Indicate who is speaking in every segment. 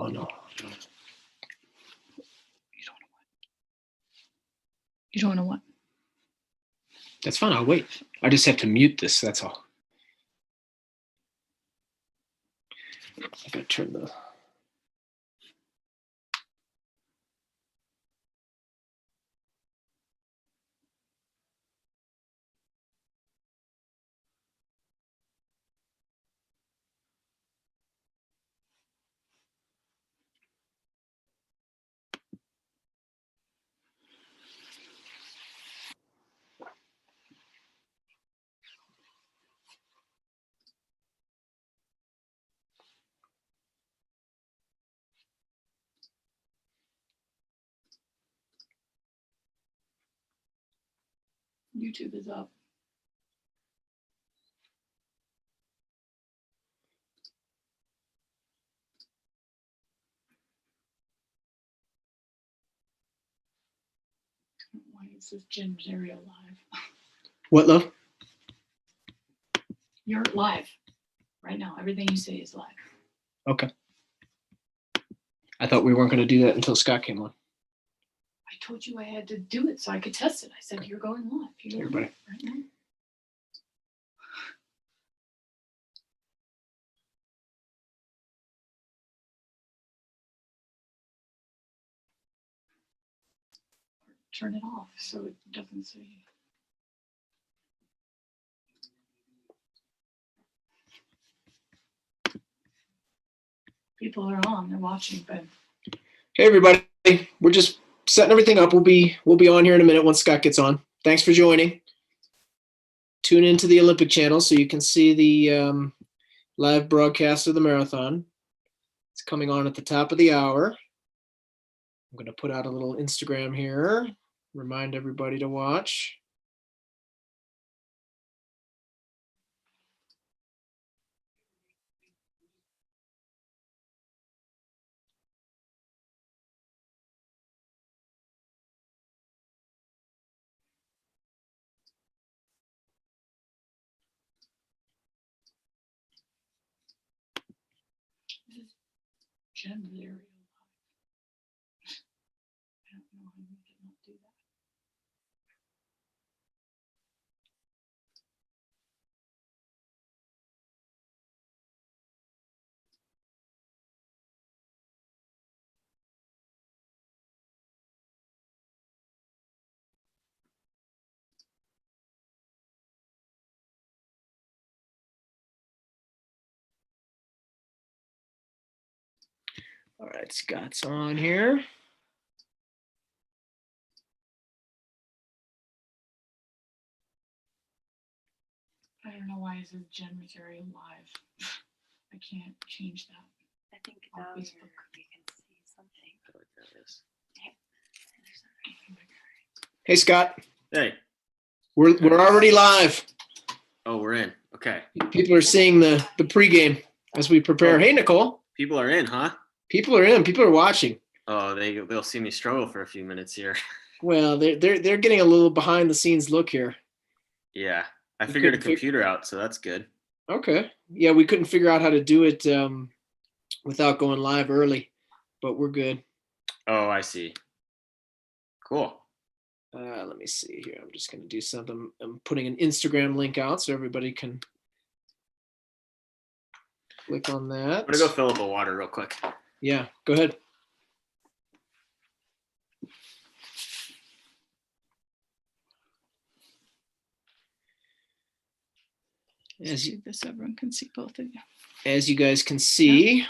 Speaker 1: Oh, no.
Speaker 2: You don't want to what?
Speaker 1: That's fine. I'll wait. I just have to mute this. That's all. I gotta turn the.
Speaker 2: YouTube is up. Why is this Jim's area live?
Speaker 1: What, love?
Speaker 2: You're live right now. Everything you say is live.
Speaker 1: Okay. I thought we weren't going to do that until Scott came on.
Speaker 2: I told you I had to do it so I could test it. I said, you're going live. You're
Speaker 1: Everybody.
Speaker 2: live right now. Turn it off so it doesn't say. People are on, they're watching, but
Speaker 1: Hey, everybody. We're just setting everything up. We'll be on here in a minute once Scott gets on. Thanks for joining. Tune into the Olympic channel so you can see the live broadcast of the marathon. It's coming on at the top of the hour. I'm going to put out a little Instagram here. Remind everybody to watch.
Speaker 2: this is Jim's area live. I don't know how you can not do that.
Speaker 1: All right, Scott's on here.
Speaker 2: I don't know why it says Jim's area live. I can't change that.
Speaker 3: I think
Speaker 2: On
Speaker 3: down here
Speaker 2: Facebook.
Speaker 3: you can see something.
Speaker 1: Hey, Scott.
Speaker 4: Hey.
Speaker 1: We're already live.
Speaker 4: Oh, we're in. Okay.
Speaker 1: People are seeing the pregame as we prepare. Hey, Nicole.
Speaker 4: People are in, huh?
Speaker 1: People are in. People are watching.
Speaker 4: Oh, they'll see me struggle for a few minutes here.
Speaker 1: Well, they're getting a little behind the scenes look here.
Speaker 4: Yeah. I
Speaker 1: You
Speaker 4: figured a
Speaker 1: couldn't
Speaker 4: computer out, so that's good.
Speaker 1: Okay. Yeah, we couldn't figure out how to do it without going live early, but we're good.
Speaker 4: Oh, I see. Cool.
Speaker 1: Let me see here. I'm just going to do something. I'm putting an Instagram link out so everybody can click on that.
Speaker 4: I'm going to go fill up a water real quick.
Speaker 1: Yeah, go ahead.
Speaker 2: As you, this everyone can see both of you.
Speaker 1: As you guys can see,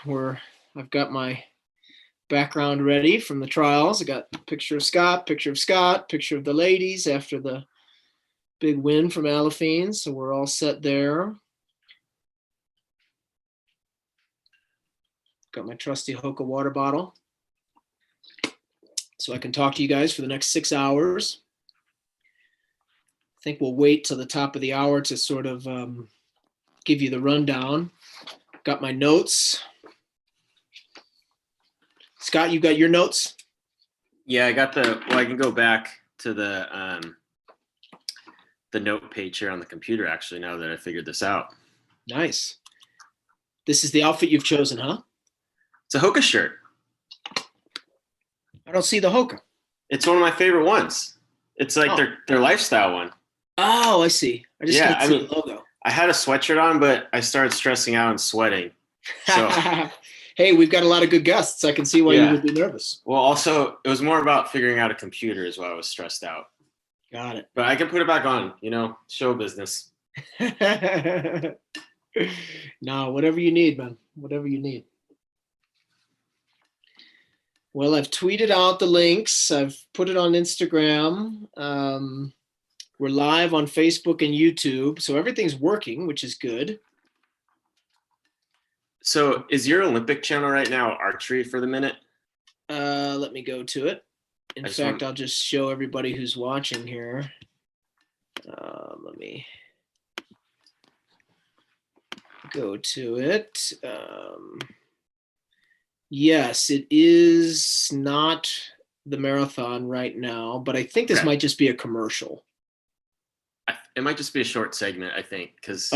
Speaker 1: I've got my background ready from the trials. I got a picture of Scott, picture of the ladies after the big win from Alafine. So we're all set there. Got my trusty HOKA water bottle so I can talk to you guys for the next 6 hours. I think we'll wait till the top of the hour to sort of give you the rundown. Got my notes. Scott, you got your notes?
Speaker 4: Yeah, I got I can go back to the note page here on the computer, actually, now that I figured this out.
Speaker 1: Nice. This is the outfit you've chosen, huh?
Speaker 4: It's a HOKA shirt.
Speaker 1: I don't see the Hoka.
Speaker 4: It's one of my favorite ones. It's like their lifestyle one.
Speaker 1: Oh, I see. I just can't see the logo.
Speaker 4: I had a sweatshirt on, but I started stressing out and sweating. So
Speaker 1: hey, we've got a lot of good guests. I can see why you would be nervous.
Speaker 4: Well, also, it was more about figuring out a computer is why I was stressed out.
Speaker 1: Got it.
Speaker 4: But I can put it back on, show business.
Speaker 1: No, whatever you need, man. Whatever you need. Well, I've tweeted out the links. I've put it on Instagram. We're live on Facebook and YouTube. So everything's working, which is good.
Speaker 4: So is your Olympic channel right now archery for the minute?
Speaker 1: Let me go to it. In fact, I'll just show everybody who's watching here. Let me go to it. Yes, it is not the marathon right now, but I think this might just be a commercial.
Speaker 4: It might just be a short segment, I think, because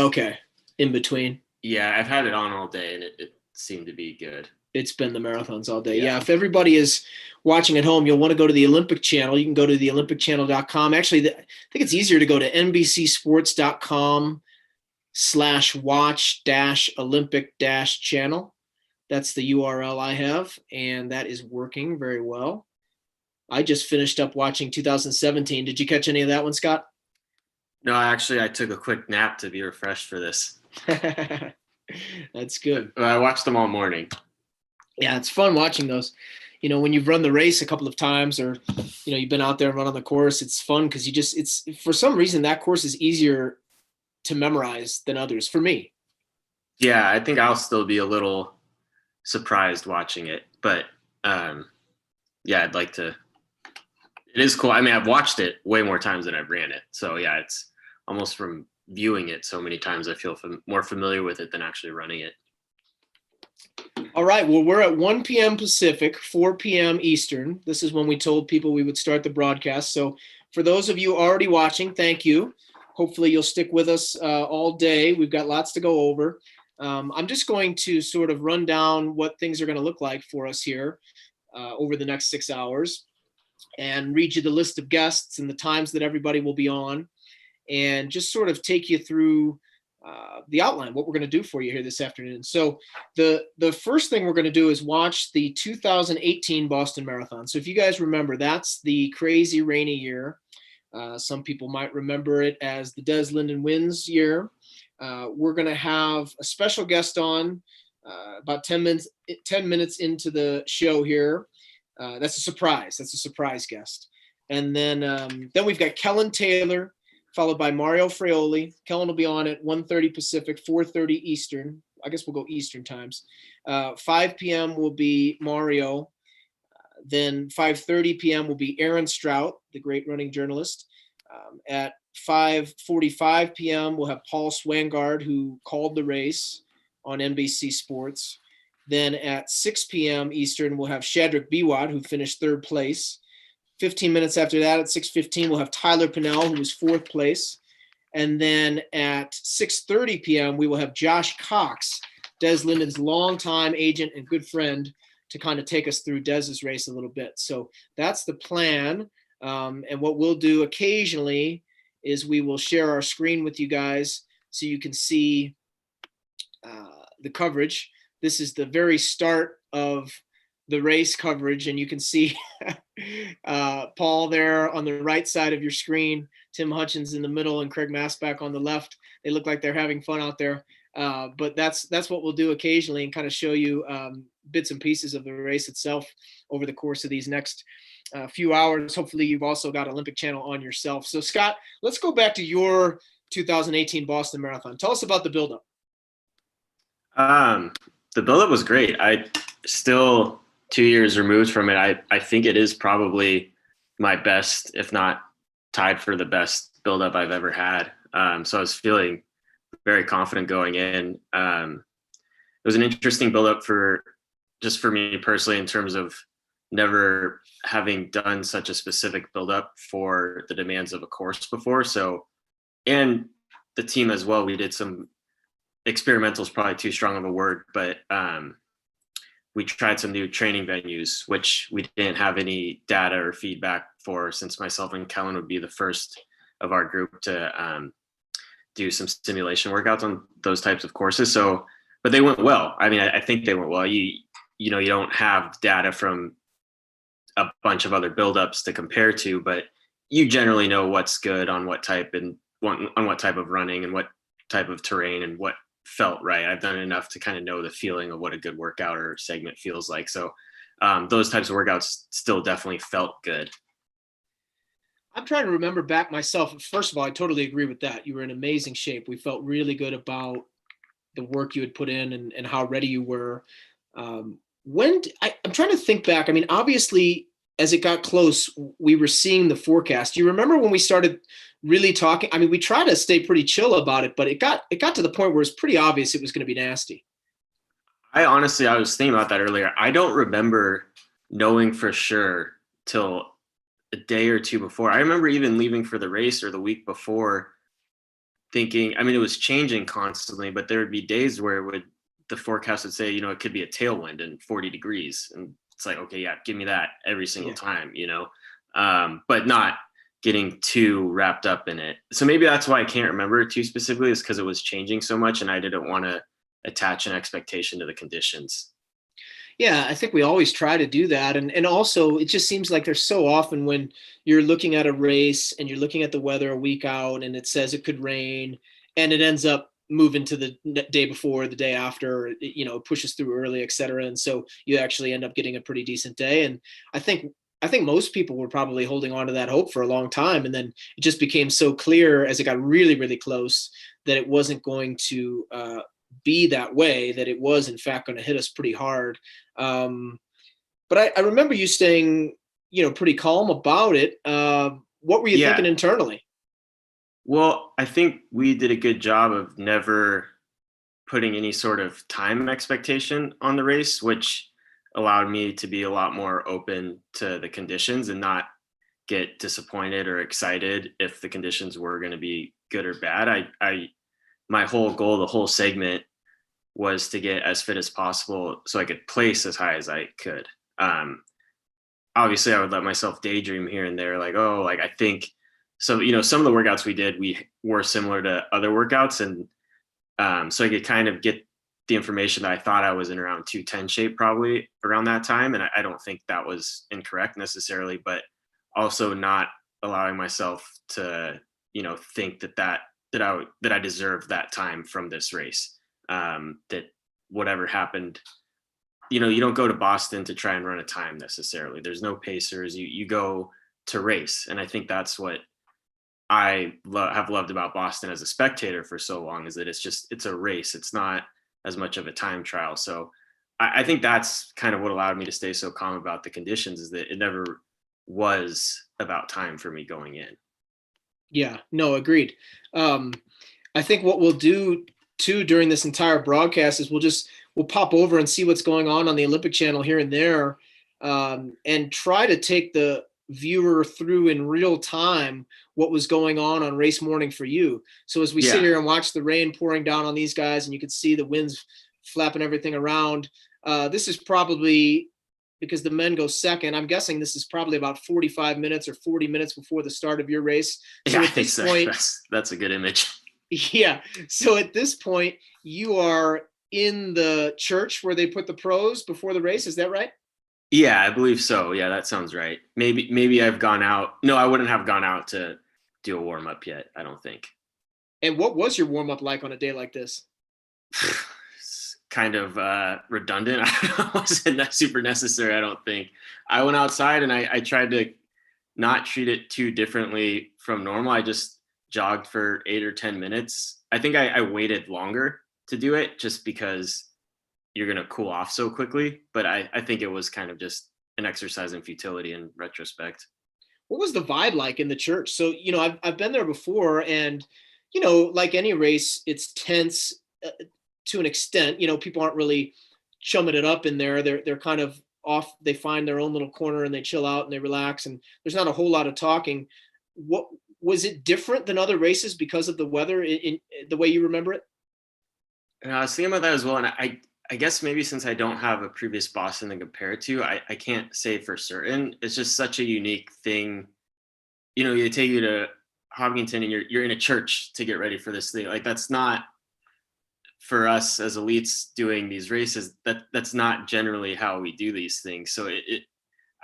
Speaker 1: in between.
Speaker 4: Yeah, I've had it on all day, and it seemed to be good.
Speaker 1: It's been the marathons all day. Yeah, if everybody is watching at home, you'll want to go to the Olympic channel. You can go to theolympicchannel.com. Actually, I think it's easier to go to nbcsports.com/watch-olympic-channel. That's the URL I have, and that is working very well. I just finished up watching 2017. Did you catch any of that one, Scott?
Speaker 4: No, actually, I took a quick nap to be refreshed for this.
Speaker 1: That's good.
Speaker 4: I watched them all morning.
Speaker 1: Yeah, it's fun watching those. When you've run the race a couple of times or, you've been out there and run on the course, it's fun because it's for some reason that course is easier to memorize than others for me.
Speaker 4: Yeah, I think I'll still be a little surprised watching it, but yeah, I'd like to. It is cool. I mean, I've watched it way more times than I've ran it. So yeah, it's almost from viewing it so many times, I feel more familiar with it than actually running it.
Speaker 1: All right. Well, we're at 1 p.m. Pacific, 4 p.m. Eastern. This is when we told people we would start the broadcast. So for those of you already watching, thank you. Hopefully you'll stick with us all day. We've got lots to go over. I'm just going to sort of run down what things are going to look like for us here over the next 6 hours and read you the list of guests and the times that everybody will be on and just sort of take you through the outline, what we're going to do for you here this afternoon. So the first thing we're going to do is watch the 2018 Boston Marathon. So if you guys remember, that's the crazy rainy year. Some people might remember it as the Des Linden Wins year. We're going to have a special guest on about 10 minutes into the show here. That's a surprise. That's a surprise guest. And then we've got Kellen Taylor, followed by Mario Fraioli. Kellen will be on at 1:30 Pacific, 4:30 Eastern. I guess we'll go Eastern times. 5 p.m. will be Mario. Then 5:30 p.m. will be Aaron Stout, the great running journalist. At 5:45 p.m. we'll have Paul Swangard, who called the race on NBC Sports. Then at 6 p.m. Eastern, we'll have Shadrack Biwott, who finished third place. 15 minutes after that, at 6:15, we'll have Tyler Pennel, who was fourth place. And then at 6:30 p.m., we will have Josh Cox, Des Linden's longtime agent and good friend, to kind of take us through Des's race a little bit. So that's the plan. And what we'll do occasionally is we will share our screen with you guys so you can see the coverage. This is the very start of the race coverage, and you can see Paul there on the right side of your screen, Tim Hutchins in the middle, and Craig Masbach on the left. They look like they're having fun out there. But that's what we'll do occasionally and kind of show you bits and pieces of the race itself over the course of these next few hours. Hopefully you've also got Olympic Channel on yourself. So Scott, let's go back to your 2018 Boston Marathon. Tell us about the buildup.
Speaker 4: The buildup was great. I still 2 years removed from it. I think it is probably my best, if not tied for the best buildup I've ever had. So I was feeling very confident going in. It was an interesting buildup for me personally, in terms of never having done such a specific buildup for the demands of a course before. So, and the team as well, we did some experimental is probably too strong of a word, but we tried some new training venues, which we didn't have any data or feedback for, since myself and Kellen would be the first of our group to do some simulation workouts on those types of courses. So, but they went well. I mean, I think they went well. You don't have data from a bunch of other buildups to compare to, but you generally know what's good on what type and on what type of running and what type of terrain and what felt right. I've done enough to kind of know the feeling of what a good workout or segment feels like. So those types of workouts still definitely felt good.
Speaker 1: I'm trying to remember back myself. First of all, I totally agree with that. You were in amazing shape. We felt really good about the work you had put in and how ready you were. I'm trying to think back. I mean, obviously, as it got close, we were seeing the forecast. Do you remember when we started really talking? I mean, we tried to stay pretty chill about it, but it got to the point where it's pretty obvious it was going to be nasty.
Speaker 4: I was thinking about that earlier. I don't remember knowing for sure till a day or two before. I remember even leaving for the race or the week before thinking, I mean, it was changing constantly, but there would be days where the forecast would say, it could be a tailwind and 40 degrees. And it's like, okay, yeah, give me that every single time, but not getting too wrapped up in it. So maybe that's why I can't remember it too specifically, is because it was changing so much and I didn't want to attach an expectation to the conditions.
Speaker 1: Yeah, I think we always try to do that. And also, it just seems like there's so often when you're looking at a race and you're looking at the weather a week out and it says it could rain and it ends up moving to the day before, the day after, it pushes through early, et cetera. And so you actually end up getting a pretty decent day. And I think most people were probably holding on to that hope for a long time. And then it just became so clear as it got really, really close that it wasn't going to be that way, that it was in fact going to hit us pretty hard. But I remember you staying, pretty calm about it. What were you thinking internally?
Speaker 4: Well, I think we did a good job of never putting any sort of time expectation on the race, which allowed me to be a lot more open to the conditions and not get disappointed or excited if the conditions were going to be good or bad. My whole goal, the whole segment, was to get as fit as possible so I could place as high as I could. Obviously, I would let myself daydream here and there, I think so. Some of the workouts we did, we were similar to other workouts, and so I could kind of get the information that I thought I was in around 210 shape probably around that time, and I don't think that was incorrect necessarily, but also not allowing myself to think that I deserved that time from this race. That whatever happened, you don't go to Boston to try and run a time necessarily. There's no pacers. You go to race, and I think that's what I have loved about Boston as a spectator for so long, is that it's a race. It's not as much of a time trial. So I think that's kind of what allowed me to stay so calm about the conditions, is that it never was about time for me going in.
Speaker 1: Yeah, no, agreed. I think what we'll do too during this entire broadcast is we'll pop over and see what's going on the Olympic channel here and there, and try to take the viewer through in real time what was going on race morning for you. So as we sit here and watch the rain pouring down on these guys and you can see the winds flapping everything around, this is probably, because the men go second, I'm guessing this is probably about 45 minutes or 40 minutes before the start of your race. So
Speaker 4: I think so. That's a good image.
Speaker 1: Yeah. So at this point, you are in the church where they put the pros before the race. Is that right?
Speaker 4: Yeah, I believe so. Yeah, that sounds right. Maybe I've gone out. No, I wouldn't have gone out to do a warm up yet, I don't think.
Speaker 1: And what was your warm up like on a day like this?
Speaker 4: It's kind of redundant. It wasn't that super necessary, I don't think. I went outside and I tried to not treat it too differently from normal. I just jogged for 8 or 10 minutes. I think I waited longer to do it just because you're going to cool off so quickly. But I think it was kind of just an exercise in futility in retrospect.
Speaker 1: What was the vibe like in the church? So, I've been there before, and, like any race, it's tense to an extent. People aren't really chumming it up in there. They're kind of off. They find their own little corner and they chill out and they relax, and there's not a whole lot of talking. What was it different than other races because of the weather in the way you remember it?
Speaker 4: And I was thinking about that as well. And I guess maybe since I don't have a previous Boston to compare it to, I can't say for certain. It's just such a unique thing. You know, they take you to Hopkinton and you're in a church to get ready for this thing. Like that's not for us as elites doing these races. That's not generally how we do these things. So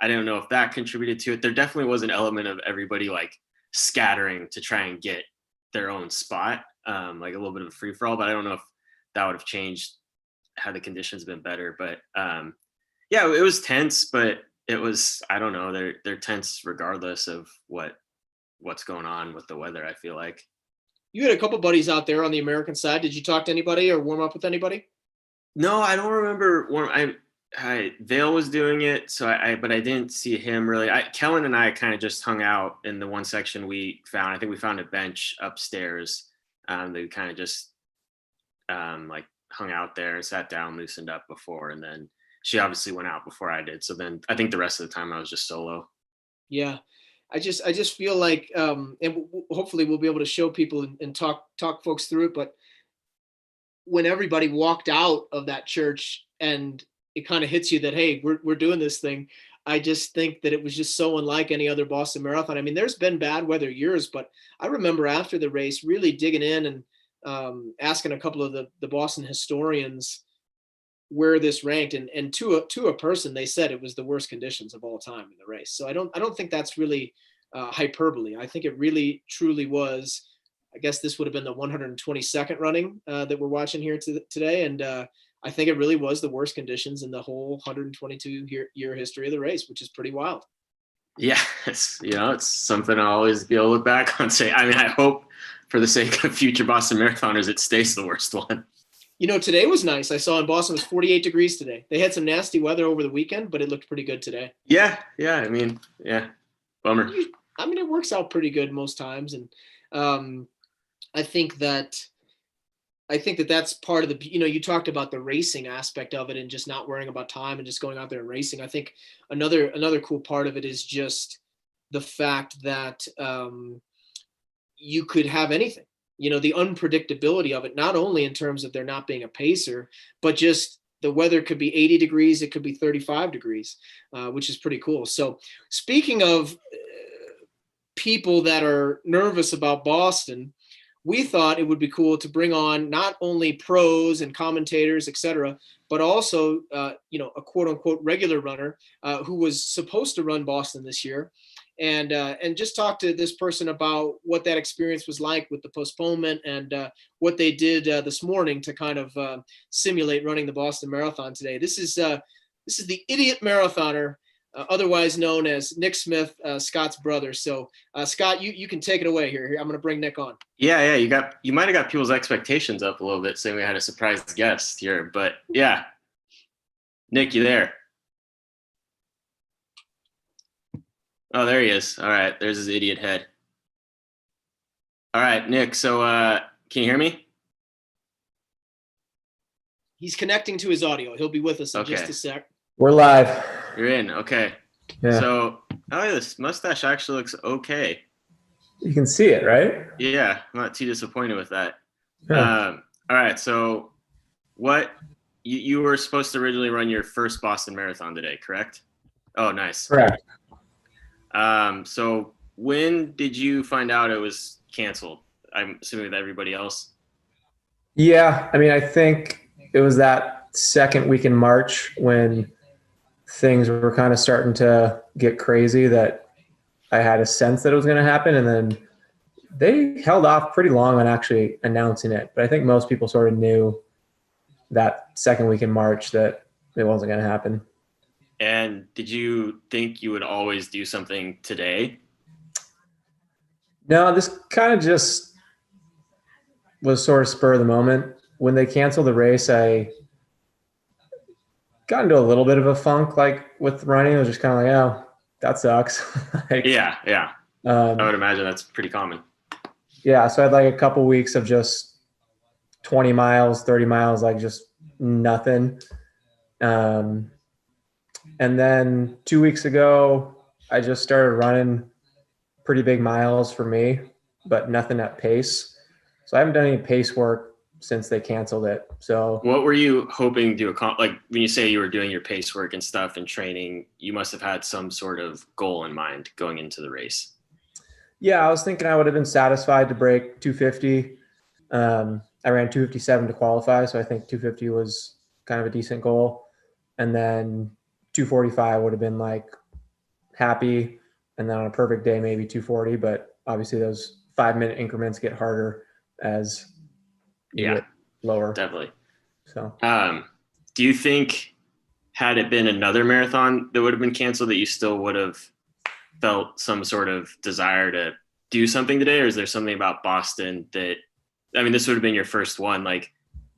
Speaker 4: I don't know if that contributed to it. There definitely was an element of everybody like scattering to try and get their own spot, like a little bit of a free for all. But I don't know if that would have changed had the conditions been better. But yeah, it was tense, but it was, I don't know, they're tense regardless of what's going on with the weather, I feel like.
Speaker 1: You had a couple buddies out there on the American side. Did you talk to anybody or warm up with anybody?
Speaker 4: No, I don't remember. Vale was doing it, so but I didn't see him really. Kellen and I kind of just hung out in the one section we found. I think we found a bench upstairs. They kind of just like hung out there and sat down, loosened up before, and then she obviously went out before I did. So then I think the rest of the time I was just solo.
Speaker 1: Yeah. I just feel like, and hopefully we'll be able to show people and talk folks through it. But when everybody walked out of that church and it kind of hits you that, hey, we're doing this thing. I just think that it was just so unlike any other Boston Marathon. I mean, there's been bad weather years, but I remember after the race really digging in and asking a couple of the Boston historians where this ranked, and to a person, they said it was the worst conditions of all time in the race. So I don't think that's really hyperbole. I think it really truly was. I guess this would have been the 122nd running that we're watching here today, and I think it really was the worst conditions in the whole 122 year history of the race, which is pretty wild.
Speaker 4: Yeah, it's something I'll always be able to look back on and say. I mean, I hope for the sake of future Boston marathoners, it stays the worst one.
Speaker 1: You know, today was nice. I saw in Boston it was 48 degrees today. They had some nasty weather over the weekend, but it looked pretty good today.
Speaker 4: Yeah. I mean, yeah, bummer.
Speaker 1: I mean, it works out pretty good most times, and I think that that's part of the. You know, you talked about the racing aspect of it and just not worrying about time and just going out there and racing. I think another cool part of it is just the fact that you could have anything. You know, the unpredictability of it, not only in terms of there not being a pacer, but just the weather could be 80 degrees, it could be 35 degrees, which is pretty cool. So speaking of people that are nervous about Boston, we thought it would be cool to bring on not only pros and commentators, et cetera, but also, a quote unquote regular runner who was supposed to run Boston this year. And just talk to this person about what that experience was like with the postponement and what they did this morning to kind of simulate running the Boston Marathon today. This is the idiot marathoner, otherwise known as Nick Smith, Scott's brother. So Scott, you can take it away here. I'm going to bring Nick on.
Speaker 4: Yeah. You might've got people's expectations up a little bit saying we had a surprise guest here, but yeah. Nick, you there? Oh, there he is. All right. There's his idiot head. All right, Nick. So can you hear me?
Speaker 1: He's connecting to his audio. He'll be with us in just a sec.
Speaker 3: We're live.
Speaker 4: You're in. Okay.
Speaker 3: Yeah.
Speaker 4: So, this mustache actually looks okay.
Speaker 3: You can see it, right?
Speaker 4: Yeah. I'm not too disappointed with that.
Speaker 3: Yeah.
Speaker 4: All right. So what you were supposed to originally run your first Boston Marathon today, correct? Oh, nice.
Speaker 3: Correct.
Speaker 4: So when did you find out it was canceled? I'm assuming with everybody else.
Speaker 3: Yeah. I mean, I think it was that second week in March when things were kind of starting to get crazy that I had a sense that it was going to happen. And then they held off pretty long on actually announcing it. But I think most people sort of knew that second week in March that it wasn't going to happen.
Speaker 4: And did you think you would always do something today?
Speaker 3: No, this kind of just was sort of spur of the moment. When they canceled the race, I got into a little bit of a funk, like with running. It was just kind of like, oh, that sucks.
Speaker 4: Yeah. I would imagine that's pretty common.
Speaker 3: Yeah, so I had like a couple weeks of just 20 miles, 30 miles, like just nothing. And then 2 weeks ago, I just started running pretty big miles for me, but nothing at pace. So I haven't done any pace work since they canceled it. So
Speaker 4: what were you hoping to accomplish? Like when you say you were doing your pace work and stuff and training, you must have had some sort of goal in mind going into the race.
Speaker 3: yeah, I was thinking I would have been satisfied to break 250. I ran 257 to qualify, so I think 250 was kind of a decent goal. And then 245 would have been like happy. And then on a perfect day, maybe 240. But obviously those 5-minute increments get harder as you get lower.
Speaker 4: Definitely.
Speaker 3: So,
Speaker 4: do you think had it been another marathon that would have been canceled that you still would have felt some sort of desire to do something today? Or is there something about Boston that, I mean, this would have been your first one. Like,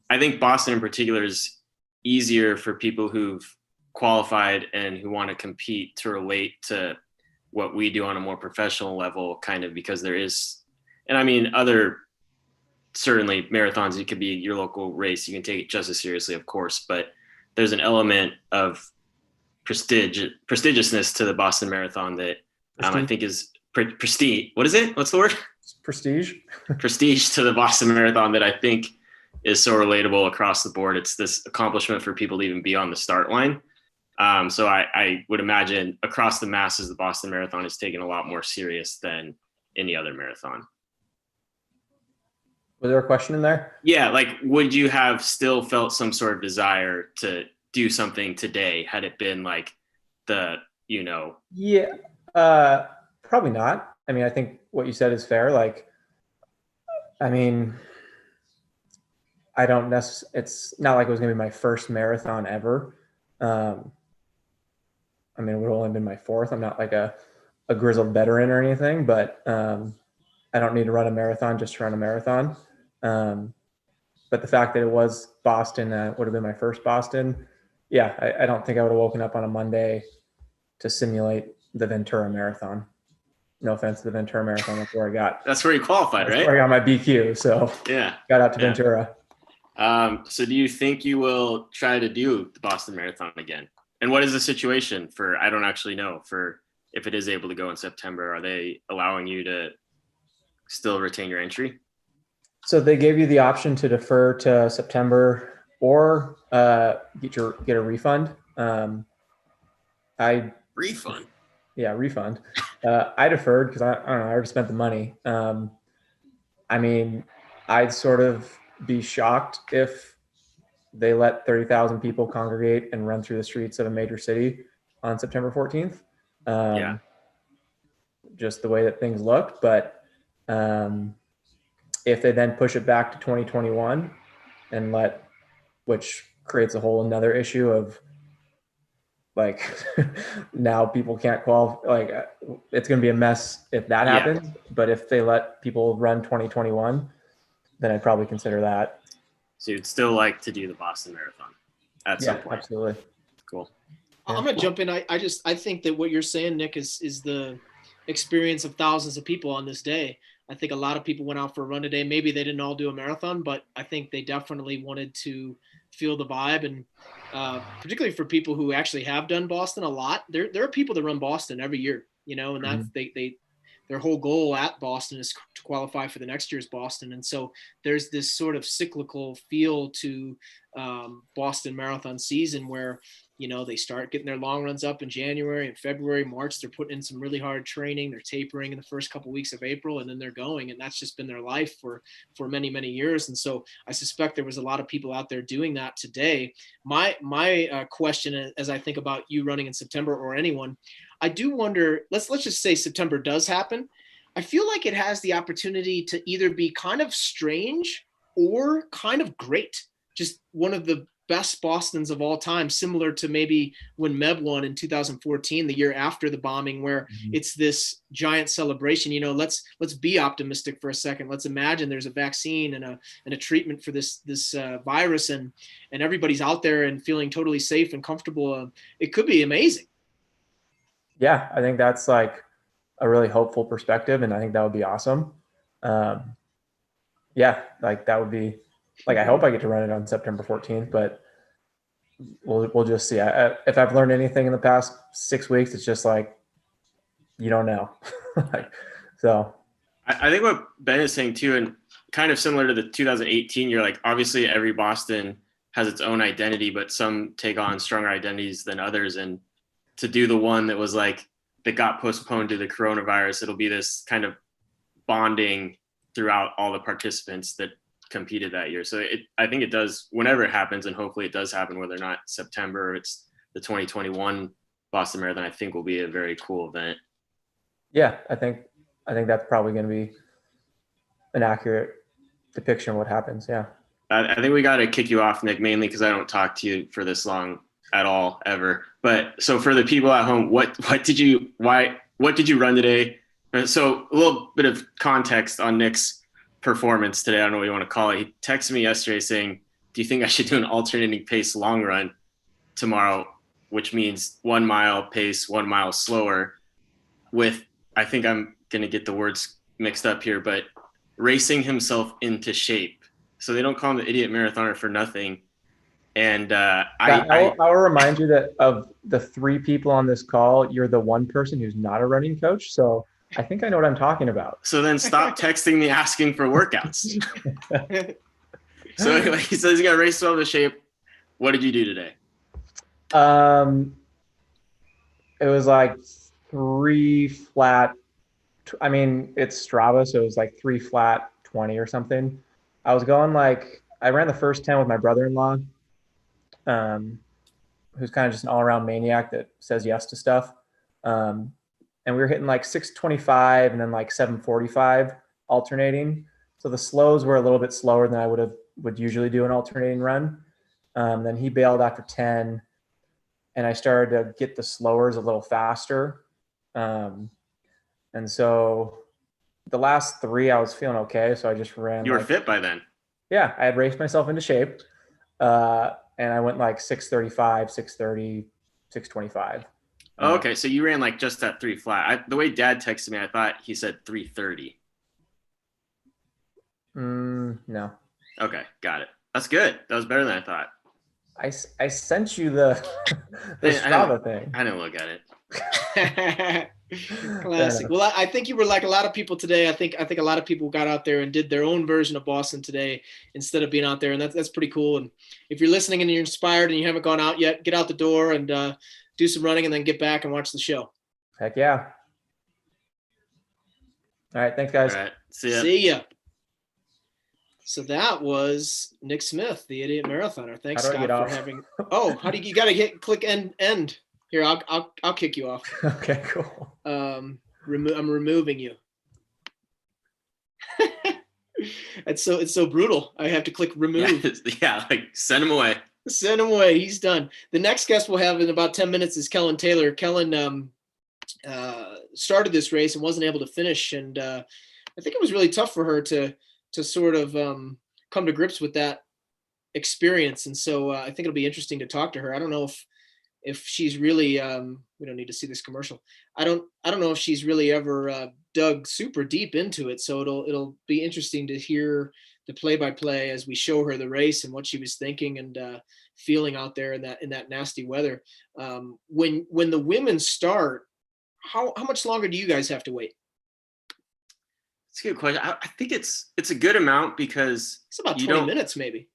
Speaker 4: I think Boston in particular is easier for people who've qualified and who want to compete to relate to what we do on a more professional level, kind of because there is, and I mean, other certainly marathons, it could be your local race. You can take it just as seriously, of course, but there's an element of prestigiousness to the Boston Marathon that I think is prestige. What is it? What's the word?
Speaker 3: Prestige.
Speaker 4: Prestige to the Boston Marathon that I think is so relatable across the board. It's this accomplishment for people to even be on the start line. So I would imagine across the masses, the Boston Marathon is taken a lot more serious than any other marathon.
Speaker 3: Was there a question in there?
Speaker 4: Yeah. Like, would you have still felt some sort of desire to do something today had it been like the, you know?
Speaker 3: Yeah, probably not. I mean, I think what you said is fair. Like, I mean, I don't necessarily, it's not like it was going to be my first marathon ever. I mean, it would have only been my fourth. I'm not like a grizzled veteran or anything, but I don't need to run a marathon just to run a marathon. But the fact that it was Boston, would have been my first Boston. Yeah, I don't think I would have woken up on a Monday to simulate the Ventura Marathon. No offense to the Ventura Marathon. That's where I got.
Speaker 4: That's where you qualified, right?
Speaker 3: That's where I got my BQ. So
Speaker 4: yeah,
Speaker 3: got out to Ventura.
Speaker 4: So do you think you will try to do the Boston Marathon again? And what is the situation for, I don't actually know, for if it is able to go in September, are they allowing you to still retain your entry?
Speaker 3: So they gave you the option to defer to September or get a refund.
Speaker 4: Refund.
Speaker 3: Yeah, refund. I deferred because I don't know, I already spent the money. I mean, I'd sort of be shocked if they let 30,000 people congregate and run through the streets of a major city on September 14th. Just the way that things looked. But if they then push it back to 2021 and which creates a whole another issue of like now people can't qualify, like it's going to be a mess if that happens. But if they let people run 2021, then I'd probably consider that.
Speaker 4: So you'd still like to do the Boston Marathon at some point?
Speaker 3: Absolutely.
Speaker 4: Cool.
Speaker 1: I'm gonna jump in. I think that what you're saying, Nick, is the experience of thousands of people on this day. I think a lot of people went out for a run today. Maybe they didn't all do a marathon, but I think they definitely wanted to feel the vibe. And particularly for people who actually have done Boston a lot, there are people that run Boston every year, you know, and that's their whole goal at Boston is to qualify for the next year's Boston. And so there's this sort of cyclical feel to Boston Marathon season where, you know, they start getting their long runs up in January and February, March. They're putting in some really hard training. They're tapering in the first couple of weeks of April, and then they're going. And that's just been their life for many, many years. And so I suspect there was a lot of people out there doing that today. My question, as I think about you running in September or anyone, I do wonder, let's just say September does happen. I feel like it has the opportunity to either be kind of strange or kind of great. Just one of the best Bostons of all time, similar to maybe when Meb won in 2014, the year after the bombing, where it's this giant celebration. You know, let's be optimistic for a second. Let's imagine there's a vaccine and a treatment for this virus, and everybody's out there and feeling totally safe and comfortable. It could be amazing.
Speaker 3: Yeah, I think that's like a really hopeful perspective, and I think that would be awesome. Yeah, like that would be. Like, I hope I get to run it on September 14th, but we'll just see. If I've learned anything in the past 6 weeks, it's just like, you don't know. So
Speaker 4: I think what Ben is saying too, and kind of similar to the 2018 year. Like obviously every Boston has its own identity, but some take on stronger identities than others. And to do the one that was like, that got postponed due to the coronavirus, it'll be this kind of bonding throughout all the participants that competed that year. So I think it does, whenever it happens, and hopefully it does happen, whether or not September or it's the 2021 Boston Marathon, I think will be a very cool event.
Speaker 3: Yeah, I think that's probably going to be an accurate depiction of what happens. Yeah.
Speaker 4: I think we got to kick you off, Nick, mainly because I don't talk to you for this long at all, ever. But so for the people at home, what did you run today? So a little bit of context on Nick's performance today. I don't know what you want to call it. He texted me yesterday saying, do you think I should do an alternating pace long run tomorrow, which means 1 mile pace, 1 mile slower, with, I think I'm going to get the words mixed up here, but racing himself into shape. So they don't call him the idiot marathoner for nothing. And I'll
Speaker 3: remind you that of the 3 people on this call, you're the one person who's not a running coach. So I think I know what I'm talking about.
Speaker 4: So then stop texting me asking for workouts. So anyway, he says he got race himself into shape. What did you do today?
Speaker 3: It was like 3 flat. I mean, it's Strava, so it was like 3 flat 20 or something. I was going I ran the first 10 with my brother-in-law, who's kind of just an all-around maniac that says yes to stuff. And we were hitting 6:25 and then 7:45 alternating. So the slows were a little bit slower than I would usually do an alternating run. Then he bailed after 10, and I started to get the slowers a little faster. And so the last 3, I was feeling okay. So I just ran.
Speaker 4: You were fit by then.
Speaker 3: Yeah, I had raced myself into shape. And I went 6:35, 6:30, 6:25.
Speaker 4: Oh, okay. So you ran just that 3 flat. The way Dad texted me, I thought he said 3:30.
Speaker 3: No.
Speaker 4: Okay. Got it. That's good. That was better than I thought.
Speaker 3: I sent you the Strava thing.
Speaker 4: I didn't look at it.
Speaker 1: Classic. Well, I think you were like a lot of people today. I think a lot of people got out there and did their own version of Boston today instead of being out there, and that's pretty cool. And if you're listening and you're inspired and you haven't gone out yet, get out the door and do some running and then get back and watch the show.
Speaker 3: Heck yeah. All right. Thanks, guys.
Speaker 4: All right. See ya.
Speaker 1: See ya. So that was Nick Smith, the idiot marathoner. Thanks, Scott, for having. Oh, how do you got to click end? Here, I'll kick you off.
Speaker 3: Okay, cool.
Speaker 1: I'm removing you. It's so brutal. I have to click remove.
Speaker 4: Yeah, send him away.
Speaker 1: Send him away. He's done. The next guest we'll have in about 10 minutes is Kellen Taylor. Kellen started this race and wasn't able to finish, and I think it was really tough for her to sort of come to grips with that experience. And so I think it'll be interesting to talk to her. I don't know if she's really we don't need to see this commercial. I don't know if she's really ever dug super deep into it. So it'll be interesting to hear the play-by-play as we show her the race and what she was thinking and feeling out there in that nasty weather. When the women start, how much longer do you guys have to wait?
Speaker 4: It's a good question. I think it's a good amount because
Speaker 1: it's about 20 minutes, maybe.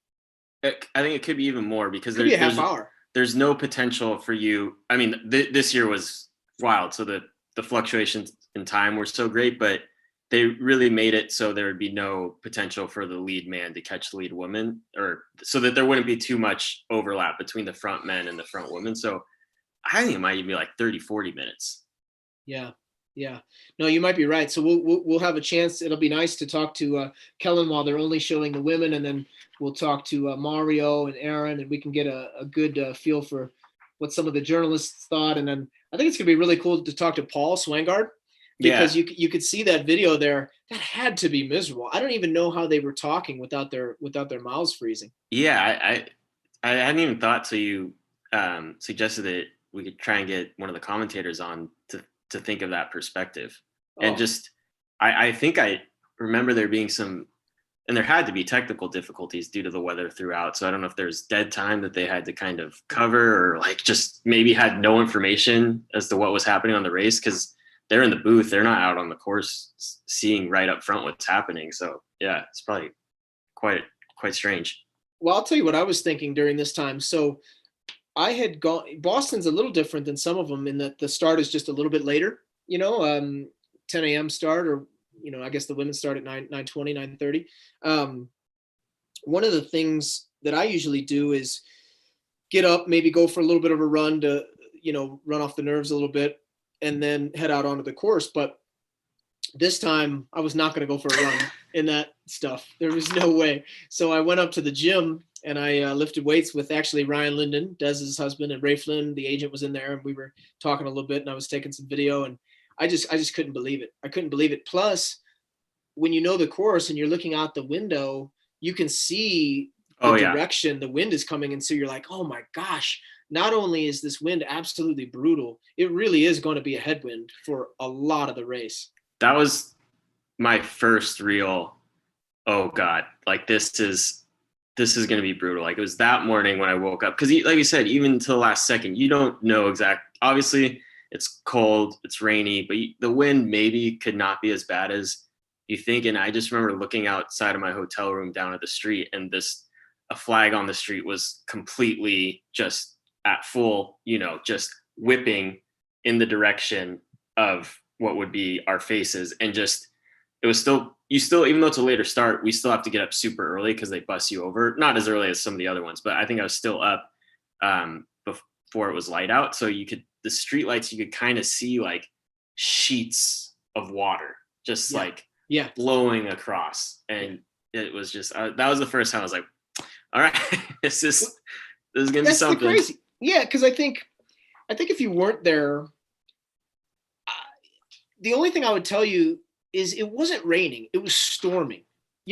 Speaker 4: I think it could be even more because
Speaker 1: there's a half hour.
Speaker 4: There's no potential for you. I mean, this year was wild, so the fluctuations in time were so great, but they really made it so there would be no potential for the lead man to catch the lead woman, or so that there wouldn't be too much overlap between the front men and the front women. So I think it might even be 30, 40 minutes.
Speaker 1: Yeah. Yeah, no, you might be right. So we'll have a chance. It'll be nice to talk to Kellen while they're only showing the women, and then we'll talk to Mario and Aaron, and we can get a good feel for what some of the journalists thought. And then I think it's gonna be really cool to talk to Paul Swangard, because you could see that video there. That had to be miserable. I don't even know how they were talking without their mouths freezing.
Speaker 4: Yeah, I hadn't even thought. So you suggested that we could try and get one of the commentators on to think of that perspective. And just, I think I remember there being some, and there had to be technical difficulties due to the weather throughout. So I don't know if there's dead time that they had to kind of cover, or just maybe had no information as to what was happening on the race. Cause they're in the booth. They're not out on the course seeing right up front what's happening. So yeah, it's probably quite strange.
Speaker 1: Well, I'll tell you what I was thinking during this time. So I had gone, Boston's a little different than some of them in that the start is just a little bit later, 10 a.m. start, or, I guess the women start at 9:20, 9:30. One of the things that I usually do is get up, maybe go for a little bit of a run to, run off the nerves a little bit, and then head out onto the course. But this time I was not going to go for a run in that stuff. There was no way. So I went up to the gym and I lifted weights with actually Ryan Linden, Dez's husband, and Ray Flynn, the agent, was in there, and we were talking a little bit, and I was taking some video, and I just couldn't believe it. I couldn't believe it. Plus, when you know the course and you're looking out the window, you can see the direction the wind is coming. And so you're like, oh my gosh, not only is this wind absolutely brutal, it really is going to be a headwind for a lot of the race.
Speaker 4: That was my first real, oh God, like this is going to be brutal. Like it was that morning when I woke up. Cause like you said, even to the last second, you don't know obviously it's cold, it's rainy, but the wind maybe could not be as bad as you think. And I just remember looking outside of my hotel room down at the street, and a flag on the street was completely just at full, just whipping in the direction of what would be our faces. And just, it was still, even though it's a later start, we still have to get up super early because they bus you over. Not as early as some of the other ones, but I think I was still up before it was light out. So the street lights, you could kind of see like sheets of water, just blowing across. And it was just, that was the first time I was like, all right, this is going to be something.
Speaker 1: Crazy. Yeah. Cause I think if you weren't there, the only thing I would tell you is it wasn't raining. It was storming.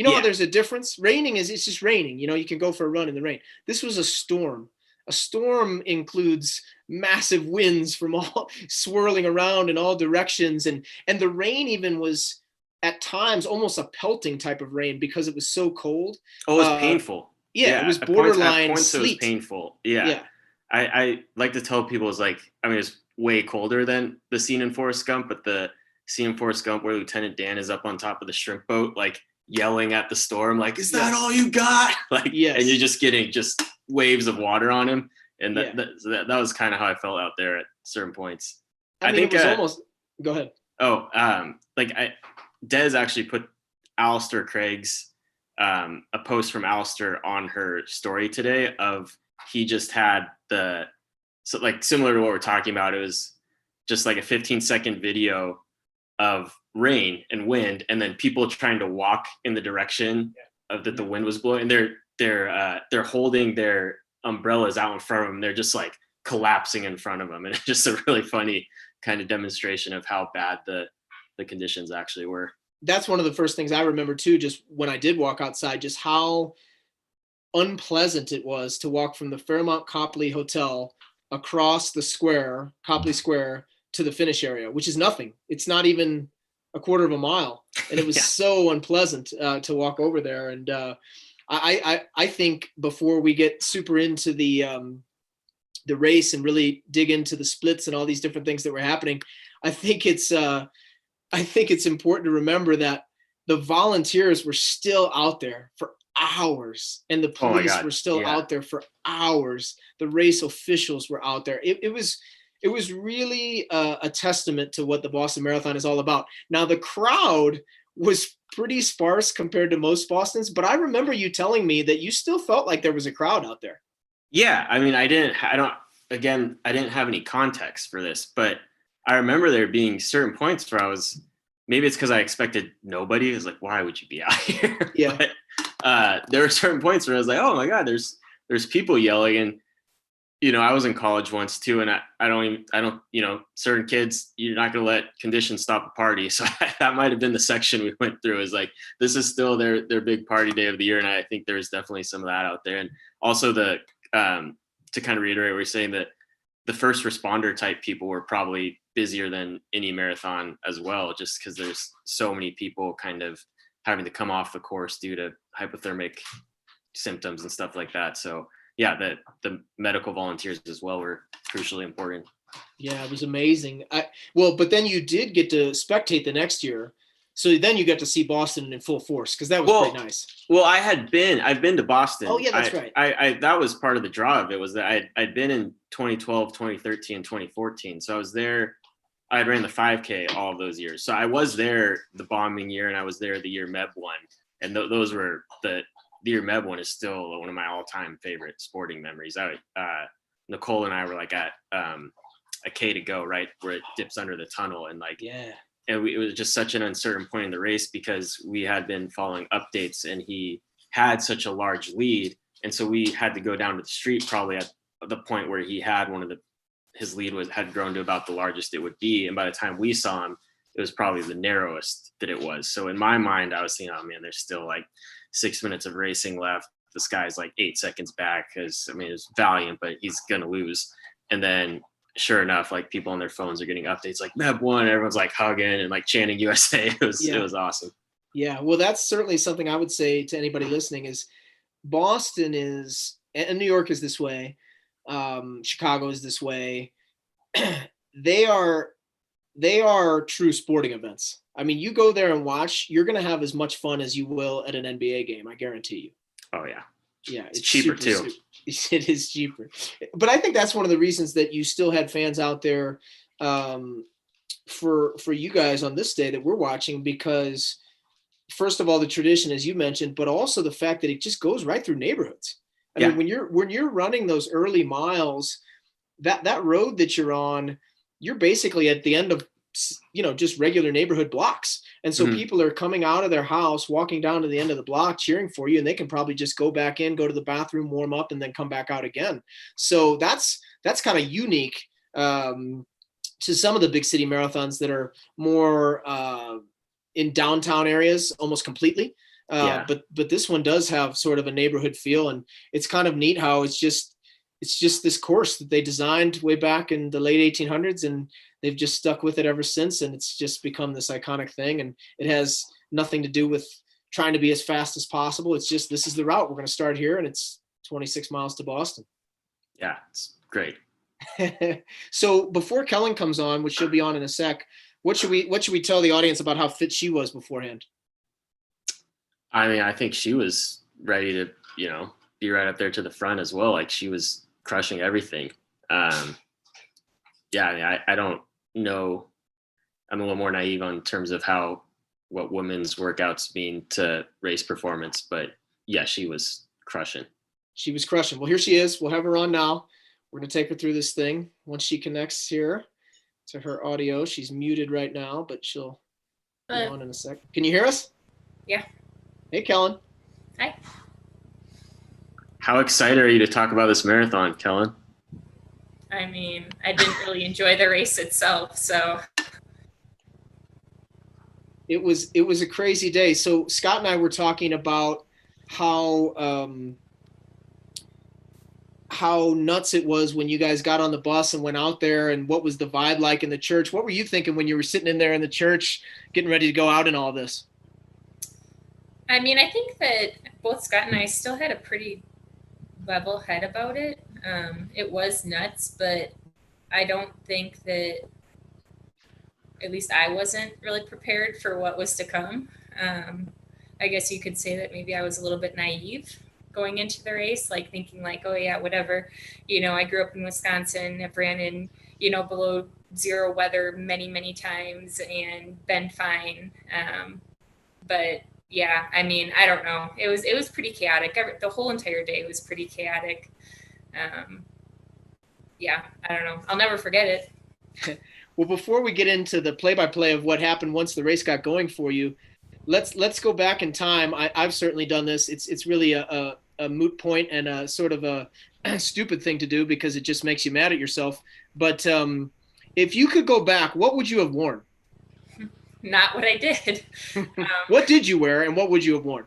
Speaker 1: How there's a difference? Raining it's just raining. You can go for a run in the rain. This was a storm. A storm includes massive winds from all swirling around in all directions. And the rain even was at times almost a pelting type of rain because it was so cold.
Speaker 4: Oh, it was painful.
Speaker 1: Yeah, it was borderline
Speaker 4: at points
Speaker 1: sleet.
Speaker 4: It was painful. Yeah. I like to tell people it's way colder than the scene in Forrest Gump, but the scene in Forrest Gump where Lieutenant Dan is up on top of the shrimp boat, like yelling at the storm, like, is that all you got? Like, yes. And you're just getting just waves of water on him. And that was kind of how I felt out there at certain points.
Speaker 1: I think it was almost, go ahead.
Speaker 4: Des actually put Alistair Craig's, a post from Alistair on her story today of, he just had similar to what we're talking about. It was just like a 15-second video of rain and wind, and then people trying to walk in the direction of that the wind was blowing. And they're holding their umbrellas out in front of them. They're just like collapsing in front of them, and it's just a really funny kind of demonstration of how bad the conditions actually were.
Speaker 1: That's one of the first things I remember too, just when I did walk outside, just how unpleasant it was to walk from the Fairmont Copley Hotel across the square, Copley Square, to the finish area, which is nothing. It's not even a quarter of a mile. And it was so unpleasant to walk over there. And I think before we get super into the race and really dig into the splits and all these different things that were happening, I think it's important to remember that the volunteers were still out there for hours, and the police were still out there for hours. The race officials were out there. It was really a testament to what the Boston Marathon is all about. Now, the crowd was pretty sparse compared to most Bostons, but I remember you telling me that you still felt like there was a crowd out there.
Speaker 4: Yeah. I mean, I didn't have any context for this, but I remember there being certain points where maybe it's because I expected nobody. It was like, why would you be out here?
Speaker 1: Yeah.
Speaker 4: But there were certain points where I was like, oh my God, there's people yelling. And, I was in college once too. And I don't, certain kids, you're not going to let conditions stop a party. So that might've been the section we went through, is like, this is still their big party day of the year. And I think there's definitely some of that out there. And also to kind of reiterate, we're saying that the first responder type people were probably busier than any marathon as well, just because there's so many people kind of having to come off the course due to hypothermic symptoms and stuff like that. So yeah, the medical volunteers as well were crucially important.
Speaker 1: Yeah, it was amazing. But then you did get to spectate the next year. So then you got to see Boston in full force because that was pretty nice.
Speaker 4: Well, I've been to Boston.
Speaker 1: Oh yeah, that's right.
Speaker 4: I that was part of the draw of it, was that I'd been in 2012, 2013, 2014. So I was there. I ran the 5K all of those years. So I was there the bombing year, and I was there the year Meb won. And those were the year Meb won is still one of my all-time favorite sporting memories. Nicole and I were like at a K to go, right where it dips under the tunnel, and like and it was just such an uncertain point in the race because we had been following updates and he had such a large lead. And so we had to go down to the street probably at the point where he had his lead had grown to about the largest it would be. And by the time we saw him, it was probably the narrowest that it was. So in my mind, I was thinking, oh man, there's still like 6 minutes of racing left. This guy's like 8 seconds back because, it's valiant, but he's going to lose. And then sure enough, like people on their phones are getting updates like Meb won. Everyone's like hugging and like chanting USA. It was awesome. Yeah.
Speaker 1: Well, that's certainly something I would say to anybody listening is Boston is, and New York is this way. Chicago is this way. They are true sporting events. I mean, you go there and watch, you're going to have as much fun as you will at an NBA game. I guarantee you.
Speaker 4: Oh yeah.
Speaker 1: Yeah.
Speaker 4: It's cheaper too.
Speaker 1: It is cheaper, but I think that's one of the reasons that you still had fans out there for you guys on this day that we're watching, because first of all, the tradition, as you mentioned, but also the fact that it just goes right through neighborhoods. I mean, when you're running those early miles, that road that you're on, you're basically at the end of, just regular neighborhood blocks. And so people are coming out of their house, walking down to the end of the block, cheering for you. And they can probably just go back in, go to the bathroom, warm up, and then come back out again. So that's kind of unique to some of the big city marathons that are more in downtown areas almost completely. But this one does have sort of a neighborhood feel, and it's kind of neat how it's just this course that they designed way back in the late 1800s, and they've just stuck with it ever since. And it's just become this iconic thing, and it has nothing to do with trying to be as fast as possible. It's just, this is the route. We're going to start here, and it's 26 miles to Boston.
Speaker 4: Yeah, it's great.
Speaker 1: So before Kellen comes on, which she'll be on in a sec, what should we tell the audience about how fit she was beforehand?
Speaker 4: I think she was ready to, be right up there to the front as well. Like she was crushing everything. I don't know. I'm a little more naive on terms of what women's workouts mean to race performance, but yeah, she was crushing.
Speaker 1: She was crushing. Well, here she is. We'll have her on now. We're going to take her through this thing. Once she connects here to her audio, she's muted right now, but she'll be on in a sec. Can you hear us?
Speaker 5: Yeah.
Speaker 1: Hey, Kellen.
Speaker 5: Hi.
Speaker 4: How excited are you to talk about this marathon, Kellen?
Speaker 5: I didn't really enjoy the race itself, so.
Speaker 1: It was a crazy day. So Scott and I were talking about how nuts it was when you guys got on the bus and went out there, and what was the vibe like in the church? What were you thinking when you were sitting in there in the church getting ready to go out and all this?
Speaker 5: I think that both Scott and I still had a pretty level head about it. It was nuts, but I don't think that, at least I wasn't really prepared for what was to come. I guess you could say that maybe I was a little bit naive going into the race, like thinking like, oh yeah, whatever. I grew up in Wisconsin. I've ran in, below zero weather many, many times and been fine. But yeah, I don't know. It was pretty chaotic. The whole entire day was pretty chaotic. Yeah, I don't know. I'll never forget it.
Speaker 1: Well, before we get into the play-by-play of what happened once the race got going for you, let's go back in time. I've certainly done this. It's really a moot point and a sort of a stupid thing to do because it just makes you mad at yourself. But if you could go back, what would you have worn?
Speaker 5: Not what I did.
Speaker 1: What did you wear, and what would you have worn?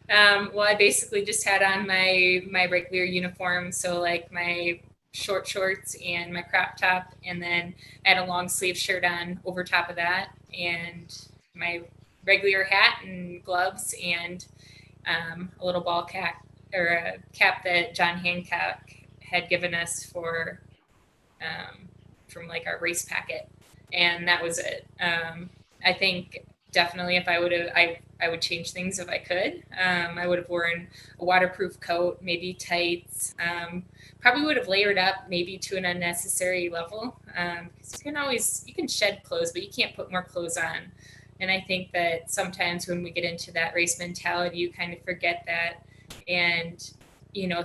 Speaker 5: Well, I basically just had on my regular uniform, so like my short shorts and my crop top, and then I had a long sleeve shirt on over top of that, and my regular hat and gloves, and a little ball cap, or a cap that John Hancock had given us for from like our race packet, and that was it. I think definitely if I would have, I would change things if I could. I would have worn a waterproof coat, maybe tights. Probably would have layered up maybe to an unnecessary level. Because you can shed clothes, but you can't put more clothes on. And I think that sometimes when we get into that race mentality, you kind of forget that, and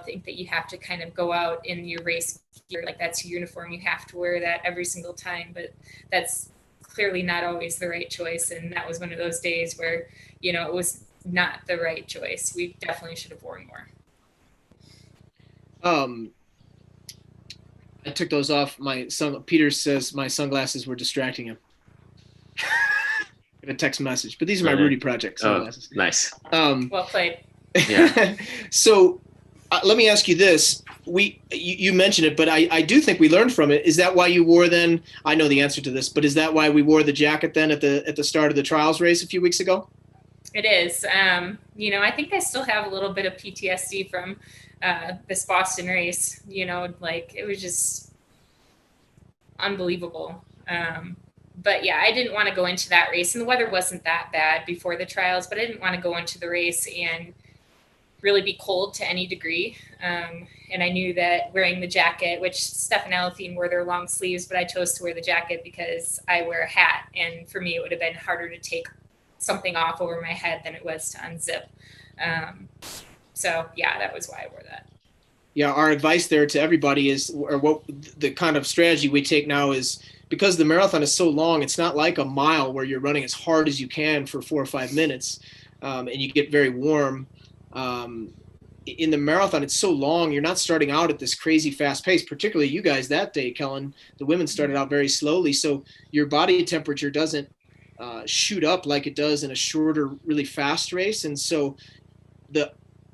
Speaker 5: think that you have to kind of go out in your race gear, like that's your uniform. You have to wear that every single time, but that's clearly not always the right choice. And that was one of those days where, it was not the right choice. We definitely should have worn more.
Speaker 1: I took those off. Peter says my sunglasses were distracting him. A text message, but these are my Rudy Project sunglasses.
Speaker 4: Oh, nice.
Speaker 5: Well played.
Speaker 4: Yeah.
Speaker 1: So let me ask you this. You mentioned it, but I do think we learned from it. Is that why you wore then? I know the answer to this, but is that why we wore the jacket then at the start of the trials race a few weeks ago?
Speaker 5: It is. I think I still have a little bit of PTSD from this Boston race. It was just unbelievable. But yeah, I didn't want to go into that race, and the weather wasn't that bad before the trials, but I didn't want to go into the race and really be cold to any degree. And I knew that wearing the jacket, which Steph and Alethine wore their long sleeves, but I chose to wear the jacket because I wear a hat. And for me, it would have been harder to take something off over my head than it was to unzip. So yeah, that was why I wore that.
Speaker 1: Yeah. Our advice there to everybody is, or what the kind of strategy we take now is, because the marathon is so long, it's not like a mile where you're running as hard as you can for 4 or 5 minutes, and you get very warm. In the marathon, it's so long, you're not starting out at this crazy fast pace, particularly you guys that day, Kellen. The women started out very slowly, so your body temperature doesn't shoot up like it does in a shorter, really fast race. And so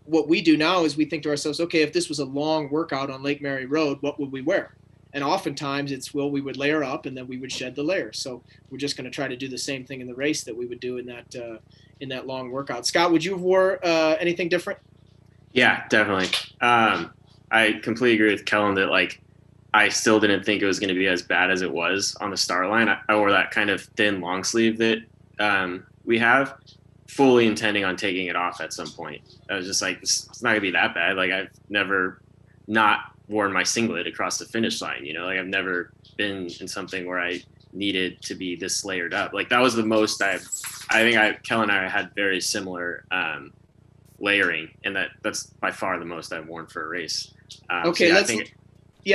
Speaker 1: what we do now is we think to ourselves, okay, if this was a long workout on Lake Mary Road, what would we wear? And oftentimes we would layer up and then we would shed the layer. So we're just going to try to do the same thing in the race that we would do in that long workout. Scott, would you have wore anything different?
Speaker 4: Yeah, definitely. I completely agree with Kellen that I still didn't think it was going to be as bad as it was on the start line. I wore that kind of thin long sleeve that we have, fully intending on taking it off at some point. I was just like, it's not going to be that bad. I've never not worn my singlet across the finish line, I've never been in something where I needed to be this layered up. That was the most I think Kellen and I had very similar layering, and that's by far the most I've worn for a race.
Speaker 1: Okay,
Speaker 4: so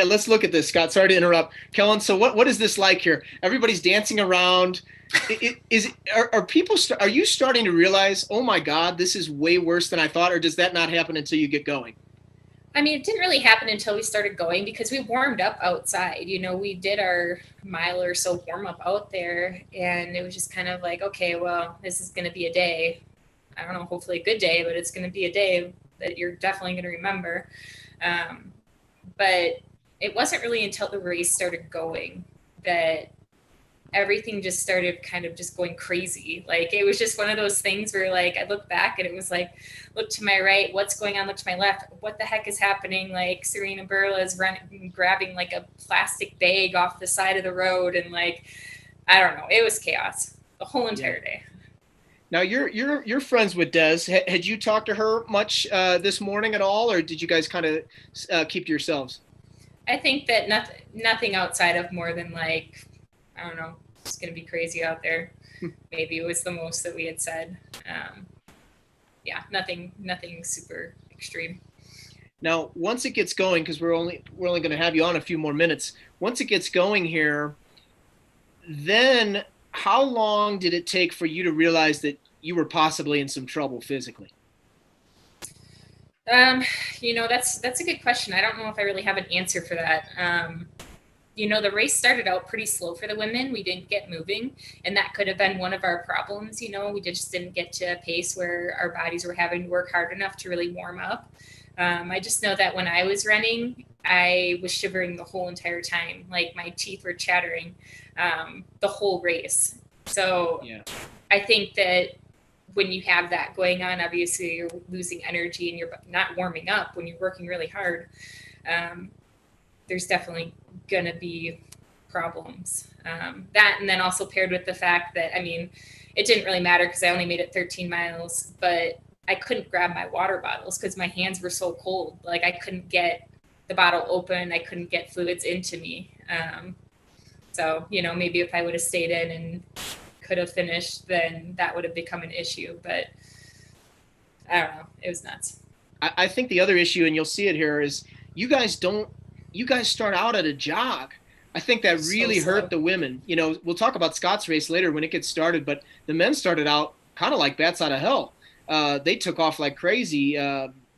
Speaker 1: let's look at this, Scott. Sorry to interrupt. Kellen, so what is this like here? Everybody's dancing around. Are you starting to realize, oh my God, this is way worse than I thought, or does that not happen until you get going?
Speaker 5: I mean, it didn't really happen until we started going, because we warmed up outside. We did our mile or so warm up out there, and it was just kind of like, okay, well, this is going to be a day. I don't know, hopefully a good day, but it's going to be a day that you're definitely going to remember. But it wasn't really until the race started going that everything just started kind of just going crazy. It was just one of those things where I look back and it was look to my right, what's going on? Look to my left, what the heck is happening? Serena Burla is running, grabbing a plastic bag off the side of the road. And I don't know, it was chaos the whole entire day.
Speaker 1: Now you're friends with Des. Had you talked to her much this morning at all, or did you guys kind of keep to yourselves?
Speaker 5: I think that nothing outside of more than I don't know, it's going to be crazy out there. Maybe it was the most that we had said. Yeah, nothing super extreme.
Speaker 1: Now, once it gets going, because we're only going to have you on a few more minutes. Once it gets going here, then how long did it take for you to realize that you were possibly in some trouble physically?
Speaker 5: That's a good question. I don't know if I really have an answer for that. The race started out pretty slow for the women. We didn't get moving, and that could have been one of our problems. We just didn't get to a pace where our bodies were having to work hard enough to really warm up. I just know that when I was running, I was shivering the whole entire time. My teeth were chattering the whole race. So yeah. I think that when you have that going on, obviously you're losing energy and you're not warming up when you're working really hard. There's definitely going to be problems. That, and then also paired with the fact that, I mean, it didn't really matter because I only made it 13 miles, but I couldn't grab my water bottles because my hands were so cold. Like I couldn't get the bottle open. I couldn't get fluids into me. So, you know, maybe if I would have stayed in and could have finished, then that would have become an issue. But I don't know. It was nuts.
Speaker 1: I think the other issue, and you'll see it here, is you guys start out at a jog. I think that really hurt the women. You know, we'll talk about Scott's race later when it gets started, but the men started out kind of like bats out of hell. They took off like crazy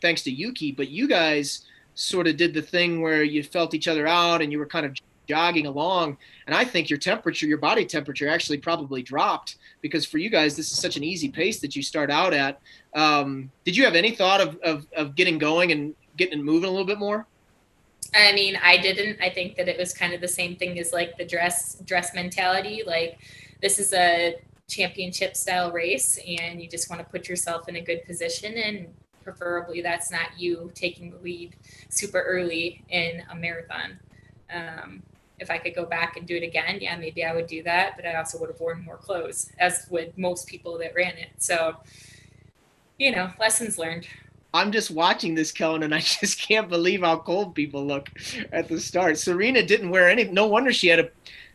Speaker 1: thanks to Yuki, but you guys sort of did the thing where you felt each other out and you were kind of jogging along. And I think your body temperature actually probably dropped because for you guys, this is such an easy pace that you start out at. Did you have any thought of getting going and getting moving a little bit more?
Speaker 5: I mean, I didn't. I think that it was kind of the same thing as like the dress mentality. Like this is a championship style race and you just want to put yourself in a good position, and preferably that's not you taking the lead super early in a marathon. If I could go back and do it again, yeah, maybe I would do that, but I also would have worn more clothes, as would most people that ran it. So, you know, lessons learned.
Speaker 1: I'm just watching this, Kellen, and I just can't believe how cold people look at the start. Serena didn't wear any. No wonder she had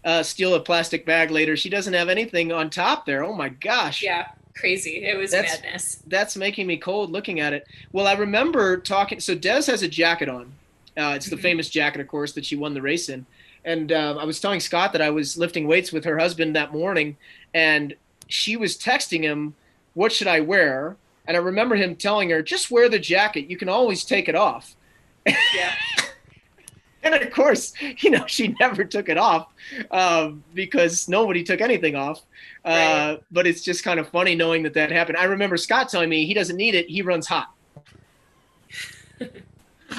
Speaker 1: to steal a plastic bag later. She doesn't have anything on top there. Oh, my gosh.
Speaker 5: Yeah, crazy. It was madness.
Speaker 1: That's making me cold looking at it. Well, I remember talking. So Des has a jacket on. It's the famous jacket, of course, that she won the race in. And I was telling Scott that I was lifting weights with her husband that morning, and she was texting him, what should I wear? And I remember him telling her, just wear the jacket. You can always take it off.
Speaker 5: Yeah.
Speaker 1: And of course, you know, she never took it off because nobody took anything off.
Speaker 5: Right.
Speaker 1: But it's just kind of funny knowing that happened. I remember Scott telling me he doesn't need it. He runs hot.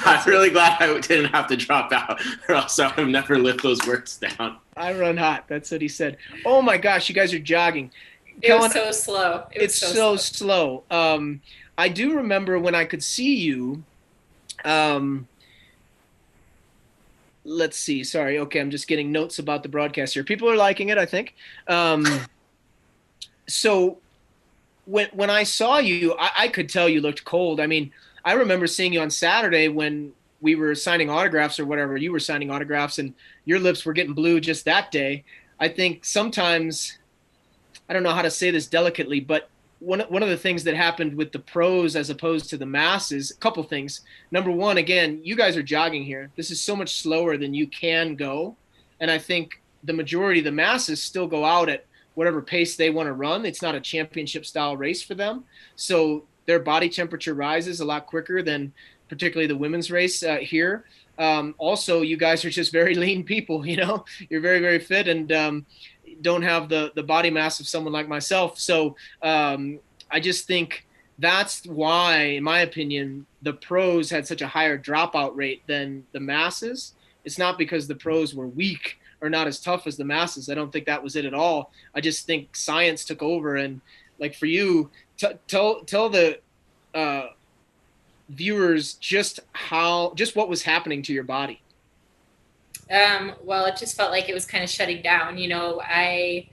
Speaker 4: I'm really glad I didn't have to drop out, or else I would never lift those words down.
Speaker 1: I run hot. That's what he said. Oh my gosh, you guys are jogging.
Speaker 5: It was so slow.
Speaker 1: It's so slow. I do remember when I could see you. Let's see. Sorry. Okay, I'm just getting notes about the broadcast here. People are liking it, I think. So when I saw you, I could tell you looked cold. I mean, I remember seeing you on Saturday when we were signing autographs or whatever. You were signing autographs and your lips were getting blue just that day. I think sometimes, I don't know how to say this delicately, but one of the things that happened with the pros as opposed to the masses, a couple things. Number one, again, you guys are jogging here. This is so much slower than you can go. And I think the majority of the masses still go out at whatever pace they want to run. It's not a championship style race for them. So their body temperature rises a lot quicker than particularly the women's race here. Also, you guys are just very lean people, you know, you're very, very fit and don't have the body mass of someone like myself. So I just think that's why, in my opinion, the pros had such a higher dropout rate than the masses. It's not because the pros were weak or not as tough as the masses. I don't think that was it at all. I just think science took over. And like for you, tell the viewers just what was happening to your body.
Speaker 5: Well, it just felt like it was kind of shutting down. You know, I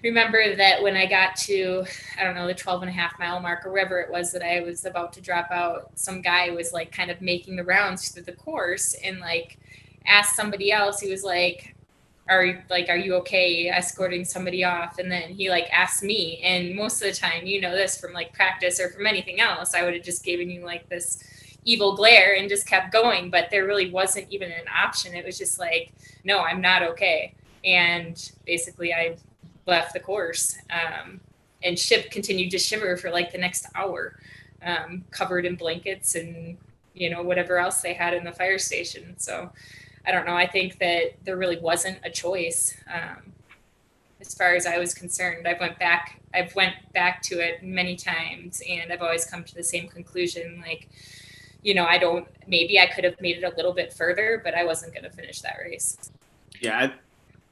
Speaker 5: remember that when I got to, I don't know, the 12.5 mile mark or wherever it was that I was about to drop out, some guy was like kind of making the rounds through the course and like asked somebody else. He was like, are you okay escorting somebody off? And then he like asked me, and most of the time, you know this from like practice or from anything else, I would have just given you like this evil glare and just kept going, but there really wasn't even an option. It was just like, no, I'm not okay. And basically I left the course and continued to shiver for like the next hour, covered in blankets and, you know, whatever else they had in the fire station. So I don't know. I think that there really wasn't a choice as far as I was concerned. I've went back to it many times and I've always come to the same conclusion. Like, you know, maybe I could have made it a little bit further, but I wasn't going to finish that race.
Speaker 4: Yeah.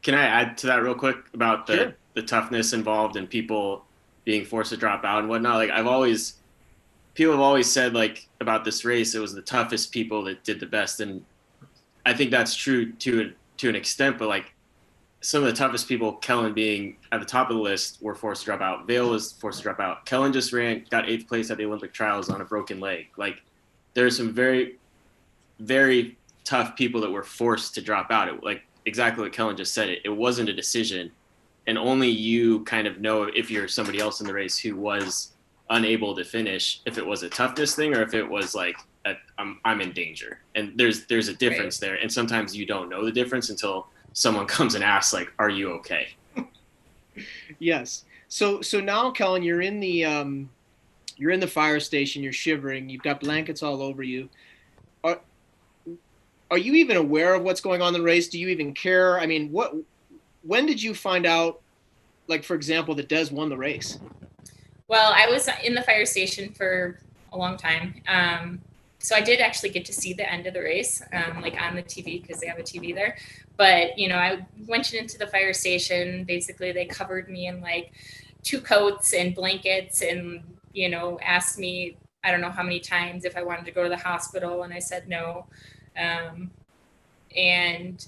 Speaker 4: Can I add to that real quick about
Speaker 1: Sure.
Speaker 4: the toughness involved and people being forced to drop out and whatnot? Like people have always said like about this race, it was the toughest people that did the best. And I think that's true to to an extent, but like some of the toughest people, Kellen being at the top of the list, were forced to drop out. Vail was forced to drop out. Kellen just got 8th place at the Olympic trials on a broken leg. Like there's some very, very tough people that were forced to drop out. Like exactly what Kellen just said, it wasn't a decision. And only you kind of know if you're somebody else in the race who was unable to finish, if it was a toughness thing or if it was like, I'm in danger. And there's a difference there. And sometimes you don't know the difference until someone comes and asks, like, are you okay?
Speaker 1: Yes. So now, Kellen, you're in the fire station. You're shivering. You've got blankets all over you. Are you even aware of what's going on in the race? Do you even care? I mean, when did you find out, like, for example, that Des won the race?
Speaker 5: Well, I was in the fire station for a long time. So I did actually get to see the end of the race, like on the TV, because they have a TV there. But, you know, I went into the fire station. Basically, they covered me in like 2 coats and blankets and, you know, asked me, I don't know how many times if I wanted to go to the hospital. And I said no. And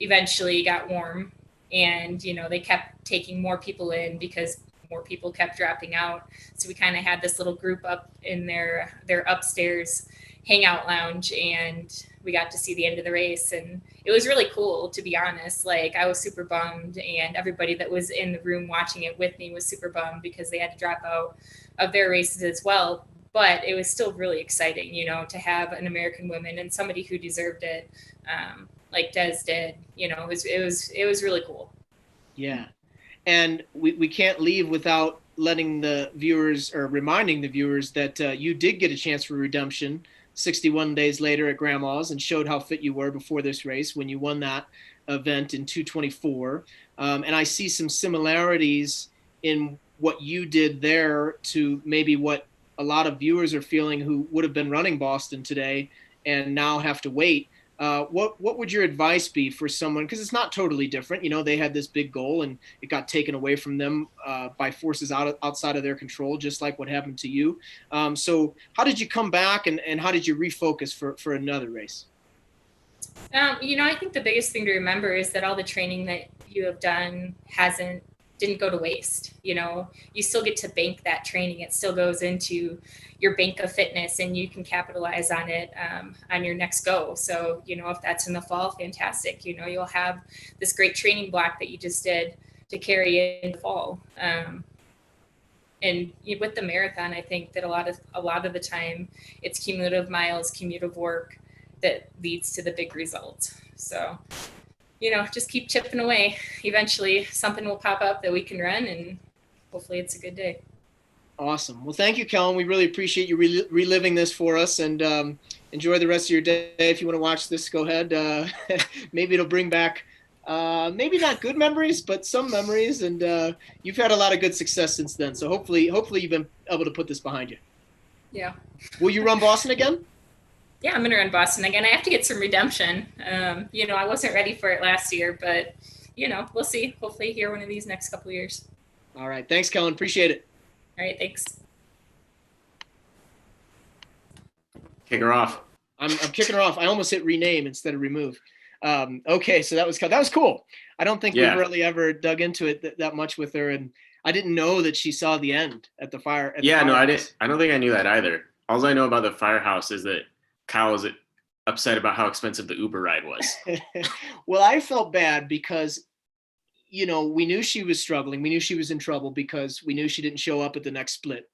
Speaker 5: eventually got warm. And, you know, they kept taking more people in because more people kept dropping out. So we kind of had this little group up in their upstairs hangout lounge, and we got to see the end of the race. And it was really cool, to be honest. Like, I was super bummed, and everybody that was in the room watching it with me was super bummed because they had to drop out of their races as well. But it was still really exciting, you know, to have an American woman and somebody who deserved it, like Des did. You know, it was really cool.
Speaker 1: Yeah. And we can't leave without letting the viewers, or reminding the viewers, that you did get a chance for redemption 61 days later at Grandma's and showed how fit you were before this race when you won that event in 2:24. And I see some similarities in what you did there to maybe what a lot of viewers are feeling who would have been running Boston today and now have to wait. What would your advice be for someone? Because it's not totally different. You know, they had this big goal and it got taken away from them by forces outside of their control, just like what happened to you. So how did you come back and how did you refocus for another race?
Speaker 5: You know, I think the biggest thing to remember is that all the training that you have done didn't go to waste. You know, you still get to bank that training. It still goes into your bank of fitness, and you can capitalize on it on your next go. So, you know, if that's in the fall, fantastic. You know, you'll have this great training block that you just did to carry in the fall. And with the marathon, I think that a lot of the time it's cumulative miles, cumulative work that leads to the big results. So, you know, just keep chipping away. Eventually something will pop up that we can run, and hopefully it's a good day.
Speaker 1: Awesome. Well, thank you, Kellen. We really appreciate you reliving this for us, and enjoy the rest of your day. If you want to watch this, go ahead. Maybe it'll bring back maybe not good memories, but some memories. And you've had a lot of good success since then. So hopefully you've been able to put this behind you.
Speaker 5: Yeah.
Speaker 1: Will you run Boston again?
Speaker 5: Yeah, I'm going to run Boston again. I have to get some redemption. You know, I wasn't ready for it last year, but, you know, we'll see. Hopefully here one of these next couple of years.
Speaker 1: All right. Thanks, Kellen. Appreciate it.
Speaker 5: All right. Thanks.
Speaker 4: Kick her off.
Speaker 1: I'm kicking her off. I almost hit rename instead of remove. Okay. So that was cool. I don't think we've really ever dug into it that much with her. And I didn't know that she saw the end at the fire.
Speaker 4: No, I didn't. I don't think I knew that either. All I know about the firehouse is that Kyle was upset about how expensive the Uber ride was.
Speaker 1: Well, I felt bad because, you know, we knew she was struggling. We knew she was in trouble because we knew she didn't show up at the next split.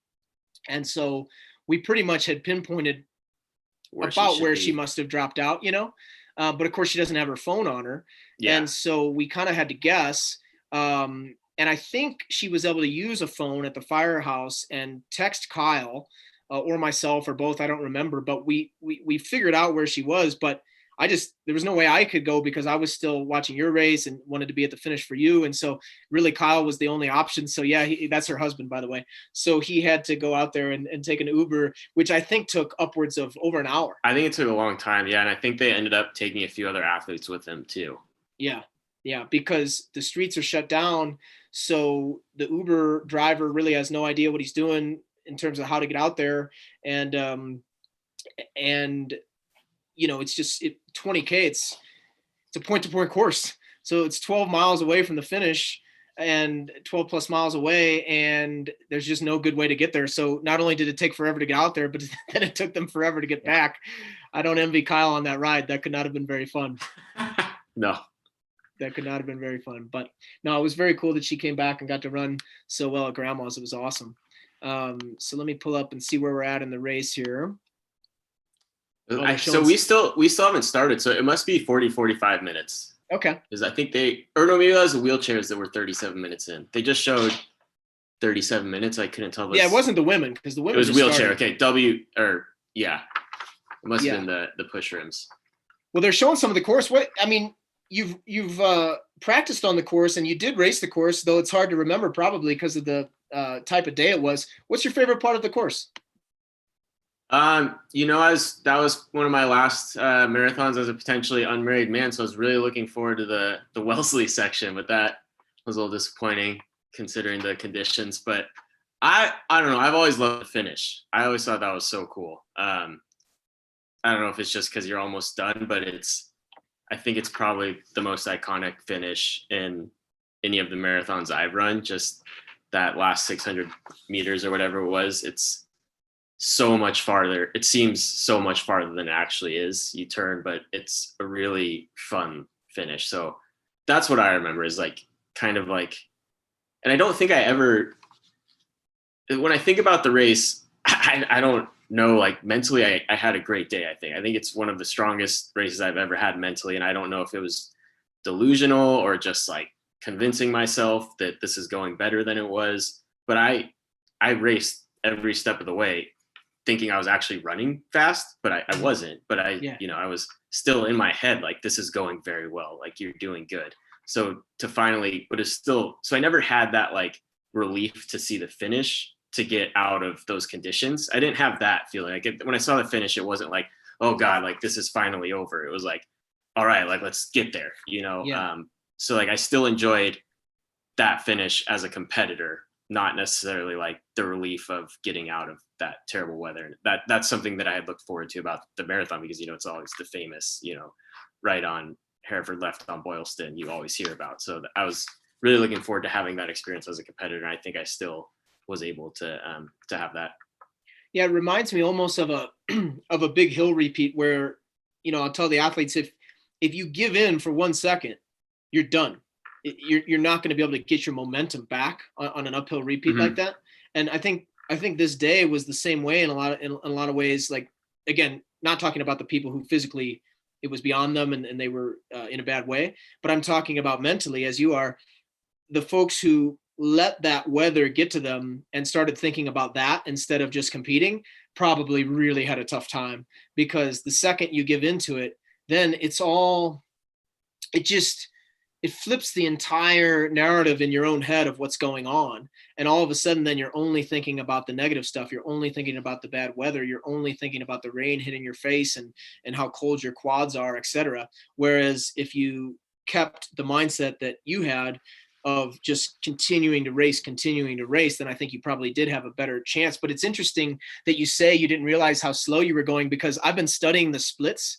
Speaker 1: And so we pretty much had pinpointed where she must have dropped out, you know, but of course she doesn't have her phone on her. Yeah. And so we kind of had to guess. And I think she was able to use a phone at the firehouse and text Kyle or myself or both. I don't remember, but we figured out where she was, but there was no way I could go because I was still watching your race and wanted to be at the finish for you. And so really Kyle was the only option. So yeah, that's her husband, by the way. So he had to go out there and take an Uber, which I think took upwards of over an hour.
Speaker 4: I think it took a long time. Yeah. And I think they ended up taking a few other athletes with them too.
Speaker 1: Yeah. Yeah. Because the streets are shut down. So the Uber driver really has no idea what he's doing in terms of how to get out there. And you know, it's just 20K. it's a point-to-point course. So it's 12 miles away from the finish and 12 plus miles away, and there's just no good way to get there. So not only did it take forever to get out there, but then it took them forever to get back. I don't envy Kyle on that ride. That could not have been very fun.
Speaker 4: No.
Speaker 1: That could not have been very fun. But no, it was very cool that she came back and got to run so well at Grandma's. It was awesome. So let me pull up and see where we're at in the race here.
Speaker 4: So we still haven't started. So it must be 45 minutes.
Speaker 1: Okay.
Speaker 4: Because I think maybe that was the wheelchairs that were 37 minutes in. They just showed 37 minutes. I couldn't tell.
Speaker 1: Yeah, it wasn't the women because the women.
Speaker 4: It was wheelchair.
Speaker 1: Started.
Speaker 4: Okay. It must have been the push rims.
Speaker 1: Well, they're showing some of the course. You've practiced on the course and you did race the course, though it's hard to remember probably because of the type of day it was. What's your favorite part of the course?
Speaker 4: That was one of my last marathons as a potentially unmarried man, so I was really looking forward to the Wellesley section, but that was a little disappointing considering the conditions. But I don't know. I've always loved the finish. I always thought that was so cool. I don't know if it's just because you're almost done, but I think it's probably the most iconic finish in any of the marathons I've run. Just that last 600 meters or whatever it was. It's so much farther. It seems so much farther than it actually is. You turn, but it's a really fun finish. So that's what I remember is kind of and I don't think I ever, when I think about the race, I don't know, mentally, I had a great day. I think it's one of the strongest races I've ever had mentally. And I don't know if it was delusional or just convincing myself that this is going better than it was. But I raced every step of the way thinking I was actually running fast, but I wasn't. But I was still in my head, this is going very well. You're doing good. So to finally, but it's still, so I never had that relief to see the finish, to get out of those conditions. I didn't have that feeling. When I saw the finish, it wasn't oh God, this is finally over. It was all right, let's get there,
Speaker 1: Yeah.
Speaker 4: So I still enjoyed that finish as a competitor, not necessarily the relief of getting out of that terrible weather. That's something that I had looked forward to about the marathon because, it's always the famous, right on Hereford, left on Boylston, you always hear about. So I was really looking forward to having that experience as a competitor. And I think I still was able to have that.
Speaker 1: Yeah, it reminds me almost of a big hill repeat where, I'll tell the athletes if you give in for 1 second, you're done. You're not going to be able to get your momentum back on an uphill repeat like that. And I think this day was the same way in a lot of ways. Again, not talking about the people who physically it was beyond them and they were in a bad way, but I'm talking about mentally, as you are, the folks who let that weather get to them and started thinking about that instead of just competing probably really had a tough time, because the second you give into it, then it flips the entire narrative in your own head of what's going on. And all of a sudden, then you're only thinking about the negative stuff. You're only thinking about the bad weather. You're only thinking about the rain hitting your face and how cold your quads are, et cetera. Whereas if you kept the mindset that you had of just continuing to race, then I think you probably did have a better chance. But it's interesting that you say you didn't realize how slow you were going, because I've been studying the splits,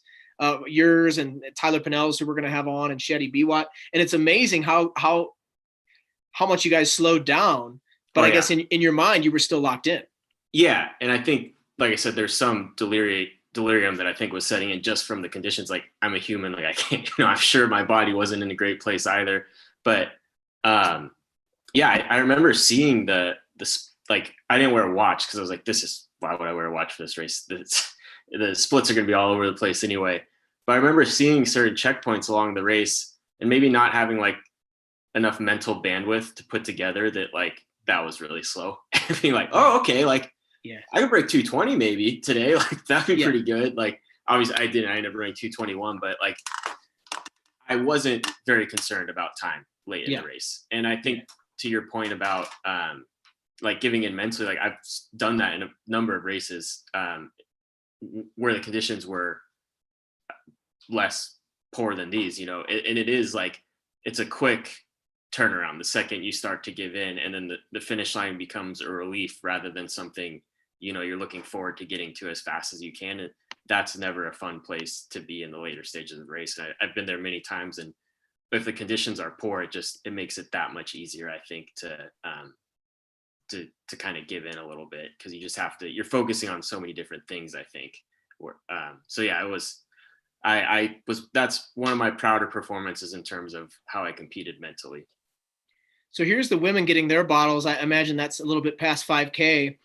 Speaker 1: yours and Tyler Pennel's, who we're going to have on, and Shadrack Biwott. And it's amazing how much you guys slowed down. But I guess in your mind, you were still locked in.
Speaker 4: Yeah. And I think, like I said, there's some delirium that I think was setting in just from the conditions. I'm a human, I can't, I'm sure my body wasn't in a great place either. But I remember seeing the I didn't wear a watch because I was why would I wear a watch for this race? The splits are going to be all over the place anyway. But I remember seeing certain checkpoints along the race and maybe not having enough mental bandwidth to put together that that was really slow. And being oh, okay,
Speaker 1: yeah,
Speaker 4: I could break 220 maybe today. That'd be pretty good. Obviously I never ran 221, but I wasn't very concerned about time late in the race. And I think to your point about giving in mentally, I've done that in a number of races where the conditions were less poor than these, and it is it's a quick turnaround the second you start to give in, and then the finish line becomes a relief rather than something you're looking forward to getting to as fast as you can. that's never a fun place to be in the later stages of the race. And I've been there many times, and if the conditions are poor, it makes it that much easier, I think, to kind of give in a little bit, because you just have to, you're focusing on so many different things, I think. So yeah, that's one of my prouder performances in terms of how I competed mentally.
Speaker 1: So here's the women getting their bottles. I imagine that's a little bit past 5K.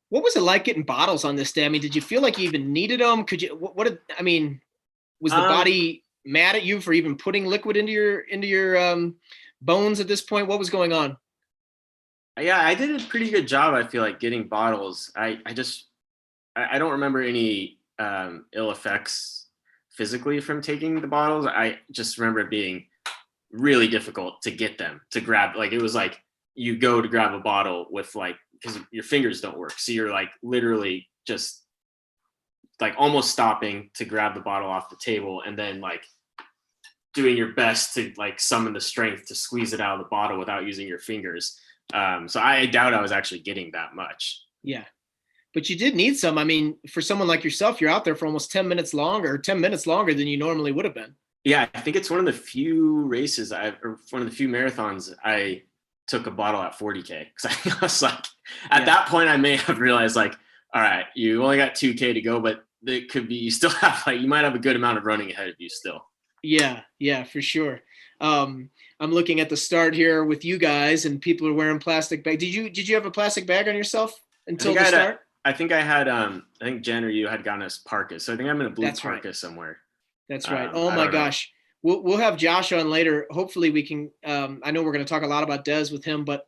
Speaker 1: What was it like getting bottles on this day? I mean, did you feel like you even needed them? Could you, was the body mad at you for even putting liquid into your bones at this point? What was going on?
Speaker 4: Yeah, I did a pretty good job, I feel like, getting bottles. I don't remember any ill effects physically from taking the bottles. I just remember it being really difficult to get them, to grab. Like, it was like you go to grab a bottle with, like, because your fingers don't work. So you're like literally just like almost stopping to grab the bottle off the table, and then like doing your best to like summon the strength to squeeze it out of the bottle without using your fingers. So I doubt I was actually getting that much.
Speaker 1: Yeah. But you did need some. I mean, for someone like yourself, you're out there for almost 10 minutes longer than you normally would have been.
Speaker 4: Yeah, I think it's one of the few races or one of the few marathons I took a bottle at 40K. Because I was like, at that point, I may have realized, like, all right, you only got 2K to go, but it could be, you still have, like, you might have a good amount of running ahead of you still.
Speaker 1: Yeah, for sure. I'm looking at the start here with you guys, and people are wearing plastic bags. Did you have a plastic bag on yourself until the start?
Speaker 4: I think I had, I think Jen or you had gotten us parkas. So I think I'm in a blue
Speaker 1: That's
Speaker 4: parka
Speaker 1: right.
Speaker 4: somewhere.
Speaker 1: That's right. Oh my gosh. We'll have Josh on later. Hopefully we can, I know we're going to talk a lot about Des with him, but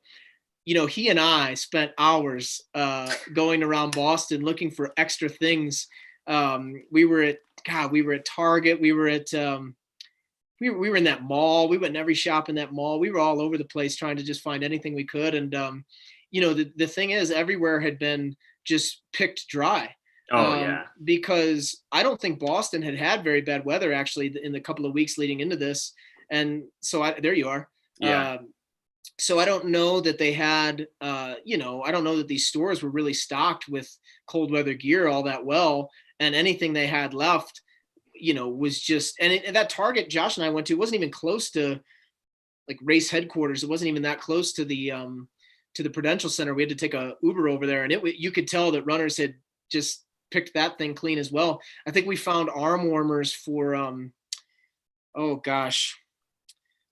Speaker 1: you know, he and I spent hours going around Boston looking for extra things. We were at Target. We were at, we were in that mall. We went in every shop in that mall. We were all over the place trying to just find anything we could. And, you know, the thing is, everywhere had been just picked dry. Because I don't think Boston had very bad weather actually in the couple of weeks leading into this. And so there you are.
Speaker 4: Yeah.
Speaker 1: So I don't know that they had, I don't know that these stores were really stocked with cold weather gear all that well. And anything they had left, you know, was just, and that Target Josh and I went to wasn't even close to like race headquarters. It wasn't even that close to the Prudential Center. We had to take a Uber over there, and you could tell that runners had just picked that thing clean as well. I think we found arm warmers for,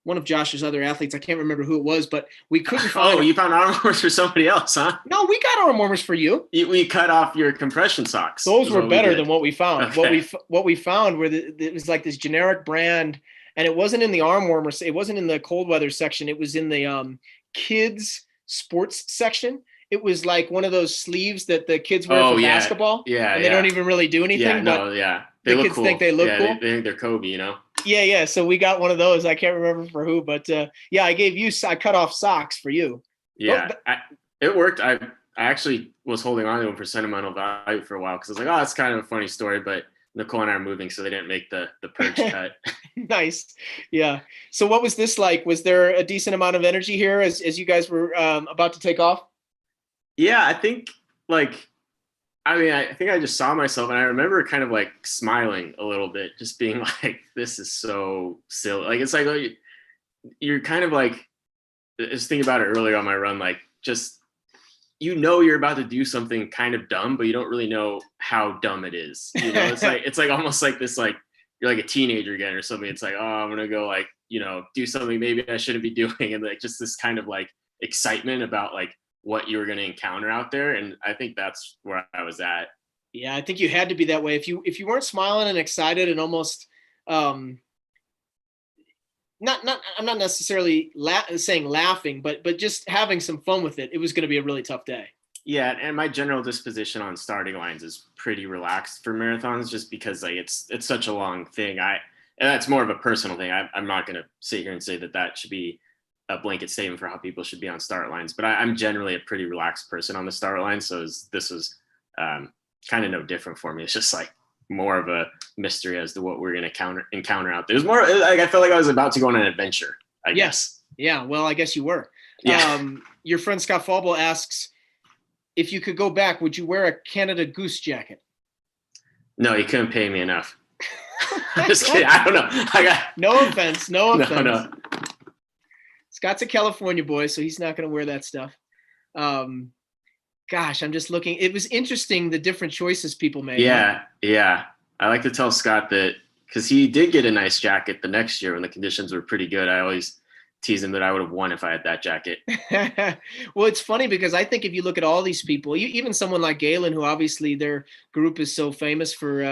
Speaker 1: one of Josh's other athletes. I can't remember who it was, but we couldn't find.
Speaker 4: Oh, you found arm warmers for somebody else, huh?
Speaker 1: No, we got arm warmers for you.
Speaker 4: We cut off your compression socks.
Speaker 1: Those were better than what we found.
Speaker 4: Okay.
Speaker 1: What we found it was like this generic brand, and it wasn't in the arm warmers. It wasn't in the cold weather section. It was in the kids sports section. It was like one of those sleeves that the kids wear for basketball.
Speaker 4: Yeah.
Speaker 1: And they don't even really do anything.
Speaker 4: They look
Speaker 1: kids
Speaker 4: cool.
Speaker 1: think they look cool.
Speaker 4: They think they're Kobe, you know?
Speaker 1: Yeah. So we got one of those. I can't remember for who, but I cut off socks for you.
Speaker 4: Yeah, it worked. I actually was holding on to them for sentimental value for a while because I was like, oh, that's kind of a funny story, but Nicole and I are moving, so they didn't make the purge cut.
Speaker 1: Nice. Yeah. So what was this like? Was there a decent amount of energy here as you guys were about to take off?
Speaker 4: Yeah, I think I think I just saw myself, and I remember kind of like smiling a little bit, just being like, this is so silly. Like, it's like, you're kind of like, I was thinking about it earlier on my run, like, just, you know, you're about to do something kind of dumb, but you don't really know how dumb it is. You know, it's like almost like this, like, you're like a teenager again or something. It's like, oh, I'm going to go, like, you know, do something maybe I shouldn't be doing. And like, just this kind of like excitement about like what you were going to encounter out there. And I think that's where I was at.
Speaker 1: Yeah. I think you had to be that way. If you weren't smiling and excited and almost, I'm not necessarily saying laughing, but just having some fun with it, it was going to be a really tough day.
Speaker 4: Yeah. And my general disposition on starting lines is pretty relaxed for marathons, just because like it's such a long thing. And that's more of a personal thing. I'm not going to sit here and say that should be a blanket statement for how people should be on start lines, but I'm generally a pretty relaxed person on the start line. So this was kind of no different for me. It's just like more of a mystery as to what we're going to encounter out there. It was more like I felt like I was about to go on an adventure, I guess.
Speaker 1: Yeah. Well, I guess you were.
Speaker 4: Yeah.
Speaker 1: Your friend Scott Falble asks, if you could go back, would you wear a Canada Goose jacket?
Speaker 4: No, he couldn't pay me enough. I'm just kidding. I don't know.
Speaker 1: No offense. No offense.
Speaker 4: No.
Speaker 1: Scott's a California boy, so he's not going to wear that stuff. Gosh, I'm just looking. It was interesting, the different choices people made.
Speaker 4: Yeah. I like to tell Scott that because he did get a nice jacket the next year when the conditions were pretty good. I always tease him that I would have won if I had that jacket.
Speaker 1: Well, it's funny because I think if you look at all these people, even someone like Galen, who obviously their group is so famous for,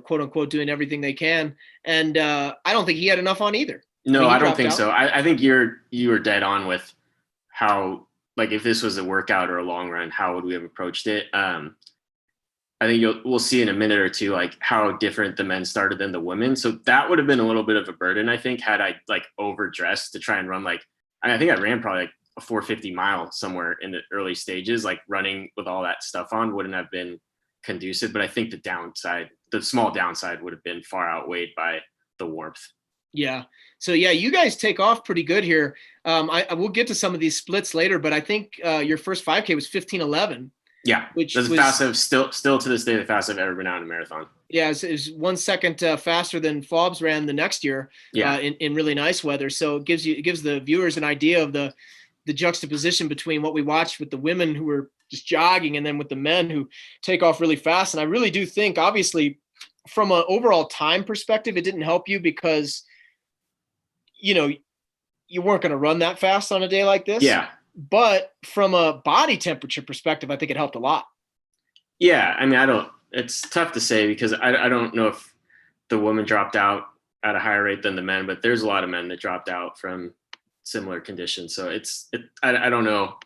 Speaker 1: quote unquote, doing everything they can. And I don't think he had enough on either.
Speaker 4: No, I don't think
Speaker 1: out.
Speaker 4: so. I think you were dead on with how, like, if this was a workout or a long run, how would we have approached it? I think we'll see in a minute or two, like how different the men started than the women. So that would have been a little bit of a burden, I think, had I like overdressed to try and run I think I ran probably like a 450 mile somewhere in the early stages, like running with all that stuff on wouldn't have been conducive. But I think the small downside would have been far outweighed by the warmth.
Speaker 1: Yeah. So yeah, you guys take off pretty good here. I will get to some of these splits later, but I think your first 5K was 15:11.
Speaker 4: Yeah, which was fastest, still to this day, the fastest I've ever been out in a marathon.
Speaker 1: Yeah, it was 1 second faster than Fobbs ran the next year. In really nice weather. So it gives the viewers an idea of the juxtaposition between what we watched with the women who were just jogging and then with the men who take off really fast. And I really do think, obviously, from an overall time perspective, it didn't help you because, you weren't going to run that fast on a day like this.
Speaker 4: Yeah.
Speaker 1: But from a body temperature perspective, I think it helped a lot.
Speaker 4: Yeah. I mean, it's tough to say because I don't know if the women dropped out at a higher rate than the men, but there's a lot of men that dropped out from similar conditions. So I don't know.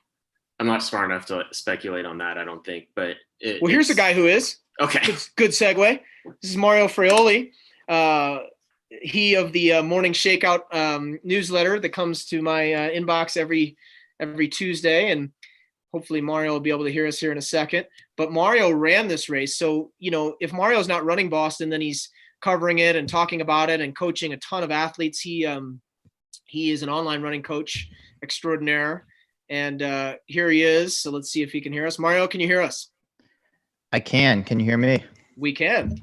Speaker 4: I'm not smart enough to speculate on that, I don't think, but
Speaker 1: here's a guy who is.
Speaker 4: Okay.
Speaker 1: Good segue. This is Mario Fraioli. He of the Morning Shakeout newsletter that comes to my inbox every Tuesday, and hopefully Mario will be able to hear us here in a second. But Mario ran this race. So, if Mario's not running Boston, then he's covering it and talking about it and coaching a ton of athletes. He is an online running coach extraordinaire. And here he is. So let's see if he can hear us. Mario, can you hear us?
Speaker 6: I can. Can you hear me?
Speaker 1: We can.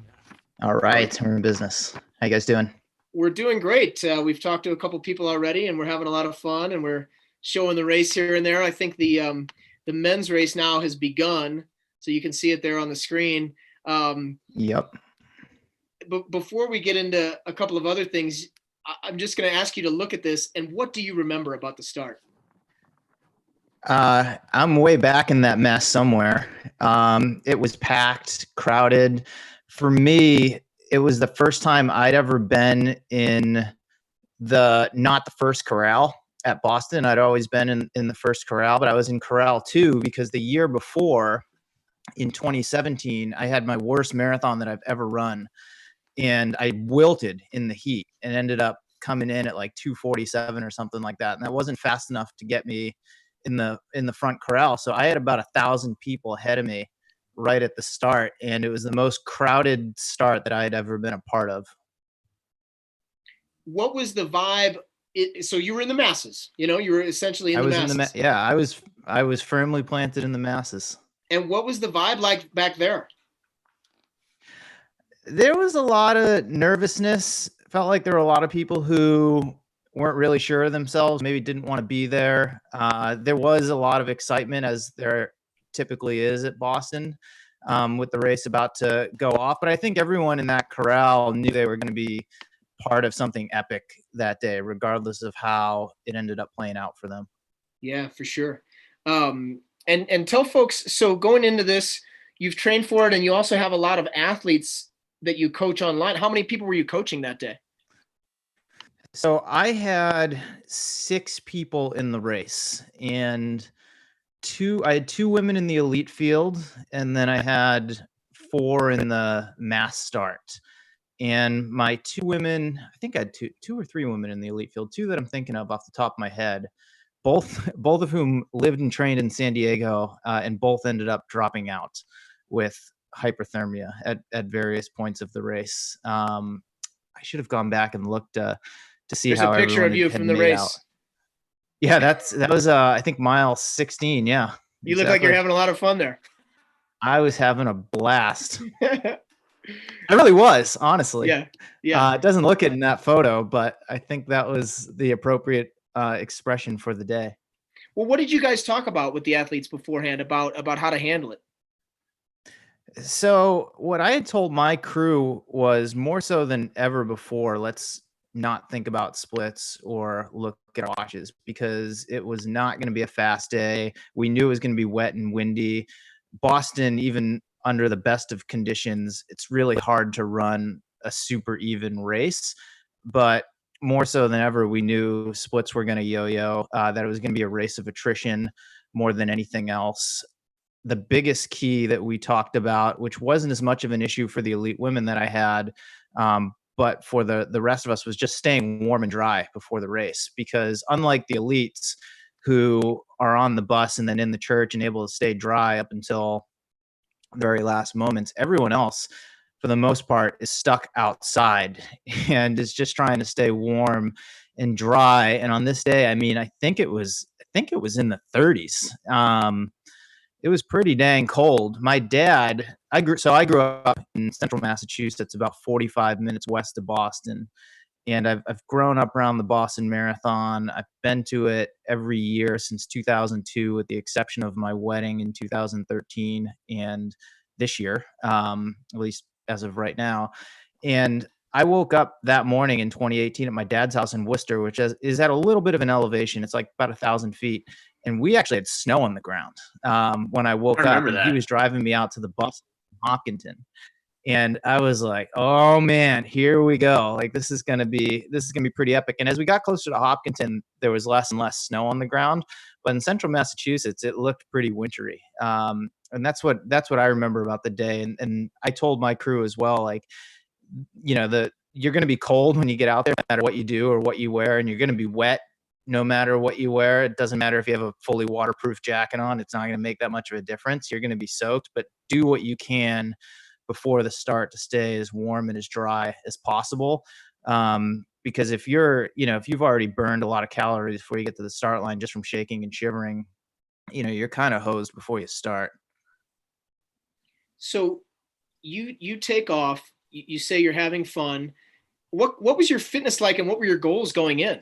Speaker 6: All right. We're in business. How you guys doing?
Speaker 1: We're doing great. We've talked to a couple people already, and we're having a lot of fun, and we're showing the race here and there. I think the men's race now has begun, so you can see it there on the screen.
Speaker 6: Yep.
Speaker 1: But before we get into a couple of other things, I'm just going to ask you to look at this, and what do you remember about the start?
Speaker 6: I'm way back in that mess somewhere. It was packed, crowded. For me, it was the first time I'd ever been in not the first corral at Boston. I'd always been in the first corral, but I was in corral 2 because the year before, in 2017, I had my worst marathon that I've ever run, and I wilted in the heat and ended up coming in at like 2:47 or something like that, and that wasn't fast enough to get me in the front corral. So I had about 1,000 people ahead of me right at the start, and it was the most crowded start that I had ever been a part of.
Speaker 1: What was the vibe? So you were in the masses, you were essentially in the masses.
Speaker 6: I was firmly planted in the masses.
Speaker 1: And what was the vibe like back there?
Speaker 6: There was a lot of nervousness. Felt like there were a lot of people who weren't really sure of themselves, maybe didn't want to be there. There was a lot of excitement, as there typically is at Boston, with the race about to go off. But I think everyone in that corral knew they were going to be part of something epic that day, regardless of how it ended up playing out for them.
Speaker 1: Yeah, for sure. And tell folks, so going into this, you've trained for it, and you also have a lot of athletes that you coach online. How many people were you coaching that day?
Speaker 6: So I had 6 people in the race, and I had 2 women in the elite field, and then I had 4 in the mass start. And my 2 women, I think I had two or 3 women in the elite field, 2 that I'm thinking of off the top of my head, both of whom lived and trained in San Diego, and both ended up dropping out with hyperthermia at various points of the race. I should have gone back and looked to see
Speaker 1: There's
Speaker 6: how
Speaker 1: a picture of you from the race.
Speaker 6: Out. Yeah, that was I think mile 16. Yeah,
Speaker 1: you look like you're having a lot of fun there.
Speaker 6: I was having a blast. I really was, honestly.
Speaker 1: Yeah. Yeah.
Speaker 6: It doesn't look it in that photo, but I think that was the appropriate expression for the day.
Speaker 1: Well, what did you guys talk about with the athletes beforehand about how to handle it?
Speaker 6: So what I had told my crew was more so than ever before, let's not think about splits or look at watches because it was not going to be a fast day. We knew it was going to be wet and windy. Boston, even under the best of conditions, it's really hard to run a super even race. But more so than ever, we knew splits were going to yo-yo, that it was going to be a race of attrition more than anything else. The biggest key that we talked about, which wasn't as much of an issue for the elite women that I had, but for the rest of us, was just staying warm and dry before the race. Because unlike the elites who are on the bus and then in the church and able to stay dry up until the very last moments, everyone else, for the most part, is stuck outside and is just trying to stay warm and dry. And on this day, I mean, I think it was in the 30s. It was pretty dang cold. My dad, I grew up in central Massachusetts, about 45 minutes west of Boston. And I've grown up around the Boston Marathon. I've been to it every year since 2002, with the exception of my wedding in 2013 and this year, at least as of right now. And I woke up that morning in 2018 at my dad's house in Worcester, which is at a little bit of an elevation. It's like about 1,000 feet. And we actually had snow on the ground when I woke up.
Speaker 4: remember
Speaker 6: And
Speaker 4: that.
Speaker 6: he was driving me out to the bus in Hopkinton. And I was like, oh man, here we go. Like this is gonna be pretty epic. And as we got closer to Hopkinton, there was less and less snow on the ground. But in central Massachusetts, it looked pretty wintry. And that's what I remember about the day. And I told my crew as well, like, you're gonna be cold when you get out there, no matter what you do or what you wear, and you're gonna be wet no matter what you wear. It doesn't matter if you have a fully waterproof jacket on, it's not gonna make that much of a difference. You're gonna be soaked, but do what you can before the start to stay as warm and as dry as possible. Because if you've already burned a lot of calories before you get to the start line just from shaking and shivering, you're kind of hosed before you start.
Speaker 1: So you take off, you say you're having fun. What was your fitness like and what were your goals going in?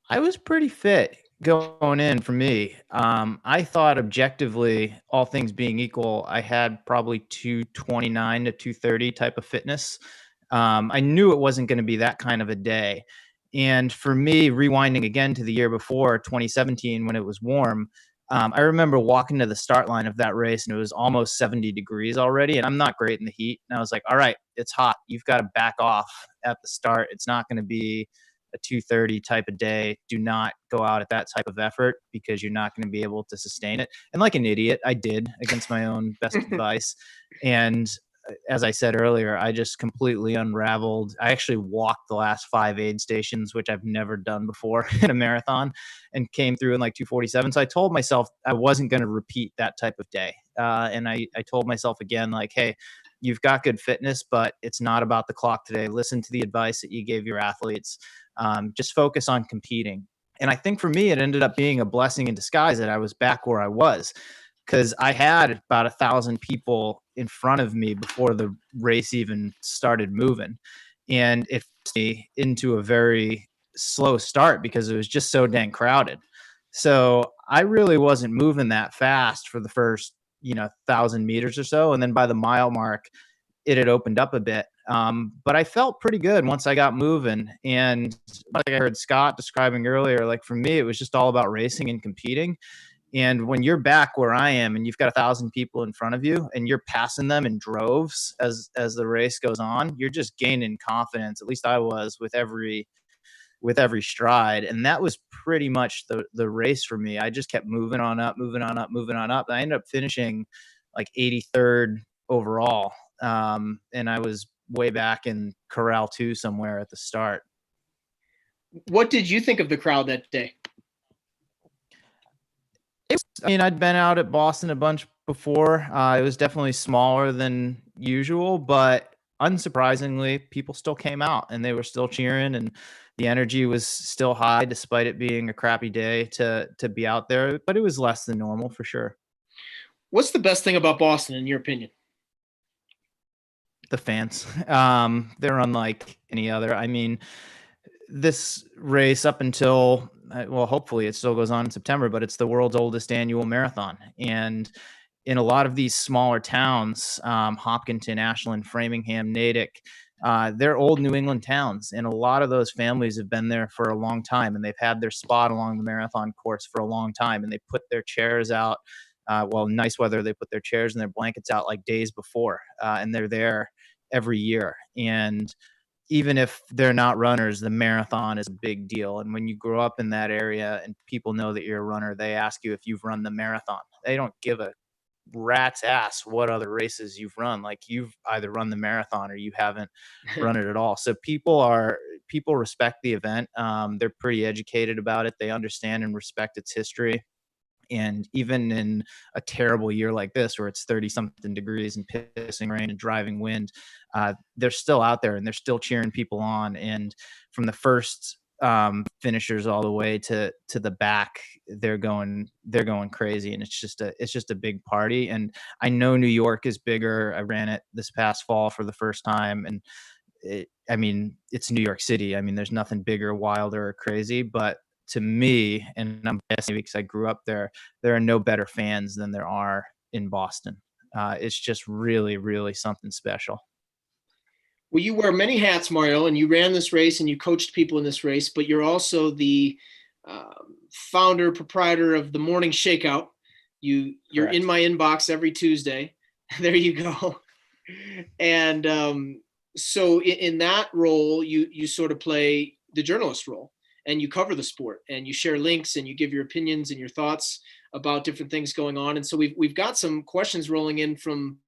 Speaker 6: I was pretty fit going in for me. I thought objectively, all things being equal, I had probably 229 to 230 type of fitness. I knew it wasn't going to be that kind of a day. And for me, rewinding again to the year before, 2017, when it was warm, I remember walking to the start line of that race and it was almost 70 degrees already. And I'm not great in the heat. And I was like, all right, it's hot. You've got to back off at the start. It's not going to be a 230 type of day. Do not go out at that type of effort because you're not going to be able to sustain it. And like an idiot, I did against my own best advice. And as I said earlier, I just completely unraveled. I actually walked the last 5 aid stations, which I've never done before in a marathon, and came through in like 2:47. So I told myself I wasn't going to repeat that type of day. And I told myself again, like, hey, you've got good fitness, but it's not about the clock today. Listen to the advice that you gave your athletes. Just focus on competing. And I think for me, it ended up being a blessing in disguise that I was back where I was, because I had about 1,000 people in front of me before the race even started moving. And it forced me into a very slow start because it was just so dang crowded. So I really wasn't moving that fast for the first, 1,000 meters or so. And then by the mile mark, it had opened up a bit. But I felt pretty good once I got moving. And like I heard Scott describing earlier, like for me, it was just all about racing and competing. And when you're back where I am and you've got 1,000 people in front of you and you're passing them in droves as the race goes on, you're just gaining confidence. At least I was with every stride. And that was pretty much the race for me. I just kept moving on up. I ended up finishing like 83rd overall. And I was way back in Corral 2 somewhere at the start.
Speaker 1: What did you think of the crowd that day?
Speaker 6: I'd been out at Boston a bunch before. It was definitely smaller than usual, but unsurprisingly, people still came out and they were still cheering, and the energy was still high despite it being a crappy day to be out there. But it was less than normal for sure.
Speaker 1: What's the best thing about Boston in your opinion?
Speaker 6: the fans. They're unlike any other. I mean, this race up until, well, hopefully it still goes on in September, but it's the world's oldest annual marathon. And in a lot of these smaller towns, Hopkinton, Ashland, Framingham, Natick, they're old New England towns. And a lot of those families have been there for a long time, and they've had their spot along the marathon course for a long time. And they put their chairs out. Well, nice weather, they put their chairs and their blankets out like days before, and they're there every year. And even if they're not runners, the marathon is a big deal. And when you grow up in that area and people know that you're a runner, they ask you if you've run the marathon. They don't give a rat's ass what other races you've run. Like, you've either run the marathon or you haven't run it at all. So people respect the event. They're pretty educated about it. They understand and respect its history. And even in a terrible year like this, where it's 30 something degrees and pissing rain and driving wind, they're still out there and they're still cheering people on. And from the first finishers all the way to the back, they're going crazy. And it's just a big party. And I know New York is bigger. I ran it this past fall for the first time, and it's New York City. I mean, there's nothing bigger, wilder, or crazy, but to me, and I'm guessing because I grew up there are no better fans than there are in Boston. It's just really, really something special.
Speaker 1: Well, you wear many hats, Mario, and you ran this race and you coached people in this race, but you're also the founder, proprietor of the Morning Shakeout. You're
Speaker 3: Correct.
Speaker 1: in my inbox every Tuesday. There you go. And so in that role, you sort of play the journalist role, and you cover the sport and you share links and you give your opinions and your thoughts about different things going on. And so we've got some questions rolling in from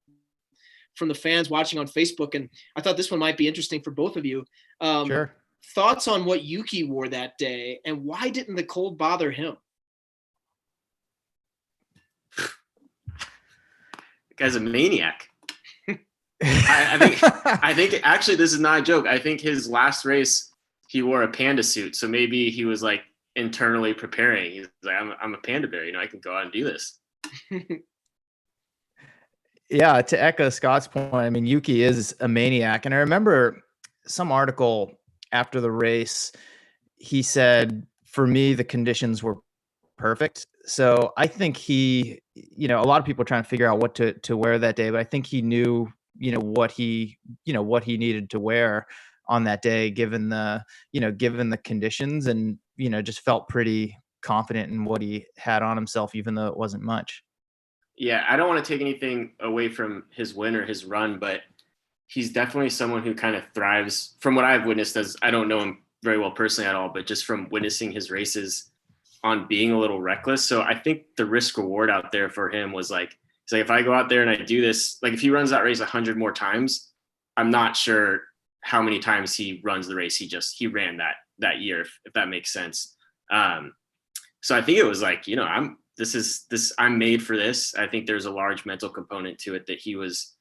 Speaker 1: the fans watching on Facebook. And I thought this one might be interesting for both of you.
Speaker 6: Sure.
Speaker 1: Thoughts on what Yuki wore that day, and why didn't the cold bother him?
Speaker 4: The guy's a maniac. I think actually this is not a joke. I think his last race, he wore a panda suit. So maybe he was like internally preparing. He's like, I'm a panda bear, I can go out and do this.
Speaker 6: Yeah, to echo Scott's point, I mean, Yuki is a maniac. And I remember some article after the race, he said, for me, the conditions were perfect. So I think a lot of people are trying to figure out what to wear that day, but I think he knew, what he needed to wear on that day, given the conditions, and, just felt pretty confident in what he had on himself, even though it wasn't much.
Speaker 4: Yeah, I don't want to take anything away from his win or his run, but he's definitely someone who kind of thrives, from what I've witnessed, as I don't know him very well personally at all, but just from witnessing his races, on being a little reckless. So I think the risk reward out there for him was like, he's like, if I go out there and I do this, like if he runs that race 100 more times, I'm not sure how many times he runs the race he ran that year, if that makes sense. So I think it was like, I'm made for this. I think there's a large mental component to it, that he was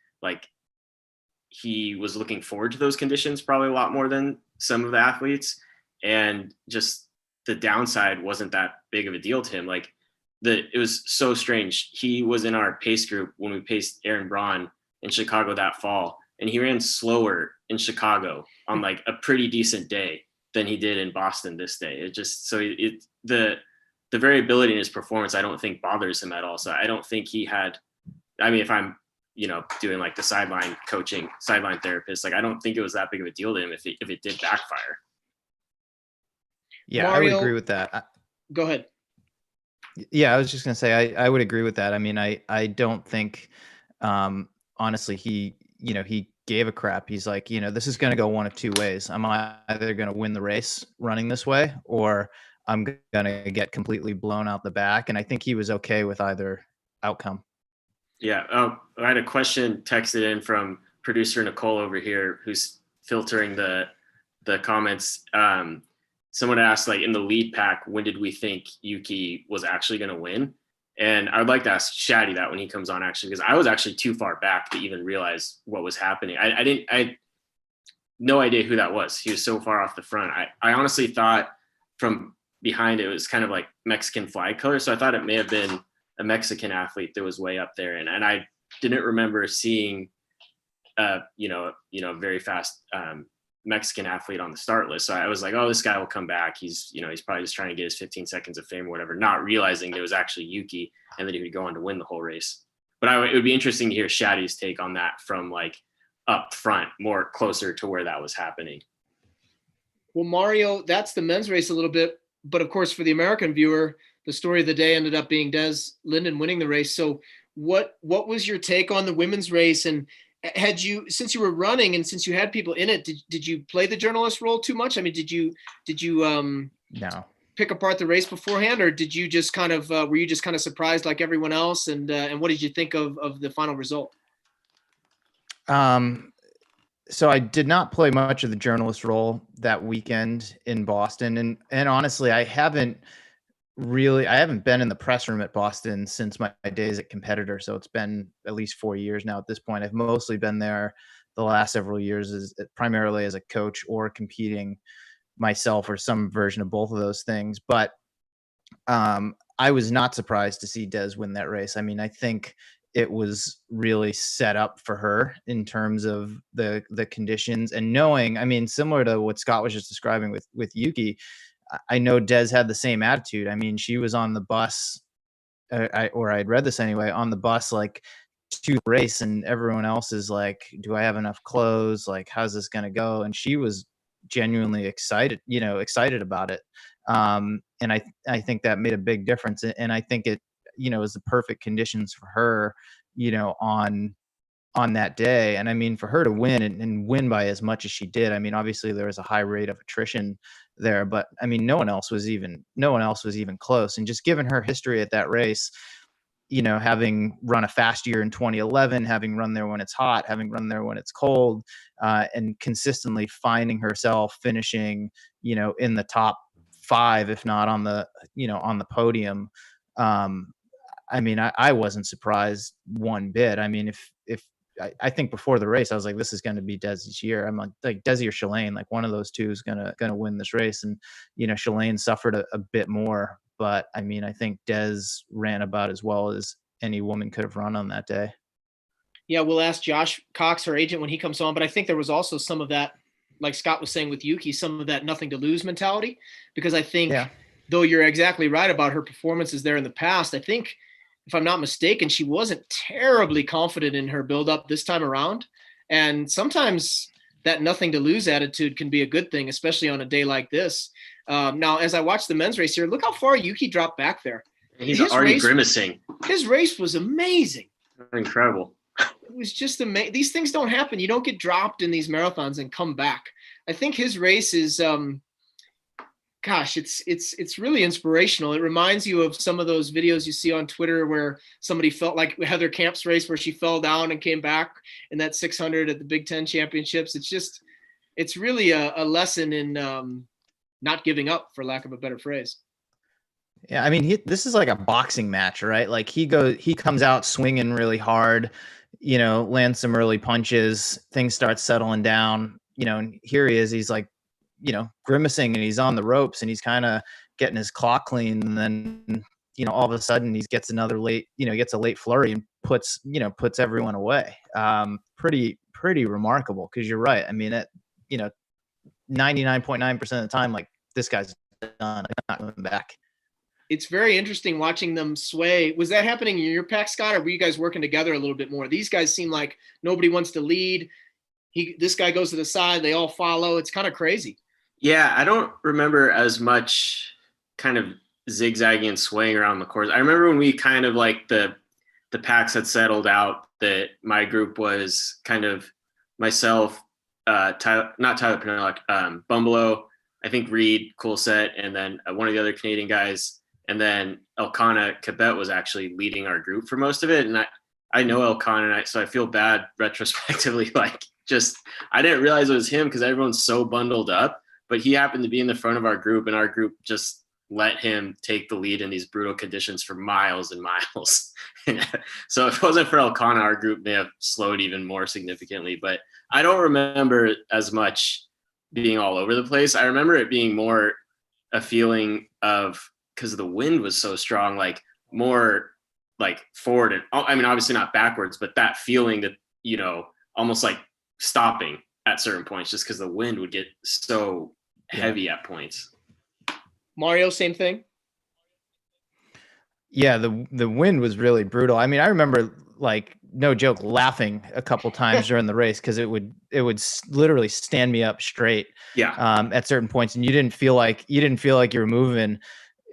Speaker 4: looking forward to those conditions probably a lot more than some of the athletes. And just the downside wasn't that big of a deal to him. Like, it was so strange. He was in our pace group when we paced Aaron Braun in Chicago that fall, and he ran slower in Chicago on like a pretty decent day than he did in Boston this day. It just, the variability in his performance, I don't think bothers him at all. So I don't think he had, if I'm, doing like the sideline coaching, sideline therapist, like I don't think it was that big of a deal to him if it did backfire.
Speaker 6: Yeah,
Speaker 1: Mario,
Speaker 6: I would agree with that.
Speaker 1: Go ahead.
Speaker 6: Yeah, I was just going to say, I would agree with that. I mean, I don't think, honestly, he gave a crap. He's like, this is going to go one of two ways. I'm either going to win the race running this way, or I'm going to get completely blown out the back. And I think he was okay with either outcome.
Speaker 4: Yeah. Oh, I had a question texted in from producer Nicole over here, who's filtering the comments. Someone asked, like, in the lead pack, when did we think Yuki was actually going to win? And I would like to ask Shaddy that when he comes on, actually, because I was actually too far back to even realize what was happening. I had no idea who that was. He was so far off the front. I honestly thought from behind it was kind of like Mexican flag color. So I thought it may have been a Mexican athlete that was way up there. And I didn't remember seeing very fast Mexican athlete on the start list. So I was like, oh, this guy will come back. He's probably just trying to get his 15 seconds of fame or whatever, not realizing it was actually Yuki and that he would go on to win the whole race. But it would be interesting to hear Shaddy's take on that from like up front, more closer to where that was happening.
Speaker 1: Well, Mario, that's the men's race a little bit. But of course, for the American viewer, the story of the day ended up being Des Linden winning the race. So what was your take on the women's race? And since you were running and since you had people in it, did you play the journalist role too much? I mean, did you
Speaker 6: No.
Speaker 1: pick apart the race beforehand, or did you just kind of were you just kind of surprised like everyone else? And what did you think of the final result?
Speaker 6: So I did not play much of the journalist role that weekend in Boston, and honestly, I haven't been in the press room at Boston since my days at Competitor. So it's been at least 4 years now at this point. I've mostly been there the last several years primarily as a coach or competing myself or some version of both of those things. But I was not surprised to see Des win that race. I mean, I think it was really set up for her in terms of the conditions and knowing, I mean, similar to what Scott was just describing with Yuki, I know Des had the same attitude. I mean, she was on the bus, I'd read this anyway, on the bus, like to the race, and everyone else is like, do I have enough clothes? Like, how's this going to go? And she was genuinely excited about it. And I think that made a big difference. And I think it, was the perfect conditions for her, on that day. And I mean, for her to win and win by as much as she did, I mean, obviously there was a high rate of attrition there, but I mean, no one else was even close. And just given her history at that race, having run a fast year in 2011, having run there when it's hot, having run there when it's cold, and consistently finding herself finishing, in the top 5, if not on the podium. I mean, I wasn't surprised one bit. I mean, if I think before the race, I was like, this is going to be Desi's year. I'm like Desi or Shalane, like one of those two is going to win this race. And, Shalane suffered a bit more, but I mean, I think Des ran about as well as any woman could have run on that day.
Speaker 1: Yeah, we'll ask Josh Cox, her agent, when he comes on. But I think there was also some of that, like Scott was saying with Yuki, some of that nothing to lose mentality, because I think though you're exactly right about her performances there in the past, I think, if I'm not mistaken, she wasn't terribly confident in her buildup this time around. And sometimes that nothing to lose attitude can be a good thing, especially on a day like this. Now, as I watch the men's race here, look how far Yuki dropped back there.
Speaker 4: He's already grimacing.
Speaker 1: His race was amazing.
Speaker 4: Incredible.
Speaker 1: It was just amazing. These things don't happen. You don't get dropped in these marathons and come back. I think his race is, it's really inspirational. It reminds you of some of those videos you see on Twitter where somebody felt like Heather Camp's race where she fell down and came back in that 600 at the Big Ten championships. It's really a lesson in not giving up, for lack of a better phrase.
Speaker 6: Yeah. I mean, this is like a boxing match, right? Like he comes out swinging really hard, lands some early punches, things start settling down, and here he is, he's like, grimacing, and he's on the ropes, and he's kind of getting his clock clean, and then all of a sudden he gets another late flurry and puts everyone away. Pretty remarkable, because you're right. I mean, 99.9% of the time, like, this guy's done, I'm not coming back.
Speaker 1: It's very interesting watching them sway. Was that happening in your pack, Scott, or were you guys working together a little bit more? These guys seem like nobody wants to lead. This guy goes to the side, they all follow. It's kind of crazy.
Speaker 4: Yeah, I don't remember as much kind of zigzagging and swaying around the course. I remember when we kind of like the packs had settled out, that my group was kind of myself, not Tyler Pennel, Bumbalo, I think Reed, Cool Set, and then one of the other Canadian guys. And then Elkanah Cabet was actually leading our group for most of it. And I know Elkanah, so I feel bad retrospectively. Like, I didn't realize it was him because everyone's so bundled up. But he happened to be in the front of our group, and our group just let him take the lead in these brutal conditions for miles and miles. So if it wasn't for Elkanah, our group may have slowed even more significantly. But I don't remember as much being all over the place. I remember it being more a feeling of, because the wind was so strong, like more like forward. And I mean, obviously not backwards, but that feeling that, almost like stopping at certain points just because the wind would get so heavy at points.
Speaker 1: Mario, same thing.
Speaker 6: Yeah, the wind was really brutal. I mean, I remember, like, no joke, laughing a couple times during the race because it would literally stand me up straight.
Speaker 4: Yeah.
Speaker 6: At certain points, and you didn't feel like you were moving.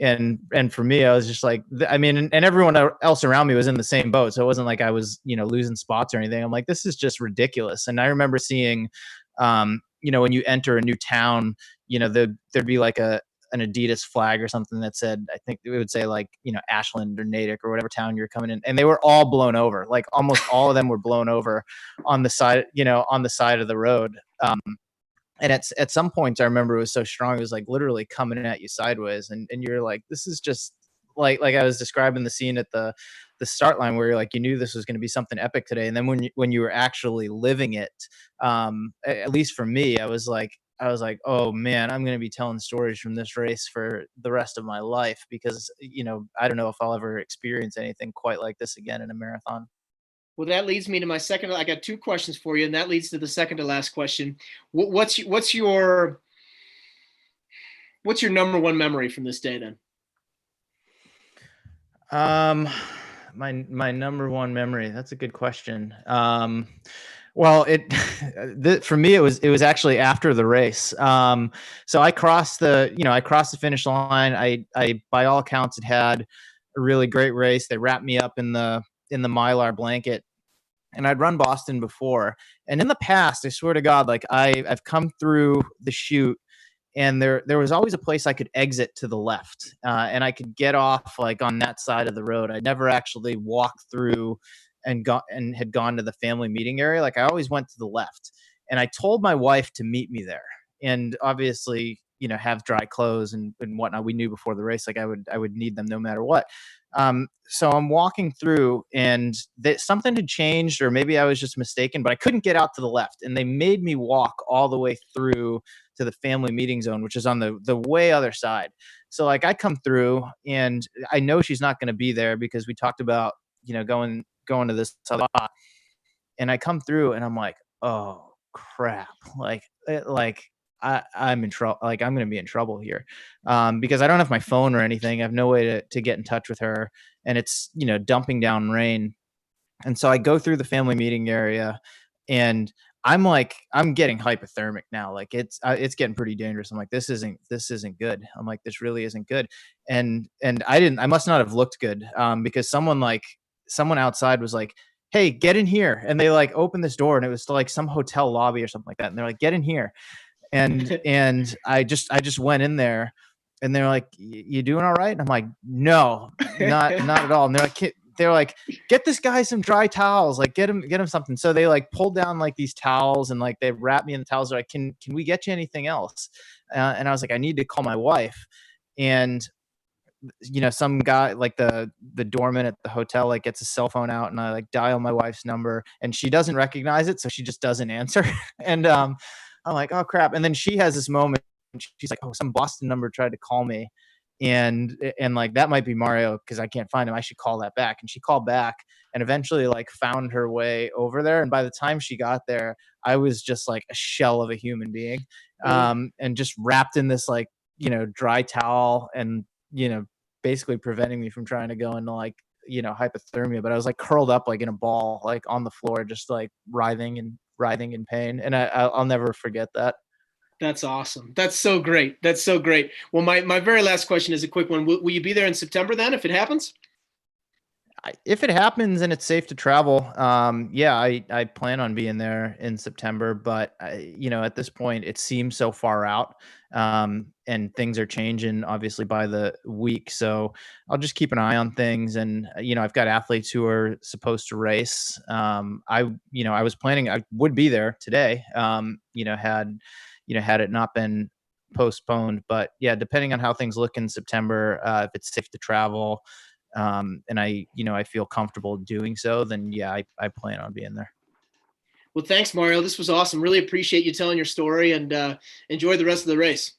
Speaker 6: And for me, I was just like, I mean, and everyone else around me was in the same boat, so it wasn't like I was, losing spots or anything. I'm like, this is just ridiculous. And I remember seeing, when you enter a new town, there'd be like an Adidas flag or something that said, I think it would say like, Ashland or Natick or whatever town you're coming in. And they were all blown over. Like almost all of them were blown over on the side, on the side of the road. And at some points I remember it was so strong, it was like literally coming at you sideways. And you're like, this is just like I was describing the scene at the start line where you're like, you knew this was going to be something epic today. And then when you were actually living it, at least for me, I was like, oh man, I'm going to be telling stories from this race for the rest of my life because, I don't know if I'll ever experience anything quite like this again in a marathon.
Speaker 1: Well, that leads me to my second. I got two questions for you, and that leads to the second to last question. What's your number one memory from this day then?
Speaker 6: My number one memory. That's a good question. Well, for me, it was actually after the race. So I crossed the finish line. I by all accounts had a really great race. They wrapped me up in the Mylar blanket, and I'd run Boston before. And in the past, I swear to God, like I've come through the chute, and there was always a place I could exit to the left, and I could get off like on that side of the road. I never actually walked through and had gone to the family meeting area. Like I always went to the left, and I told my wife to meet me there. And obviously, have dry clothes and whatnot. We knew before the race, like I would need them no matter what. So I'm walking through, and something had changed, or maybe I was just mistaken, but I couldn't get out to the left, and they made me walk all the way through to the family meeting zone, which is on the way other side. So like I come through, and I know she's not going to be there because we talked about going to this other spot. And I come through, and I'm like, oh crap, I'm in trouble. Like I'm going to be in trouble here, because I don't have my phone or anything. I have no way to get in touch with her, and it's dumping down rain. And so I go through the family meeting area, and I'm getting hypothermic now. Like it's getting pretty dangerous. I'm like, this isn't good. I'm like, this really isn't good. And I must not have looked good, because someone outside was like, hey, get in here. And they like opened this door, and it was like some hotel lobby or something like that. And they're like, get in here. And I just went in there, and they're like, you doing all right? And I'm like, no, not at all. And they're like, get this guy some dry towels, like get him something. So they like pulled down like these towels, and like they wrapped me in the towels. They're like, can we get you anything else? And I was like, I need to call my wife. And some guy, like the doorman at the hotel, like gets a cell phone out, and I like dial my wife's number, and she doesn't recognize it, so she just doesn't answer. And I'm like, oh crap. And then she has this moment, she's like, oh, some Boston number tried to call me, and like that might be Mario because I can't find him. I should call that back. And she called back, and eventually like found her way over there. And by the time she got there, I was just like a shell of a human being, and just wrapped in this like dry towel, and basically preventing me from trying to go into like hypothermia. But I was like curled up like in a ball, like on the floor, just like writhing in pain. And I'll never forget that.
Speaker 1: That's awesome. That's so great. Well, my very last question is a quick one. Will you be there in September then, if it happens?
Speaker 6: If it happens and it's safe to travel, yeah, I plan on being there in September. But at this point, it seems so far out, and things are changing obviously by the week. So I'll just keep an eye on things. And I've got athletes who are supposed to race. I was planning I would be there today. Had it not been postponed. But yeah, depending on how things look in September, if it's safe to travel, and I feel comfortable doing so, then yeah, I plan on being there.
Speaker 1: Well, thanks, Mario. This was awesome. Really appreciate you telling your story, and enjoy the rest of the race.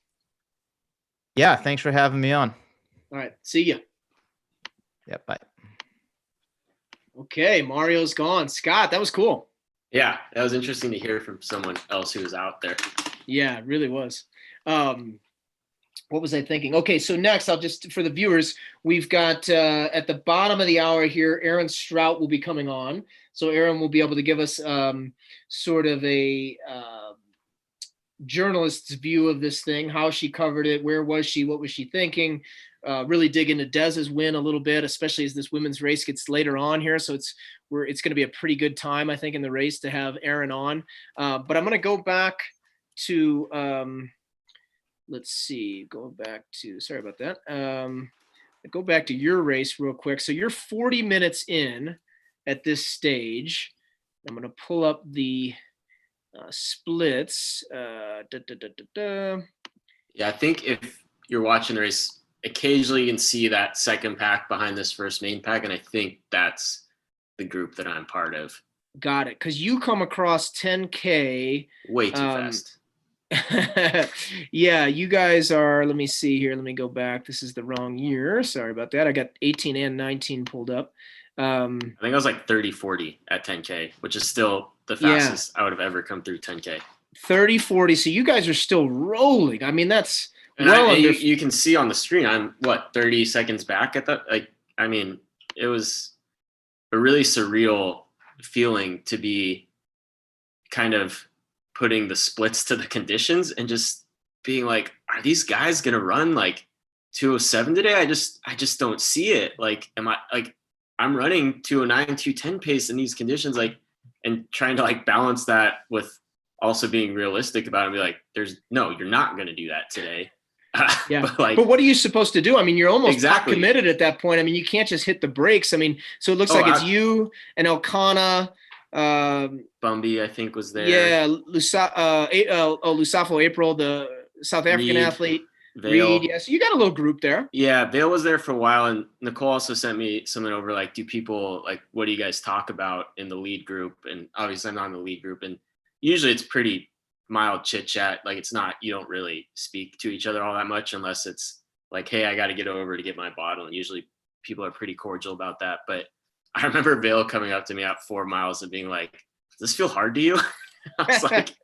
Speaker 6: Yeah, thanks for having me on.
Speaker 1: All right, see ya.
Speaker 6: Yeah, bye.
Speaker 1: Okay, Mario's gone. Scott, that was cool.
Speaker 4: Yeah, that was interesting to hear from someone else who was out there.
Speaker 1: Yeah, it really was. What was I thinking? Okay, so next, I'll just, for the viewers, we've got at the bottom of the hour here, Aaron Stout will be coming on. So Aaron will be able to give us sort of a journalist's view of this thing, how she covered it, where was she, what was she thinking, really dig into Dez's win a little bit, especially as this women's race gets later on here. So it's going to be a pretty good time, I think, in the race to have Aaron on. But I'm going to go back to let's see, sorry about that. Go back to your race real quick. So you're 40 minutes in at this stage. I'm going to pull up the splits.
Speaker 4: Yeah, I think if you're watching the race, occasionally you can see that second pack behind this first main pack. And I think that's the group that I'm part of.
Speaker 1: Got it. Because you come across 10K.
Speaker 4: Way too fast.
Speaker 1: Yeah, you guys are, let me see here. Let me go back. This is the wrong year. Sorry about that. I got 18 and 19 pulled up.
Speaker 4: I think I was like 30-40 at 10K, which is still the fastest I would have ever come through 10K.
Speaker 1: 30-40. So you guys are still rolling. I mean, that's
Speaker 4: you can see on the screen, I'm 30 seconds back at that. Like, I mean, it was a really surreal feeling to be kind of putting the splits to the conditions and just being like, are these guys going to run like 207 today? I just don't see it. Like, I'm running 209, 210 pace in these conditions, like, and trying to like balance that with also being realistic about it and be like, you're not going to do that today.
Speaker 1: Yeah.
Speaker 4: but
Speaker 1: what are you supposed to do? I mean, you're almost
Speaker 4: exactly
Speaker 1: committed at that point. I mean, you can't just hit the brakes. I mean, so it looks like it's you and Elkanah.
Speaker 4: Bumby, I think, was there.
Speaker 1: Yeah. Lusafo April, the South African athlete. Reed, yeah. So you got a little group there.
Speaker 4: Yeah, Vail was there for a while, and Nicole also sent me something over like, do people like, what do you guys talk about in the lead group? And obviously I'm not in the lead group, and usually it's pretty mild chit chat. Like, it's not, you don't really speak to each other all that much unless it's like, hey, I got to get over to get my bottle, and usually people are pretty cordial about that. But I remember Vail coming up to me at 4 miles and being like, does this feel hard to you? I was like,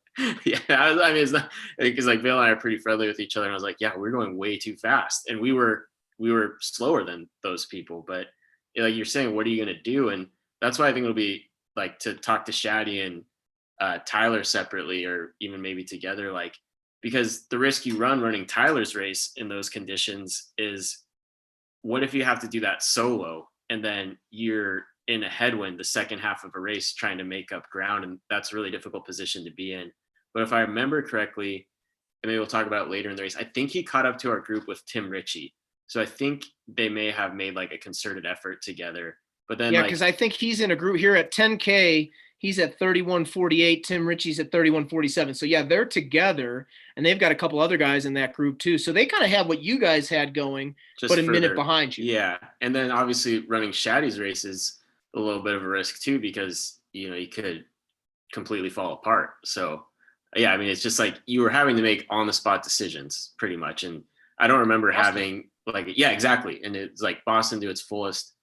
Speaker 4: yeah, I mean, it's not, because like Vail and I are pretty friendly with each other, and I was like, yeah, we're going way too fast, and we were slower than those people. But like you're saying, what are you going to do? And that's why I think it'll be like to talk to Shaddy and Tyler separately, or even maybe together, like, because the risk you run running Tyler's race in those conditions is, what if you have to do that solo and then you're in a headwind the second half of a race trying to make up ground, and that's a really difficult position to be in. But if I remember correctly, and maybe we'll talk about it later in the race, I think he caught up to our group with Tim Ritchie. So I think they may have made like a concerted effort together. But then,
Speaker 1: because I think he's in a group here at 10K. He's at 31:48. Tim Ritchie's at 31:47. So yeah, they're together, and they've got a couple other guys in that group too. So they kind of have what you guys had going, just but a minute behind you.
Speaker 4: Yeah, and then obviously running Shaddy's race is a little bit of a risk too, because you could completely fall apart. So yeah, I mean, it's just like you were having to make on the spot decisions pretty much. And I don't remember having like, yeah, exactly. And it's like Boston to its fullest.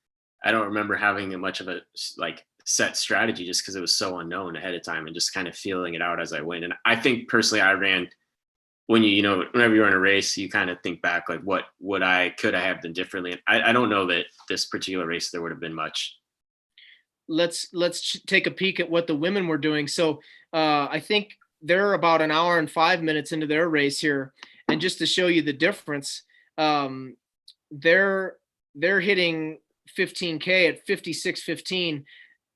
Speaker 4: I don't remember having much of a like set strategy, just because it was so unknown ahead of time and just kind of feeling it out as I went. And I think personally I ran, whenever you're in a race, you kind of think back, like, what could I have done differently? And I don't know that this particular race there would have been much.
Speaker 1: Let's take a peek at what the women were doing. So I think they're about an hour and 5 minutes into their race here. And just to show you the difference, they're hitting 15K at 56:15,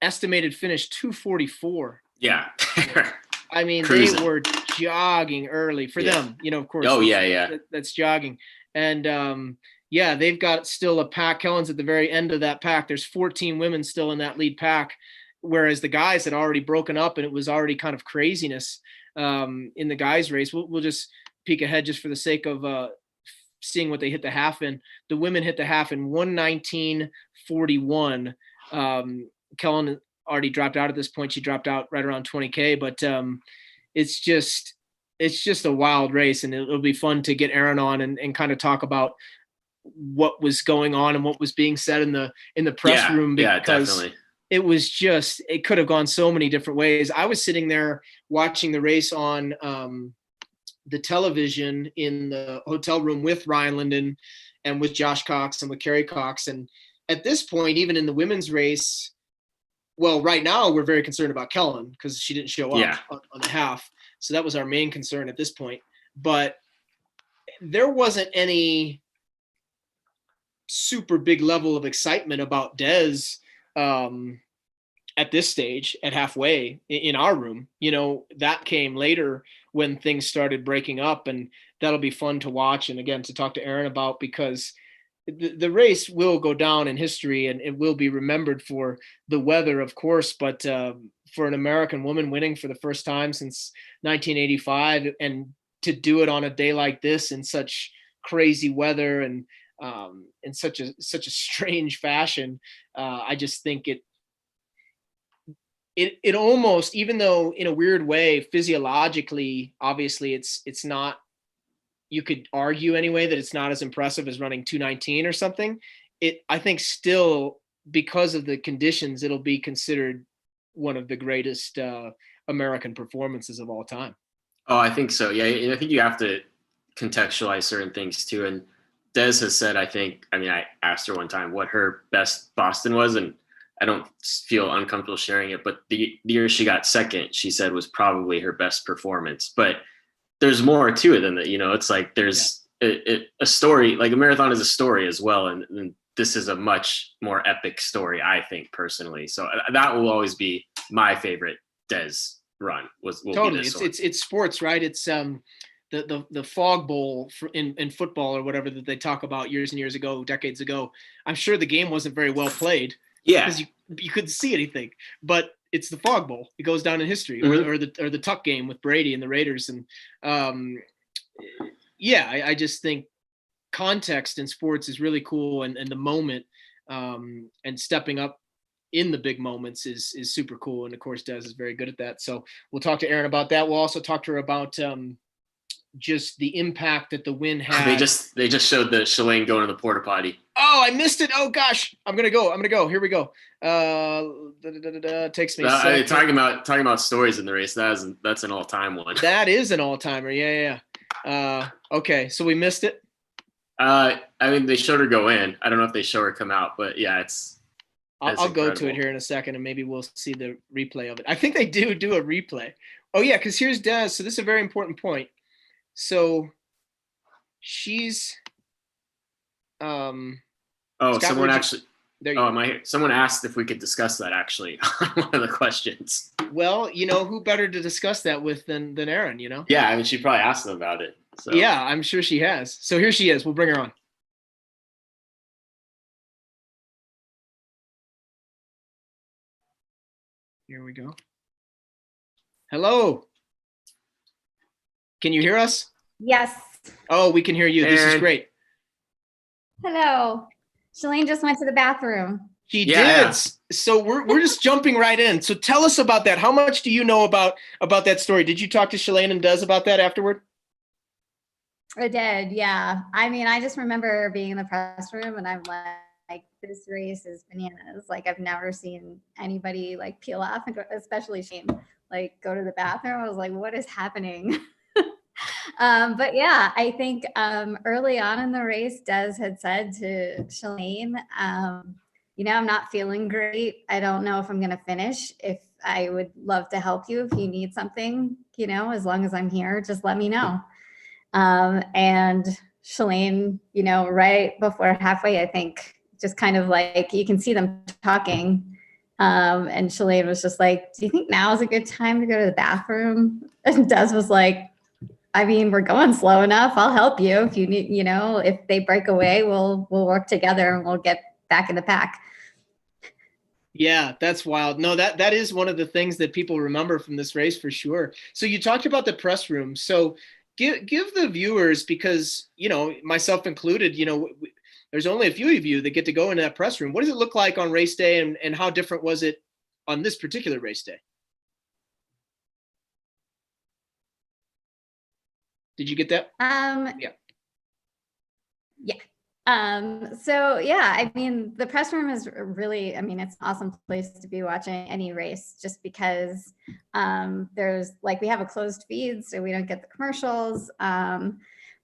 Speaker 1: estimated finish 2:44.
Speaker 4: Yeah.
Speaker 1: I mean,
Speaker 4: Cruising.
Speaker 1: They were jogging early for them, of course.
Speaker 4: Oh yeah.
Speaker 1: That's jogging. And yeah, they've got still a pack. Kellen's at the very end of that pack. There's 14 women still in that lead pack, whereas the guys had already broken up, and it was already kind of craziness in the guys' race. We'll just peek ahead just for the sake of seeing what they hit the half in. The women hit the half in 1:19:41. Kellen already dropped out at this point. She dropped out right around 20K, but it's just a wild race, and it'll be fun to get Aaron on and kind of talk about what was going on and what was being said in the press room.
Speaker 4: Yeah, definitely.
Speaker 1: it was just, it could have gone so many different ways. I was sitting there watching the race on the television in the hotel room with Ryan Linden and with Josh Cox and with Carrie Cox. And at this point, even in the women's race, well, right now we're very concerned about Kellen because she didn't show up on the half. So that was our main concern at this point. But there wasn't any super big level of excitement about Des at this stage at halfway in our room. You know, that came later when things started breaking up, and that'll be fun to watch. And again, to talk to Aaron about, because the race will go down in history and it will be remembered for the weather, of course, but for an American woman winning for the first time since 1985, and to do it on a day like this in such crazy weather and in such a strange fashion, I just think it almost, even though in a weird way, physiologically, obviously it's not, you could argue anyway that it's not as impressive as running 2:19 or something. I think still, because of the conditions, it'll be considered one of the greatest American performances of all time.
Speaker 4: Oh, I think so. Yeah, I think you have to contextualize certain things too. And Des has said, I asked her one time what her best Boston was, and I don't feel uncomfortable sharing it, but the year she got second, she said was probably her best performance. But there's more to it than that. You know, it's like there's a story, like a marathon is a story as well. And this is a much more epic story, I think, personally. So that will always be my favorite Des run.
Speaker 1: Totally. It's sports, right? It's the fog bowl in football or whatever that they talk about years and years ago, decades ago. I'm sure the game wasn't very well played.
Speaker 4: Yeah,
Speaker 1: because you couldn't see anything, but it's the fog bowl. It goes down in history,
Speaker 4: mm-hmm.
Speaker 1: or the Tuck game with Brady and the Raiders. And I just think context in sports is really cool, and the moment and stepping up in the big moments is super cool. And of course, Des is very good at that. So we'll talk to Aaron about that. We'll also talk to her about just the impact that the win had.
Speaker 4: They just showed the Shalane going to the porta potty.
Speaker 1: Oh, I missed it. Oh gosh, I'm gonna go. Here we go. Takes me.
Speaker 4: Talking about stories in the race. That's an all-time one.
Speaker 1: That is an all-timer. Yeah. Okay, so we missed it.
Speaker 4: They showed her go in. I don't know if they show her come out, but yeah,
Speaker 1: I'll go to it here in a second, and maybe we'll see the replay of it. I think they do a replay. Oh yeah, because here's Des. So this is a very important point. So she's someone
Speaker 4: actually. Am I here? Someone asked if we could discuss that actually on one of the questions.
Speaker 1: Well, you know, who better to discuss that with than Aaron, you know?
Speaker 4: Yeah, she probably asked them about it. So.
Speaker 1: Yeah, I'm sure she has. So here she is. We'll bring her on. Here we go. Hello. Can you hear us?
Speaker 7: Yes.
Speaker 1: Oh, we can hear you. This is great.
Speaker 7: Hello. Shalane just went to the bathroom.
Speaker 1: She did. So we're just jumping right in. So tell us about that. How much do you know about that story? Did you talk to Shalane and Des about that afterward?
Speaker 7: I did, yeah. I mean, I just remember being in the press room and I'm like, this race is bananas. Like, I've never seen anybody like peel off and go, especially Shane, like go to the bathroom. I was like, what is happening? But yeah, I think early on in the race, Des had said to Shalane, you know, I'm not feeling great. I don't know if I'm going to finish. If I would love to help you, if you need something, you know, as long as I'm here, just let me know. And Shalane, you know, right before halfway, I think, just kind of like, you can see them talking. And Shalane was just like, do you think now is a good time to go to the bathroom? And Des was like, I mean, we're going slow enough. I'll help you if you need, you know, if they break away, we'll work together and we'll get back in the pack.
Speaker 1: Yeah, that's wild. No, that is one of the things that people remember from this race for sure. So you talked about the press room. So give the viewers, because, you know, myself included, you know, there's only a few of you that get to go into that press room. What does it look like on race day, and how different was it on this particular race day? Did you get that?
Speaker 7: Yeah. So yeah, I mean, the press room is really, I mean, it's an awesome place to be watching any race just because there's like, we have a closed feed, so we don't get the commercials.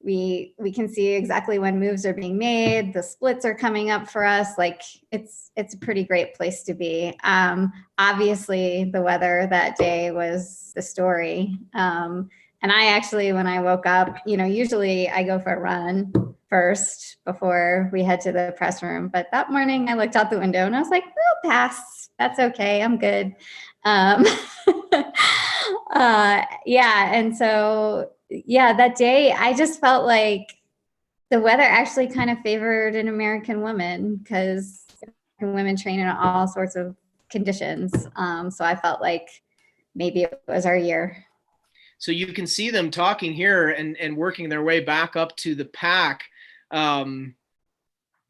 Speaker 7: We can see exactly when moves are being made. The splits are coming up for us. Like it's a pretty great place to be. Obviously the weather that day was the story. And I actually, when I woke up, you know, usually I go for a run first before we head to the press room. But that morning I looked out the window and I was like, we'll pass. That's okay. I'm good. Yeah. And so, yeah, that day I just felt like the weather actually kind of favored an American woman because women train in all sorts of conditions. So I felt like maybe it was our year.
Speaker 1: So you can see them talking here and working their way back up to the pack.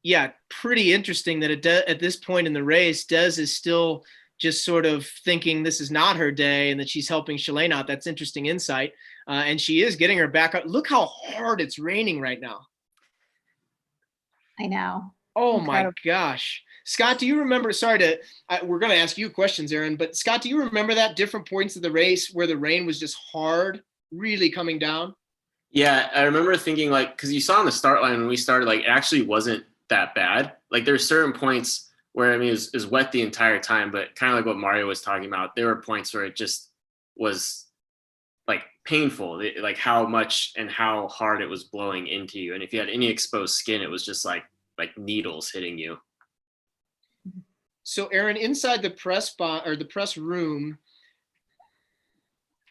Speaker 1: Yeah, pretty interesting that at this point in the race, Des is still just sort of thinking this is not her day and that she's helping Shalane out. That's interesting insight. And she is getting her back up. Look how hard it's raining right now.
Speaker 7: I know.
Speaker 1: Oh
Speaker 7: Incredible.
Speaker 1: my gosh. Scott, do you remember, we're going to ask you questions, Aaron, but Scott, do you remember that different points of the race where the rain was just hard, really coming down?
Speaker 4: Yeah, I remember thinking like, because you saw on the start line when we started, like it actually wasn't that bad. Like there's certain points where, I mean, it was wet the entire time, but kind of like what Mario was talking about, there were points where it just was like painful, like how much and how hard it was blowing into you. And if you had any exposed skin, it was just like needles hitting you.
Speaker 1: So Aaron, inside the press or the press room,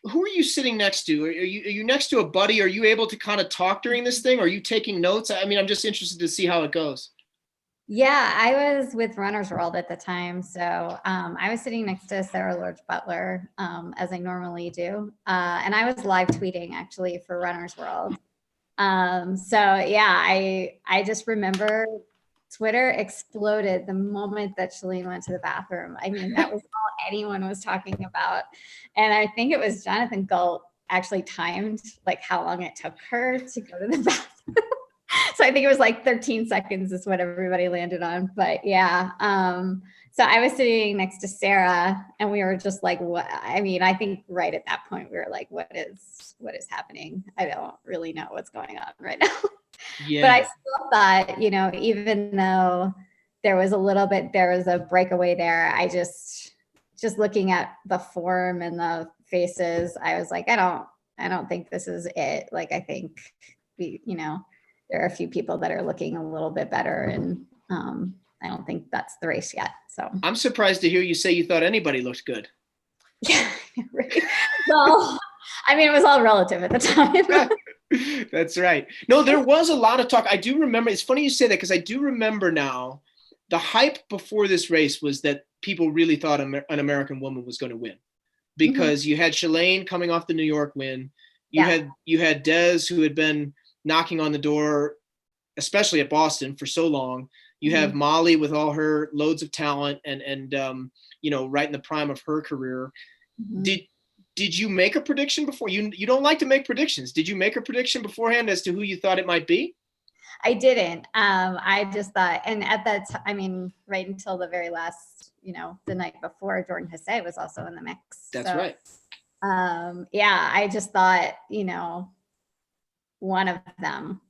Speaker 1: who are you sitting next to? Are you next to a buddy? Are you able to kind of talk during this thing? Are you taking notes? I mean, I'm just interested to see how it goes.
Speaker 7: Yeah, I was with Runner's World at the time. So I was sitting next to Sarah Lorge Butler, as I normally do. And I was live tweeting actually for Runner's World. So yeah, I just remember Twitter exploded the moment that Shalane went to the bathroom. I mean, that was all anyone was talking about. And I think it was Jonathan Gault actually timed like how long it took her to go to the bathroom. So I think it was like 13 seconds is what everybody landed on. But yeah. So I was sitting next to Sarah and we were just like, what? I mean, I think right at that point we were like, what is happening? I don't really know what's going on right now. Yeah. But I still thought, you know, even though there was a breakaway there, I just looking at the form and the faces, I was like, I don't think this is it. Like, I think there are a few people that are looking a little bit better and I don't think that's the race yet. So
Speaker 1: I'm surprised to hear you say you thought anybody looked good.
Speaker 7: Yeah, right. Well, I mean, it was all relative at the time.
Speaker 1: That's right. No, there was a lot of talk. I do remember. It's funny you say that because I do remember now the hype before this race was that people really thought an American woman was going to win because you had Shalane coming off the New York win. You had Des who had been knocking on the door, especially at Boston for so long. You have Molly with all her loads of talent and right in the prime of her career. Did you make a prediction before? You don't like to make predictions. Did you make a prediction beforehand as to who you thought it might be?
Speaker 7: I didn't. I just thought, and at that time, I mean, right until the very last, the night before, Jordan Hesse was also in the mix.
Speaker 1: That's right.
Speaker 7: Yeah, I just thought, one of them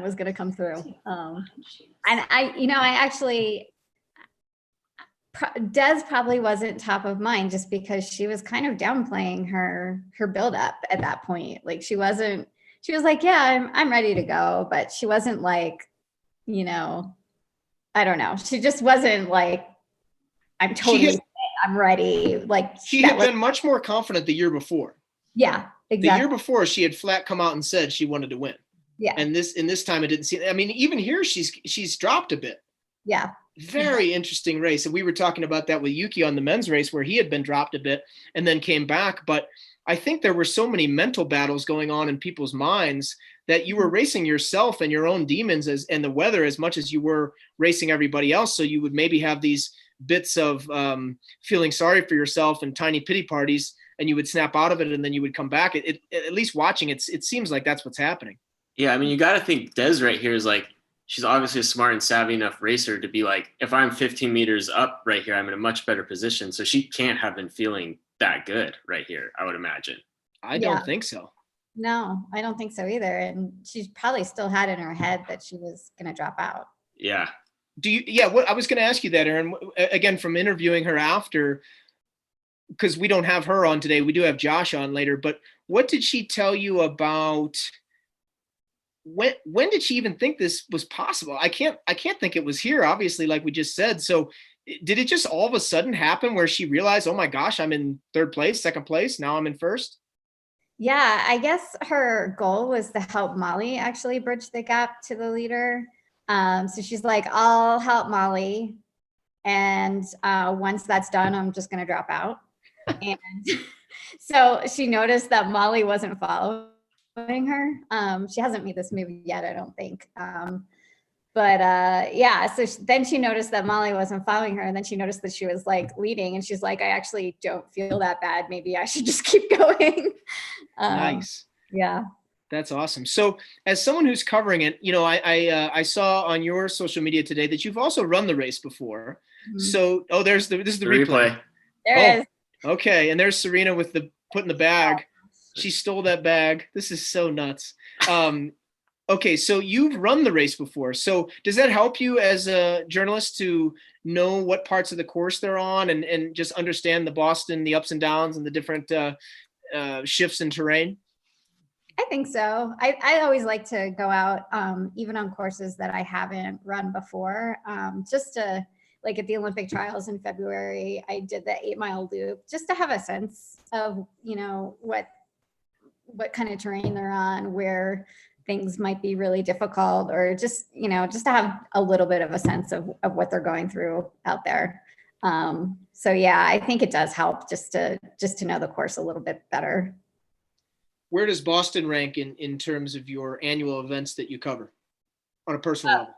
Speaker 7: was going to come through. And I actually, Des probably wasn't top of mind just because she was kind of downplaying her buildup at that point. Like she was like, yeah, I'm ready to go. But she wasn't like, I don't know. She just wasn't like, I'm ready. Like
Speaker 1: she had been much more confident the year before.
Speaker 7: Yeah, exactly.
Speaker 1: The year before she had flat come out and said she wanted to win.
Speaker 7: Yeah.
Speaker 1: And this time it didn't seem, I mean, even here she's dropped a bit.
Speaker 7: Yeah.
Speaker 1: Very interesting race. And we were talking about that with Yuki on the men's race where he had been dropped a bit and then came back. But I think there were so many mental battles going on in people's minds that you were racing yourself and your own demons and the weather as much as you were racing everybody else. So you would maybe have these bits of feeling sorry for yourself and tiny pity parties, and you would snap out of it and then you would come back. At least watching it seems like that's what's happening.
Speaker 4: Yeah, I mean, you got to think Des right here is like she's obviously a smart and savvy enough racer to be like, if I'm 15 meters up right here, I'm in a much better position. So she can't have been feeling that good right here, I would imagine.
Speaker 1: I
Speaker 7: Yeah.
Speaker 1: don't think so.
Speaker 7: No, I don't think so either. And she probably still had in her head that she was going to drop out.
Speaker 4: Yeah.
Speaker 1: What I was going to ask you that, Aaron, again, from interviewing her after, because we don't have her on today, we do have Josh on later, but what did she tell you about when did she even think this was possible? I can't think it was here, obviously, like we just said. So did it just all of a sudden happen where she realized, oh my gosh, I'm in third place, second place, now I'm in first?
Speaker 7: Yeah, I guess her goal was to help Molly actually bridge the gap to the leader. So she's like, I'll help Molly. And once that's done, I'm just going to drop out. And so she noticed that Molly wasn't following her. She hasn't made this movie yet, I don't think. Yeah, so then she noticed that Molly wasn't following her, and then she noticed that she was like leading, and she's like, I actually don't feel that bad. Maybe I should just keep going.
Speaker 1: Nice.
Speaker 7: Yeah.
Speaker 1: That's awesome. So as someone who's covering it, you know, I saw on your social media today that you've also run the race before. Mm-hmm. So, this is the replay.
Speaker 7: There is.
Speaker 1: Okay. And there's Serena with the putting the bag. She stole that bag. This is so nuts. Okay. So you've run the race before. So does that help you as a journalist to know what parts of the course they're on and just understand the Boston, the ups and downs and the different shifts in terrain?
Speaker 7: I think so. I always like to go out, even on courses that I haven't run before, just to, like at the Olympic trials in February, I did the 8-mile loop just to have a sense of, you know, what kind of terrain they're on, where things might be really difficult, or just, you know, just to have a little bit of a sense of what they're going through out there. So yeah, I think it does help just to know the course a little bit better.
Speaker 1: Where does Boston rank in terms of your annual events that you cover on a personal level?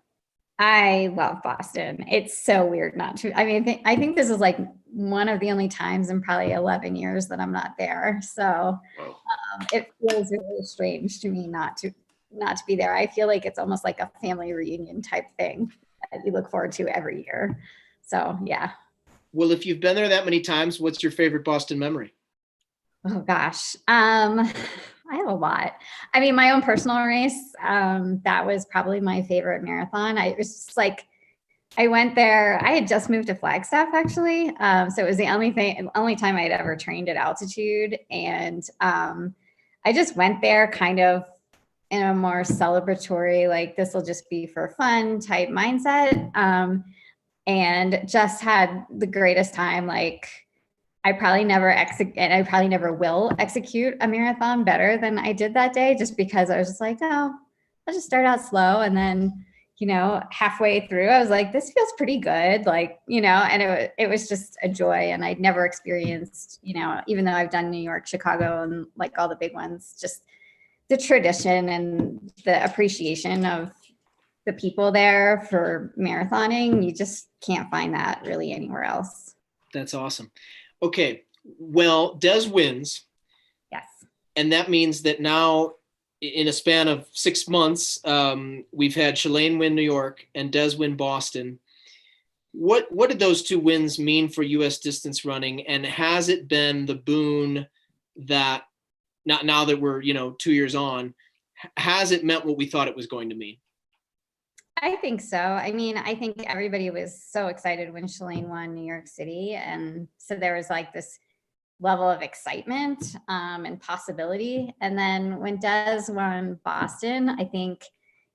Speaker 7: I love Boston. It's so weird not to. I mean, I think this is like one of the only times in probably 11 years that I'm not there. So it feels really strange to me not to be there. I feel like it's almost like a family reunion type thing that we look forward to every year. So yeah.
Speaker 1: Well, if you've been there that many times, what's your favorite Boston memory?
Speaker 7: Oh gosh. I have a lot. I mean, my own personal race, that was probably my favorite marathon. I was just like, I went there, I had just moved to Flagstaff actually. So it was the only time I'd ever trained at altitude. And I just went there kind of in a more celebratory, like this will just be for fun type mindset. And just had the greatest time. Like, I probably never will execute a marathon better than I did that day, just because I was just like, oh, I'll just start out slow. And then, you know, halfway through, I was like, this feels pretty good. Like, you know, and it was just a joy. And I'd never experienced, you know, even though I've done New York, Chicago, and like all the big ones, just the tradition and the appreciation of the people there for marathoning. You just can't find that really anywhere else.
Speaker 1: That's awesome. Okay, well, Des wins.
Speaker 7: Yes.
Speaker 1: And that means that now, in a span of 6 months, we've had Shalane win New York and Des win Boston. What did those two wins mean for U.S. distance running? And has it been the boon that, now that we're, you know, 2 years on, has it meant what we thought it was going to mean?
Speaker 7: I think so. I mean, I think everybody was so excited when Shalane won New York City. And so there was like this level of excitement and possibility. And then when Des won Boston, I think,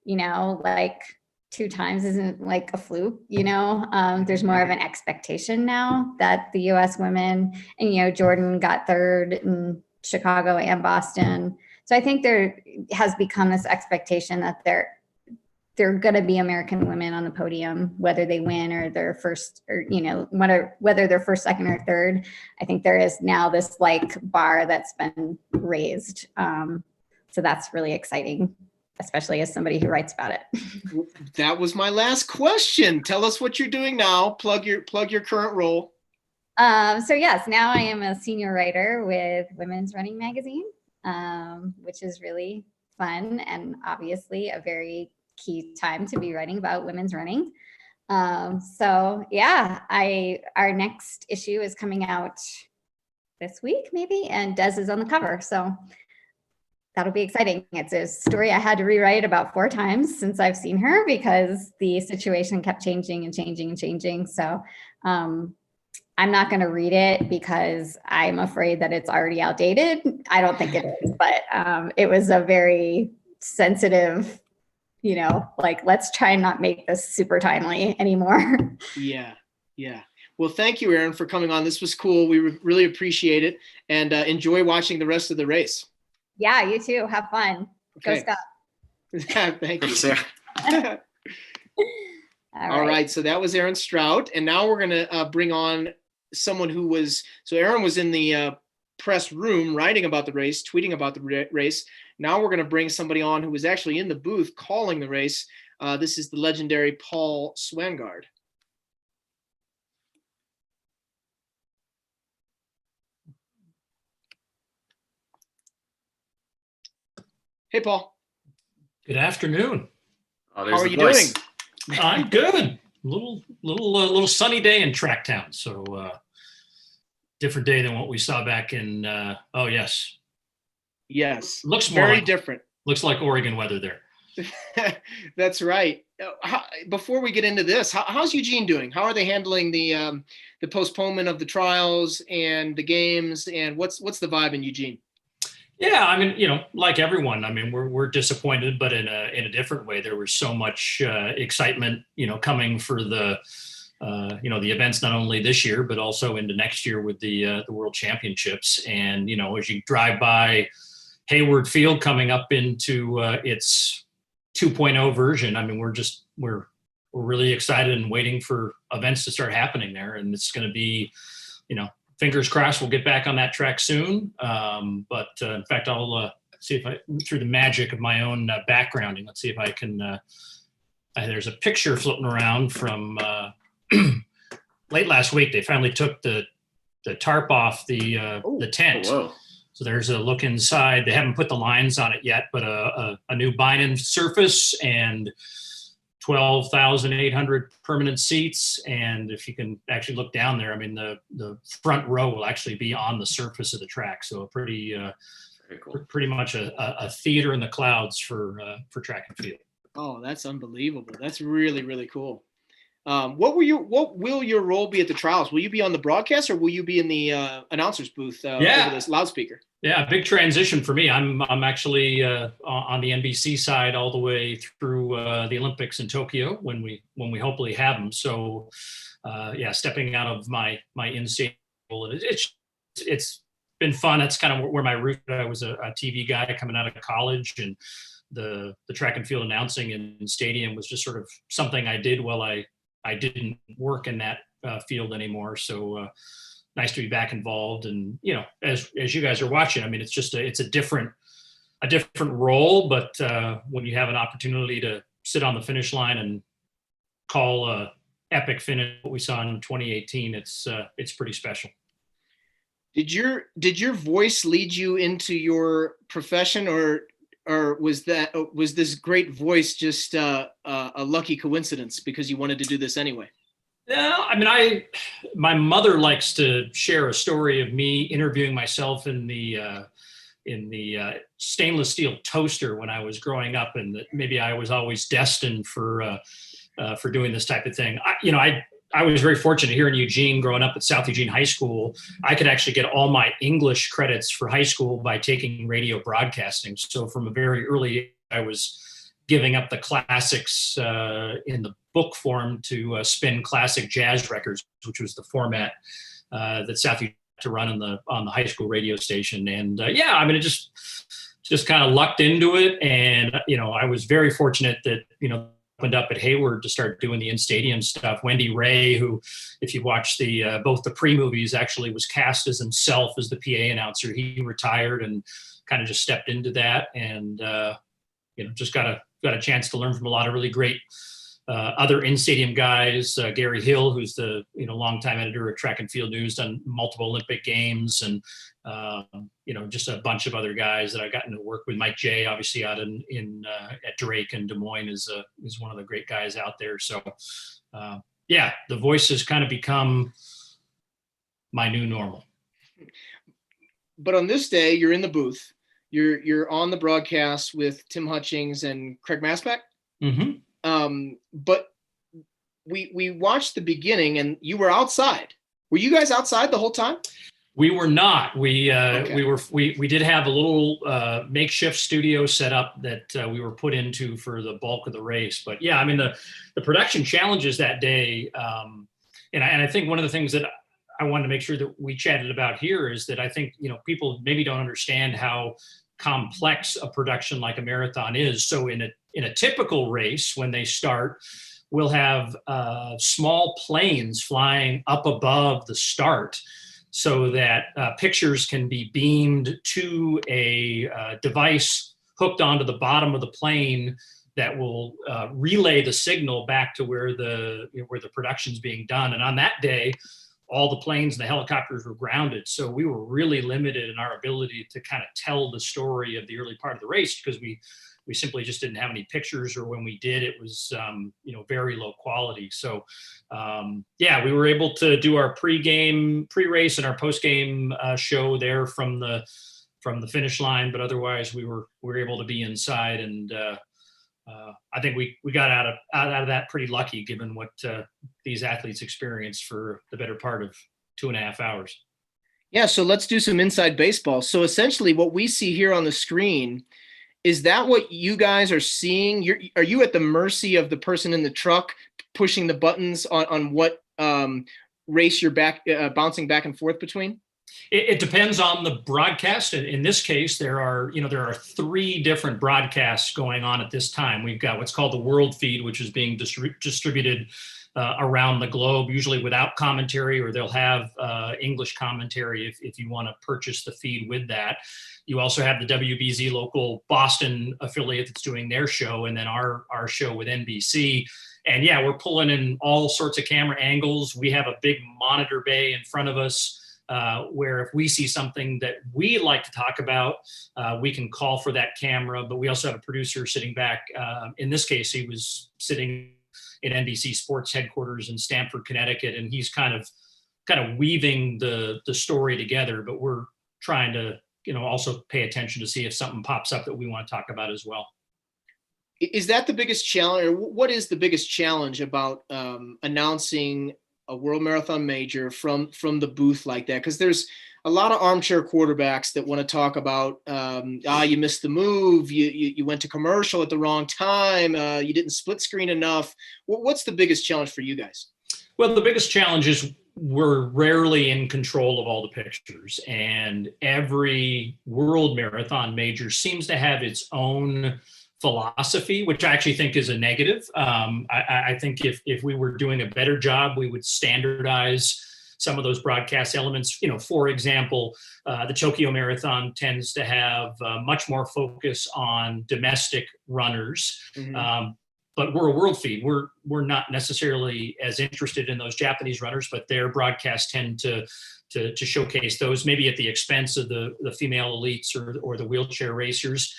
Speaker 7: you know, like 2 times isn't like a fluke, you know, there's more of an expectation now that the US women, and, you know, Jordan got third in Chicago and Boston. So I think there has become this expectation that they're going to be American women on the podium, whether they win or they're first, or, you know, whether they're first, second, or third. I think there is now this like bar that's been raised. So that's really exciting, especially as somebody who writes about it.
Speaker 1: That was my last question. Tell us what you're doing now. Plug your current role.
Speaker 7: So yes, now I am a senior writer with Women's Running Magazine, which is really fun and obviously a very key time to be writing about women's running. So yeah, our next issue is coming out this week maybe, and Des is on the cover. So that'll be exciting. It's a story I had to rewrite about 4 times since I've seen her because the situation kept changing and changing and changing. So I'm not going to read it because I'm afraid that it's already outdated. I don't think it is, but it was a very sensitive, like, let's try and not make this super timely anymore.
Speaker 1: Yeah. Well, thank you, Aaron, for coming on. This was cool. We really appreciate it, and enjoy watching the rest of the race.
Speaker 7: Yeah, you too. Have fun.
Speaker 1: Okay.
Speaker 7: Go Scott.
Speaker 1: Thank you.
Speaker 4: Sarah.
Speaker 1: All right. So that was Aaron Stout. And now we're going to bring on someone who was, so Aaron was in the press room writing about the race, tweeting about the race. Now we're going to bring somebody on who was actually in the booth calling the race. This is the legendary Paul Swangard. Hey, Paul.
Speaker 8: Good afternoon.
Speaker 4: Oh,
Speaker 1: How are you doing?
Speaker 8: I'm good. Little sunny day in Tracktown. So different day than what we saw back in. Oh yes.
Speaker 1: Yes.
Speaker 8: Looks more
Speaker 1: very
Speaker 8: like,
Speaker 1: different.
Speaker 8: Looks like Oregon weather there.
Speaker 1: That's right. Before we get into this, how's Eugene doing? How are they handling the postponement of the trials and the games? And what's the vibe in Eugene?
Speaker 8: Yeah, I mean, like everyone, I mean, we're disappointed, but in a different way. There was so much excitement, coming for the events not only this year but also into next year with the World Championships. And as you drive by Hayward Field coming up into its 2.0 version, I mean, we're really excited and waiting for events to start happening there, and it's going to be, fingers crossed we'll get back on that track soon. But in fact, I'll see if through the magic of my own backgrounding, let's see if I can, there's a picture floating around from late last week. They finally took the tarp off the tent.
Speaker 4: Oh, whoa.
Speaker 8: So there's a look inside. They haven't put the lines on it yet, but a new bind-in surface and 12,800 permanent seats. And if you can actually look down there, I mean, the front row will actually be on the surface of the track. So pretty cool. Pretty much a theater in the clouds for track and field.
Speaker 1: Oh, that's unbelievable. That's really, really cool. What will your role be at the trials? Will you be on the broadcast or will you be in the announcer's booth over this loudspeaker? Yeah,
Speaker 8: big transition for me. I'm actually on the NBC side all the way through the Olympics in Tokyo when we hopefully have them. So stepping out of my in-state role, it's been fun. That's kind of where my root. I was a TV guy coming out of college, and the track and field announcing in stadium was just sort of something I did while I didn't work in that field anymore. So nice to be back involved. And, as you guys are watching, I mean, it's just it's a different role, but when you have an opportunity to sit on the finish line and call a epic finish, what we saw in 2018, it's pretty special.
Speaker 1: Did your voice lead you into your profession, or was this great voice just a lucky coincidence because you wanted to do this anyway?
Speaker 8: No, I mean, my mother likes to share a story of me interviewing myself in the stainless steel toaster when I was growing up, and that maybe I was always destined for doing this type of thing. I was very fortunate here in Eugene, growing up at South Eugene High School. I could actually get all my English credits for high school by taking radio broadcasting. So from a very early age, I was giving up the classics in the book form to spin classic jazz records, which was the format that South Eugene had to run on the high school radio station. And I mean, it just kind of lucked into it. And I was very fortunate that opened up at Hayward to start doing the in-stadium stuff. Wendy Ray, who, if you watch both the pre-movies, actually was cast as himself as the PA announcer. He retired and kind of just stepped into that, and just got a chance to learn from a lot of really great other in-stadium guys, Gary Hill, who's the longtime editor at Track and Field News, done multiple Olympic games, and just a bunch of other guys that I've gotten to work with. Mike Jay, obviously out at Drake and Des Moines, is one of the great guys out there. So the voice has kind of become my new normal.
Speaker 1: But on this day, you're in the booth. You're on the broadcast with Tim Hutchings and Craig Masbeck.
Speaker 8: Mm-hmm.
Speaker 1: But we watched the beginning, and you were outside. Were you guys outside the whole time?
Speaker 8: We were not. We did have a little makeshift studio set up that we were put into for the bulk of the race. But yeah, I mean the production challenges that day, and I think one of the things that I wanted to make sure that we chatted about here is that I think people maybe don't understand how complex a production like a marathon is. So in a typical race, when they start, we'll have small planes flying up above the start, so that pictures can be beamed to a device hooked onto the bottom of the plane that will relay the signal back to where the production's being done. And on that day, all the planes and the helicopters were grounded. So we were really limited in our ability to kind of tell the story of the early part of the race, because we simply just didn't have any pictures, or when we did, it was, very low quality. So we were able to do our pre-race and our post-game show there from the finish line, but otherwise we were able to be inside, and I think we got out of that pretty lucky, given what these athletes experienced for the better part of 2.5 hours.
Speaker 1: Yeah, so let's do some inside baseball. So essentially what we see here on the screen, is that what you guys are seeing? Are you at the mercy of the person in the truck pushing the buttons on what race you're bouncing back and forth between?
Speaker 8: It depends on the broadcast. In this case, there are 3 different broadcasts going on at this time. We've got what's called the World Feed, which is being distributed around the globe, usually without commentary, or they'll have English commentary if you want to purchase the feed with that. You also have the WBZ local Boston affiliate that's doing their show, and then our show with NBC. And yeah, we're pulling in all sorts of camera angles. We have a big monitor bay in front of us, where if we see something that we like to talk about, we can call for that camera. But we also have a producer sitting back. In this case, he was sitting in NBC Sports headquarters in Stamford, Connecticut, and he's kind of weaving the story together. But we're trying to also pay attention to see if something pops up that we want to talk about as well.
Speaker 1: Is that the biggest challenge, or what is the biggest challenge about announcing a World Marathon Major from the booth like that? Because there's a lot of armchair quarterbacks that want to talk about, you missed the move, you went to commercial at the wrong time, you didn't split screen enough. What's the biggest challenge for you guys?
Speaker 8: Well, the biggest challenge is we're rarely in control of all the pictures, and every World Marathon Major seems to have its own philosophy, which I actually think is a negative. I think if we were doing a better job, we would standardize some of those broadcast elements. For example, the Tokyo Marathon tends to have much more focus on domestic runners. Mm-hmm. But we're a world feed. We're not necessarily as interested in those Japanese runners, but their broadcasts tend to showcase those, maybe at the expense of the female elites or the wheelchair racers.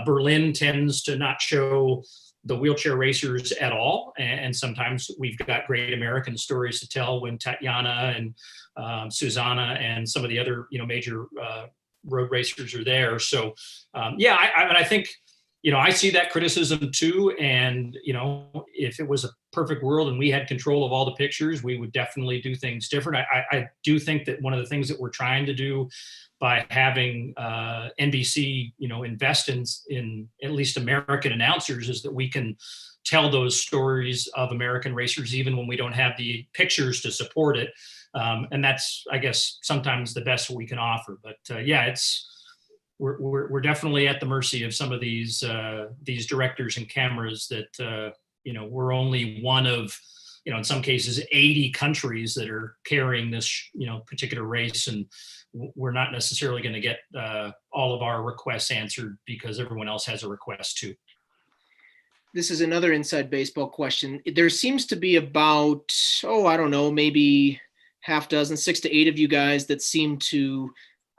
Speaker 8: Berlin tends to not show the wheelchair racers at all. And sometimes we've got great American stories to tell when Tatiana and Susanna and some of the other, major road racers are there. So I think, I see that criticism too. And, if it was a perfect world and we had control of all the pictures, we would definitely do things different. I do think that one of the things that we're trying to do by having NBC, invest in at least American announcers is that we can tell those stories of American racers, even when we don't have the pictures to support it. And that's, I guess, sometimes the best we can offer. But we're definitely at the mercy of some of these directors and cameras that, we're only one of, in some cases, 80 countries that are carrying this, particular race. And we're not necessarily going to get all of our requests answered because everyone else has a request too.
Speaker 1: this is another inside baseball question. There seems to be about, I don't know, maybe half dozen, 6 to 8 of you guys that seem to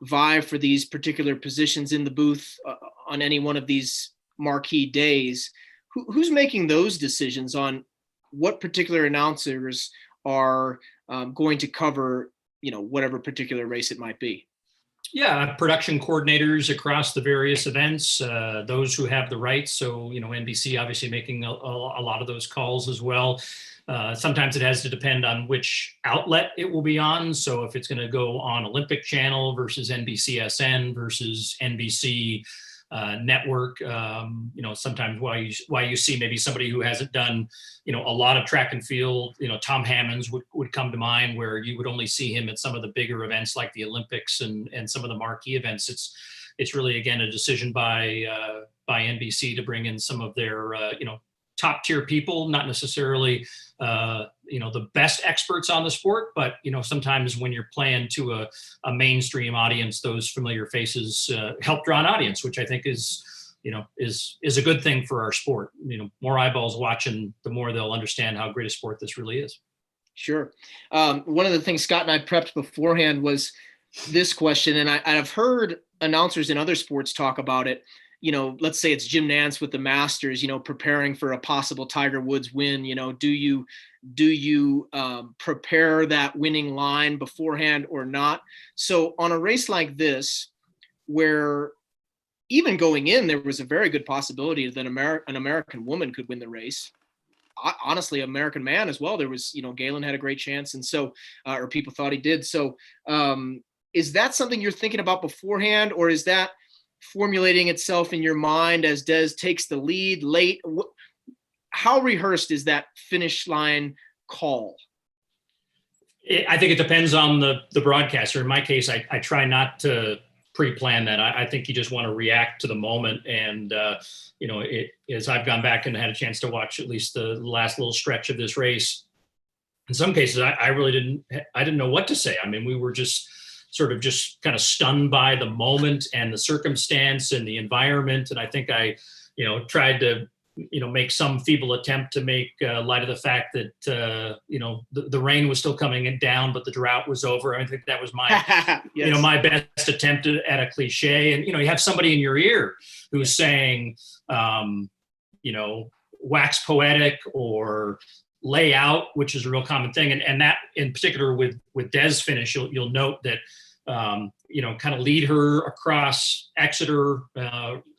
Speaker 1: vie for these particular positions in the booth on any one of these marquee days. Who's making those decisions on what particular announcers are going to cover, whatever particular race it might be?
Speaker 8: Yeah, production coordinators across the various events, those who have the rights. So, NBC obviously making a lot of those calls as well. Sometimes it has to depend on which outlet it will be on. So if it's going to go on Olympic Channel versus NBCSN versus NBC network, sometimes why you see maybe somebody who hasn't done, a lot of track and field, Tom Hammonds would come to mind, where you would only see him at some of the bigger events like the Olympics and some of the marquee events. It's really, again, a decision by NBC to bring in some of their, top tier people, not necessarily, the best experts on the sport, but, sometimes when you're playing to a mainstream audience, those familiar faces help draw an audience, which I think is a good thing for our sport. More eyeballs watching, the more they'll understand how great a sport this really is.
Speaker 1: Sure. One of the things Scott and I prepped beforehand was this question, and I've heard announcers in other sports talk about it. Let's say it's Jim Nantz with the Masters, preparing for a possible Tiger Woods win. Do you prepare that winning line beforehand or not? So on a race like this, where even going in, there was a very good possibility that an American woman could win the race. Honestly, American man as well. There was, Galen had a great chance. And so, or people thought he did. So is that something you're thinking about beforehand, or is that formulating itself in your mind as Des takes the lead late? How rehearsed is that finish line call?
Speaker 8: I think it depends on the broadcaster. In my case, I try not to pre-plan that. I think you just want to react to the moment. And, as I've gone back and had a chance to watch at least the last little stretch of this race, in some cases, I really didn't know what to say. I mean, we were just kind of stunned by the moment and the circumstance and the environment. And I think I, tried to, make some feeble attempt to make light of the fact that, the rain was still coming down, but the drought was over. I think that was my,
Speaker 1: yes.
Speaker 8: My best attempt at a cliche. And, you have somebody in your ear who's saying, wax poetic or lay out, which is a real common thing. And that in particular with Des' finish, you'll note that, kind of lead her across Exeter,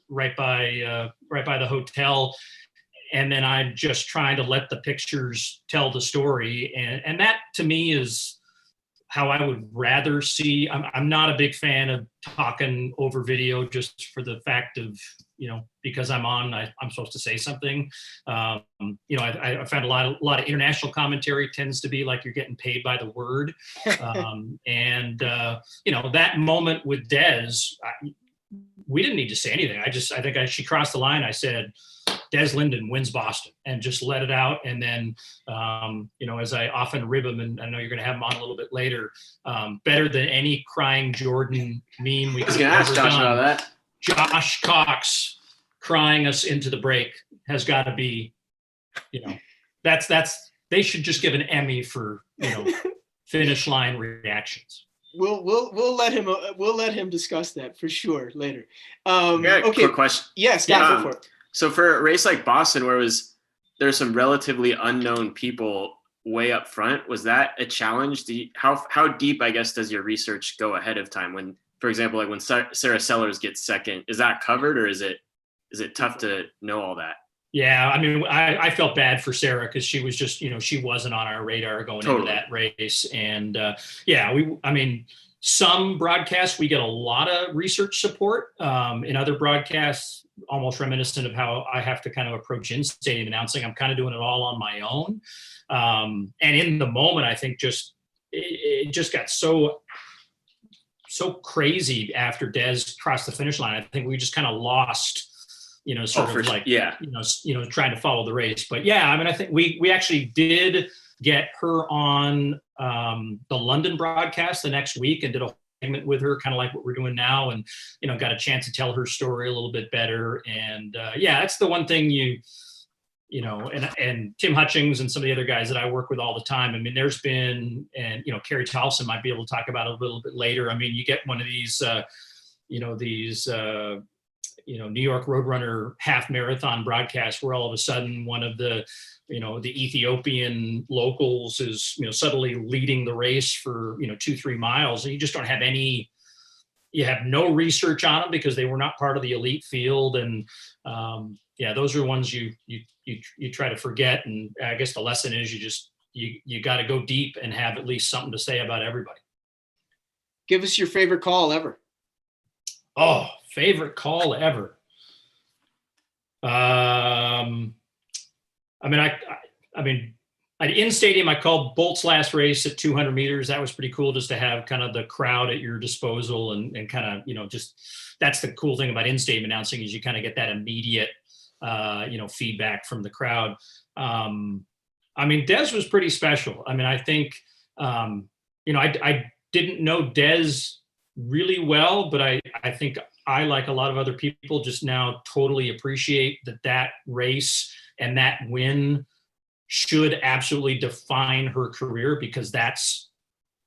Speaker 8: right by the hotel. And then I'm just trying to let the pictures tell the story. And that to me is how I would rather see. I'm not a big fan of talking over video just for the fact of, because I'm supposed to say something. I found a lot of international commentary tends to be like you're getting paid by the word. That moment with Des, we didn't need to say anything. I think she crossed the line. I said, Des Linden wins Boston, and just let it out. And then, as I often rib him, and I know you're going to have him on a little bit later, better than any crying Jordan meme we could have ever
Speaker 4: Josh
Speaker 8: done.
Speaker 4: about that.
Speaker 8: Josh Cox crying us into the break has got to be, that's they should just give an Emmy for finish line reactions.
Speaker 1: We'll let him discuss that for sure later.
Speaker 4: Okay. Quick question.
Speaker 1: Yes, go for it.
Speaker 4: So for a race like Boston, where there's some relatively unknown people way up front, was that a challenge? How deep, I guess, does your research go ahead of time? When, for example, like when Sarah Sellers gets second, is that covered, or is it tough to know all that?
Speaker 8: Yeah, I mean, I felt bad for Sarah because she was just, she wasn't on our radar going into that race. And some broadcasts, we get a lot of research support. In other broadcasts, almost reminiscent of how I have to kind of approach in-stadium announcing, I'm kind of doing it all on my own. And in the moment, I think it just got so crazy after Des crossed the finish line. I think we just kind of lost, trying to follow the race. But yeah, I mean, I think we actually did get her on the London broadcast the next week and did a segment with her, kind of like what we're doing now, and got a chance to tell her story a little bit better. And that's the one thing and Tim Hutchings and some of the other guys that I work with all the time. I mean, there's been, and Carrie Tolson might be able to talk about it a little bit later. I mean, you get one of these, New York Roadrunner half marathon broadcasts where all of a sudden one of the Ethiopian locals is, suddenly leading the race for, 2-3 miles, and you just don't have you have no research on them because they were not part of the elite field. And those are ones you try to forget. And I guess the lesson is you got to go deep and have at least something to say about everybody.
Speaker 1: Give us your favorite call ever.
Speaker 8: Oh, favorite call ever. In stadium, I called Bolt's last race at 200 meters. That was pretty cool, just to have kind of the crowd at your disposal and kind of, just, that's the cool thing about in-stadium announcing is you kind of get that immediate, feedback from the crowd. Des was pretty special. I mean, I think, I didn't know Des really well, but I think I, like a lot of other people, just now totally appreciate that race and that win should absolutely define her career, because that's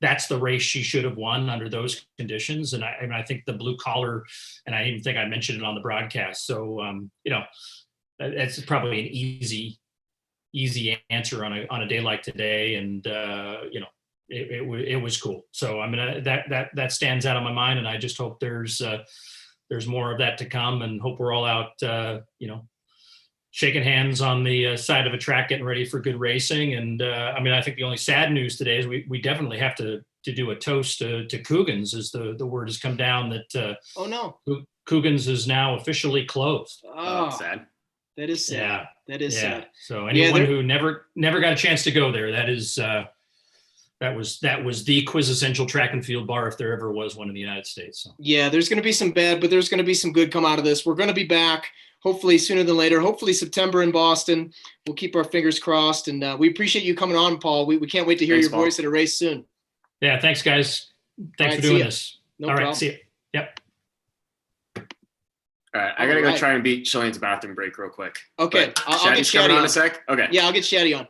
Speaker 8: the race she should have won under those conditions. And I think the blue collar, and I even think I mentioned it on the broadcast. So, that's probably an easy answer on a day like today. And, it was cool. So, that stands out on my mind, and I just hope there's more of that to come, and hope we're all out, shaking hands on the side of a track, getting ready for good racing. And I think the only sad news today is we definitely have to do a toast to Coogan's, as the word has come down that
Speaker 1: oh no,
Speaker 8: Coogan's is now officially closed.
Speaker 1: Oh,
Speaker 4: that's sad.
Speaker 1: That is sad.
Speaker 8: Yeah,
Speaker 1: that is sad.
Speaker 8: So anyone who never got a chance to go there, that was the quintessential track and field bar, if there ever was one in the United States. So.
Speaker 1: Yeah, there's going to be some bad, but there's going to be some good come out of this. We're going to be back, hopefully sooner than later, hopefully September in Boston. We'll keep our fingers crossed, and we appreciate you coming on, Paul. We can't wait to hear your
Speaker 4: Paul.
Speaker 1: voice at a race soon.
Speaker 8: Yeah, thanks, guys. Thanks
Speaker 1: All right,
Speaker 8: for doing
Speaker 1: see ya.
Speaker 8: this.
Speaker 1: No
Speaker 8: All
Speaker 1: problem.
Speaker 8: right, see you. Yep.
Speaker 4: All right, I gotta go try and beat Shillian's bathroom break real quick.
Speaker 1: Okay,
Speaker 4: But
Speaker 1: I'll get
Speaker 4: Shaddy's coming
Speaker 1: Shaddy
Speaker 4: on
Speaker 1: on.
Speaker 4: a sec. Okay.
Speaker 1: Yeah, I'll get Shaddy on.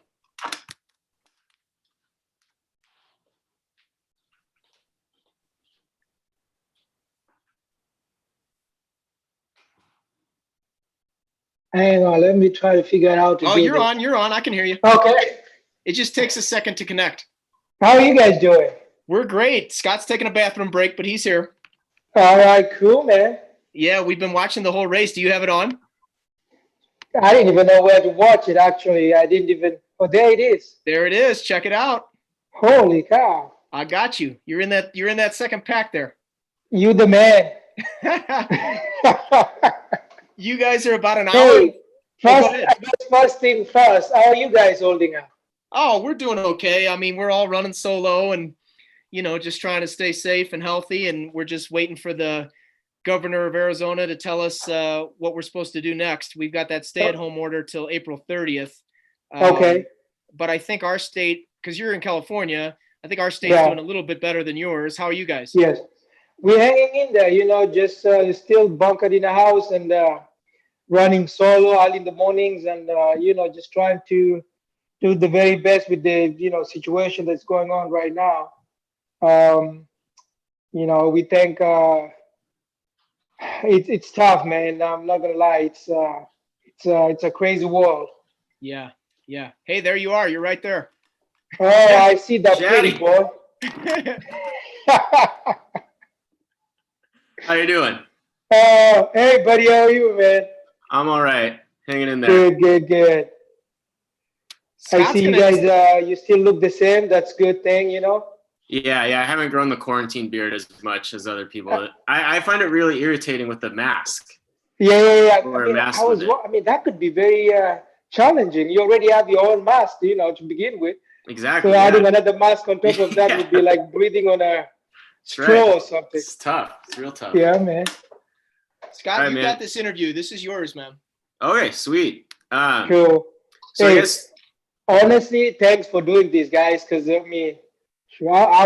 Speaker 9: Hang on, let me try to figure out how to
Speaker 1: Oh,
Speaker 9: do
Speaker 1: you're
Speaker 9: this.
Speaker 1: on. You're on. I can hear you.
Speaker 9: Okay.
Speaker 1: It just takes a second to connect.
Speaker 9: How are you guys doing?
Speaker 1: We're great. Scott's taking a bathroom break, but he's here.
Speaker 9: All right, cool, man.
Speaker 1: Yeah, we've been watching the whole race. Do you have it on?
Speaker 9: I didn't even know where to watch it, actually. I didn't even. Oh, there it is.
Speaker 1: There it is. Check it out.
Speaker 9: Holy cow.
Speaker 1: I got you. You're in that second pack there.
Speaker 9: You the man.
Speaker 1: You guys are about an hour.
Speaker 9: Hey,
Speaker 1: Oh, go
Speaker 9: first,
Speaker 1: ahead.
Speaker 9: I guess first thing first, how are you guys holding up?
Speaker 1: Oh, we're doing okay. I mean, we're all running solo and, just trying to stay safe and healthy. And we're just waiting for the governor of Arizona to tell us what we're supposed to do next. We've got that stay-at-home order till April 30th.
Speaker 9: Okay.
Speaker 1: But I think our state, because you're in California, I think our state's doing a little bit better than yours. How are you guys?
Speaker 9: Yes. We're hanging in there, just still bunkered in the house and running solo early in the mornings and, just trying to do the very best with the, situation that's going on right now. We think it's tough, man. I'm not gonna lie. It's a crazy world.
Speaker 1: Yeah. Yeah. Hey, there you are. You're right there.
Speaker 9: Oh, I see that pretty
Speaker 4: Shaddy.
Speaker 9: boy.
Speaker 4: How you doing?
Speaker 9: Oh, hey, buddy, how are you, man?
Speaker 4: I'm all right. Hanging in there.
Speaker 9: Good. I
Speaker 1: Scott's
Speaker 9: see you
Speaker 1: gonna-
Speaker 9: guys. You still look the same. That's a good thing,
Speaker 4: Yeah. I haven't grown the quarantine beard as much as other people. I find it really irritating with the mask.
Speaker 9: Yeah.
Speaker 4: Or a mask with it.
Speaker 9: That could be very challenging. You already have your own mask, to begin with.
Speaker 4: Exactly.
Speaker 9: So
Speaker 4: yeah.
Speaker 9: adding another mask on top of that would be like breathing on a
Speaker 4: That's right.
Speaker 9: straw or something.
Speaker 4: It's tough. It's real tough.
Speaker 9: Yeah, man.
Speaker 1: Scott,
Speaker 4: All right,
Speaker 1: you
Speaker 4: man.
Speaker 1: got this interview. This is yours, man.
Speaker 4: Okay, sweet.
Speaker 9: Cool.
Speaker 4: So I
Speaker 9: Hey,
Speaker 4: guess
Speaker 9: honestly, thanks for doing this, guys, because I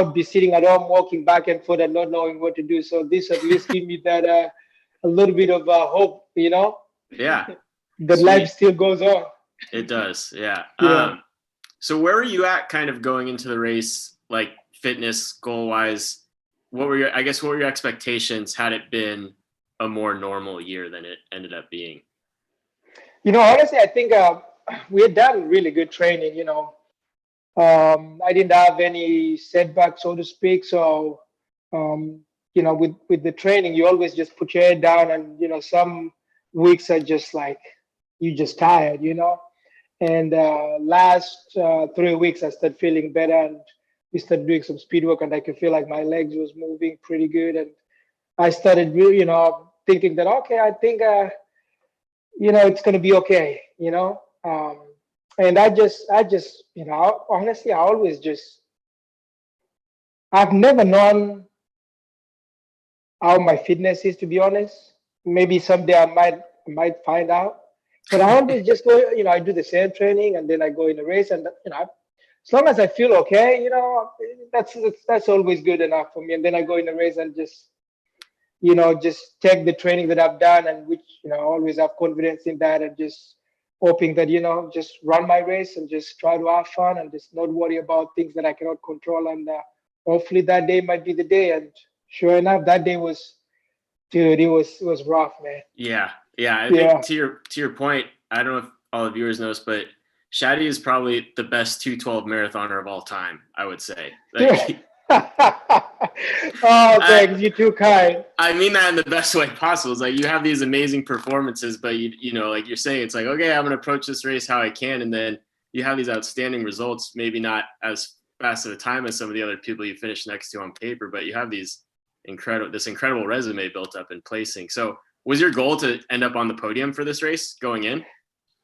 Speaker 9: would be sitting at home walking back and forth and not knowing what to do. So this at least give me that a little bit of hope,
Speaker 4: yeah.
Speaker 9: that
Speaker 4: Sweet.
Speaker 9: life still goes on.
Speaker 4: It does. Yeah.
Speaker 9: Yeah.
Speaker 4: So where were you at kind of going into the race, like fitness goal wise? What were your expectations had it been a more normal year than it ended up being?
Speaker 9: Honestly, I think we had done really good training. I didn't have any setbacks, so to speak. So, with the training, you always just put your head down, and some weeks are just like you just tired. And last 3 weeks, I started feeling better, and we started doing some speed work, and I could feel like my legs was moving pretty good, and I started really, thinking that okay, I think it's going to be okay. And I just, honestly, I've never known how my fitness is, to be honest. Maybe someday I might find out. But I always just go, I do the same training and then I go in a race, and as long as I feel okay, that's always good enough for me. And then I go in a race and just take the training that I've done, and which I always have confidence in that, and just hoping that just run my race and just try to have fun and just not worry about things that I cannot control. And hopefully that day might be the day. And sure enough, that day was, dude, it was rough, man.
Speaker 4: Yeah. I think to your point, I don't know if all the viewers know this, but Shadi is probably the best 2:12 marathoner of all time, I would say. Like,
Speaker 9: oh, thanks. You're too kind.
Speaker 4: I mean that in the best way possible. It's like you have these amazing performances, but like you're saying, it's like, okay, I'm going to approach this race how I can. And then you have these outstanding results, maybe not as fast of a time as some of the other people you finish next to on paper, but you have this incredible resume built up in placing. So was your goal to end up on the podium for this race going in?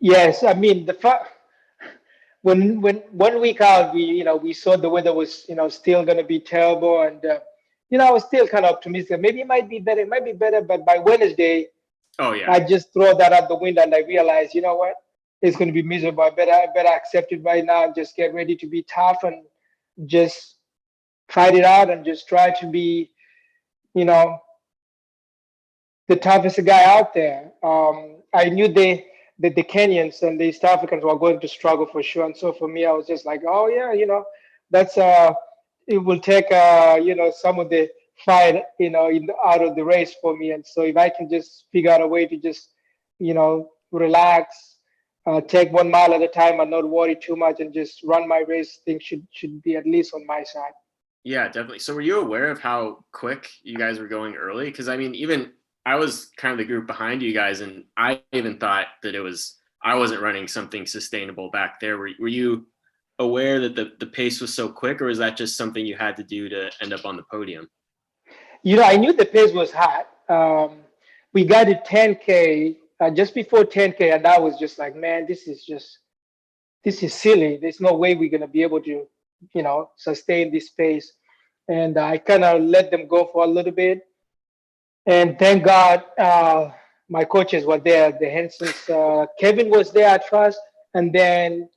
Speaker 9: Yes. I mean, when 1 week out, we saw the weather was, still going to be terrible. And, I was still kind of optimistic. Maybe it might be better. But by Wednesday,
Speaker 4: oh yeah,
Speaker 9: I just throw that out the window and I realized, you know what? It's going to be miserable. I better accept it right now and just get ready to be tough and just fight it out and just try to be, the toughest guy out there. I knew that the Kenyans and the East Africans were going to struggle for sure. And so for me, I was just like, oh yeah, that's it will take some of the fight, out of the race for me. And so if I can just figure out a way to just, relax, take 1 mile at a time and not worry too much and just run my race, things should be at least on my side.
Speaker 4: Yeah, definitely. So were you aware of how quick you guys were going early? Because I mean, even I was kind of the group behind you guys, and I even thought that I wasn't running something sustainable back there. Were you aware that the pace was so quick, or is that just something you had to do to end up on the podium?
Speaker 9: I knew the pace was hot. We got to 10K just before 10K, and I was just like, man, this is silly. There's no way we're gonna be able to, sustain this pace. And I kind of let them go for a little bit. And thank God my coaches were there. The Hensons, Kevin was there at first, and then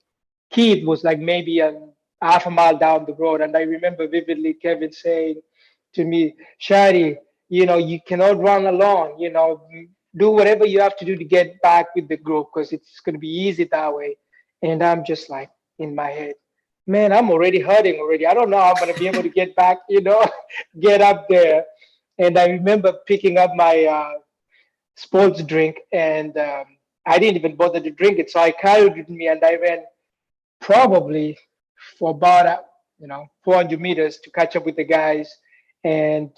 Speaker 9: Keith was like maybe a half a mile down the road. And I remember vividly Kevin saying to me, Shadi, you cannot run alone. Do whatever you have to do to get back with the group, because it's going to be easy that way. And I'm just like in my head, man, I'm already hurting already. I don't know how I'm going to be able to get back, get up there. And I remember picking up my sports drink, and I didn't even bother to drink it. So I carried it with me, and I ran probably for about 400 meters to catch up with the guys. And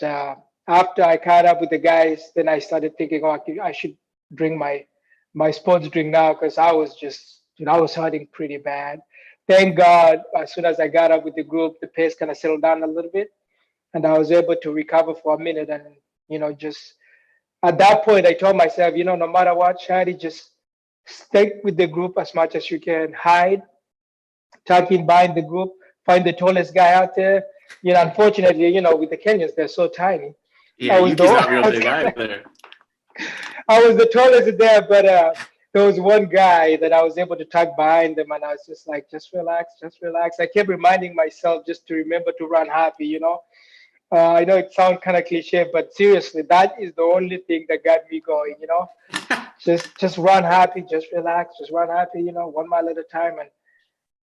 Speaker 9: after I caught up with the guys, then I started thinking, oh, I should drink my sports drink now, because I was just, I was hurting pretty bad. Thank God, as soon as I got up with the group, the pace kind of settled down a little bit. And I was able to recover for a minute. And, just at that point, I told myself, no matter what, Shadi, just stick with the group as much as you can. Hide, tuck in behind the group, find the tallest guy out there. Unfortunately, with the Kenyans, they're so tiny.
Speaker 4: Yeah, Yuki's not real big either.
Speaker 9: I was the tallest there, but there was one guy that I was able to tuck behind them, and I was just like, just relax. I kept reminding myself just to remember to run happy, I know it sounds kind of cliche, but seriously, that is the only thing that got me going, just run happy, just relax, just run happy, 1 mile at a time. And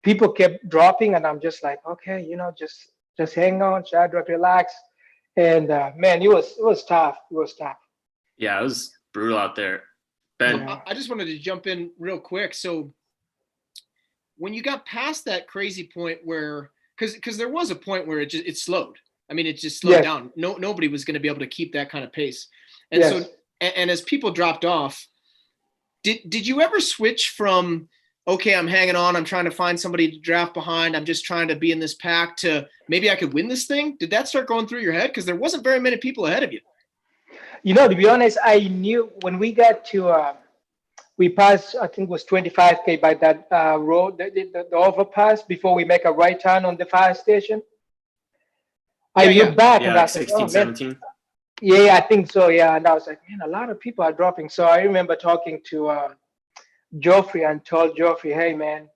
Speaker 9: people kept dropping, and I'm just like, okay, just hang on, Shadrack, relax. And man, it was tough. It was tough.
Speaker 4: Yeah, it was brutal out there. Ben,
Speaker 9: Yeah.
Speaker 1: I just wanted to jump in real quick. So when you got past that crazy point where, because there was a point where it slowed. I mean, it just slowed
Speaker 9: Yes.
Speaker 1: down. Nobody was going to be able to keep that kind of pace. And
Speaker 9: Yes.
Speaker 1: so, and as people dropped off, did you ever switch from, okay, I'm hanging on, I'm trying to find somebody to draft behind, I'm just trying to be in this pack, to maybe I could win this thing? Did that start going through your head? Because there wasn't very many people ahead of you.
Speaker 9: To be honest, I knew when we got to, we passed, I think it was 25K by that road, the overpass, before we make a right turn on the fire station. I looked back
Speaker 4: yeah,
Speaker 9: and I
Speaker 4: like
Speaker 9: was like,
Speaker 4: 16,
Speaker 9: oh, man.
Speaker 4: 17.
Speaker 9: Yeah, I think so. Yeah. And I was like, man, a lot of people are dropping. So I remember talking to Joffrey and told Joffrey, hey, man,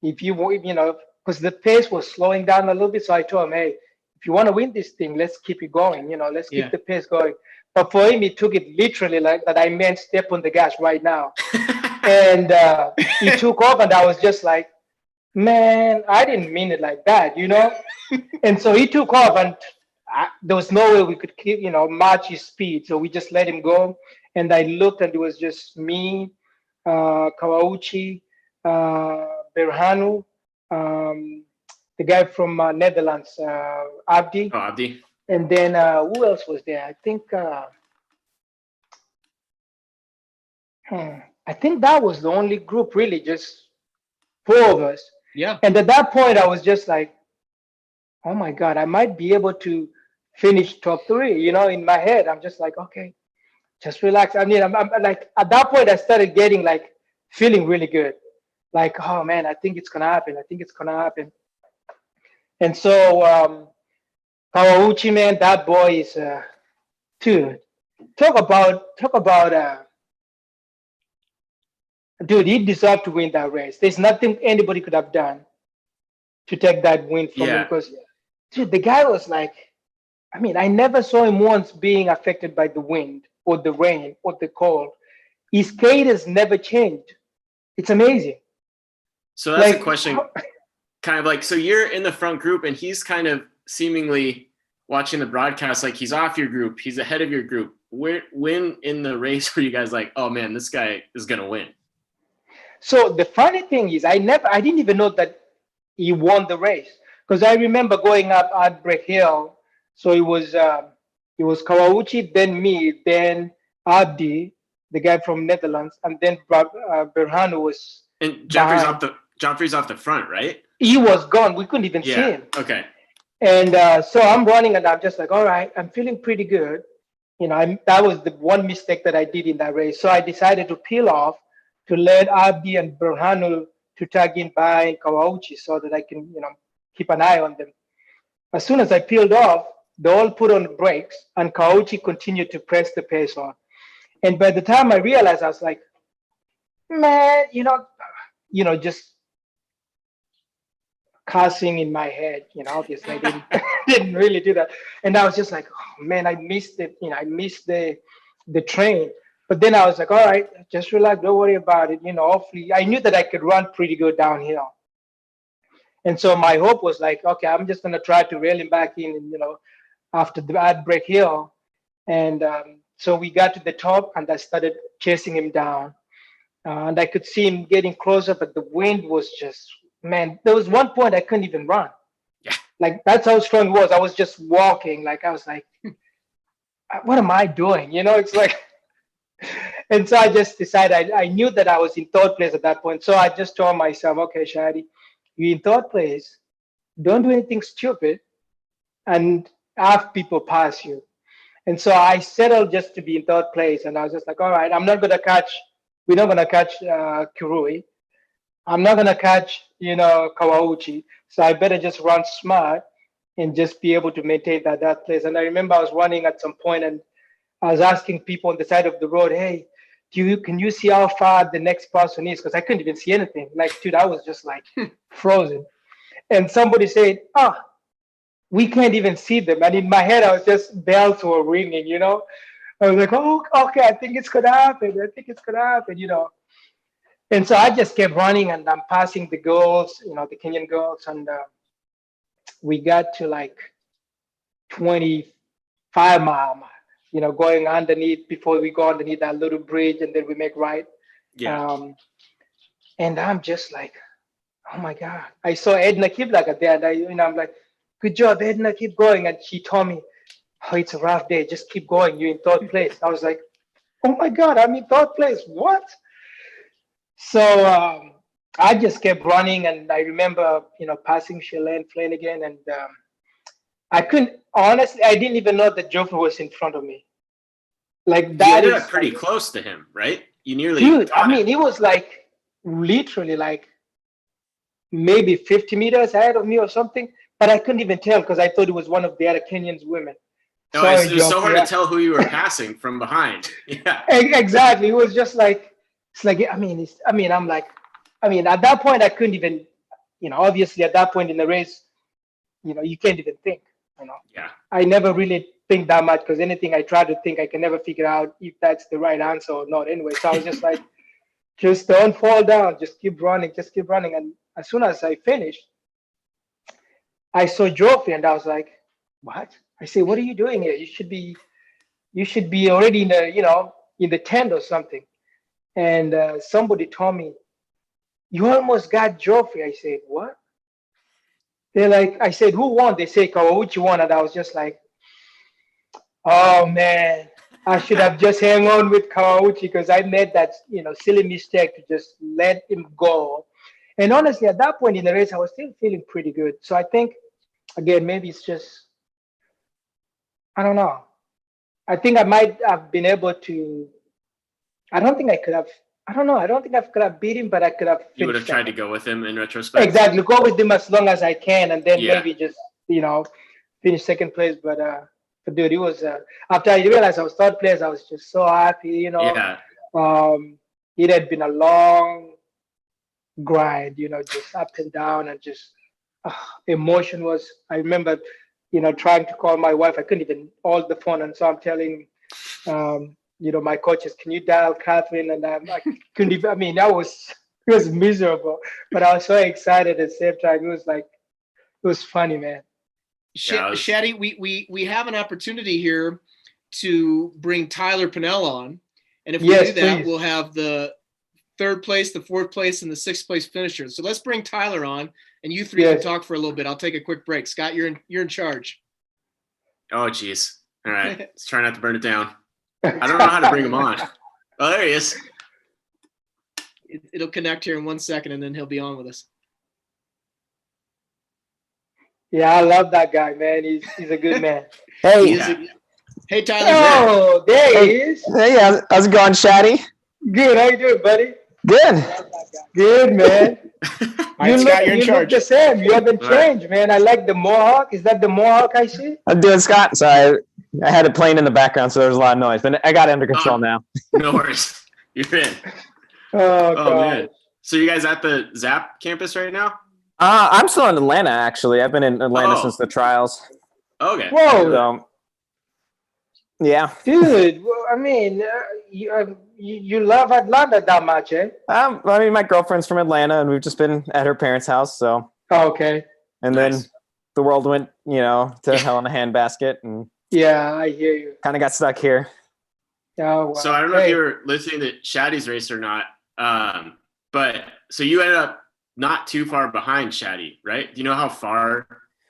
Speaker 9: if you because the pace was slowing down a little bit. So I told him, hey, if you want to win this thing, let's keep it going. Let's keep the pace going. But for him, he took it literally like that. I meant step on the gas right now. And he took off, and I was just like, man, I didn't mean it like that, And so he took off, and there was no way we could keep, match his speed. So we just let him go. And I looked, and it was just me, Kawauchi, Berhanu, the guy from Netherlands, Abdi.
Speaker 4: Oh, Abdi.
Speaker 9: And then who else was there? I think that was the only group, really, just 4 of us.
Speaker 1: Yeah.
Speaker 9: And at that point, I was just like, oh my God, I might be able to finish top 3. In my head, I'm just like, okay, just relax. I mean, I'm like, at that point, I started getting like feeling really good. Like, oh man, I think it's gonna happen. I think it's gonna happen. And so Kawauchi, man, that boy is dude. Talk about dude, he deserved to win that race. There's nothing anybody could have done to take that win from him, because dude, the guy was like, I mean, I never saw him once being affected by the wind or the rain or the cold. His skate has never changed. It's amazing.
Speaker 4: So that's a question, kind of like, so you're in the front group and he's kind of seemingly watching the broadcast like he's off your group, he's ahead of your group. When in the race were you guys like, oh man, this guy is going to win?
Speaker 9: So the funny thing is, I didn't even know that he won the race, because I remember going up at Break Hill. So it was Kawauchi, then me, then Abdi, the guy from Netherlands, and then Berhanu was.
Speaker 4: And Joffrey's off the front, right?
Speaker 9: He was gone. We couldn't even see him.
Speaker 4: Okay.
Speaker 9: And so I'm running, and I'm just like, all right, I'm feeling pretty good. That was the one mistake that I did in that race. So I decided to peel off to let Abdi and Berhanu to tag in by Kawauchi so that I can, keep an eye on them. As soon as I peeled off, they all put on the brakes, and Kawauchi continued to press the pace on. And by the time I realized, I was like, man, just cussing in my head, obviously I didn't really do that. And I was just like, oh man, I missed it. I missed the train. But then I was like, all right, just relax, don't worry about it. Hopefully I knew that I could run pretty good downhill. And so my hope was like, okay, I'm just going to try to reel him back in, after the bad Break Hill. And so we got to the top, and I started chasing him down. And I could see him getting closer, but the wind was just, man, there was one point I couldn't even run.
Speaker 4: Yeah.
Speaker 9: Like, that's how strong it was. I was just walking. Like, I was like, what am I doing? It's like, and so I just decided, I knew that I was in 3rd place at that point. So I just told myself, okay, Shadi, you're in 3rd place. Don't do anything stupid and have people pass you. And so I settled just to be in 3rd place. And I was just like, all right, we're not going to catch Kirui. I'm not going to catch, Kawauchi. So I better just run smart and just be able to maintain that place. And I remember I was running at some point, and I was asking people on the side of the road, hey, can you see how far the next person is? Because I couldn't even see anything. Like, dude, I was just like frozen. And somebody said, we can't even see them. And in my head, I was just, bells were ringing, I was like, oh, okay, I think it's gonna happen. I think it's gonna happen, And so I just kept running, and I'm passing the girls, the Kenyan girls, and we got to like 25 mile, going underneath before we go underneath that little bridge, and then we make right.
Speaker 4: Yeah.
Speaker 9: And I'm just like, oh my God. I saw Edna Kiblaga there, and I'm like, good job, Edna, keep going. And she told me, oh, it's a rough day. Just keep going. You're in third place. I was like, oh my God, I'm in third place. What? So I just kept running, and I remember, passing Shalane Flanagan, and I didn't even know that Joffrey was in front of me. Like that
Speaker 4: you
Speaker 9: is
Speaker 4: ended up pretty close to him, right? You nearly.
Speaker 9: Dude,
Speaker 4: got him.
Speaker 9: it was like literally like maybe 50 meters ahead of me or something, but I couldn't even tell because I thought it was one of the other Kenyans women.
Speaker 4: No,
Speaker 9: Sorry,
Speaker 4: it was so hard
Speaker 9: Joffrey.
Speaker 4: to tell who you were passing from behind. Yeah.
Speaker 9: Exactly. It was just like, it's like, I'm like, at that point I couldn't even, obviously at that point in the race, you can't even think,
Speaker 4: Yeah.
Speaker 9: I never really think that much because anything I try to think, I can never figure out if that's the right answer or not anyway. So I was just like, just don't fall down, just keep running. And as soon as I finished, I saw Joffrey and I was like, what? I say, what are you doing here? You should be already in the tent or something. And somebody told me, you almost got Joffrey. I said, what? They're like, I said, who won? They say Kawauchi won. And I was just like, oh man, I should have just hang on with Kawauchi because I made that, silly mistake to just let him go. And honestly, at that point in the race, I was still feeling pretty good. So I think, again, maybe it's just, I don't know. I think I might have been able to, I don't think I could have beat him, but I could have.
Speaker 4: You would have tried to go with him in retrospect.
Speaker 9: Exactly. Go with him as long as I can. And then
Speaker 4: Yeah.
Speaker 9: maybe just, finish second place. But dude, it was, after I realized I was third place, I was just so happy,
Speaker 4: Yeah.
Speaker 9: It had been a long grind, just up and down and just emotion was, I remember, trying to call my wife. I couldn't even hold the phone. And so I'm telling, my coaches, can you dial Catherine? And I couldn't even, it was miserable, but I was so excited at the same time. It was funny, man.
Speaker 1: Shaddy, we have an opportunity here to bring Tyler Pennel on. And if we do that, we'll have the third place, the fourth place, and the sixth place finishers. So let's bring Tyler on, and you three can talk for a little bit. I'll take a quick break. Scott, you're in charge.
Speaker 4: Oh, geez. All right. Let's try not to burn it down. I don't know how to bring him on. Oh, there he is.
Speaker 1: It'll connect here in 1 second, and then he'll be on with us.
Speaker 9: Yeah, I love that guy, man. He's a good man.
Speaker 3: Hey,
Speaker 1: hey, Tyler.
Speaker 9: Oh, there he is.
Speaker 10: Hey, how's it going, Shaddy?
Speaker 9: Good. How you doing, buddy?
Speaker 10: Good.
Speaker 9: Good, man.
Speaker 1: All right, Scott, you're in charge.
Speaker 9: Look the same. You haven't changed, man. I like the mohawk. Is that the mohawk I see?
Speaker 10: I'm doing, Scott. Sorry, I had it playing in the background, so there was a lot of noise, but I got it under control now.
Speaker 4: No worries. You're in.
Speaker 9: Oh, God.
Speaker 4: Man. So you guys at the Zap campus right now?
Speaker 10: I'm still in Atlanta, actually. I've been in Atlanta since the trials.
Speaker 4: Okay.
Speaker 9: Whoa.
Speaker 10: So, yeah.
Speaker 9: Dude, you love Atlanta that much, eh?
Speaker 10: My girlfriend's from Atlanta, and we've just been at her parents' house, so.
Speaker 9: Okay.
Speaker 10: And then the world went, to hell in a handbasket, and
Speaker 9: yeah, I hear you.
Speaker 10: kind of got stuck here.
Speaker 9: Oh, wow.
Speaker 4: So I don't know if you were listening to Shaddy's race or not, but so you ended up not too far behind Shaddy, right? Do you know how far?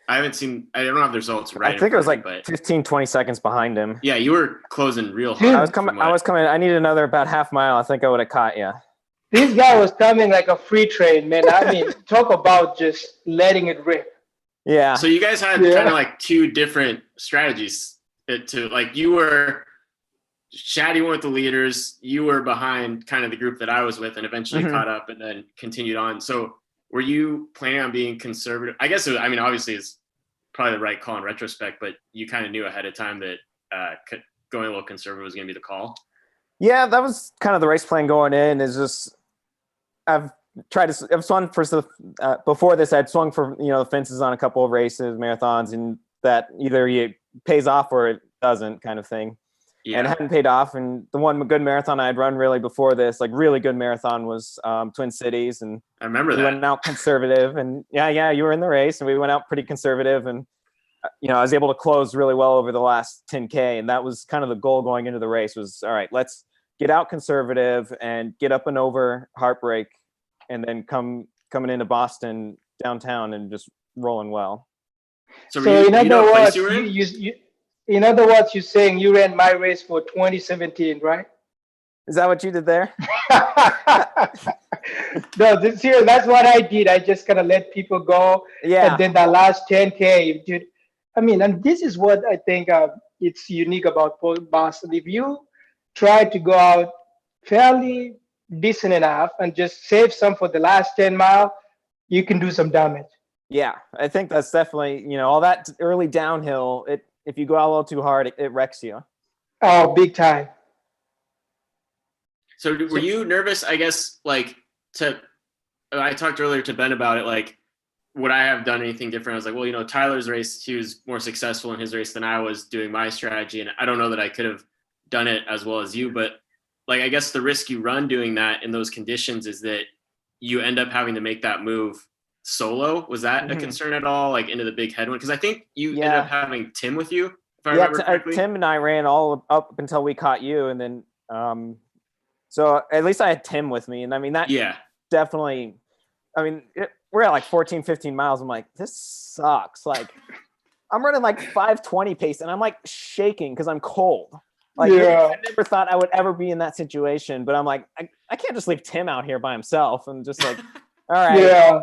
Speaker 4: I don't have the results right.
Speaker 10: I think it was like 15, 20 seconds behind him.
Speaker 4: Yeah, you were closing real hard.
Speaker 10: I was coming. I needed another about half mile. I think I would have caught you.
Speaker 9: This guy was coming like a free train, man. Talk about just letting it rip.
Speaker 10: Yeah.
Speaker 4: So you guys had kind of like two different strategies Shaddy went with the leaders. You were behind kind of the group that I was with and eventually caught up and then continued on. So were you planning on being conservative? I guess, obviously it's probably the right call in retrospect, but you kind of knew ahead of time that going a little conservative was going to be the call.
Speaker 10: Yeah, that was kind of the race plan going in. Is just I've swung for before this. I'd swung for the fences on a couple of races, marathons, and that either it pays off or it doesn't, kind of thing. and it hadn't paid off. And the one good marathon I had run really before this, like really good marathon, was Twin Cities. And
Speaker 4: I remember
Speaker 10: we
Speaker 4: that.
Speaker 10: went out conservative, and yeah, you were in the race, and we went out pretty conservative, and I was able to close really well over the last 10K. And that was kind of the goal going into the race was, all right, let's get out conservative and get up and over Heartbreak, and then coming into Boston downtown and just rolling well.
Speaker 4: So
Speaker 9: in other words,
Speaker 4: you were in?
Speaker 9: In other words, you're saying you ran my race for 2017, right?
Speaker 10: Is that what you did there?
Speaker 9: No, seriously, that's what I did. I just kind of let people go.
Speaker 10: Yeah.
Speaker 9: And then the last 10K, dude. I mean, and this is what I think it's unique about Boston. If you try to go out fairly decent enough and just save some for the last 10 mile, you can do some damage.
Speaker 10: Yeah, I think that's definitely, all that early downhill, if you go out a little too hard, it wrecks you.
Speaker 9: Oh, big time.
Speaker 4: So were you nervous, I guess, like I talked earlier to Ben about it, like, would I have done anything different? I was like, well, Tyler's race, he was more successful in his race than I was doing my strategy. And I don't know that I could have done it as well as you, but like, I guess the risk you run doing that in those conditions is that you end up having to make that move solo. Was that a concern at all, like into the big headwind? Because I think you ended up having Tim with you, if I remember correctly.
Speaker 10: Tim and I ran all up until we caught you. And then, so at least I had Tim with me. And I mean, that definitely, we're at like 14, 15 miles. I'm like, this sucks. Like, I'm running like 5:20 pace and I'm like shaking because I'm cold. Like, I never thought I would ever be in that situation, but I'm like, I can't just leave Tim out here by himself and just like, all right. Yeah.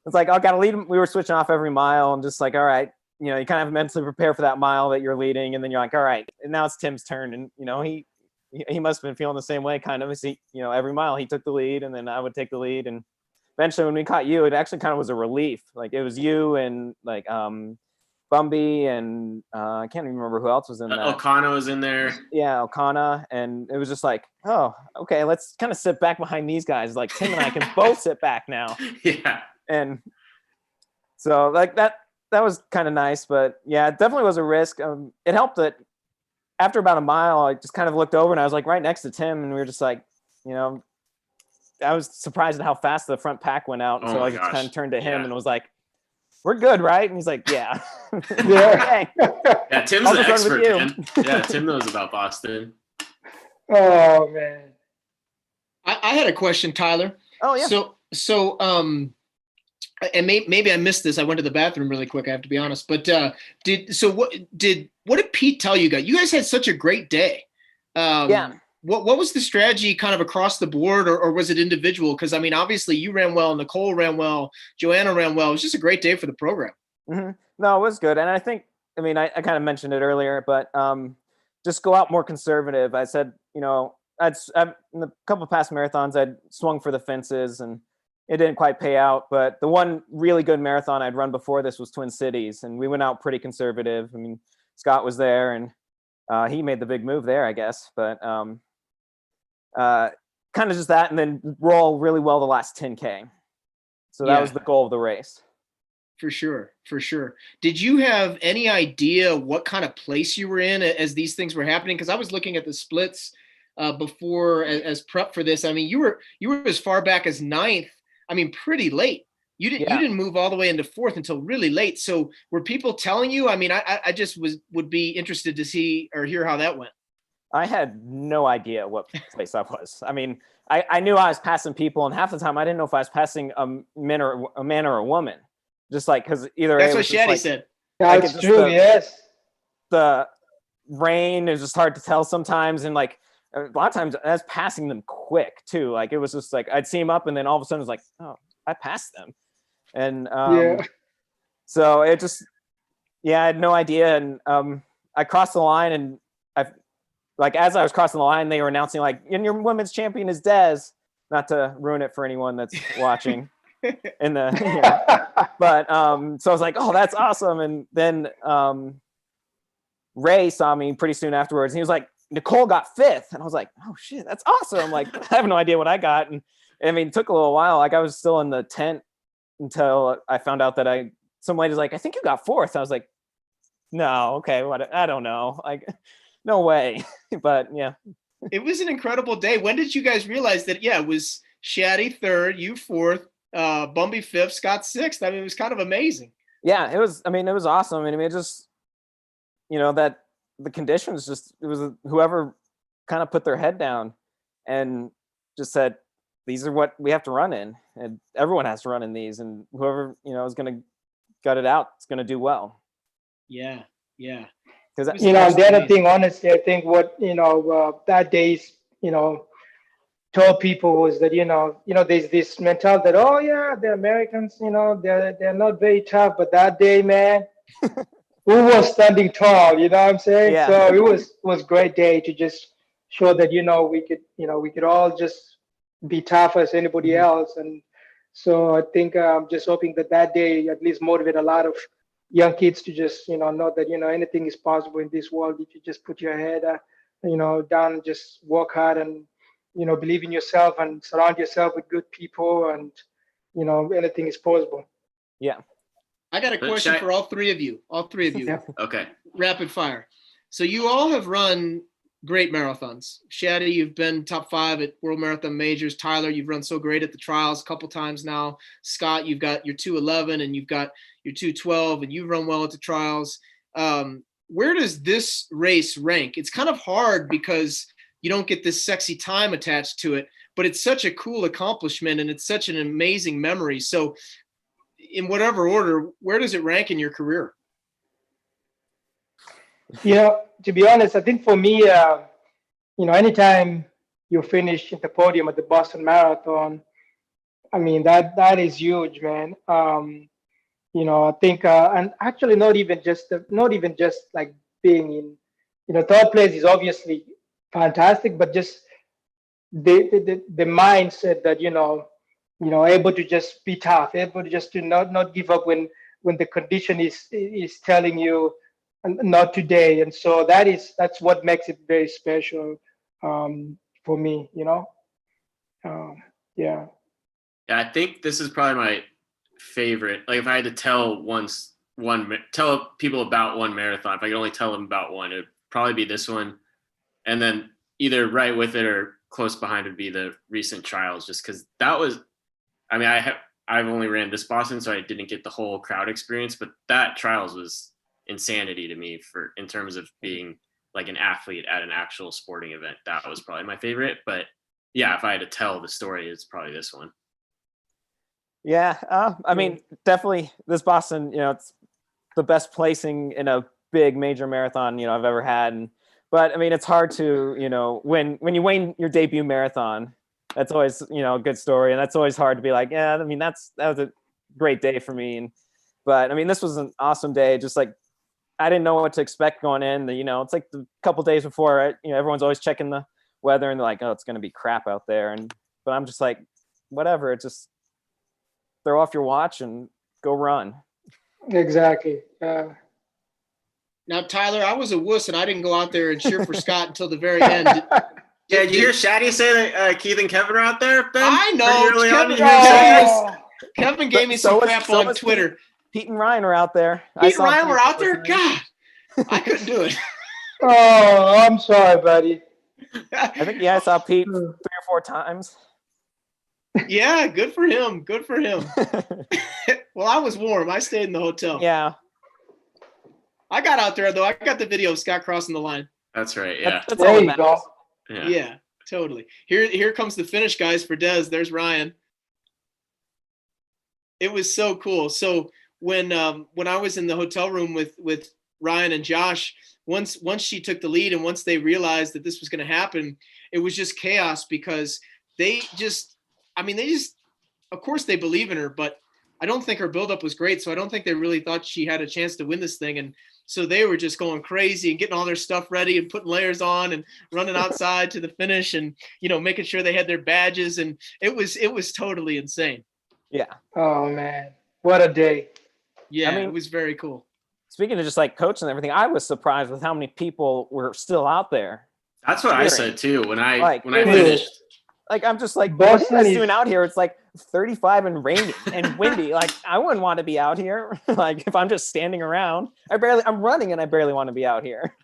Speaker 10: It's like, I got to lead him. We were switching off every mile and just like, all right, you kind of mentally prepare for that mile that you're leading. And then you're like, all right, and now it's Tim's turn. And, he must've been feeling the same way kind of as every mile he took the lead and then I would take the lead. And eventually when we caught you, it actually kind of was a relief. Like it was you and like, Bumby and I can't even remember who else was in that.
Speaker 4: O'Connor was in there.
Speaker 10: Yeah, O'Connor. And it was just like, oh, okay, let's kind of sit back behind these guys. Like Tim and I can both sit back now.
Speaker 4: Yeah.
Speaker 10: And so like that was kind of nice, but yeah, it definitely was a risk. It helped that after about a mile, I just kind of looked over and I was like right next to Tim and we were just like, I was surprised at how fast the front pack went out. And so I just kind of turned to him and was like, we're good, right? And he's like, yeah.
Speaker 4: Yeah, Tim's the expert, man. Yeah, Tim knows about Boston.
Speaker 9: Oh, man.
Speaker 1: I had a question, Tyler.
Speaker 10: Oh, yeah.
Speaker 1: So, and maybe I missed this. I went to the bathroom really quick, I have to be honest. But what did Pete tell you guys? You guys had such a great day.
Speaker 10: Yeah.
Speaker 1: What was the strategy kind of across the board or was it individual? Because, I mean, obviously you ran well, Nicole ran well, Joanna ran well. It was just a great day for the program.
Speaker 10: Mm-hmm. No, it was good. And I think, I kind of mentioned it earlier, but just go out more conservative. I said, I've in a couple of past marathons, I'd swung for the fences and it didn't quite pay out. But the one really good marathon I'd run before this was Twin Cities. And we went out pretty conservative. Scott was there and he made the big move there, I guess. But kind of just that, and then roll really well the last 10K. So that was the goal of the race.
Speaker 1: For sure. Did you have any idea what kind of place you were in as these things were happening? Because I was looking at the splits before as prep for this. I mean, you were as far back as 9th. I mean, pretty late. You didn't move all the way into 4th until really late. So were people telling you? I mean, I just would be interested to see or hear how that went.
Speaker 10: I had no idea what place I was. I mean, I knew I was passing people, and half the time I didn't know if I was passing a man or a woman. Just like, because either
Speaker 1: that's what Shaddy said.
Speaker 9: That's true. Yes.
Speaker 10: The rain is just hard to tell sometimes, and like a lot of times I was passing them quick too. Like it was just like I'd see them up, and then all of a sudden it was like, oh, I passed them, and so it just I had no idea, and I crossed the line, and as I was crossing the line, they were announcing like, and your women's champion is Des. Not to ruin it for anyone that's watching. But so I was like, oh, that's awesome. And then Ray saw me pretty soon afterwards. And he was like, Nicole got 5th. And I was like, oh shit, that's awesome. Like, I have no idea what I got. And it took a little while. Like I was still in the tent until I found out that some lady's like, I think you got 4th. I was like, no, okay, what? I don't know. Like, no way. But yeah.
Speaker 1: It was an incredible day. When did you guys realize that? Yeah, it was Shaddy third, you fourth, Bumby fifth, Scott sixth. I mean, it was kind of amazing.
Speaker 10: Yeah, it was. I mean, it was awesome. I mean, it just, that the conditions it was whoever kind of put their head down and just said, these are what we have to run in, and everyone has to run in these, and whoever is going to gut it out, it's going to do well.
Speaker 1: Yeah.
Speaker 10: Because
Speaker 9: the other thing, honestly, I think what that days told people was that there's this mentality that, oh yeah, the Americans, they're not very tough, but that day, man, who was standing tall? You know what I'm saying?
Speaker 10: Yeah.
Speaker 9: So it was great day to just show that we could all just be tough as anybody else. And so I think I'm just hoping that day at least motivate a lot of young kids to just know that anything is possible in this world if you just put your head down and just work hard and believe in yourself and surround yourself with good people, and anything is possible.
Speaker 10: Yeah.
Speaker 1: I got a question for all three of you.
Speaker 9: Yeah.
Speaker 4: Okay.
Speaker 1: Rapid fire. So you all have run great marathons. Shaddy, you've been top 5 at World Marathon Majors. Tyler, you've run so great at the trials a couple times now. Scott, you've got your 2:11 and you've got your 2:12, and you've run well at the trials. Where does this race rank? It's kind of hard because you don't get this sexy time attached to it, but it's such a cool accomplishment and it's such an amazing memory. So in whatever order, where does it rank in your career?
Speaker 9: To be honest, I think for me, anytime you finish at the podium at the Boston Marathon, I mean, that is huge, man. I think, and actually not even just like being in, third place is obviously fantastic, but just the mindset that, able to just be tough, able to just to not give up when the condition is telling you not today. And so that's what makes it very special for me, yeah.
Speaker 4: I think this is probably my favorite. Like if I had to tell tell people about one marathon, if I could only tell them about one, it would probably be this one. And then either right with it or close behind would be the recent trials, just because that was, I mean, I've only ran this Boston, so I didn't get the whole crowd experience, but that trials was insanity to me in terms of being like an athlete at an actual sporting event. That was probably my favorite. But yeah, if I had to tell the story, it's probably this one.
Speaker 10: Yeah, I mean, definitely this Boston, it's the best placing in a big major marathon, I've ever had. But I mean, it's hard to, when you win your debut marathon, that's always, a good story. And that's always hard to be like, yeah, I mean, that was a great day for me. But I mean, this was an awesome day. Just like, I didn't know what to expect going in. It's like the couple days before, everyone's always checking the weather and they're like, oh, it's going to be crap out there. But I'm just like, whatever, just throw off your watch and go run.
Speaker 9: Exactly.
Speaker 1: Now, Tyler, I was a wuss and I didn't go out there and cheer for Scott until the very end.
Speaker 4: Yeah, did you hear Shaddy say that Keith and Kevin are out there, Ben?
Speaker 1: I know. Kevin gave me some crap on Twitter.
Speaker 10: Pete and Ryan are out there.
Speaker 1: Pete and Ryan were out there? God, I couldn't do it.
Speaker 9: Oh, I'm sorry, buddy.
Speaker 10: I think, I saw Pete 3 or 4 times.
Speaker 1: Yeah, good for him. Well, I was warm. I stayed in the hotel.
Speaker 10: Yeah.
Speaker 1: I got out there, though. I got the video of Scott crossing the line.
Speaker 4: That's right, yeah.
Speaker 10: That's all that matters.
Speaker 1: Yeah, totally. Here comes the finish, guys, for Des. There's Ryan. It was so cool. So when I was in the hotel room with Ryan and Josh, once she took the lead and once they realized that this was going to happen, it was just chaos because they just, of course they believe in her, but I don't think her buildup was great. So I don't think they really thought she had a chance to win this thing. And so they were just going crazy and getting all their stuff ready and putting layers on and running outside to the finish and, making sure they had their badges. And it was totally insane.
Speaker 10: Yeah.
Speaker 9: Oh man, what a day.
Speaker 1: Yeah, it was very cool.
Speaker 10: Speaking of just like coaching and everything, I was surprised with how many people were still out there.
Speaker 4: That's what I said too when I finished.
Speaker 10: Like I'm just like, what are you guys doing out here? It's like 35 and rainy and windy. Like I wouldn't want to be out here. Like if I'm just standing around, I'm running and I barely want to be out here.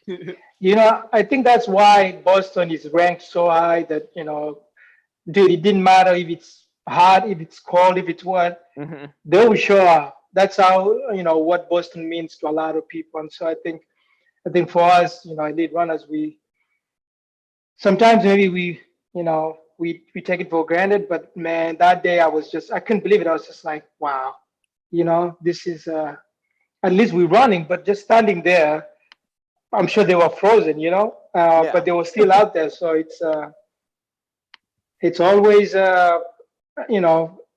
Speaker 9: I think that's why Boston is ranked so high that, dude, it didn't matter if it's hot, if it's cold, if it's what, they will show up. That's how, what Boston means to a lot of people. And so I think for us, elite runners, we sometimes maybe we take it for granted, but man, that day I couldn't believe it. I was just like, wow, this is, at least we're running, but just standing there, I'm sure they were frozen, but they were still out there. So it's always, an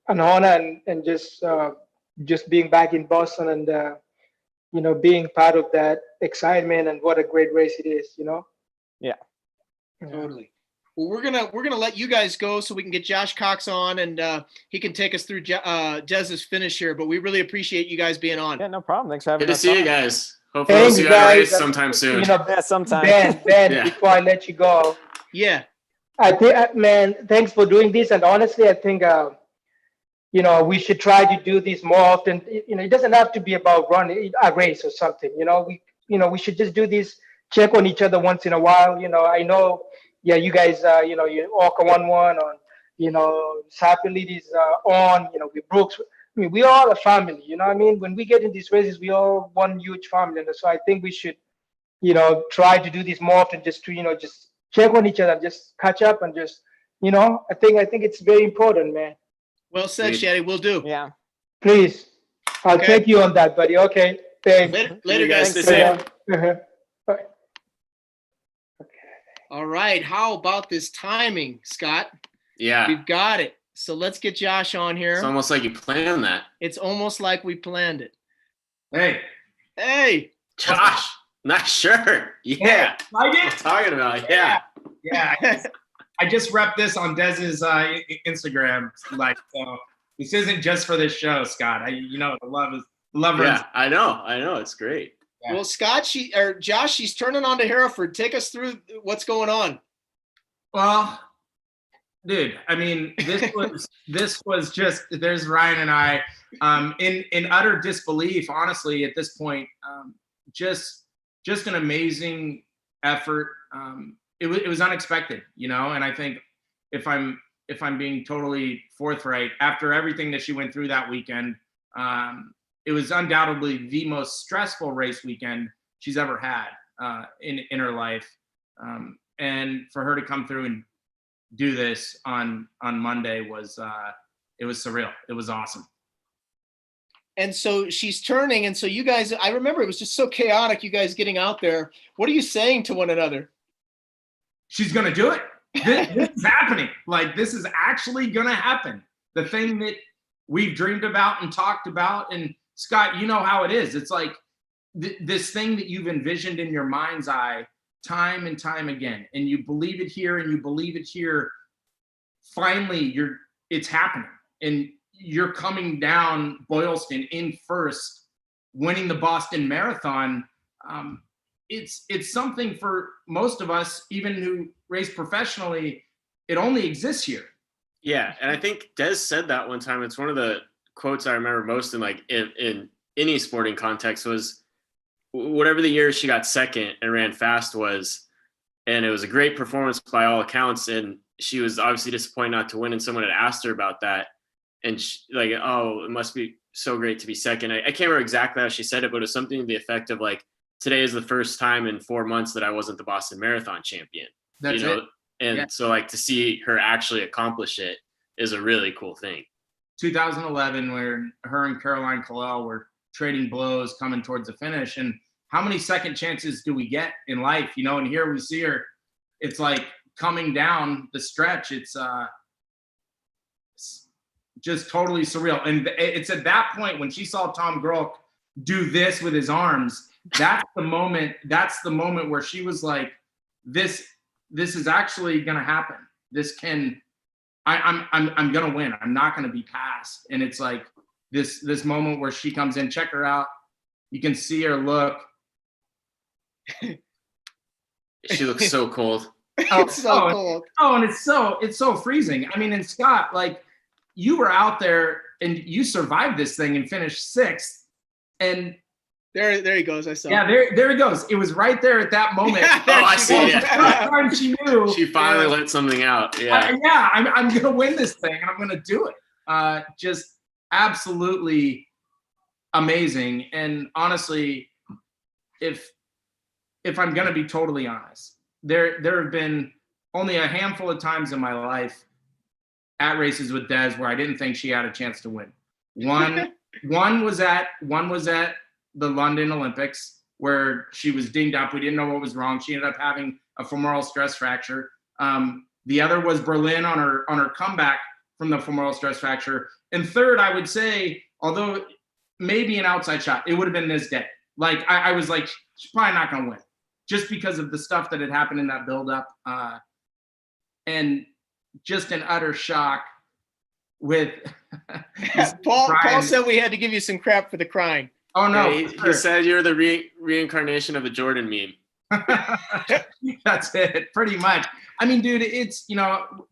Speaker 9: honor and just being back in Boston and, being part of that excitement, and what a great race it is,
Speaker 10: Yeah.
Speaker 1: Totally. Well, we're gonna let you guys go so we can get Josh Cox on, and he can take us through Dez's finish here. But we really appreciate you guys being on.
Speaker 10: Yeah, no problem. Thanks for having
Speaker 4: Good to
Speaker 10: us
Speaker 4: see you
Speaker 10: on.
Speaker 4: guys. Hopefully we'll see you at a race sometime soon.
Speaker 10: Yeah, sometime.
Speaker 9: Ben,
Speaker 4: Yeah.
Speaker 9: before I let you go,
Speaker 1: Yeah.
Speaker 9: I think, man, thanks for doing this. And honestly, I think, we should try to do this more often. It doesn't have to be about running a race or something. We should just do this, check on each other once in a while. I know, you guys, you HOKA 1-1 on, Sapper is on, with Brooks. I mean, we are all a family, when we get in these races, we all one huge family. And so I think we should, try to do this more often, just to, just check on each other, just catch up, and just, I think it's very important, man.
Speaker 1: Well said, Shaddy. We'll do.
Speaker 10: Yeah.
Speaker 9: Please. I'll
Speaker 1: Okay.
Speaker 9: take you on that, buddy. Okay. Thanks.
Speaker 1: Later guys.
Speaker 4: Stay
Speaker 1: Stay safe.
Speaker 4: safe.
Speaker 9: Bye.
Speaker 1: All right. How about this timing, Scott?
Speaker 4: Yeah.
Speaker 1: We've got it. So let's get Josh on here.
Speaker 4: It's almost like you planned that.
Speaker 1: It's almost like we planned it.
Speaker 11: Hey,
Speaker 4: Josh, nice shirt. Yeah.
Speaker 11: like
Speaker 4: What
Speaker 11: it?
Speaker 4: I'm talking about. Yeah.
Speaker 11: Yeah. I just repped this on Dez's Instagram. So this isn't just for this show, Scott. The love
Speaker 4: Yeah. I know. It's great.
Speaker 11: Yeah.
Speaker 1: Well, Scott, Josh, she's turning on to Hereford. Take us through what's going on.
Speaker 11: Well, dude, I mean, this was just, there's Ryan and I in utter disbelief, honestly, at this point. Just an amazing effort. It was unexpected, and I think if I'm being totally forthright, after everything that she went through that weekend, it was undoubtedly the most stressful race weekend she's ever had in her life. And for her to come through and do this on Monday was it was surreal. It was awesome.
Speaker 1: And so she's turning, and so you guys, I remember it was just so chaotic, you guys getting out there. What are you saying to one another?
Speaker 11: She's gonna do it. This is happening. Like, this is actually gonna happen. The thing that we've dreamed about and talked about. And Scott, you know how it is. It's like this thing that you've envisioned in your mind's eye time and time again, and you believe it here and you believe it here. Finally, it's happening, and you're coming down Boylston in first, winning the Boston Marathon. It's something for most of us, even who race professionally, it only exists here.
Speaker 4: Yeah, and I think Des said that one time. It's one of the quotes I remember most in any sporting context was whatever the year she got second and ran fast was, and it was a great performance by all accounts, and she was obviously disappointed not to win, and someone had asked her about that, and she, oh, it must be so great to be second. I can't remember exactly how she said it, but it was something to the effect of today is the first time in 4 months that I wasn't the Boston Marathon champion.
Speaker 11: That's it.
Speaker 4: And
Speaker 11: Yeah.
Speaker 4: so to see her actually accomplish it is a really cool thing.
Speaker 11: 2011, where her and Caroline Kalel were trading blows coming towards the finish. And how many second chances do we get in life? And here we see her, it's like coming down the stretch. It's just totally surreal. And it's at that point when she saw Tom Grohl do this with his arms, that's the moment where she was like, this is actually going to happen. I'm going to win. I'm not going to be passed. And it's like this moment where she comes in, check her out. You can see her look.
Speaker 4: She looks so cold.
Speaker 1: It's so cold.
Speaker 11: Oh, and it's so freezing. I mean, and Scott, you were out there and you survived this thing and finished sixth. And
Speaker 1: There he goes. I saw.
Speaker 11: Yeah, there he goes. It was right there at that moment.
Speaker 4: I see it.
Speaker 11: Time she knew.
Speaker 4: She finally let something out. Yeah.
Speaker 11: I'm gonna win this thing, and I'm gonna do it. Just absolutely amazing. And honestly, if I'm gonna be totally honest, there have been only a handful of times in my life at races with Des where I didn't think she had a chance to win. One was at the London Olympics where she was dinged up. We didn't know what was wrong. She ended up having a femoral stress fracture. The other was Berlin on her comeback from the femoral stress fracture. And third, I would say, although maybe an outside shot, it would have been this day. Like I was like, she's probably not going to win, just because of the stuff that had happened in that buildup, and just an utter shock with
Speaker 1: Paul said we had to give you some crap for the crying.
Speaker 11: Oh no,
Speaker 4: yeah, he said you're the reincarnation of the Jordan meme.
Speaker 11: That's it, pretty much. I mean, dude, it's,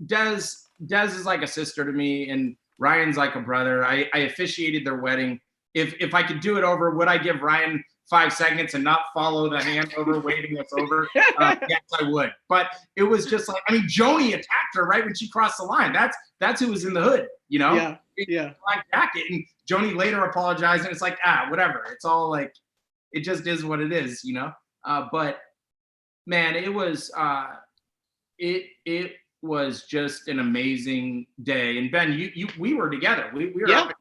Speaker 11: Des is like a sister to me, and Ryan's like a brother. I officiated their wedding. If I could do it over, would I give Ryan 5 seconds and not follow the hand over waving us over? Yes, I would. But it was just like, I mean, Joni attacked her right when she crossed the line. That's who was in the hood,
Speaker 1: Yeah.
Speaker 11: Black jacket. And Joni later apologized, and it's like, whatever. It's all like, it just is what it is, But man, it was it was just an amazing day. And Ben, we were together. We were up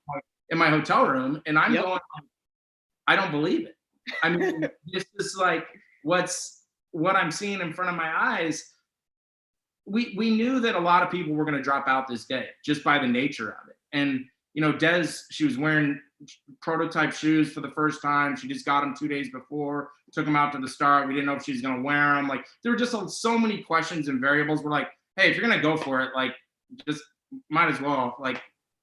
Speaker 11: in my hotel room, and I'm going, I don't believe it. I mean, this is like what I'm seeing in front of my eyes. We knew that a lot of people were going to drop out this day just by the nature of it. And, Des, she was wearing prototype shoes for the first time. She just got them 2 days before, took them out to the start. We didn't know if she was going to wear them. Like, there were just so many questions and variables. We're like, hey, if you're going to go for it, like, just might as well, like,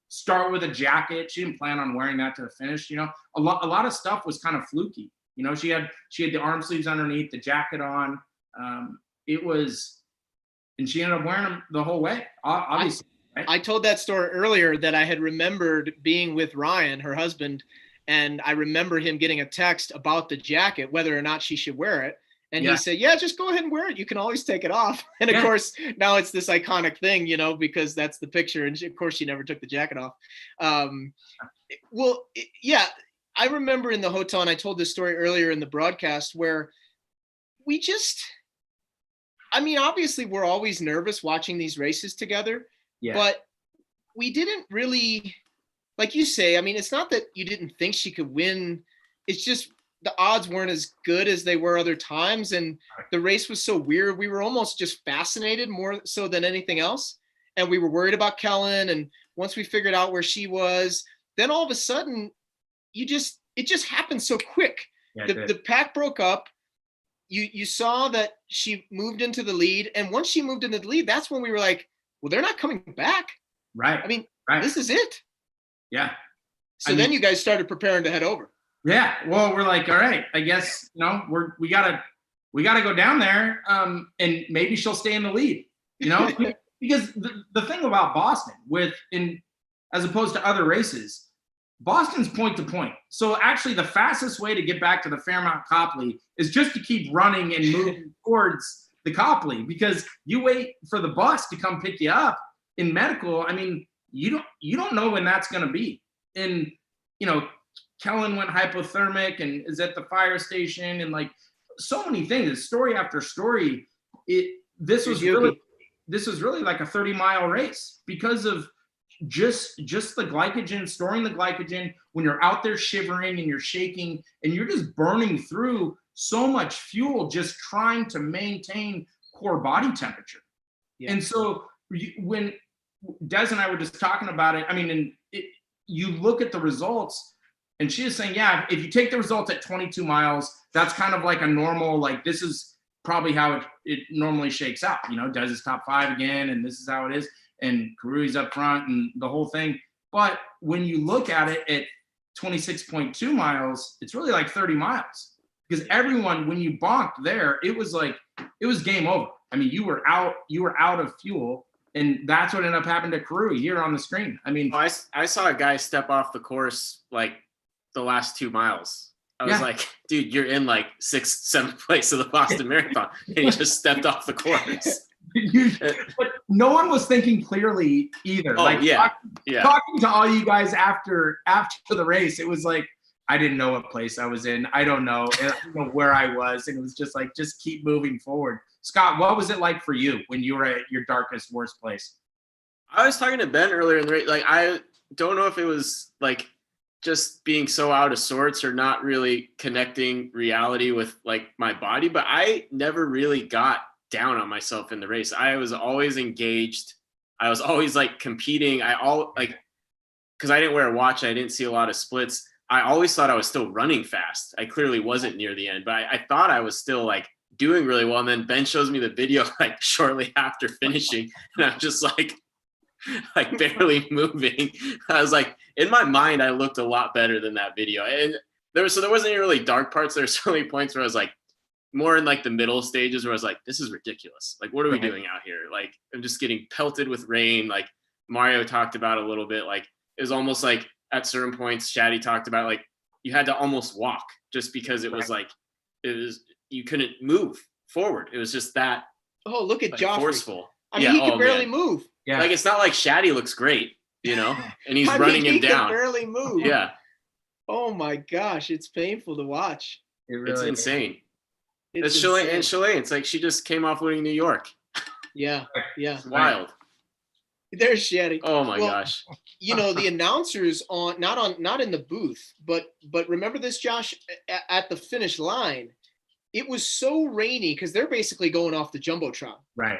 Speaker 11: start with a jacket. She didn't plan on wearing that to the finish. A lot of stuff was kind of fluky. She had the arm sleeves underneath, the jacket on. It was, and she ended up wearing them the whole way. Obviously, right?
Speaker 1: I told that story earlier that I had remembered being with Ryan, her husband, and I remember him getting a text about the jacket, whether or not she should wear it. And he said, yeah, just go ahead and wear it. You can always take it off. And of course, now it's this iconic thing, because that's the picture. And of course, she never took the jacket off. I remember in the hotel, and I told this story earlier in the broadcast, where we obviously we're always nervous watching these races together, but we didn't really, like you say, it's not that you didn't think she could win. It's just, the odds weren't as good as they were other times. And the race was so weird. We were almost just fascinated more so than anything else. And we were worried about Kellen. And once we figured out where she was, then all of a sudden it just happened so quick. The pack broke up. You saw that she moved into the lead. And once she moved into the lead, that's when we were like, well, they're not coming back.
Speaker 11: Right.
Speaker 1: This is it.
Speaker 11: Yeah.
Speaker 1: So then you guys started preparing to head over.
Speaker 11: Yeah, well, we're like, all right, I guess, we gotta go down there, and maybe she'll stay in the lead, because the thing about Boston as opposed to other races, Boston's point to point. So actually the fastest way to get back to the Fairmount Copley is just to keep running and moving towards the Copley, because you wait for the bus to come pick you up in medical. You don't know when that's going to be. And, Kellen went hypothermic and is at the fire station, and like so many things, story after story. This was really like a 30-mile race because of just the glycogen, storing the glycogen when you're out there shivering and you're shaking and you're just burning through so much fuel, just trying to maintain core body temperature. And so when Des and I were just talking about it, you look at the results. And she is saying, if you take the results at 22 miles, that's kind of like a normal, like, this is probably how it normally shakes out. Des is top 5 again, and this is how it is. And Karui's up front and the whole thing. But when you look at it at 26.2 miles, it's really like 30 miles. Because everyone, when you bonked there, it was game over. You were out of fuel. And that's what ended up happening to Karui here on the screen.
Speaker 4: I saw a guy step off the course like the last 2 miles. I was like, dude, you're in like 6th, 7th place of the Boston Marathon, and he just stepped off the course.
Speaker 11: But no one was thinking clearly either.
Speaker 4: Oh,
Speaker 11: Talking to all you guys after the race, it was like, I didn't know what place I was in. I don't know where I was. And it was just like, just keep moving forward. Scott, what was it like for you when you were at your darkest, worst place?
Speaker 4: I was talking to Ben earlier in the race. Like, I don't know if it was like just being so out of sorts or not really connecting reality with like my body, but I never really got down on myself in the race. I was always engaged. I was always like competing. Because I didn't wear a watch, I didn't see a lot of splits. I always thought I was still running fast. I clearly wasn't near the end, but I thought I was still like doing really well. And then Ben shows me the video like shortly after finishing, and I'm just like barely moving. I was like, in my mind, I looked a lot better than that video. And there wasn't any really dark parts. There's so many points where I was like more in like the middle stages where I was like, this is ridiculous. Like, what are we doing out here? Like, I'm just getting pelted with rain. Like Mario talked about a little bit, like it was almost like at certain points, Shaddy talked about like you had to almost walk just because it was like, you couldn't move forward. It was just that.
Speaker 1: Oh, look at
Speaker 4: like,
Speaker 1: Joffrey.
Speaker 4: forceful.
Speaker 1: I mean, he could barely move.
Speaker 11: Yeah.
Speaker 4: Like, it's not like Shaddy looks great, and he's running him
Speaker 1: he
Speaker 4: down.
Speaker 1: Can barely move.
Speaker 4: Yeah.
Speaker 1: Oh my gosh, it's painful to watch.
Speaker 4: It's insane.
Speaker 1: It's
Speaker 4: Shalane, and Shalane, it's like she just came off winning New York.
Speaker 1: Yeah.
Speaker 4: It's wild.
Speaker 1: There's Shaddy.
Speaker 4: Oh my gosh.
Speaker 1: The announcers not in the booth, but remember this, Josh, at the finish line, it was so rainy because they're basically going off the Jumbotron.
Speaker 11: Right.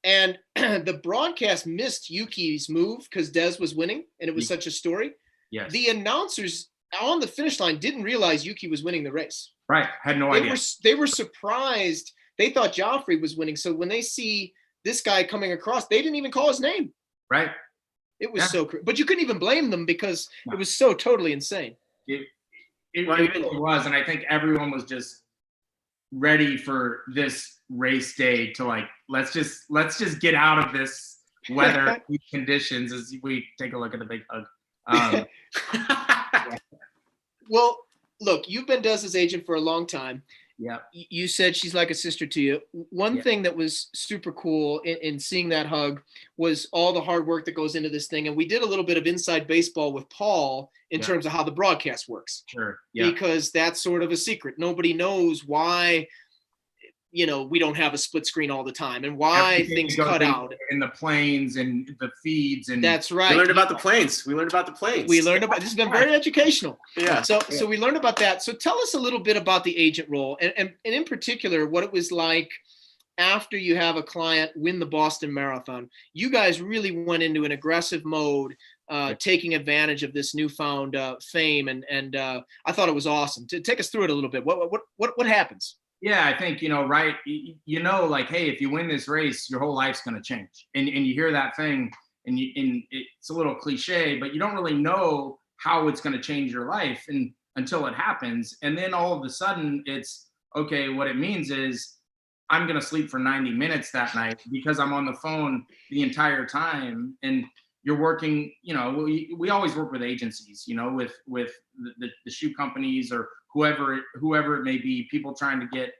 Speaker 1: And the broadcast missed Yuki's move because Des was winning, and it was such a story.
Speaker 11: Yes.
Speaker 1: The announcers on the finish line didn't realize Yuki was winning the race.
Speaker 11: Right. Had no idea.
Speaker 1: They were surprised. They thought Joffrey was winning. So when they see this guy coming across, they didn't even call his name.
Speaker 11: Right.
Speaker 1: It was but you couldn't even blame them because it was so totally insane.
Speaker 11: It really was. And I think everyone was just ready for this race day to like, let's just get out of this weather conditions as we take a look at the big hug.
Speaker 1: Well, look, you've been Des's agent for a long time.
Speaker 11: Yeah.
Speaker 1: You said she's like a sister to you. One thing that was super cool in seeing that hug was all the hard work that goes into this thing. And we did a little bit of inside baseball with Paul in terms of how the broadcast works.
Speaker 11: Sure. Yeah.
Speaker 1: Because that's sort of a secret. Nobody knows why, we don't have a split screen all the time and why things cut out.
Speaker 11: In the planes and the feeds. And
Speaker 1: that's right.
Speaker 4: We learned about the planes.
Speaker 1: This has been very educational.
Speaker 4: Yeah.
Speaker 1: So we learned about that. So tell us a little bit about the agent role and in particular, what it was like after you have a client win the Boston Marathon. You guys really went into an aggressive mode, taking advantage of this newfound fame. And I thought it was awesome. To take us through it a little bit. What happens?
Speaker 11: Yeah, I think, right. Like, hey, if you win this race, your whole life's going to change. And you hear that thing and it's a little cliche, but you don't really know how it's going to change your life until it happens. And then all of a sudden it's, okay, what it means is I'm going to sleep for 90 minutes that night because I'm on the phone the entire time. And you're working, we always work with agencies, with the shoe companies or whoever it may be, people trying to get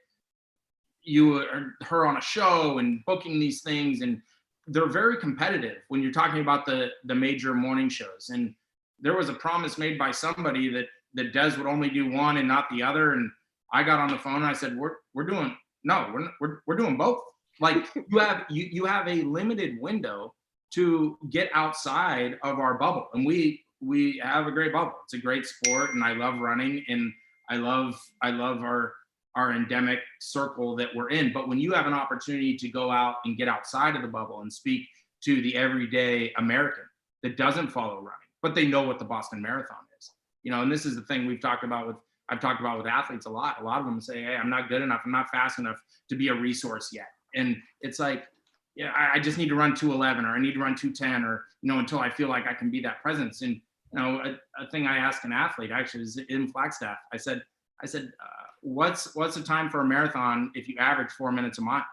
Speaker 11: you or her on a show and booking these things. And they're very competitive when you're talking about the major morning shows. And there was a promise made by somebody that Des would only do one and not the other. And I got on the phone and I said, we're doing both. Like you have a limited window to get outside of our bubble. And we have a great bubble. It's a great sport and I love running and I love our endemic circle that we're in. But when you have an opportunity to go out and get outside of the bubble and speak to the everyday American that doesn't follow running, but they know what the Boston Marathon is, and this is the thing I've talked about with athletes a lot. A lot of them say, hey, I'm not good enough. I'm not fast enough to be a resource yet. And it's like, I just need to run 2:11 or I need to run 2:10 or, until I feel like I can be that presence. And, a thing I asked an athlete actually is in Flagstaff. I said, what's the time for a marathon if you average 4 minutes a mile?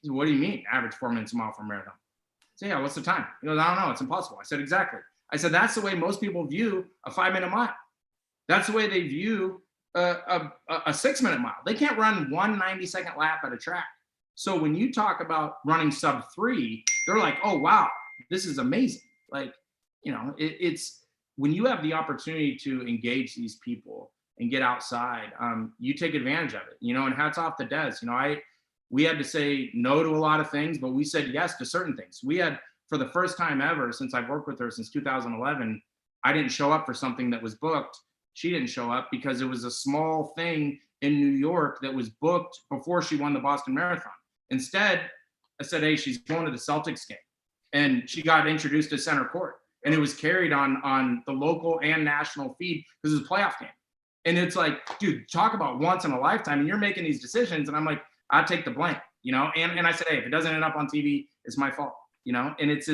Speaker 11: He said, what do you mean average 4 minutes a mile for a marathon? I said, yeah, what's the time? He goes, I don't know. It's impossible. I said, exactly. I said, that's the way most people view a 5 minute mile. That's the way they view a 6-minute mile. They can't run 1 90-second lap at a track. So when you talk about running sub 3, they're like, oh, wow, this is amazing. Like, you know, it's when you have the opportunity to engage these people and get outside, you take advantage of it, you know, and hats off to Des. You know, we had to say no to a lot of things, but we said yes to certain things. We had, for the first time ever since I've worked with her since 2011, I didn't show up for something that was booked. She didn't show up because it was a small thing in New York that was booked before she won the Boston Marathon. Instead, I said, hey, she's going to the Celtics game. And she got introduced to center court. And it was carried on the local and national feed because it was a playoff game. And it's like, dude, talk about once in a lifetime. And you're making these decisions. And I'm like, I'll take the blame, you know? And I said, hey, if it doesn't end up on TV, it's my fault, you know? And it's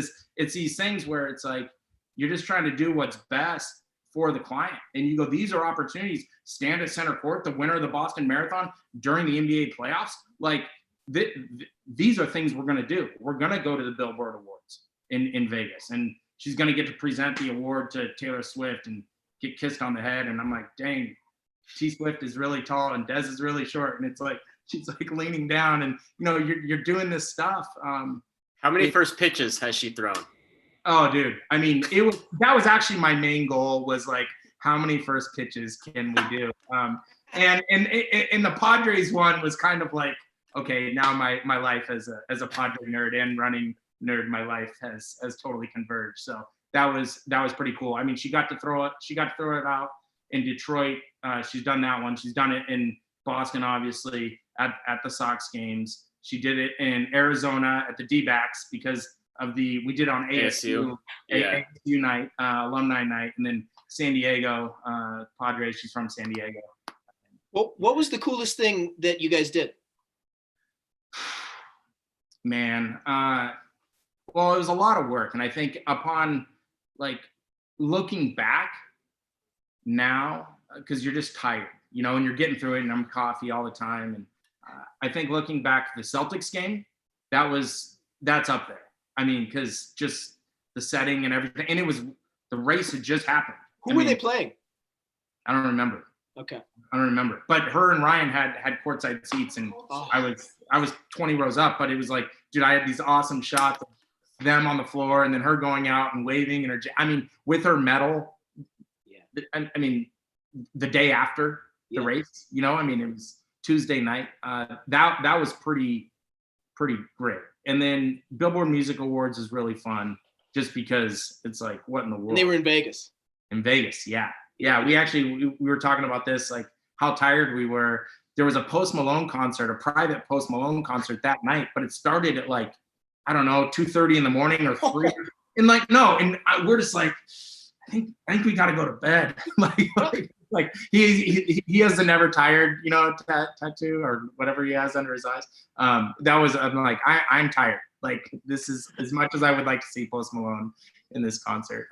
Speaker 11: these things where it's like, you're just trying to do what's best for the client. And you go, these are opportunities. Stand at center court, the winner of the Boston Marathon during the NBA playoffs. Like, these are things we're going to do. We're going to go to the Billboard Awards in Vegas. And she's going to get to present the award to Taylor Swift and get kissed on the head. And I'm like, dang, T Swift is really tall and Des is really short. And it's like, she's like leaning down and, you know, you're doing this stuff.
Speaker 4: How many first pitches has she thrown?
Speaker 11: Oh, dude. I mean, that was actually my main goal, was like, how many first pitches can we do? And the Padres one was kind of like, okay, now my life as a Padre nerd and running nerd, my life has totally converged. So that was pretty cool. I mean, she got to throw it out in Detroit. She's done that one. She's done it in Boston, obviously, at the Sox games. She did it in Arizona at the D-backs because of we did on ASU night, alumni night, and then San Diego, Padres. She's from San Diego.
Speaker 1: Well, what was the coolest thing that you guys did?
Speaker 11: Man, well, it was a lot of work. And I think upon like looking back now, because you're just tired, you know, and you're getting through it, and I'm coffee all the time. And I think looking back at the Celtics game, that's up there. I mean, because just the setting and everything, and the race had just happened.
Speaker 1: Who were they playing?
Speaker 11: I don't remember.
Speaker 1: Okay.
Speaker 11: I don't remember. But her and Ryan had courtside seats, and I was 20 rows up, but it was like, dude, I had these awesome shots of them on the floor and then her going out and waving and with her medal. Yeah. I mean, the day after the race, you know, I mean, it was Tuesday night. That was pretty great. And then Billboard Music Awards is really fun just because it's like, what in the world?
Speaker 1: And they were in Vegas.
Speaker 11: In Vegas, yeah. Yeah, we were talking about this, like how tired we were. There was a Post Malone concert, a private Post Malone concert that night, but it started at like, I don't know, 2:30 in the morning or 3. And like, no, and we're just like, I think we got to go to bed. like he has the Never Tired, you know, tattoo or whatever he has under his eyes. I'm like, I'm tired. Like, this is as much as I would like to see Post Malone in this concert.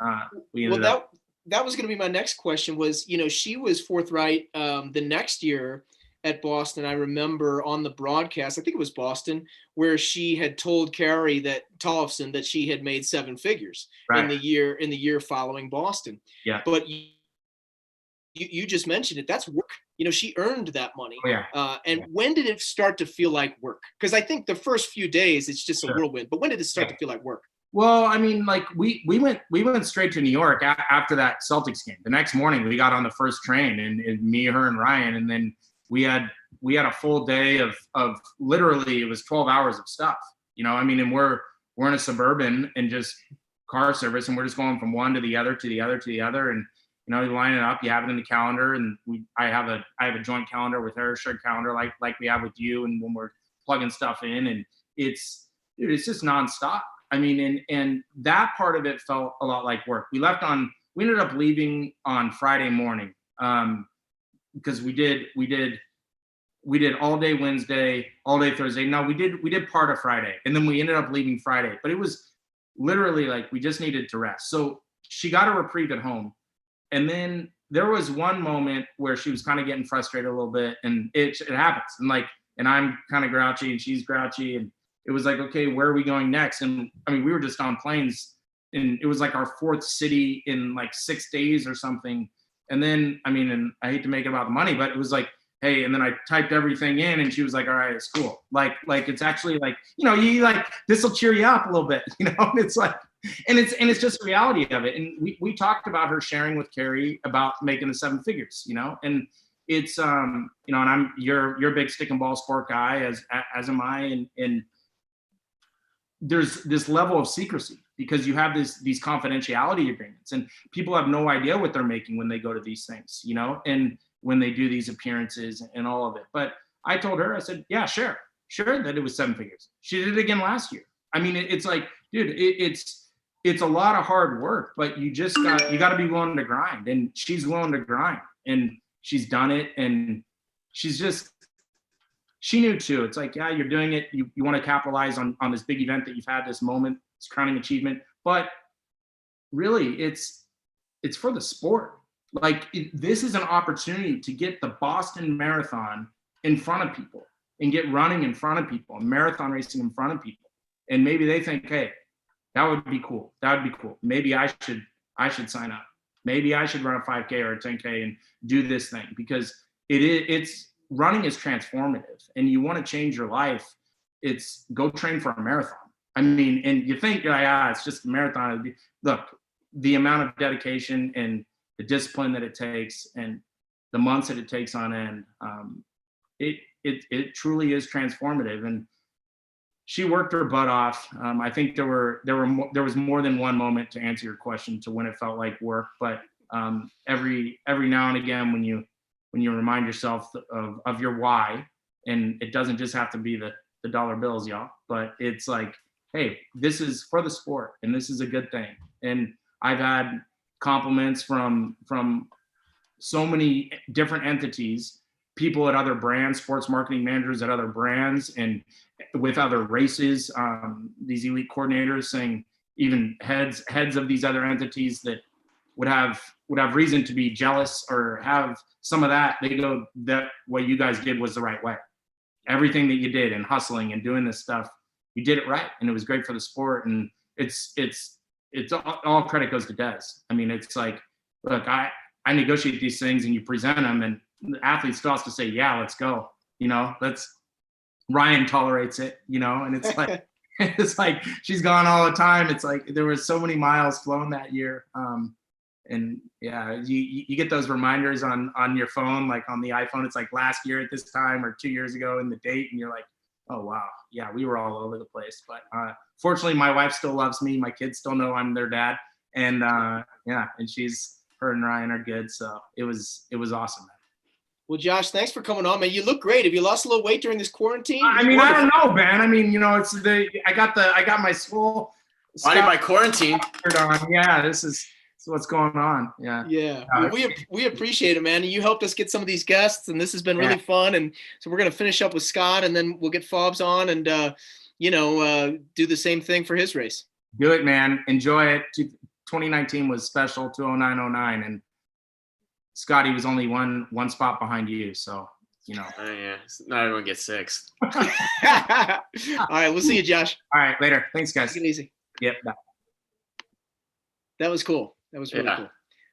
Speaker 1: That was going to be my next question was, you know, she was forthright the next year at Boston. I remember on the broadcast, I think it was Boston, where she had told Carrie Tolson that she had made 7 figures in the year following Boston.
Speaker 11: Yeah.
Speaker 1: But you just mentioned it. That's work. You know, she earned that money.
Speaker 11: Oh, yeah.
Speaker 1: And when did it start to feel like work? Because I think the first few days it's just a whirlwind. But when did it start to feel like work?
Speaker 11: Well, I mean, like we went straight to New York after that Celtics game. The next morning we got on the first train, and me, her, and Ryan, and then we had a full day of literally, it was 12 hours of stuff. You know, I mean, and we're in a Suburban and just car service, and we're just going from one to the other to the other to the other, and you know, you line it up, you have it in the calendar, and I have a joint calendar with her, shared calendar like we have with you, and when we're plugging stuff in, and it's just nonstop. I mean, and that part of it felt a lot like work. We ended up leaving on Friday morning because we did all day Wednesday, all day Thursday. No, we did part of Friday, and then we ended up leaving Friday. But it was literally like we just needed to rest. So she got a reprieve at home, and then there was one moment where she was kind of getting frustrated a little bit, and it happens. And I'm kind of grouchy, and she's grouchy, and it was like, okay, where are we going next? And I mean, we were just on planes, and it was like our 4th city in like 6 days or something. And then, I mean, and I hate to make it about the money, but it was like, hey, and then I typed everything in and she was like, all right, it's cool. Like it's actually like, you know, you like, this will cheer you up a little bit, you know, and it's like, and it's just the reality of it. And we talked about her sharing with Carrie about making the 7 figures, you know, and it's, you know, and you're a big stick and ball sport guy as am I. And there's this level of secrecy because you have these confidentiality agreements and people have no idea what they're making when they go to these things, you know, and when they do these appearances and all of it. But I told her, I said, yeah, sure that it was 7 figures. She did it again last year. I mean, it's like, dude, it's a lot of hard work, but you got to be willing to grind, and she's willing to grind, and she's done it. And she knew too. It's like, yeah, you're doing it. You want to capitalize on this big event that you've had, this moment, this crowning achievement, but really it's for the sport. Like this is an opportunity to get the Boston Marathon in front of people and get running in front of people, marathon racing in front of people. And maybe they think, hey, that would be cool. Maybe I should sign up. Maybe I should run a 5K or a 10K and do this thing, because it's running is transformative, and you want to change your life. It's go train for a marathon. I mean, and you think, it's just a marathon. Look, the amount of dedication and the discipline that it takes and the months that it takes on end, it truly is transformative. And she worked her butt off. I think there was more than one moment, to answer your question, to when it felt like work. But every now and again, when you remind yourself of your why, and it doesn't just have to be the dollar bills, y'all, but it's like, hey, this is for the sport and this is a good thing. And I've had compliments from so many different entities, people at other brands, sports marketing managers at other brands, and with other races, these elite coordinators saying, even heads of these other entities that would have reason to be jealous or have some of that, they go, that what you guys did was the right way. Everything that you did and hustling and doing this stuff, you did it right, and it was great for the sport. And it's all credit goes to Des. I mean, it's like, look, I negotiate these things and you present them, and the athlete still has to say, yeah, let's go. You know, Ryan tolerates it, you know, and it's like, it's like she's gone all the time. It's like there were so many miles flown that year. And yeah, you get those reminders on your phone, like on the iPhone, it's like last year at this time or 2 years ago in the date, and you're like, oh wow, yeah, we were all over the place. But fortunately, my wife still loves me. My kids still know I'm their dad, and yeah, and her and Ryan are good. So it was awesome, man.
Speaker 1: Well, Josh, thanks for coming on, man. You look great. Have you lost a little weight during this quarantine?
Speaker 11: I mean, I don't know, man. I mean, you know, I got my swole
Speaker 4: body by quarantine
Speaker 11: on. Yeah, this is what's going on. Yeah.
Speaker 1: Yeah. Well, we appreciate it, man. And you helped us get some of these guests, and this has been really fun. And so we're going to finish up with Scott, and then we'll get Fobbs on and, do the same thing for his race.
Speaker 11: Do it, man. Enjoy it. 2019 was special, 20909. And Scotty was only one spot behind you. So, you know.
Speaker 4: Oh, yeah. Not everyone gets 6.
Speaker 1: All right. We'll see you, Josh.
Speaker 11: All right. Later. Thanks, guys.
Speaker 1: Take it easy.
Speaker 11: Yep. Bye.
Speaker 1: That was cool. That was really cool.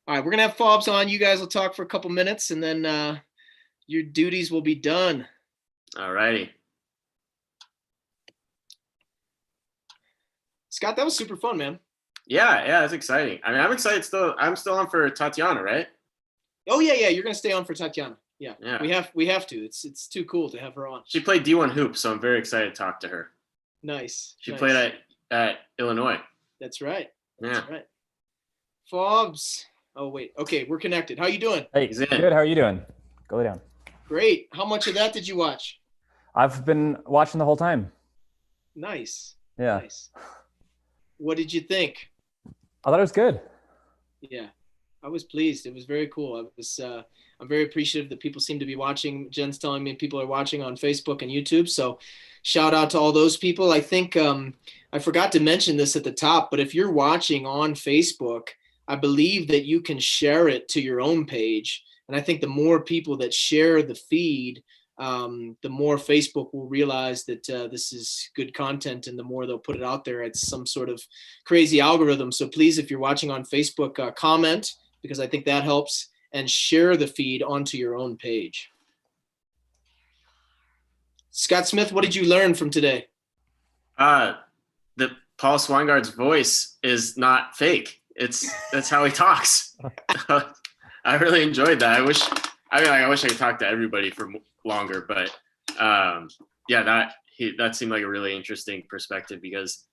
Speaker 1: All right, we're going to have Fobbs on. You guys will talk for a couple minutes, and then your duties will be done.
Speaker 4: All righty.
Speaker 1: Scott, that was super fun, man.
Speaker 4: Yeah, it's exciting. I mean, I'm excited still. I'm still on for Tatiana, right?
Speaker 1: Oh, yeah. You're going to stay on for Tatiana. Yeah. We have to. It's too cool to have her on.
Speaker 4: She played D1 hoops, so I'm very excited to talk to her.
Speaker 1: Nice.
Speaker 4: She played at Illinois.
Speaker 1: That's right.
Speaker 4: Yeah.
Speaker 1: That's right. Fobbs. Oh, wait. Okay, we're connected. How you doing?
Speaker 12: Hey, good. How are you doing? Go lay down.
Speaker 1: Great. How much of that did you watch?
Speaker 12: I've been watching the whole time.
Speaker 1: Nice.
Speaker 12: Yeah.
Speaker 1: Nice. What did you think?
Speaker 12: I thought it was good.
Speaker 1: Yeah, I was pleased. It was very cool. I'm very appreciative that people seem to be watching. Jen's telling me people are watching on Facebook and YouTube. So shout out to all those people. I think I forgot to mention this at the top, but if you're watching on Facebook, I believe that you can share it to your own page. And I think the more people that share the feed, the more Facebook will realize that this is good content, and the more they'll put it out there. It's some sort of crazy algorithm. So please, if you're watching on Facebook, comment, because I think that helps. and share the feed onto your own page. Scott Smith, what did you learn from today?
Speaker 4: The Paul Swangard's voice is not fake. That's how he talks. I really enjoyed that. I wish I could talk to everybody for longer, but that seemed like a really interesting perspective, because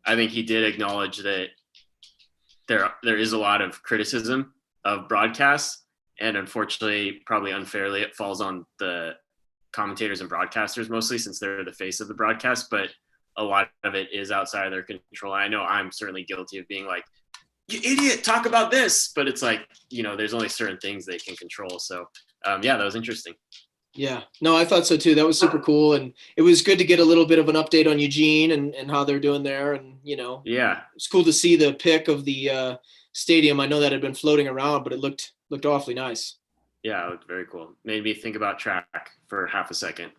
Speaker 4: I think he did acknowledge that there is a lot of criticism of broadcasts, and unfortunately, probably unfairly, it falls on the commentators and broadcasters mostly, since they're the face of the broadcast, but a lot of it is outside of their control. I know I'm certainly guilty of being like, you idiot, talk about this, but it's like, there's only certain things they can control. So that was interesting.
Speaker 1: Yeah, no, I thought so too. That was super cool. And it was good to get a little bit of an update on Eugene and how they're doing there. And,
Speaker 4: yeah,
Speaker 1: it's cool to see the pic of the stadium. I know that had been floating around, but it looked awfully nice.
Speaker 4: Yeah, it looked very cool. Made me think about track for half a second.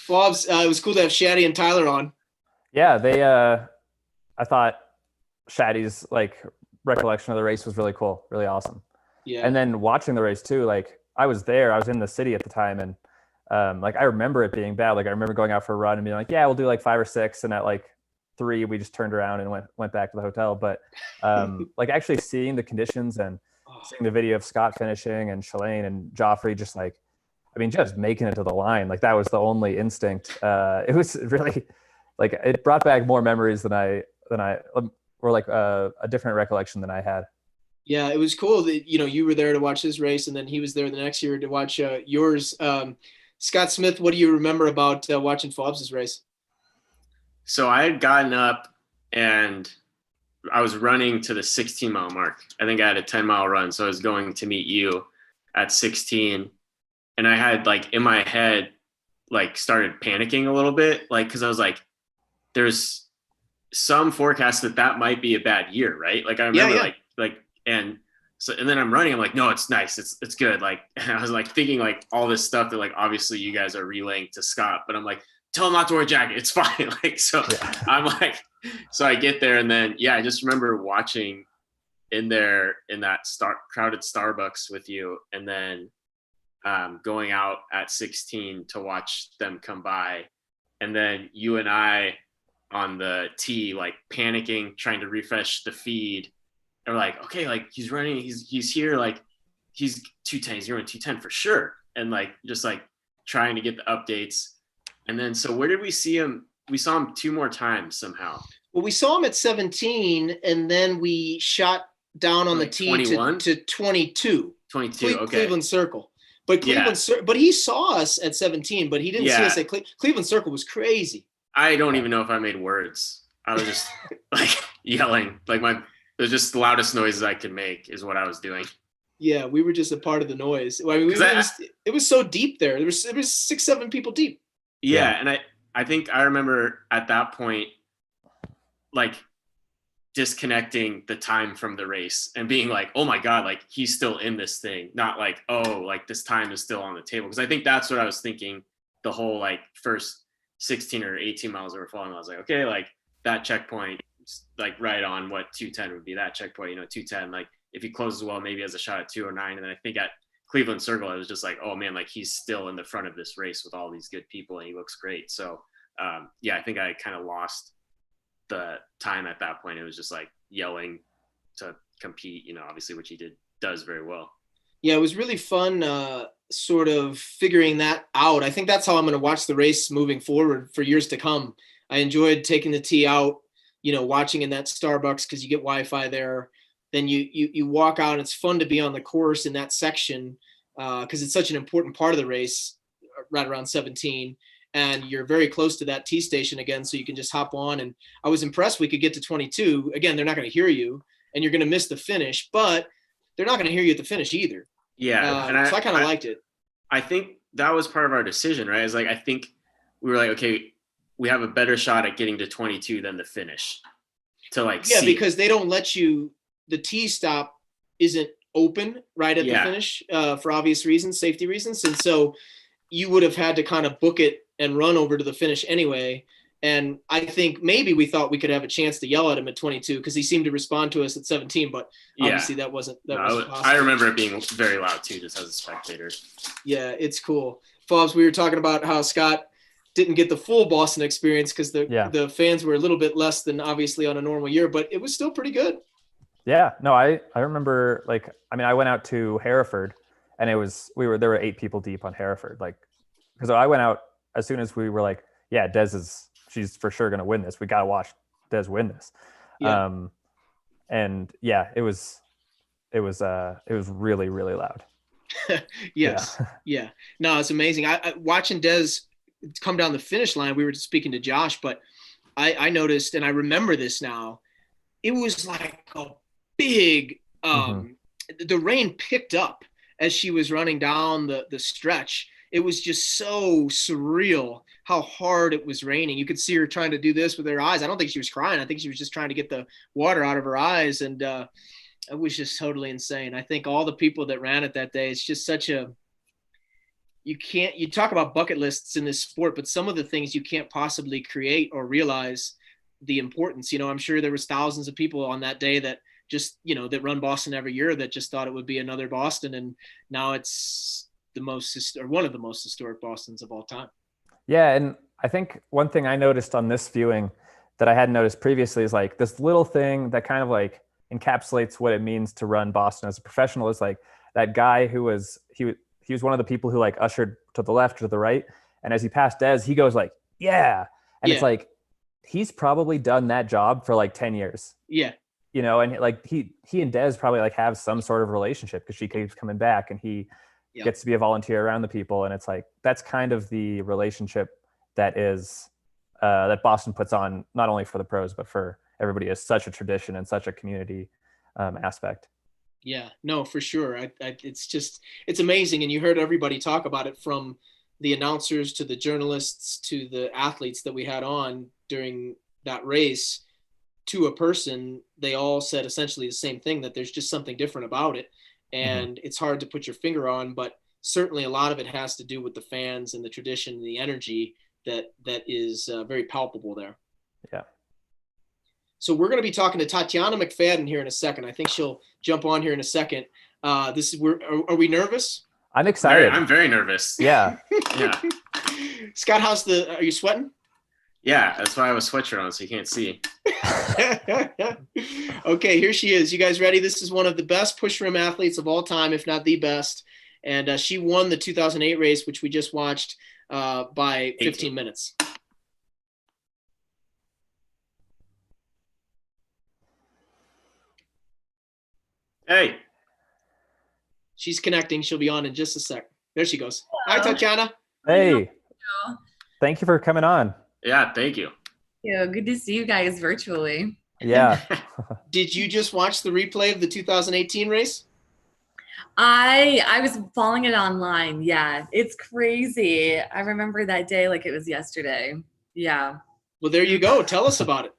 Speaker 1: Bob's, it was cool to have Shaddy and Tyler on.
Speaker 12: Yeah, I thought Shaddy's recollection of the race was really cool, really awesome.
Speaker 1: Yeah.
Speaker 12: And then watching the race too, I was there, I was in the city at the time, and I remember it being bad. I remember going out for a run and being like, yeah, we'll do 5 or 6, and at 3 we just turned around and went back to the hotel. But actually seeing the conditions and seeing the video of Scott finishing and Shalane and Joffrey just just making it to the line, that was the only instinct. It was really it brought back more memories than a different recollection than I had.
Speaker 1: Yeah, it was cool that, you were there to watch his race, and then he was there the next year to watch yours. Scott Smith, what do you remember about watching Fobbs' race?
Speaker 4: So I had gotten up and I was running to the 16-mile mark. I think I had a 10-mile run. So I was going to meet you at 16. And I had in my head, started panicking a little bit. Cause I was there's some forecast that might be a bad year. Right. I remember and then I'm running. I'm like, no, it's nice. It's good. And I was thinking all this stuff that obviously you guys are relaying to Scott, but I'm like, tell him not to wear a jacket. It's fine. I'm so I get there, and then, I just remember watching in that crowded Starbucks with you, and then going out at 16 to watch them come by. And then you and I on the tee, panicking, trying to refresh the feed. And we're okay, he's running, he's here, he's 210, he's running 210 for sure. And just trying to get the updates. And then, so where did we see him? We saw him 2 more times somehow.
Speaker 1: Well, we saw him at 17, and then we shot down on the tee to 22.
Speaker 4: 22, okay.
Speaker 1: Cleveland Circle. But but he saw us at 17, but he didn't see us at Cleveland Circle. Was crazy.
Speaker 4: I don't even know if I made words. I was just yelling. It was just the loudest noises I could make is what I was doing.
Speaker 1: Yeah, we were just a part of the noise. I mean, it was so deep there. It was 6-7 people deep.
Speaker 4: Yeah, and I think I remember at that point, disconnecting the time from the race and being oh my God, he's still in this thing. Not this time is still on the table. Because I think that's what I was thinking the whole first 16 or 18 miles that were following. I was okay, that checkpoint, right on what 210 would be, that checkpoint, 210, if he closes well, maybe has a shot at 209. And then I think at Cleveland Circle, I was just oh man, he's still in the front of this race with all these good people and he looks great. So I think I kind of lost the time at that point. It was just yelling to compete, obviously, which he does very well.
Speaker 1: Yeah, it was really fun sort of figuring that out. I think that's how I'm going to watch the race moving forward for years to come. I enjoyed taking the tee out, watching in that Starbucks because you get Wi-Fi there. Then you walk out, and it's fun to be on the course in that section because it's such an important part of the race right around 17. And you're very close to that tee station again, so you can just hop on. And I was impressed we could get to 22. Again, they're not going to hear you, and you're going to miss the finish, but they're not going to hear you at the finish either.
Speaker 4: Yeah,
Speaker 1: so I kind of liked it.
Speaker 4: I think that was part of our decision, right? It's I think we were okay, we have a better shot at getting to 22 than the finish. To
Speaker 1: see. Because they don't let you. The tee stop isn't open right at the finish for obvious reasons, safety reasons, and so you would have had to kind of book it and run over to the finish anyway. And I think maybe we thought we could have a chance to yell at him at 22 because he seemed to respond to us at 17, but obviously that wasn't possible.
Speaker 4: I remember it being very loud too, just as a spectator.
Speaker 1: Yeah, it's cool. Fobbs, we were talking about how Scott didn't get the full Boston experience because the fans were a little bit less than obviously on a normal year, but it was still pretty good.
Speaker 12: Yeah, no, I remember, like, I mean, I went out to Hereford and there were 8 people deep on Hereford. Like, because I went out as soon as we were like, yeah, she's for sure going to win this. We got to watch Des win this.
Speaker 1: Yeah.
Speaker 12: And yeah, it was really, really loud.
Speaker 1: Yes. Yeah. No, it's amazing. I watching Des come down the finish line. We were speaking to Josh, but I noticed, and I remember this now, it was like a big, the rain picked up as she was running down the stretch. It was just so surreal how hard it was raining. You could see her trying to do this with her eyes. I don't think she was crying. I think she was just trying to get the water out of her eyes. And it was just totally insane. I think all the people that ran it that day, it's just such a, you talk about bucket lists in this sport, but some of the things you can't possibly create or realize the importance. I'm sure there was thousands of people on that day that just, that run Boston every year that just thought it would be another Boston. And now it's one of the most historic Bostons of all time.
Speaker 12: Yeah. And I think one thing I noticed on this viewing that I hadn't noticed previously is like this little thing that kind of like encapsulates what it means to run Boston as a professional is like that guy who was, he was one of the people who like ushered to the left or to the right. And as he passed Des, he goes like, yeah. And it's like, he's probably done that job for like 10 years.
Speaker 1: Yeah.
Speaker 12: And like he and Des probably like have some sort of relationship because she keeps coming back and he gets to be a volunteer around the people. And it's like, that's kind of the relationship that is, that Boston puts on not only for the pros, but for everybody as such a tradition and such a community aspect.
Speaker 1: Yeah, no, for sure. It's amazing. And you heard everybody talk about it, from the announcers to the journalists to the athletes that we had on during that race to a person. They all said essentially the same thing, that there's just something different about it. And it's hard to put your finger on, but certainly a lot of it has to do with the fans and the tradition and the energy that is very palpable there.
Speaker 12: Yeah.
Speaker 1: So we're going to be talking to Tatiana McFadden here in a second. I think she'll jump on here in a second. Are we nervous?
Speaker 12: I'm excited.
Speaker 4: I'm very nervous.
Speaker 12: Yeah.
Speaker 4: Yeah.
Speaker 1: Scott, are you sweating?
Speaker 4: Yeah, that's why I have a sweatshirt on, so you can't see.
Speaker 1: Okay, here she is. You guys ready? This is one of the best push rim athletes of all time, if not the best. And she won the 2008 race, which we just watched, by 15 minutes.
Speaker 4: Hey.
Speaker 1: She's connecting. She'll be on in just a sec. There she goes. Hi, Tatiana.
Speaker 12: Hey. Thank you for coming on.
Speaker 4: Yeah, thank you.
Speaker 13: Yeah, good to see you guys virtually.
Speaker 12: Yeah.
Speaker 1: Did you just watch the replay of the 2018 race?
Speaker 13: I was following it online. Yeah, it's crazy. I remember that day like it was yesterday. Yeah.
Speaker 1: Well, there you go. Tell us about
Speaker 13: it.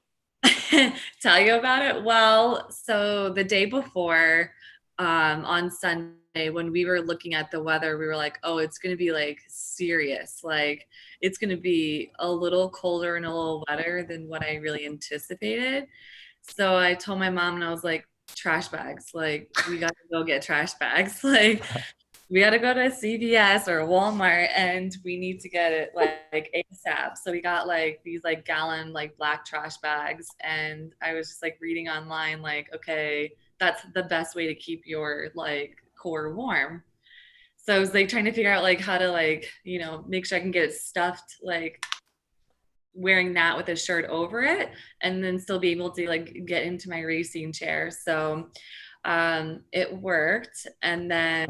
Speaker 13: Tell you about it? Well, so the day before, on Sunday, when we were looking at the weather, we were like, oh, it's going to be like serious. Like it's going to be a little colder and a little wetter than what I really anticipated. So I told my mom and I was like, trash bags. Like we got to go get trash bags. Like we got to go to CVS or Walmart and we need to get it like ASAP. So we got like these like gallon, like black trash bags. And I was just like reading online, like, okay, that's the best way to keep your like core warm. So I was like trying to figure out like how to like, make sure I can get it stuffed, like wearing that with a shirt over it and then still be able to like get into my racing chair. So it worked. And then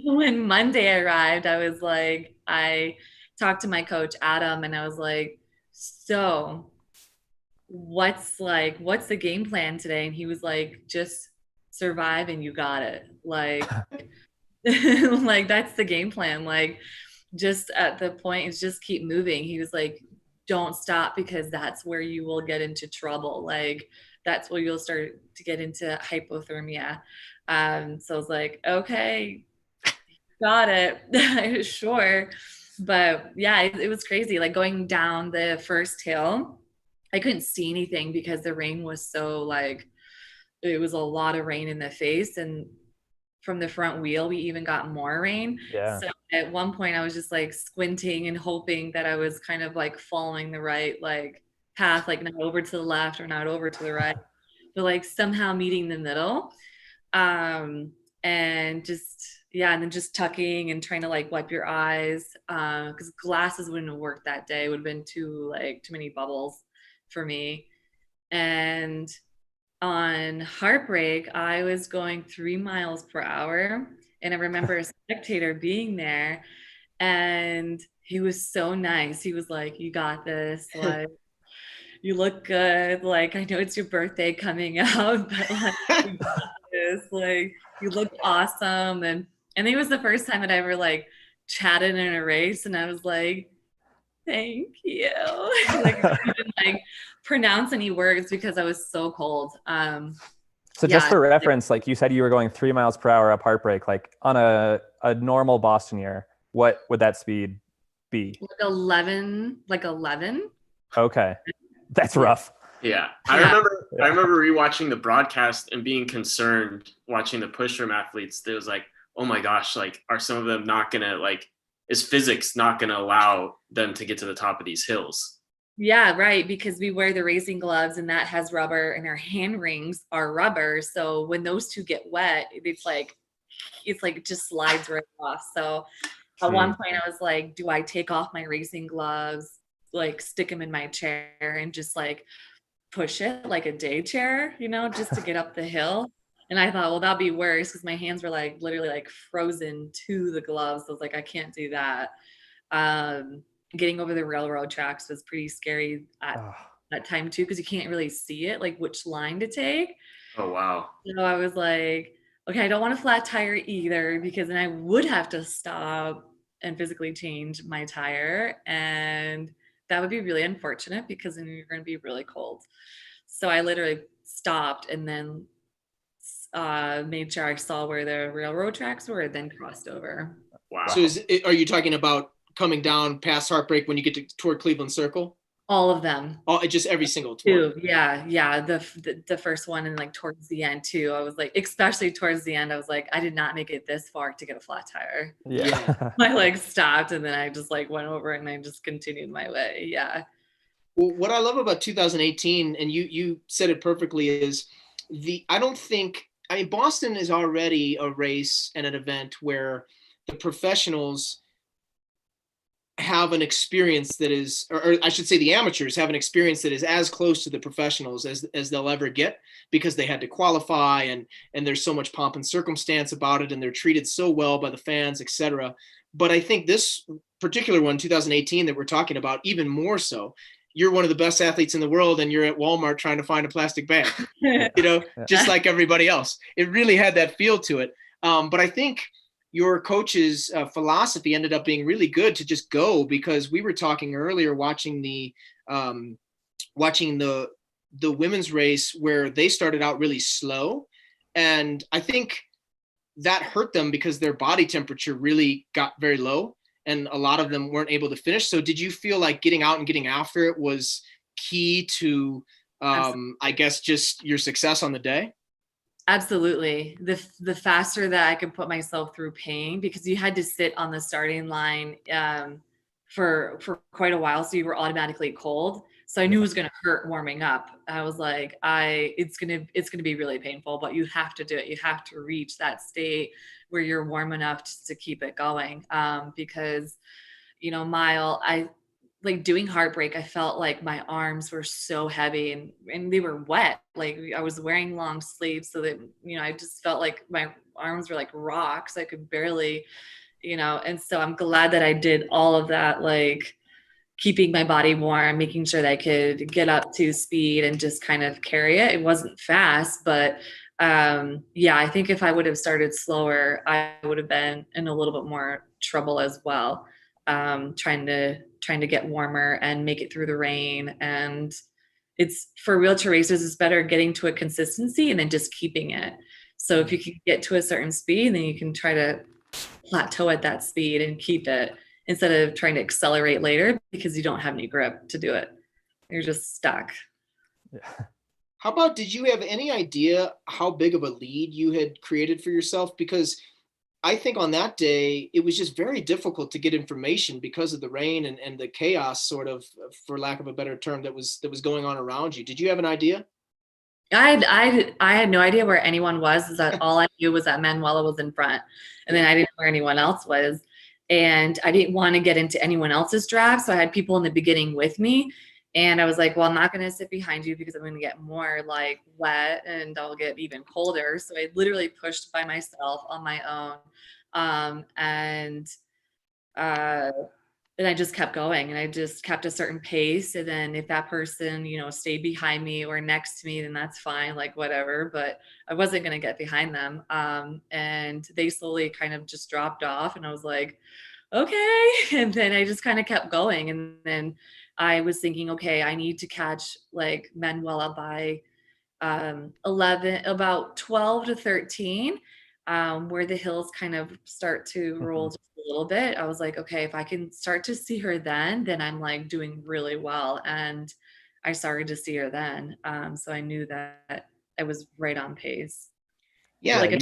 Speaker 13: when Monday arrived, I talked to my coach, Adam, and I was like, so what's the game plan today? And he was like, just survive and you got it. Like, like that's the game plan. Like just at the point is just keep moving. He was like, don't stop because that's where you will get into trouble. Like that's where you'll start to get into hypothermia. So I was like, okay, got it. Sure. But yeah, it was crazy. Like going down the first hill, I couldn't see anything because the rain was so like, it was a lot of rain in the face. And from the front wheel, we even got more rain.
Speaker 12: Yeah.
Speaker 13: So at one point I was just like squinting and hoping that I was kind of like following the right like path, like not over to the left or not over to the right, but like somehow meeting the middle. And just, yeah, and then just tucking and trying to like wipe your eyes, because glasses wouldn't have worked that day. It would have been too many bubbles for me. And on Heartbreak, I was going 3 miles per hour. And I remember a spectator being there, and he was so nice. He was like, "You got this. Like, you look good. Like, I know it's your birthday coming up, but like, you got this. Like, you look awesome." And it was the first time that I ever like chatted in a race, and I was like, "Thank you." Like, I couldn't like pronounce any words because I was so cold.
Speaker 12: So just for reference, like you said, you were going 3 miles per hour up Heartbreak. Like on a normal Boston year, what would that speed be?
Speaker 13: Like 11.
Speaker 12: Okay, that's rough.
Speaker 4: Yeah. I remember rewatching the broadcast and being concerned watching the push room athletes. There was like, oh my gosh, like are some of them not gonna like, is physics not gonna allow them to get to the top of these hills?
Speaker 13: Yeah, right. Because we wear the racing gloves and that has rubber, and our hand rings are rubber. So when those two get wet, it's like it just slides right off. So at one point I was like, do I take off my racing gloves, like stick them in my chair and just like push it like a day chair, just to get up the hill? And I thought, well, that'd be worse because my hands were like literally like frozen to the gloves. So I was like, I can't do that. Getting over the railroad tracks was pretty scary at that time too, because you can't really see it, like which line to take.
Speaker 4: Oh, wow.
Speaker 13: So I was like, okay, I don't want a flat tire either, because then I would have to stop and physically change my tire. And that would be really unfortunate because then you're going to be really cold. So I literally stopped and then made sure I saw where the railroad tracks were, and then crossed over.
Speaker 4: Wow.
Speaker 1: So are you talking about coming down past Heartbreak when you get toward Cleveland Circle?
Speaker 13: All of them.
Speaker 1: Just every single tour.
Speaker 13: Yeah. The first one, and like towards the end too. I was like, especially towards the end, I was like, I did not make it this far to get a flat tire.
Speaker 12: Yeah.
Speaker 13: My legs stopped, and then I just like went over and I just continued my way. Yeah.
Speaker 1: Well, what I love about 2018, and you said it perfectly, is Boston is already a race and an event where the professionals have an experience that is, or I should say the amateurs have an experience that is as close to the professionals as they'll ever get, because they had to qualify and there's so much pomp and circumstance about it, and they're treated so well by the fans, etc. But I think this particular one, 2018, that we're talking about, even more so. You're one of the best athletes in the world, and you're at Walmart trying to find a plastic bag, just like everybody else. It really had that feel to it. But I think your coach's philosophy ended up being really good to just go, because we were talking earlier, watching the women's race where they started out really slow. And I think that hurt them because their body temperature really got very low, and a lot of them weren't able to finish. So did you feel like getting out and getting after it was key to, I guess, just your success on the day?
Speaker 13: Absolutely. The faster that I could put myself through pain, because you had to sit on the starting line for quite a while, so you were automatically cold. So I knew it was going to hurt warming up. I was like, it's going to be really painful, but you have to do it. You have to reach that state where you're warm enough to keep it going. Because, like doing Heartbreak, I felt like my arms were so heavy and they were wet. Like I was wearing long sleeves, so that, I just felt like my arms were like rocks. I could barely, and so I'm glad that I did all of that, like keeping my body warm, making sure that I could get up to speed and just kind of carry it. It wasn't fast, but I think if I would have started slower, I would have been in a little bit more trouble as well. Trying to get warmer and make it through the rain. And it's, for wheelchair racers, it's better getting to a consistency and then just keeping it. So if you can get to a certain speed, then you can try to plateau at that speed and keep it instead of trying to accelerate later because you don't have any grip to do it. You're just stuck.
Speaker 12: Yeah.
Speaker 1: How about, did you have any idea how big of a lead you had created for yourself? Because I think on that day, it was just very difficult to get information because of the rain and the chaos, sort of, for lack of a better term, that was going on around you. Did you have an idea?
Speaker 13: I had no idea where anyone was. Is that all I knew was that Manuela was in front, and then I didn't know where anyone else was, and I didn't want to get into anyone else's draft, so I had people in the beginning with me, and I was like, well, I'm not going to sit behind you because I'm going to get more like wet and I'll get even colder. So I literally pushed by myself on my own, and I just kept going, and I just kept a certain pace. And then if that person, stayed behind me or next to me, then that's fine, like whatever, but I wasn't going to get behind them. And they slowly kind of just dropped off, and I was like, okay. And then I just kind of kept going. And then I was thinking, okay, I need to catch like Manuela by about 12 to 13. Where the hills kind of start to roll just a little bit. I was like, okay, if I can start to see her then I'm like doing really well. And I started to see her then. So I knew that I was right on pace.
Speaker 1: Yeah,
Speaker 13: like a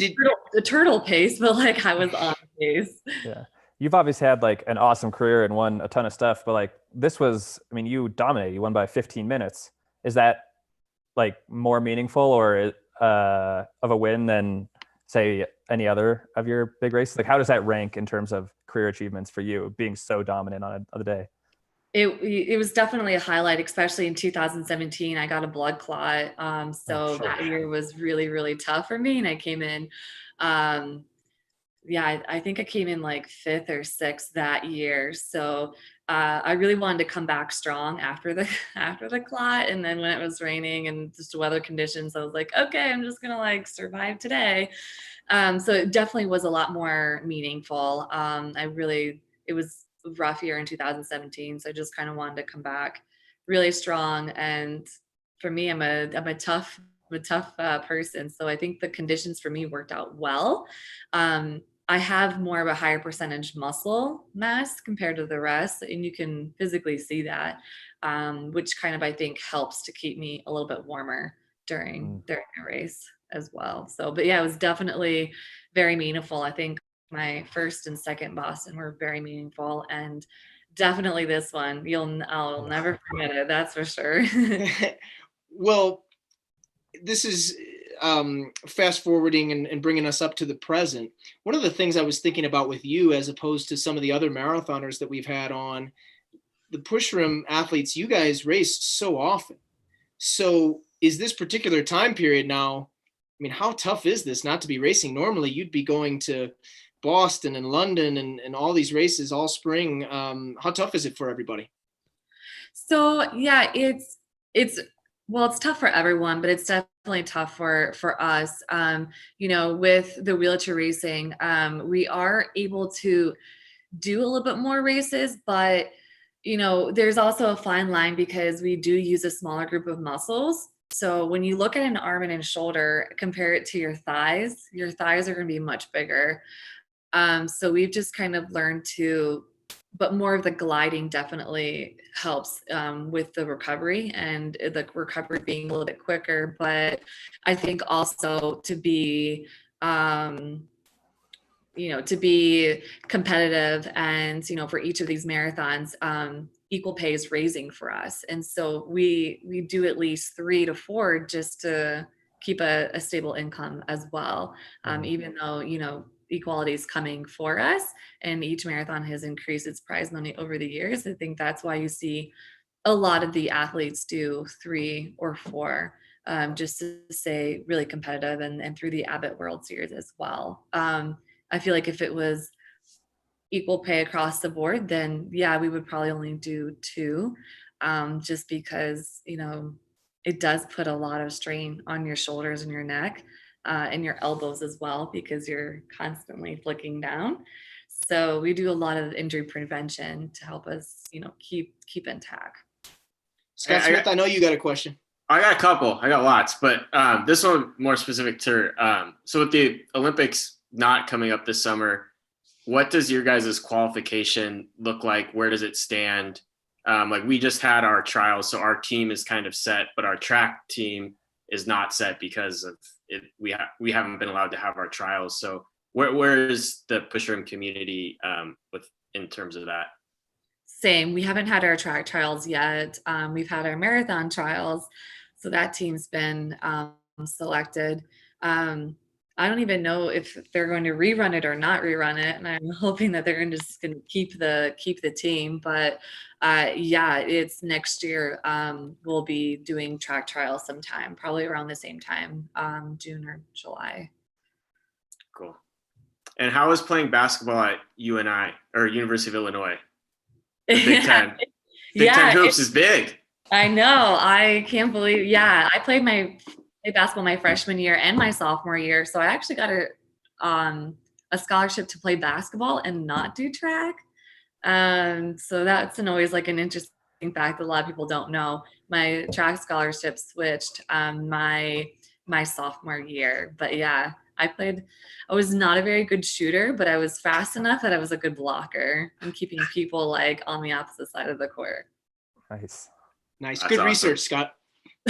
Speaker 13: turtle pace, but like I was on pace.
Speaker 12: Yeah. You've obviously had like an awesome career and won a ton of stuff, but like this was, I mean, you dominated, you won by 15 minutes. Is that like more meaningful or of a win than say any other of your big races? Like how does that rank in terms of career achievements for you, being so dominant on the day?
Speaker 13: It was definitely a highlight, especially in 2017. I got a blood clot. So that year was really, really tough for me. And I came in, I think I came in like 5th or 6th that year. So I really wanted to come back strong after the clot. And then when it was raining and just weather conditions, I was like, okay, I'm just gonna like survive today. So it definitely was a lot more meaningful. It was a rough year in 2017. So I just kind of wanted to come back really strong. And for me, I'm a tough person. So I think the conditions for me worked out well. I have more of a higher percentage muscle mass compared to the rest, and you can physically see that, which kind of, I think, helps to keep me a little bit warmer during a race as well. So, but yeah, it was definitely very meaningful. I think my first and second Boston were very meaningful, and definitely this one, I'll never forget it. That's for sure.
Speaker 1: Well, this is fast forwarding and bringing us up to the present. One of the things I was thinking about with you, as opposed to some of the other marathoners that we've had on, the pushroom athletes, you guys race so often. So is this particular time period now, I mean, how tough is this not to be racing? Normally you'd be going to Boston and London and all these races all spring. How tough is it for everybody?
Speaker 13: So yeah, it's tough for everyone, but it's definitely tough for us. With the wheelchair racing, we are able to do a little bit more races, but there's also a fine line because we do use a smaller group of muscles. So when you look at an arm and a shoulder, compare it to your thighs are going to be much bigger. So we've just kind of learned but more of the gliding definitely helps with the recovery, and the recovery being a little bit quicker. But I think also to be competitive and, for each of these marathons, equal pay is raising for us. And so we do at least 3 to 4 just to keep a stable income as well. Even though, equality is coming for us, and each marathon has increased its prize money over the years. I think that's why you see a lot of the athletes do 3 or 4, just to stay really competitive, and through the Abbott World Series as well. I feel like if it was equal pay across the board, then yeah, we would probably only do 2, just because, it does put a lot of strain on your shoulders and your neck, and your elbows as well, because you're constantly flicking down. So we do a lot of injury prevention to help us, keep intact.
Speaker 1: Scott Smith, I know you got a question.
Speaker 4: I got a couple. I got lots, but this one more specific to so with the Olympics not coming up this summer, what does your guys' qualification look like? Where does it stand? Like we just had our trials, so our team is kind of set, but our track team is not set because of it. We haven't been allowed to have our trials. So where is the push room community in terms of that?
Speaker 13: Same. We haven't had our track trials yet. We've had our marathon trials, so that team's been selected. I don't even know if they're going to rerun it or not rerun it, and I'm hoping that they're just going to keep the team. But yeah, it's next year. We'll be doing track trials sometime, probably around the same time, June or July.
Speaker 4: Cool. And how is playing basketball at UNI or University of Illinois? The Big Ten. Big Ten hoops is big.
Speaker 13: I know. I can't believe. Yeah, I played basketball my freshman year and my sophomore year, so I actually got a scholarship to play basketball and not do track. So that's always like an interesting fact that a lot of people don't know. My track scholarship switched my sophomore year, but yeah, I was not a very good shooter, but I was fast enough that I was a good blocker and keeping people like on the opposite side of the court.
Speaker 12: Nice.
Speaker 1: Nice.
Speaker 4: That's
Speaker 1: Good
Speaker 4: awesome.
Speaker 1: Research, Scott.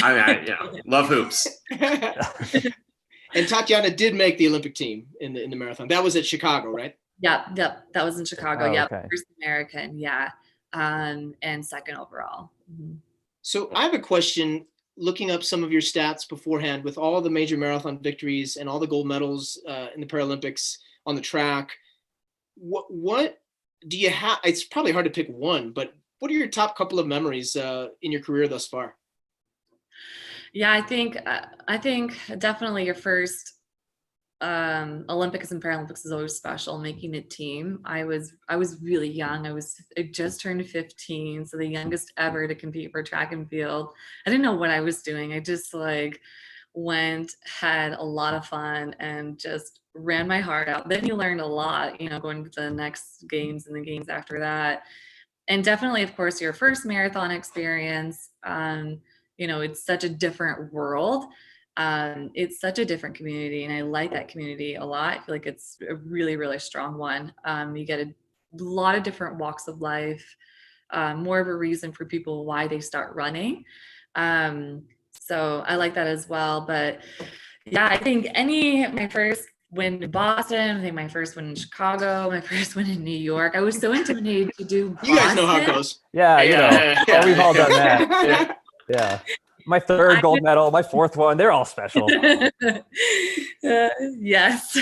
Speaker 4: I love hoops.
Speaker 1: And Tatiana did make the Olympic team in the marathon. That was at Chicago, right?
Speaker 13: Yep. That was in Chicago.
Speaker 12: Oh,
Speaker 13: Yep.
Speaker 12: okay.
Speaker 13: First American. Yeah. And second overall. Mm-hmm.
Speaker 1: So I have a question. Looking up some of your stats beforehand with all the major marathon victories and all the gold medals in the Paralympics on the track, what do you have? It's probably hard to pick one, but what are your top couple of memories in your career thus far?
Speaker 13: Yeah, I think definitely your first Olympics and Paralympics is always special. Making a team. I was really young. I just turned 15, so the youngest ever to compete for track and field. I didn't know what I was doing. I just went, had a lot of fun, and just ran my heart out. Then you learned a lot, going to the next games and the games after that. And definitely, of course, your first marathon experience. It's such a different world. It's such a different community, and I like that community a lot. I feel like it's a really, really strong one. You get a lot of different walks of life, more of a reason for people why they start running. So I like that as well. But yeah, I think my first win in Boston, I think my first win in Chicago, my first win in New York. I was so intimidated to do Boston.
Speaker 1: You guys know how it goes.
Speaker 12: Yeah, we've all done that. Yeah. My third gold medal, my fourth one, they're all special.
Speaker 13: Yes.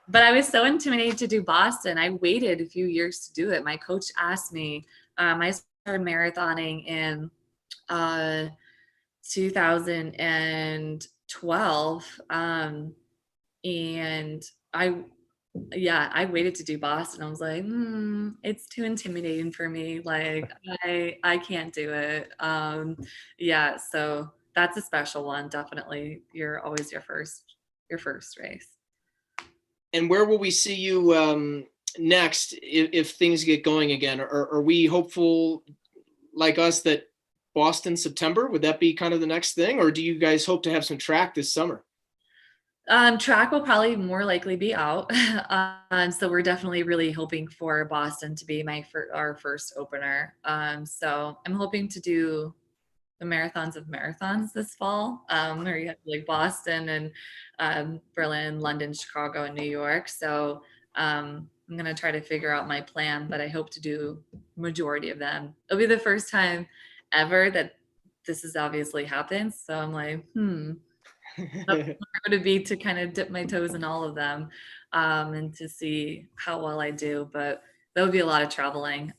Speaker 13: But I was so intimidated to do Boston. I waited a few years to do it. My coach asked me, I started marathoning in 2012. And I waited to do Boston. I was like, it's too intimidating for me. Like I can't do it. So that's a special one. Definitely. You're always your first race.
Speaker 1: And where will we see you next if things get going again? Are we hopeful like us that Boston September, would that be kind of the next thing? Or do you guys hope to have some track this summer?
Speaker 13: Track will probably more likely be out. So we're definitely really hoping for Boston to be our first opener. So I'm hoping to do the marathons of marathons this fall, where you have like Boston and Berlin, London, Chicago, and New York. So I'm going to try to figure out my plan, but I hope to do majority of them. It'll be the first time ever that this has obviously happened. So I'm like, how would it be to kind of dip my toes in all of them, and to see how well I do. But that would be a lot of traveling.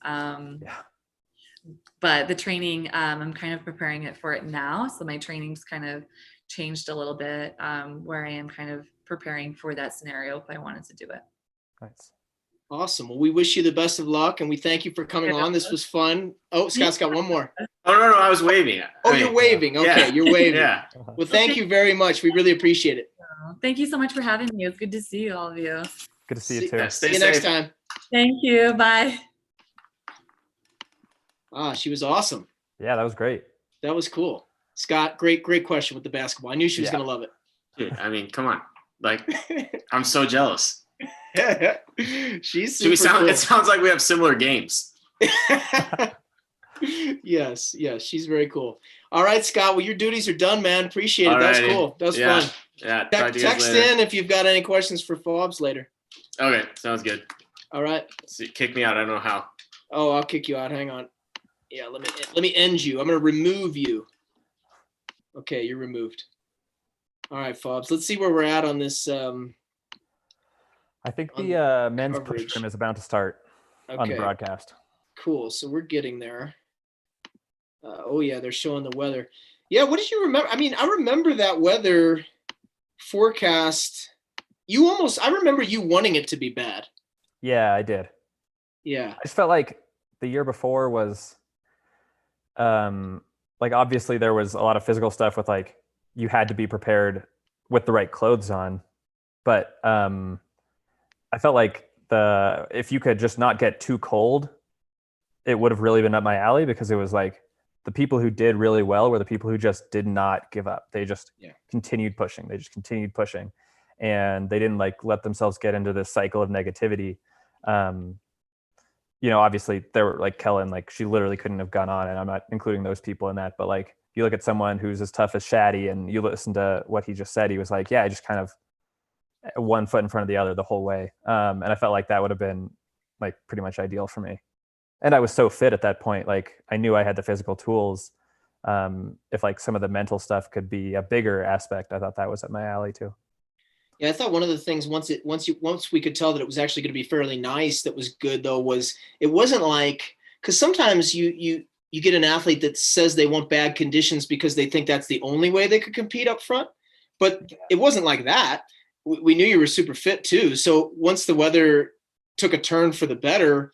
Speaker 13: But the training, I'm kind of preparing it for it now. So my training's kind of changed a little bit, where I am kind of preparing for that scenario if I wanted to do it.
Speaker 12: Nice.
Speaker 1: Awesome. Well, we wish you the best of luck, and we thank you for coming on. This was fun. Oh, Scott's got one more.
Speaker 4: Oh, no, I was waving.
Speaker 1: You're waving. Okay, you're waving.
Speaker 4: Yeah.
Speaker 1: Well, thank you very much. We really appreciate it.
Speaker 13: Thank you so much for having me. It's good to see you, all of you.
Speaker 12: Good to see you too.
Speaker 1: See you next time.
Speaker 13: Thank you. Bye.
Speaker 1: She was awesome.
Speaker 12: Yeah, that was great.
Speaker 1: That was cool. Scott, great question with the basketball. I knew she was going to love it.
Speaker 4: Dude, I mean, come on. Like, I'm so jealous.
Speaker 1: She's
Speaker 4: Do we
Speaker 1: super
Speaker 4: sound?
Speaker 1: cool.
Speaker 4: It sounds like we have similar games.
Speaker 1: Yes, she's very cool. All right, Scott. Well, your duties are done, man. Appreciate it. That was
Speaker 4: Alrighty.
Speaker 1: cool. That was
Speaker 4: Yeah.
Speaker 1: fun.
Speaker 4: Yeah. Talk to you guys
Speaker 1: Text
Speaker 4: later.
Speaker 1: in if you've got any questions for Fobs later.
Speaker 4: Okay, sounds good.
Speaker 1: All right.
Speaker 4: So kick me out. I don't know how.
Speaker 1: Oh, I'll kick you out. Hang on. Yeah, let me end you. I'm gonna remove you. Okay, you're removed. All right, Fobs. Let's see where we're at on this.
Speaker 12: I think the men's
Speaker 1: coverage.
Speaker 12: push room is about to start on the
Speaker 1: Okay.
Speaker 12: broadcast.
Speaker 1: Cool. So we're getting there. Oh yeah, they're showing the weather. Yeah, what did you remember? I mean, I remember that weather forecast. I remember you wanting it to be bad.
Speaker 12: Yeah, I did.
Speaker 1: Yeah.
Speaker 12: I just felt like the year before was, like obviously there was a lot of physical stuff with like you had to be prepared with the right clothes on, but I felt like if you could just not get too cold, it would have really been up my alley, because it was like the people who did really well were the people who just did not give up. They just continued pushing. They just continued pushing, and they didn't like let themselves get into this cycle of negativity. You know, obviously there were like Kellen, like she literally couldn't have gone on, and I'm not including those people in that, but like you look at someone who's as tough as Shaddy and you listen to what he just said, he was like, yeah, I just kind of one foot in front of the other the whole way. And I felt like that would have been like pretty much ideal for me. And I was so fit at that point. Like I knew I had the physical tools. If like some of the mental stuff could be a bigger aspect, I thought that was up my alley too.
Speaker 1: Yeah, I thought one of the things once we could tell that it was actually going to be fairly nice, that was good though, was it wasn't like, because sometimes you get an athlete that says they want bad conditions because they think that's the only way they could compete up front, but it wasn't like that. We knew you were super fit too. So once the weather took a turn for the better,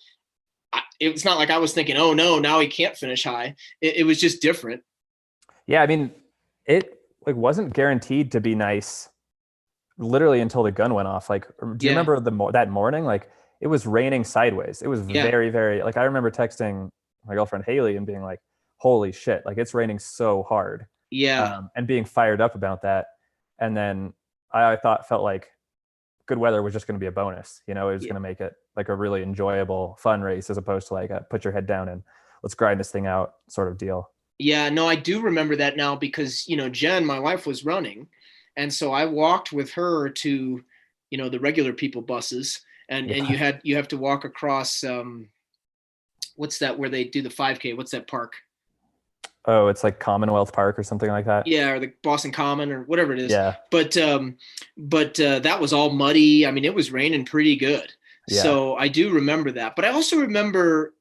Speaker 1: it's not like I was thinking, oh no, now he can't finish high. It was just different.
Speaker 12: Yeah, I mean, it like wasn't guaranteed to be nice literally until the gun went off. Like, do you remember that morning? Like it was raining sideways. It was very, very, like I remember texting my girlfriend Haley and being like, holy shit, like it's raining so hard.
Speaker 1: Yeah.
Speaker 12: And being fired up about that. And then I felt like good weather was just going to be a bonus. You know, it was going to make it like a really enjoyable, fun race, as opposed to like a put your head down and let's grind this thing out sort of deal. Yeah,
Speaker 1: no, I do remember that now because, you know, Jen, my wife, was running. And so I walked with her to, you know, the regular people buses, and you have to walk across, what's that, where they do the 5K? What's that park?
Speaker 12: Oh, it's like Commonwealth Park or something like that.
Speaker 1: Yeah, or the Boston Common or whatever it is.
Speaker 12: Yeah.
Speaker 1: But that was all muddy. I mean, it was raining pretty good. Yeah. So I do remember that. But I also remember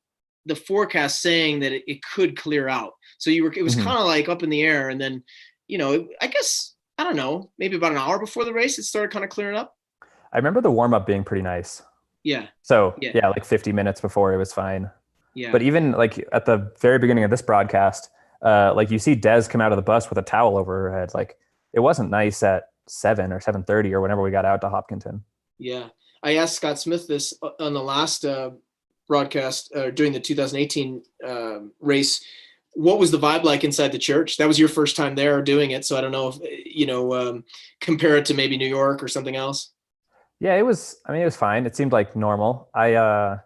Speaker 1: the forecast saying that it could clear out. So it was kind of like up in the air. And then, you know, I guess, I don't know, maybe about an hour before the race, it started kind of clearing up.
Speaker 12: I remember the warm up being pretty nice.
Speaker 1: Yeah.
Speaker 12: So yeah, like 50 minutes before it was fine.
Speaker 1: Yeah.
Speaker 12: But even like at the very beginning of this broadcast, like you see Des come out of the bus with a towel over her head. Like it wasn't nice at 7 or 7:30 or whenever we got out to Hopkinton.
Speaker 1: Yeah. I asked Scott Smith this on the last broadcast during the 2018 race. What was the vibe like inside the church? That was your first time there doing it. So I don't know if, you know, compare it to maybe New York or something else.
Speaker 12: Yeah, it was fine. It seemed like normal. I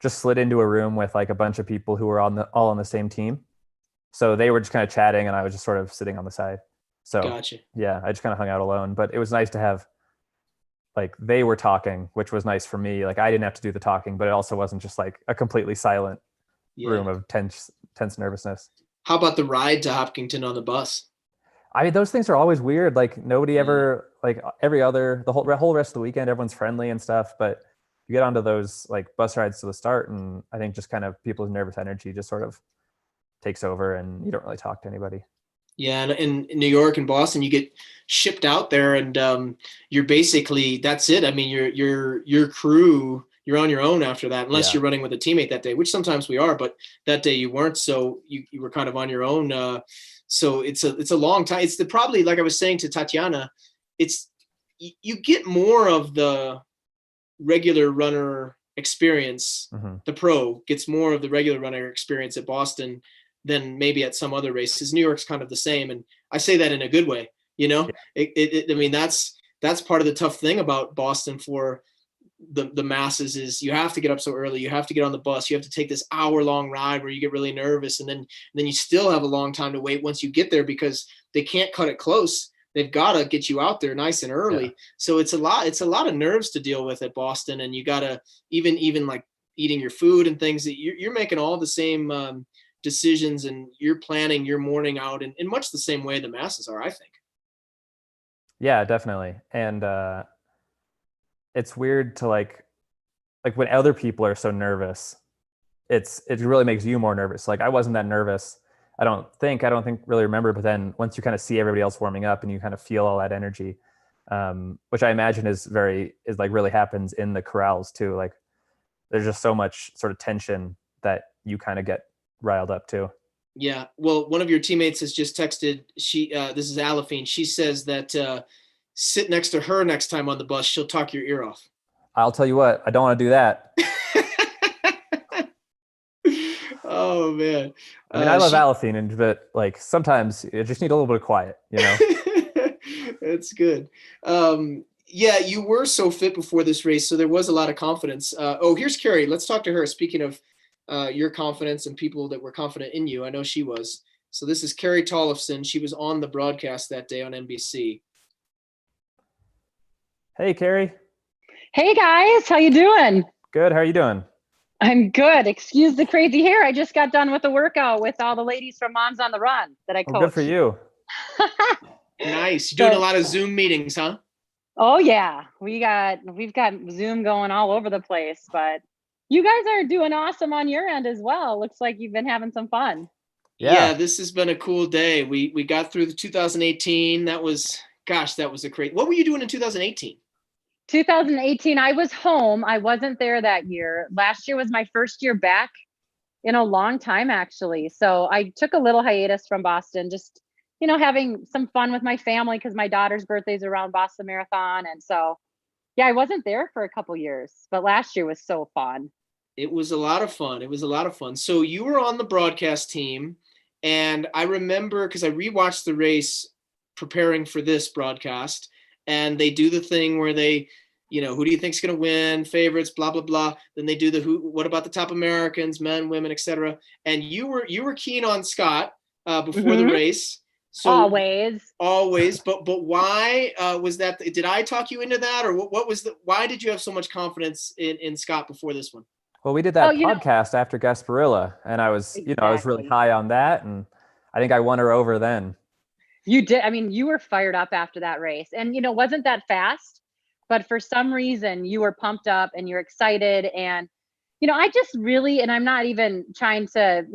Speaker 12: just slid into a room with like a bunch of people who were all on the same team. So they were just kind of chatting and I was just sort of sitting on the side. So
Speaker 1: Gotcha.
Speaker 12: Yeah, I just kind of hung out alone, but it was nice to have, like, they were talking, which was nice for me. Like I didn't have to do the talking, but it also wasn't just like a completely silent room of tense nervousness.
Speaker 1: How about the ride to Hopkinton on the bus?
Speaker 12: I mean, those things are always weird. Like nobody ever, like the whole rest of the weekend, everyone's friendly and stuff, but you get onto those like bus rides to the start, and I think just kind of people's nervous energy just sort of takes over and you don't really talk to anybody.
Speaker 1: Yeah. And in New York and Boston, you get shipped out there and you're basically, that's it. I mean, your crew, you're on your own after that, unless you're running with a teammate that day, which sometimes we are, but that day you weren't. So you were kind of on your own. So it's a long time. It's probably, like I was saying to Tatiana, you get more of the regular runner experience. The pro gets more of the regular runner experience at Boston than maybe at some other races. New York's kind of the same. And I say that in a good way, you know. I mean, that's part of the tough thing about Boston for the masses is you have to get up so early. You have to get on the bus. You have to take this hour-long ride where you get really nervous, and then you still have a long time to wait once you get there because they can't cut it close. They've got to get you out there nice and early. Yeah. So it's a lot of nerves to deal with at Boston, and you got to even like eating your food and things that you're making all the same decisions, and you're planning your morning out in much the same way the masses are, I think.
Speaker 12: Yeah, definitely. And it's weird to like when other people are so nervous, it really makes you more nervous. Like I wasn't that nervous. I don't think really remember, but then once you kind of see everybody else warming up and you kind of feel all that energy, which I imagine is like really happens in the corrals too. Like there's just so much sort of tension that you kind of get riled up too.
Speaker 1: Yeah. Well, one of your teammates has just texted, this is Alafine. She says that, sit next to her next time on the bus. She'll talk your ear off.
Speaker 12: I'll tell you what, I don't want to do that.
Speaker 1: Oh man.
Speaker 12: I mean, I love Alafine, but like sometimes you just need a little bit of quiet, you know?
Speaker 1: That's good. Yeah, you were so fit before this race, so there was a lot of confidence. Here's Carrie. Let's talk to her. Speaking of your confidence and people that were confident in you, I know she was. So this is Carrie Tolson. She was on the broadcast that day on NBC.
Speaker 12: Hey, Carrie.
Speaker 14: Hey guys, how you doing?
Speaker 12: Good. How are you doing?
Speaker 14: I'm good. Excuse the crazy hair. I just got done with the workout with all the ladies from Moms on the Run that I coach.
Speaker 12: Good for you.
Speaker 1: Nice. You're doing a lot of Zoom meetings, huh?
Speaker 14: Oh yeah, we've got Zoom going all over the place, but you guys are doing awesome on your end as well. Looks like you've been having some fun.
Speaker 1: Yeah, this has been a cool day. We got through the 2018. That was a great. What were you doing in 2018?
Speaker 14: 2018, I was home. I wasn't there that year. Last year was my first year back in a long time, actually. So I took a little hiatus from Boston, just, having some fun with my family because my daughter's birthday's around Boston Marathon. And so, yeah, I wasn't there for a couple years, but last year was so fun.
Speaker 1: It was a lot of fun. So you were on the broadcast team, and I remember because I rewatched the race preparing for this broadcast. And they do the thing where they, who do you think's going to win, favorites, blah, blah, blah. Then they do what about the top Americans, men, women, etc. And you were keen on Scott before the race. So
Speaker 14: always.
Speaker 1: But why was that? Did I talk you into that, or what was why did you have so much confidence in Scott before this one?
Speaker 12: Well, we did that podcast after Gasparilla, and I was, I was really high on that, and I think I won her over then.
Speaker 14: You did. I mean, you were fired up after that race, and wasn't that fast, but for some reason you were pumped up and you're excited. And, I just really, and I'm not even trying to,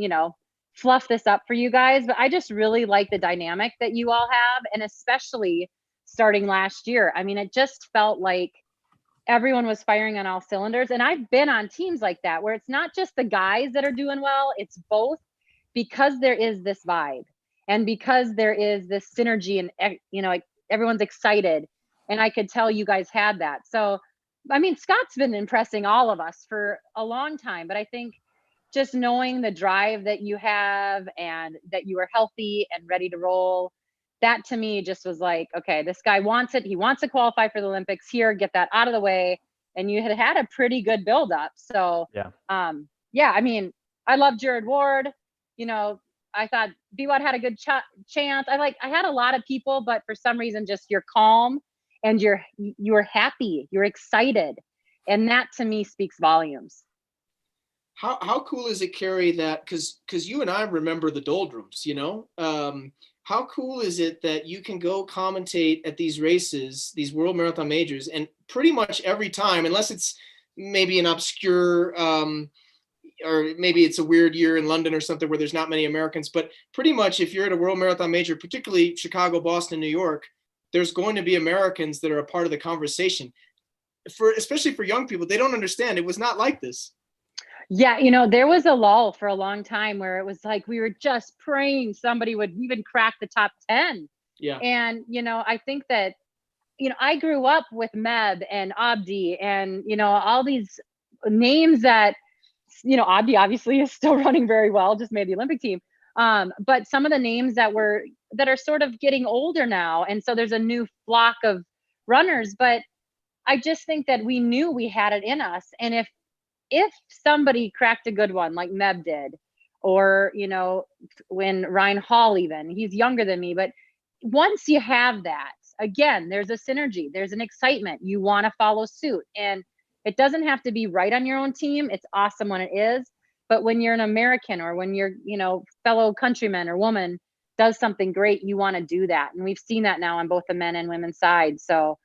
Speaker 14: fluff this up for you guys, but I just really like the dynamic that you all have. And especially starting last year, I mean, it just felt like everyone was firing on all cylinders. And I've been on teams like that, where it's not just the guys that are doing well, it's both, because there is this vibe. And because there is this synergy and, everyone's excited, and I could tell you guys had that. So, I mean, Scott's been impressing all of us for a long time, but I think just knowing the drive that you have and that you are healthy and ready to roll, that to me just was like, okay, this guy wants it. He wants to qualify for the Olympics here, get that out of the way. And you had a pretty good buildup. So, I mean, I love Jared Ward, I thought Biwott had a good chance. I had a lot of people, but for some reason, just you're calm and you're happy, you're excited. And that to me speaks volumes.
Speaker 1: How cool is it, Carrie, that, cause you and I remember the doldrums, how cool is it that you can go commentate at these races, these World Marathon Majors, and pretty much every time, unless it's maybe an obscure, or maybe it's a weird year in London or something where there's not many Americans, but pretty much if you're at a World Marathon Major, particularly Chicago, Boston, New York, there's going to be Americans that are a part of the conversation. Especially for young people, they don't understand. It was not like this.
Speaker 14: Yeah, there was a lull for a long time where it was like we were just praying somebody would even crack the top 10.
Speaker 1: Yeah.
Speaker 14: And, I think that, I grew up with Meb and Abdi and, all these names that, Abdi obviously is still running very well, just made the Olympic team. But some of the names that are sort of getting older now. And so there's a new flock of runners, but I just think that we knew we had it in us. And if somebody cracked a good one like Meb did, or, you know, when Ryan Hall, even, he's younger than me, but once you have that, again, there's a synergy, there's an excitement. You want to follow suit. And it doesn't have to be right on your own team. It's awesome when it is. But when you're an American, or when your, you know, fellow countryman or woman does something great, you want to do that. And we've seen that now on both the men and women's side. So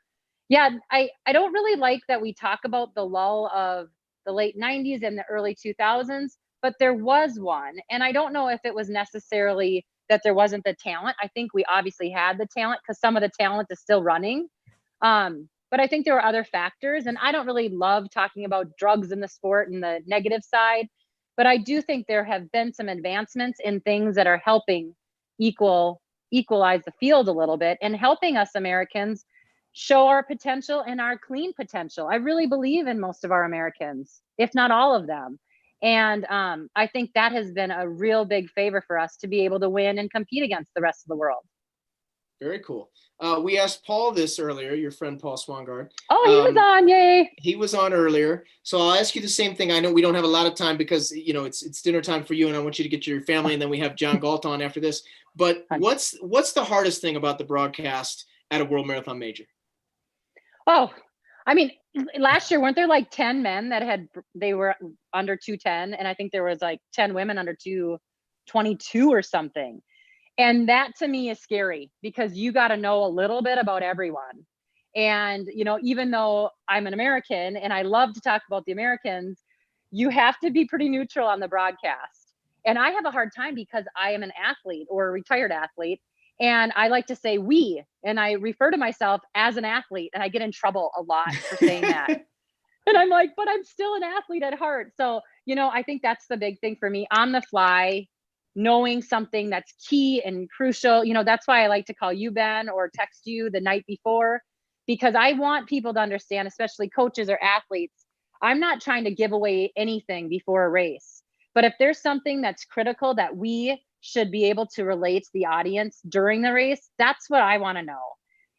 Speaker 14: yeah, I don't really like that we talk about the lull of the late 90s and the early 2000s, but there was one. And I don't know if it was necessarily that there wasn't the talent. I think we obviously had the talent, because some of the talent is still running. But I think there were other factors, and I don't really love talking about drugs in the sport and the negative side, but I do think there have been some advancements in things that are helping equalize the field a little bit, and helping us Americans show our potential and our clean potential. I really believe in most of our Americans, if not all of them. And I think that has been a real big favor for us to be able to win and compete against the rest of the world.
Speaker 1: Very cool. We asked Paul this earlier, your friend Paul Swangard.
Speaker 14: Oh, he was on, yay.
Speaker 1: He was on earlier. So I'll ask you the same thing. I know we don't have a lot of time, because, you know, it's dinner time for you, and I want you to get to your family, and then we have John Gault on after this. But what's the hardest thing about the broadcast at a World Marathon Major?
Speaker 14: Oh, I mean, last year, weren't there like 10 men that they were under 210? And I think there was like 10 women under 222 or something. And that to me is scary, because you got to know a little bit about everyone. And, you know, even though I'm an American and I love to talk about the Americans, you have to be pretty neutral on the broadcast. And I have a hard time, because I am an athlete, or a retired athlete. And I like to say we, and I refer to myself as an athlete, and I get in trouble a lot for saying that. And I'm like, but I'm still an athlete at heart. So, you know, I think that's the big thing for me, on the fly, knowing something that's key and crucial. You know, that's why I like to call you, Ben, or text you the night before, because I want people to understand, especially coaches or athletes, I'm not trying to give away anything before a race. But if there's something that's critical that we should be able to relate to the audience during the race, that's what I want to know.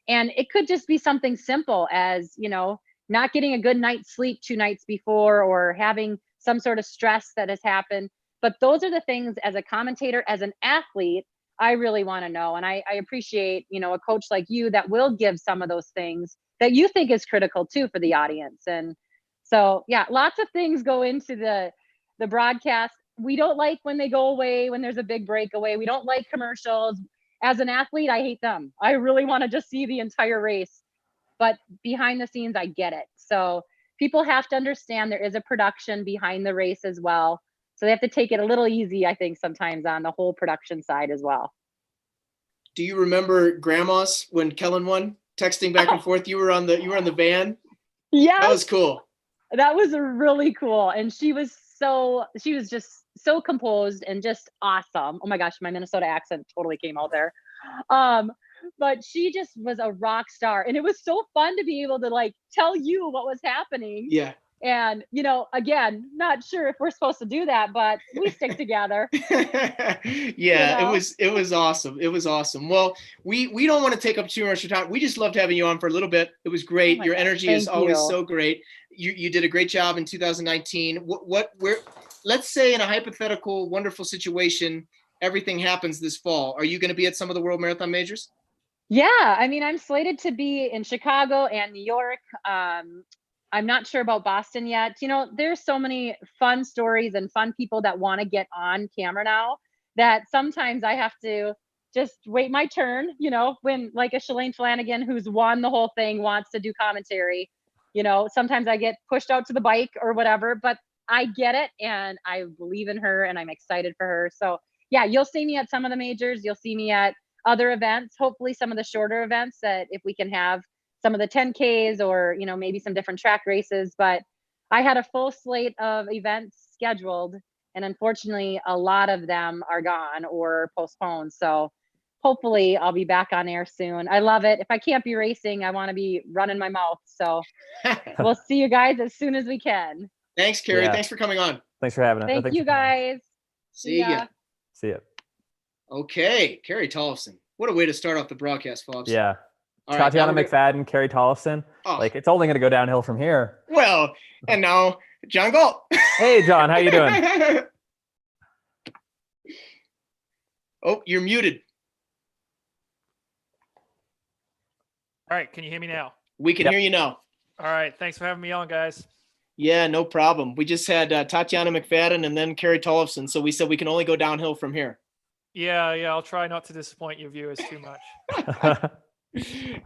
Speaker 14: And it could just be something simple as, you know, not getting a good night's sleep 2 nights before, or having some sort of stress that has happened. But those are the things, as a commentator, as an athlete, I really want to know. And I appreciate, you know, a coach like you that will give some of those things that you think is critical too for the audience. And so, yeah, lots of things go into the broadcast. We don't like when they go away, when there's a big breakaway. We don't like commercials. As an athlete, I hate them. I really want to just see the entire race. But behind the scenes, I get it. So people have to understand there is a production behind the race as well. So they have to take it a little easy, I think, sometimes on the whole production side as well.
Speaker 1: Do you remember grandmas when Kellen won, texting back and forth? You were on the van.
Speaker 14: Yeah,
Speaker 1: that was cool. That
Speaker 14: was really cool. And she was just so composed and just awesome. Oh my gosh, my Minnesota accent totally came out there. But she just was a rock star, and it was so fun to be able to like tell you what was happening.
Speaker 1: Yeah.
Speaker 14: And, you know, again, not sure if we're supposed to do that, but we stick together.
Speaker 1: Yeah, you know? It was awesome. It was awesome. Well, we don't want to take up too much of your time. We just loved having you on for a little bit. It was great. Your energy is always so great. You did a great job in 2019. Let's say in a hypothetical, wonderful situation, everything happens this fall. Are you going to be at some of the World Marathon Majors?
Speaker 14: Yeah, I mean, I'm slated to be in Chicago and New York. I'm not sure about Boston yet. You know, there's so many fun stories and fun people that want to get on camera now that sometimes I have to just wait my turn, you know, when like a Shalane Flanagan who's won the whole thing wants to do commentary. You know, sometimes I get pushed out to the bike or whatever, but I get it and I believe in her and I'm excited for her. So yeah, you'll see me at some of the majors. You'll see me at other events, hopefully some of the shorter events that if we can have some of the 10Ks or, you know, maybe some different track races. But I had a full slate of events scheduled, and unfortunately a lot of them are gone or postponed. So hopefully I'll be back on air soon. I love it. If I can't be racing, I want to be running my mouth. So we'll see you guys as soon as we can.
Speaker 1: Thanks, Carrie. Yeah. Thanks for coming on.
Speaker 12: Thanks for having us.
Speaker 14: Thank you guys.
Speaker 1: See ya.
Speaker 12: See ya.
Speaker 1: Okay, Carrie Tolson. What a way to start off the broadcast, folks.
Speaker 12: Yeah.
Speaker 1: All right,
Speaker 12: Tatiana
Speaker 1: now
Speaker 12: McFadden, Carrie Tolson.
Speaker 1: Oh.
Speaker 12: Like it's only going to go downhill from here.
Speaker 1: Well, and now John Gault.
Speaker 12: Hey, John, how you doing?
Speaker 1: Oh, you're muted.
Speaker 15: All right, can you hear me now?
Speaker 1: We can hear you now.
Speaker 15: All right, thanks for having me on, guys.
Speaker 1: Yeah, no problem. We just had Tatiana McFadden and then Carrie Tolson, so we said we can only go downhill from here.
Speaker 15: Yeah, I'll try not to disappoint your viewers too much.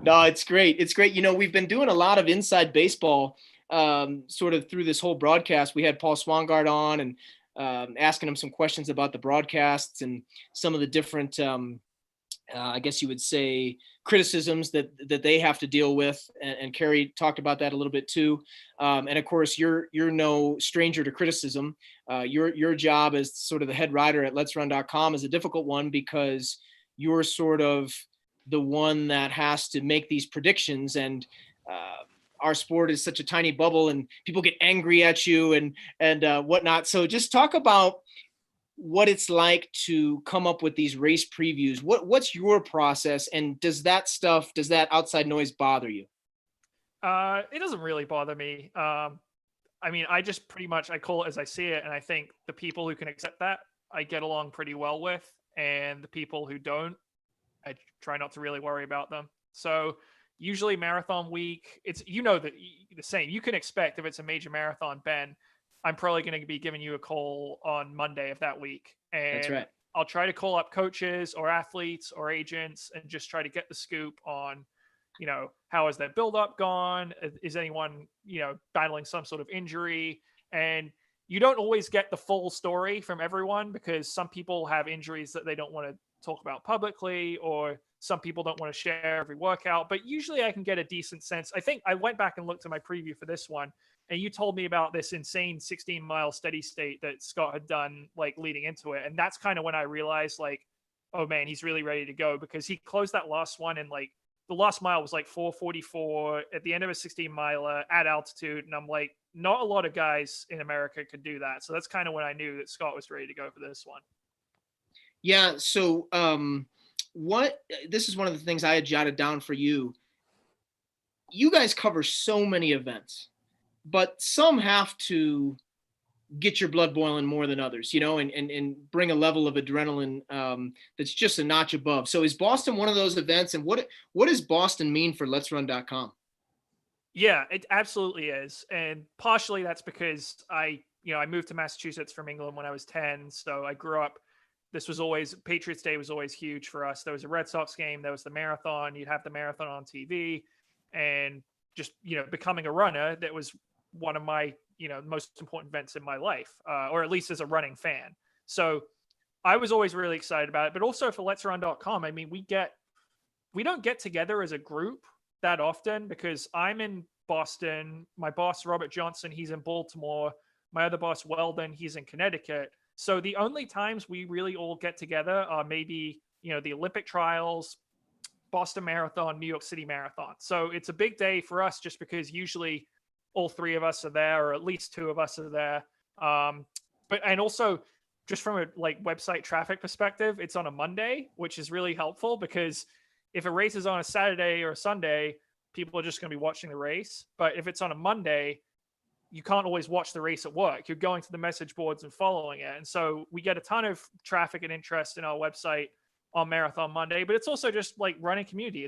Speaker 1: No, it's great. It's great. You know, we've been doing a lot of inside baseball sort of through this whole broadcast. We had Paul Swangard on and asking him some questions about the broadcasts and some of the different, I guess you would say, criticisms that they have to deal with. And Carrie talked about that a little bit too. And of course, you're no stranger to criticism. Your job as sort of the head writer at Let'sRun.com is a difficult one because you're sort of the one that has to make these predictions, and our sport is such a tiny bubble and people get angry at you and whatnot. So just talk about what it's like to come up with these race previews. What's your process, and does that outside noise bother you?
Speaker 15: It doesn't really bother me. I mean, I just pretty much, I call it as I see it. And I think the people who can accept that, I get along pretty well with, and the people who don't, I try not to really worry about them. So usually marathon week, it's, the same. You can expect if it's a major marathon, Ben, I'm probably going to be giving you a call on Monday of that week. And
Speaker 1: That's right.
Speaker 15: I'll try to call up coaches or athletes or agents and just try to get the scoop on, how has that build-up gone? Is anyone, battling some sort of injury? And you don't always get the full story from everyone because some people have injuries that they don't want to talk about publicly, or some people don't want to share every workout. But usually I can get a decent sense. I think I went back and looked at my preview for this one, and you told me about this insane 16-mile steady state that Scott had done like leading into it. And that's kind of when I realized like, oh man, he's really ready to go, because he closed that last one and like the last mile was like 4:44 at the end of a 16-miler at altitude. And I'm like, not a lot of guys in America could do that. So that's kind of when I knew that Scott was ready to go for this one.
Speaker 1: Yeah. So this is one of the things I had jotted down for you. You guys cover so many events, but some have to get your blood boiling more than others, and bring a level of adrenaline that's just a notch above. So is Boston one of those events, and what does Boston mean for Let'sRun.com?
Speaker 15: Yeah, it absolutely is. And partially that's because I moved to Massachusetts from England when I was 10. So I grew up, Patriots Day was always huge for us. There was a Red Sox game, there was the marathon, you'd have the marathon on TV, and just, becoming a runner, that was one of my, most important events in my life, or at least as a running fan. So I was always really excited about it. But also for Let'sRun.com, I mean, we don't get together as a group that often because I'm in Boston. My boss, Robert Johnson, he's in Baltimore. My other boss, Weldon, he's in Connecticut. So the only times we really all get together are maybe, the Olympic trials, Boston Marathon, New York City Marathon. So it's a big day for us just because usually all three of us are there, or at least two of us are there. And also just from a website traffic perspective, it's on a Monday, which is really helpful because if a race is on a Saturday or a Sunday, people are just going to be watching the race. But if it's on a Monday, you can't always watch the race at work. You're going to the message boards and following it. And so we get a ton of traffic and interest in our website on Marathon Monday, but it's also just like running community.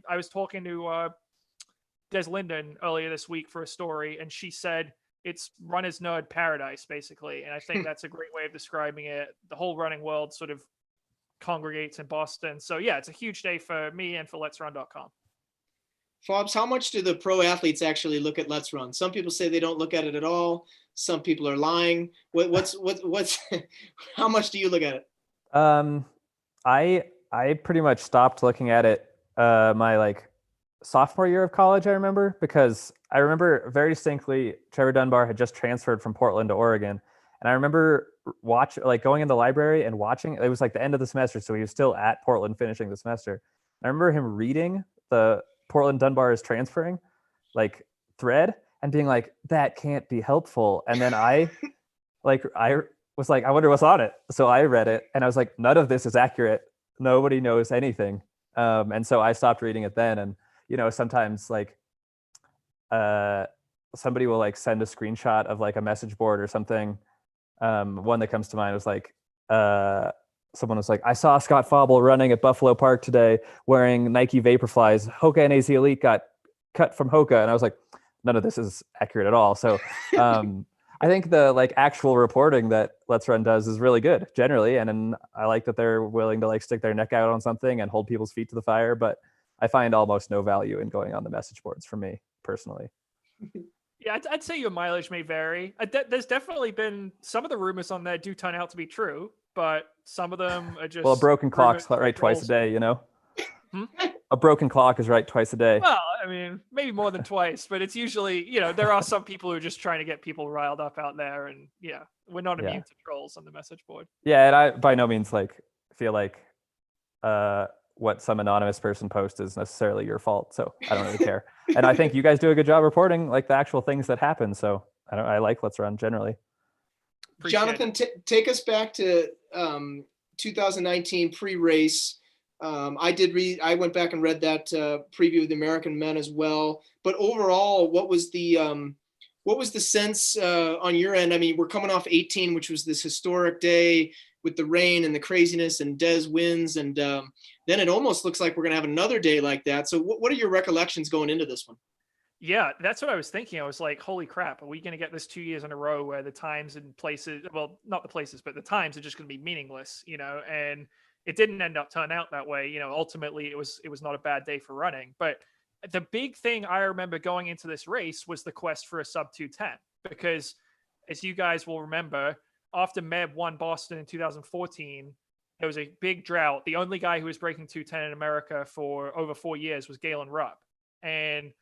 Speaker 15: I was talking to Des Linden earlier this week for a story, and she said it's runner's nerd paradise, basically. And I think that's a great way of describing it. The whole running world sort of congregates in Boston. So yeah, it's a huge day for me and for Let'sRun.com.
Speaker 1: Fobbs, how much do the pro athletes actually look at Let's Run? Some people say they don't look at it at all. Some people are lying. What's how much do you look at it?
Speaker 12: I pretty much stopped looking at it my sophomore year of college, I remember, because I remember very distinctly Trevor Dunbar had just transferred from Portland to Oregon. And I remember going in the library and watching, it was like the end of the semester. So he was still at Portland finishing the semester. And I remember him reading the Portland Dunbar is transferring thread and being like, that can't be helpful. And then I was like, I wonder what's on it. So I read it and I was like, none of this is accurate. Nobody knows anything. And so I stopped reading it then. And sometimes like somebody will like send a screenshot of like a message board or something. One that comes to mind was like someone was like, I saw Scott Fauble running at Buffalo Park today wearing Nike Vaporflies. HOKA NAZ Elite got cut from HOKA. And I was like, none of this is accurate at all. So I think the like actual reporting that Let's Run does is really good generally. And I like that they're willing to like stick their neck out on something and hold people's feet to the fire. But I find almost no value in going on the message boards for me personally.
Speaker 15: Yeah, I'd say your mileage may vary. There's definitely been some of the rumors on there do turn out to be true, but some of them are just.
Speaker 12: Well, a broken clock's right twice a day, A broken clock is right twice a day.
Speaker 15: Well, I mean, maybe more than twice, but it's usually, there are some people who are just trying to get people riled up out there, and we're not immune to trolls on the message board.
Speaker 12: Yeah, and I by no means like feel like what some anonymous person posts is necessarily your fault, so I don't really care. And I think you guys do a good job reporting like the actual things that happen. So I like Let's Run generally.
Speaker 1: Jonathan, take us back to 2019 pre-race. I went back and read that preview of the American men as well. But overall, what was the sense on your end? I mean, we're coming off 18, which was this historic day with the rain and the craziness and Des wins, and then it almost looks like we're gonna have another day like that. So what are your recollections going into this one?
Speaker 15: Yeah, that's what I was thinking. I was like, holy crap, are we going to get this 2 years in a row where the times and places, well, not the places, but the times are just going to be meaningless, and it didn't end up turning out that way. Ultimately it was not a bad day for running. But the big thing I remember going into this race was the quest for a sub 210, because as you guys will remember, after Meb won Boston in 2014, there was a big drought. The only guy who was breaking 210 in America for over 4 years was Galen Rupp. And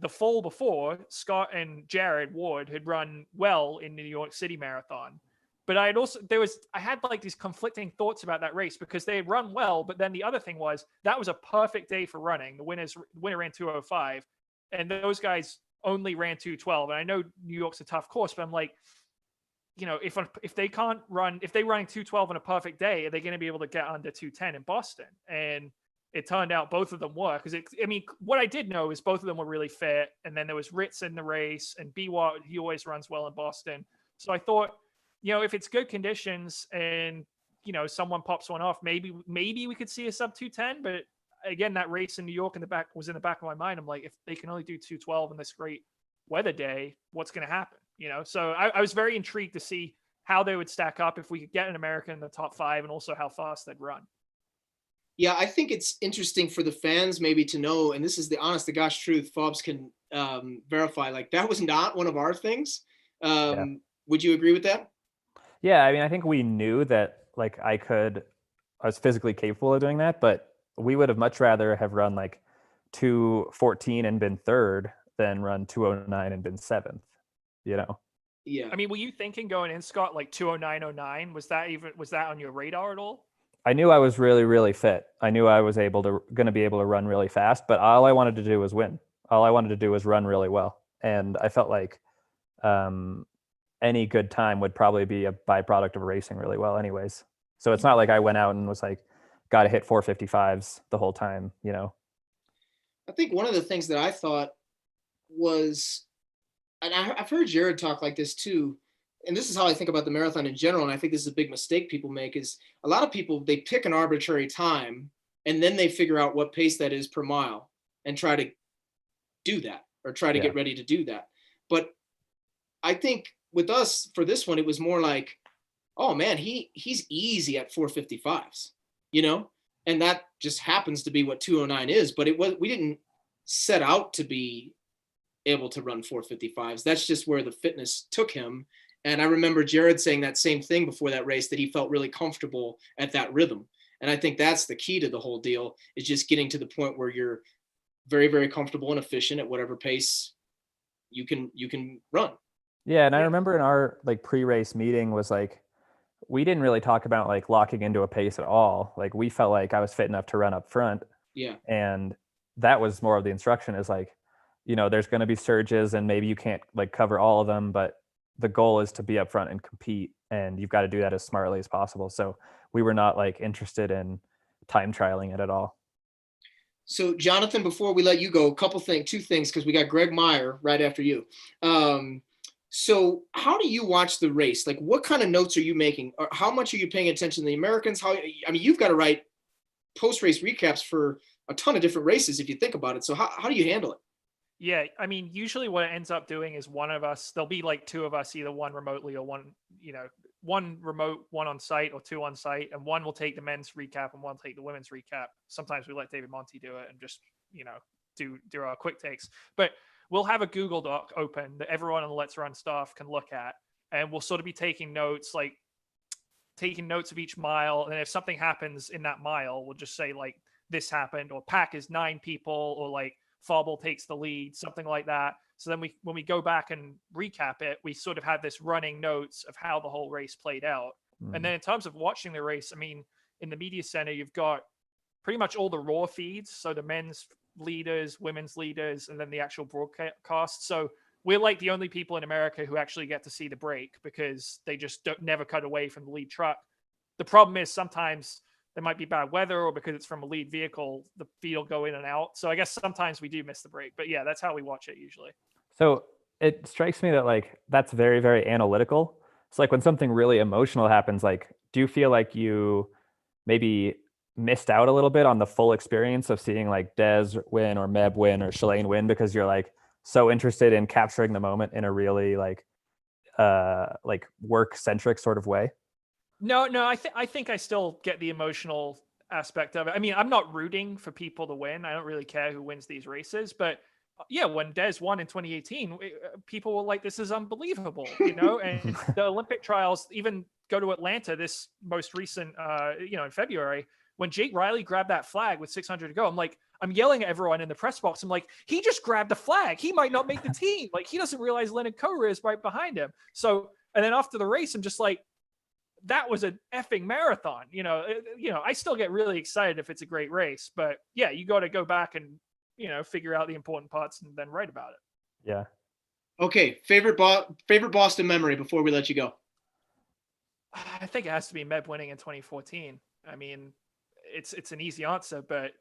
Speaker 15: the fall before, Scott and Jared Ward had run well in the New York City Marathon. But I had like these conflicting thoughts about that race because they had run well. But then the other thing was that was a perfect day for running. The winner ran 2:05, and those guys only ran 2:12. And I know New York's a tough course, but I'm like, if they can't run, if they're running 2:12 on a perfect day, are they going to be able to get under 2:10 in Boston? And it turned out both of them were, because what I did know is both of them were really fit. And then there was Ritz in the race, and Biwott, he always runs well in Boston. So I thought, if it's good conditions and, someone pops one off, maybe we could see a sub 210. But again, that race in New York was in the back of my mind. I'm like, if they can only do 2:12 on this great weather day, what's going to happen? So I was very intrigued to see how they would stack up if we could get an American in the top 5, and also how fast they'd run.
Speaker 1: Yeah, I think it's interesting for the fans maybe to know, and this is the honest to gosh truth, Fobs can verify, like that was not one of our things. Would you agree with that?
Speaker 12: Yeah, I think we knew that like I was physically capable of doing that, but we would have much rather have run like 2:14 and been third than run 2:09 and been seventh,
Speaker 1: Yeah.
Speaker 15: Were you thinking going in, Scott, like 2:09:09? Was that on your radar at all?
Speaker 12: I knew I was really, really fit. I knew I was going to be able to run really fast, but all I wanted to do was win. All I wanted to do was run really well. And I felt like any good time would probably be a byproduct of racing really well anyways. So it's not like I went out and was like, got to hit 4:55s the whole time,
Speaker 1: I think one of the things that I thought was, and I've heard Jared talk like this too, and this is how I think about the marathon in general, and I think this is a big mistake people make, is a lot of people, they pick an arbitrary time and then they figure out what pace that is per mile and try to do that, or try to get ready to do that. But I think with us for this one, it was more like, oh man, he's easy at 4:55s, and that just happens to be what 2:09 is. But we didn't set out to be able to run 4:55s. That's just where the fitness took him. And I remember Jared saying that same thing before that race, that he felt really comfortable at that rhythm. And I think that's the key to the whole deal, is just getting to the point where you're very, very comfortable and efficient at whatever pace you can run.
Speaker 12: Yeah. And I remember in our like pre-race meeting was like, we didn't really talk about like locking into a pace at all. Like we felt like I was fit enough to run up front.
Speaker 1: Yeah.
Speaker 12: And that was more of the instruction, is like, there's going to be surges and maybe you can't like cover all of them, but the goal is to be up front and compete, and you've got to do that as smartly as possible. So we were not like interested in time trialing it at all.
Speaker 1: So Jonathan, before we let you go, two things, because we got Greg Meyer right after you. So how do you watch the race? Like, what kind of notes are you making? Or how much are you paying attention to the Americans? You've got to write post-race recaps for a ton of different races if you think about it. So how do you handle it?
Speaker 15: Yeah, I mean, usually what it ends up doing is one of us, there'll be like two of us, either one remotely or one remote, one on site, or two on site, and one will take the men's recap and one will take the women's recap. Sometimes we let David Monty do it and just, do our quick takes. But we'll have a Google Doc open that everyone on the Let's Run staff can look at, and we'll sort of be taking notes of each mile. And if something happens in that mile, we'll just say like this happened, or pack is 9 people, or like Fauble takes the lead, something like that. So then when we go back and recap it, we sort of have this running notes of how the whole race played out. And then in terms of watching the race, I mean, in the media center, you've got pretty much all the raw feeds. So the men's leaders, women's leaders, and then the actual broadcast. So we're like the only people in America who actually get to see the break, because they just never cut away from the lead truck. The problem is sometimes there might be bad weather, or because it's from a lead vehicle, the feed will go in and out. So I guess sometimes we do miss the break, but yeah, that's how we watch it usually.
Speaker 12: So it strikes me that like, that's very, very analytical. So like when something really emotional happens, like, do you feel like you maybe missed out a little bit on the full experience of seeing like Des win or Meb win or Shalane win, because you're like so interested in capturing the moment in a really like work centric sort of way?
Speaker 15: No, I think I still get the emotional aspect of it. I mean, I'm not rooting for people to win. I don't really care who wins these races, but yeah, when Des won in 2018, people were like, this is unbelievable, and the Olympic trials even go to Atlanta, this most recent, in February, when Jake Riley grabbed that flag with 600 to go. I'm yelling at everyone in the press box. I'm like, he just grabbed the flag. He might not make the team. Like, he doesn't realize Leonard Cora is right behind him. So, and then after the race, I'm just like, that was an effing marathon. I still get really excited if it's a great race, but yeah, you got to go back and, figure out the important parts and then write about it.
Speaker 12: Yeah.
Speaker 1: Okay. Favorite Boston memory before we let you go?
Speaker 15: I think it has to be Meb winning in 2014. I mean, it's an easy answer, but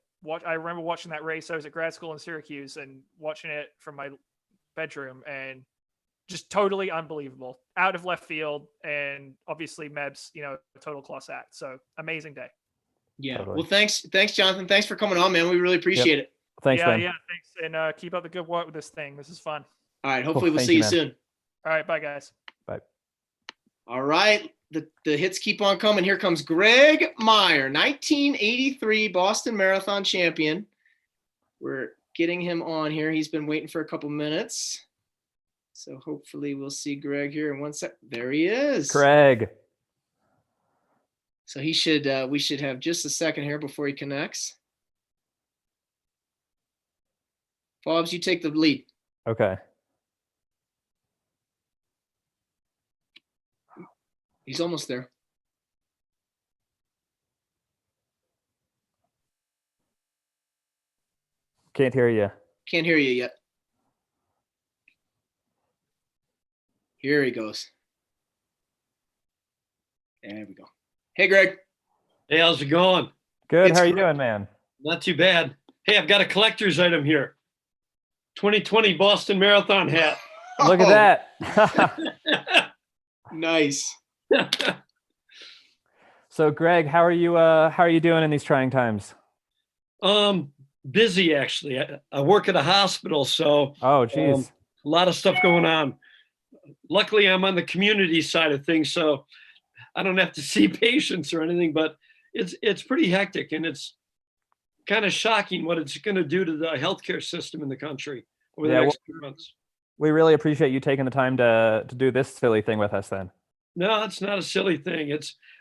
Speaker 15: I remember watching that race. I was at grad school in Syracuse and watching it from my bedroom, and just totally unbelievable, out of left field, and obviously Meb's, total class act. So amazing day.
Speaker 1: Yeah. Totally. Well, thanks, Jonathan. Thanks for coming on, man. We really appreciate it.
Speaker 12: Thanks, man.
Speaker 15: Yeah, thanks, and keep up the good work with this thing. This is fun.
Speaker 1: All right. Hopefully we'll see you soon.
Speaker 15: All right. Bye, guys.
Speaker 12: Bye.
Speaker 1: All right. The hits keep on coming. Here comes Greg Meyer, 1983 Boston Marathon champion. We're getting him on here. He's been waiting for a couple minutes. So hopefully we'll see Greg here in 1 sec. There he is.
Speaker 12: Greg.
Speaker 1: So we should have just a second here before he connects. Fobbs, you take the lead.
Speaker 12: Okay.
Speaker 1: He's almost there.
Speaker 12: Can't hear you.
Speaker 1: Can't hear you yet. Here he goes. There we go. Hey, Greg.
Speaker 16: Hey, how's it going?
Speaker 12: Good. How are you doing, man?
Speaker 16: Not too bad. Hey, I've got a collector's item here. 2020 Boston Marathon hat.
Speaker 12: Look at that.
Speaker 1: Nice.
Speaker 12: So, Greg, how are you doing in these trying times?
Speaker 16: Busy actually. I work at a hospital, so
Speaker 12: oh, geez,
Speaker 16: a lot of stuff going on. Luckily, I'm on the community side of things, so I don't have to see patients or anything. But it's pretty hectic, and it's kind of shocking what it's going to do to the healthcare system in the country over the next few months.
Speaker 12: We really appreciate you taking the time to do this silly thing with us, then.
Speaker 16: No, it's not a silly thing.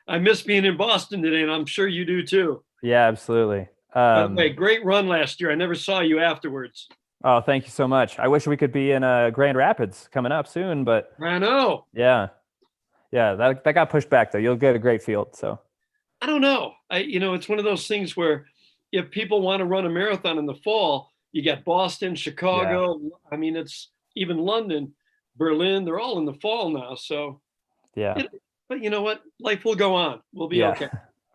Speaker 16: I miss being in Boston today, and I'm sure you do too.
Speaker 12: Yeah, absolutely.
Speaker 16: By the way, great run last year. I never saw you afterwards.
Speaker 12: Oh, thank you so much. I wish we could be in Grand Rapids coming up soon, but
Speaker 16: I know.
Speaker 12: Yeah, that got pushed back though. You'll get a great field. So
Speaker 16: I don't know. It's one of those things where if people want to run a marathon in the fall, you got Boston, Chicago. Yeah. I mean, it's even London, Berlin. They're all in the fall now. So
Speaker 12: yeah.
Speaker 16: But you know what? Life will go on. We'll be okay.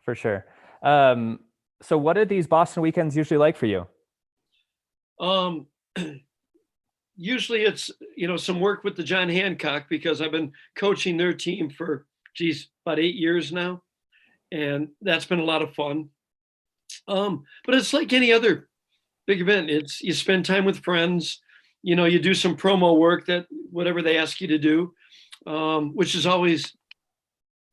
Speaker 12: For sure. So what are these Boston weekends usually like for you?
Speaker 16: Um, usually it's, some work with the John Hancock, because I've been coaching their team for, about 8 years now. And that's been a lot of fun. But it's like any other big event. You spend time with friends, you do some promo work, that whatever they ask you to do, which is always,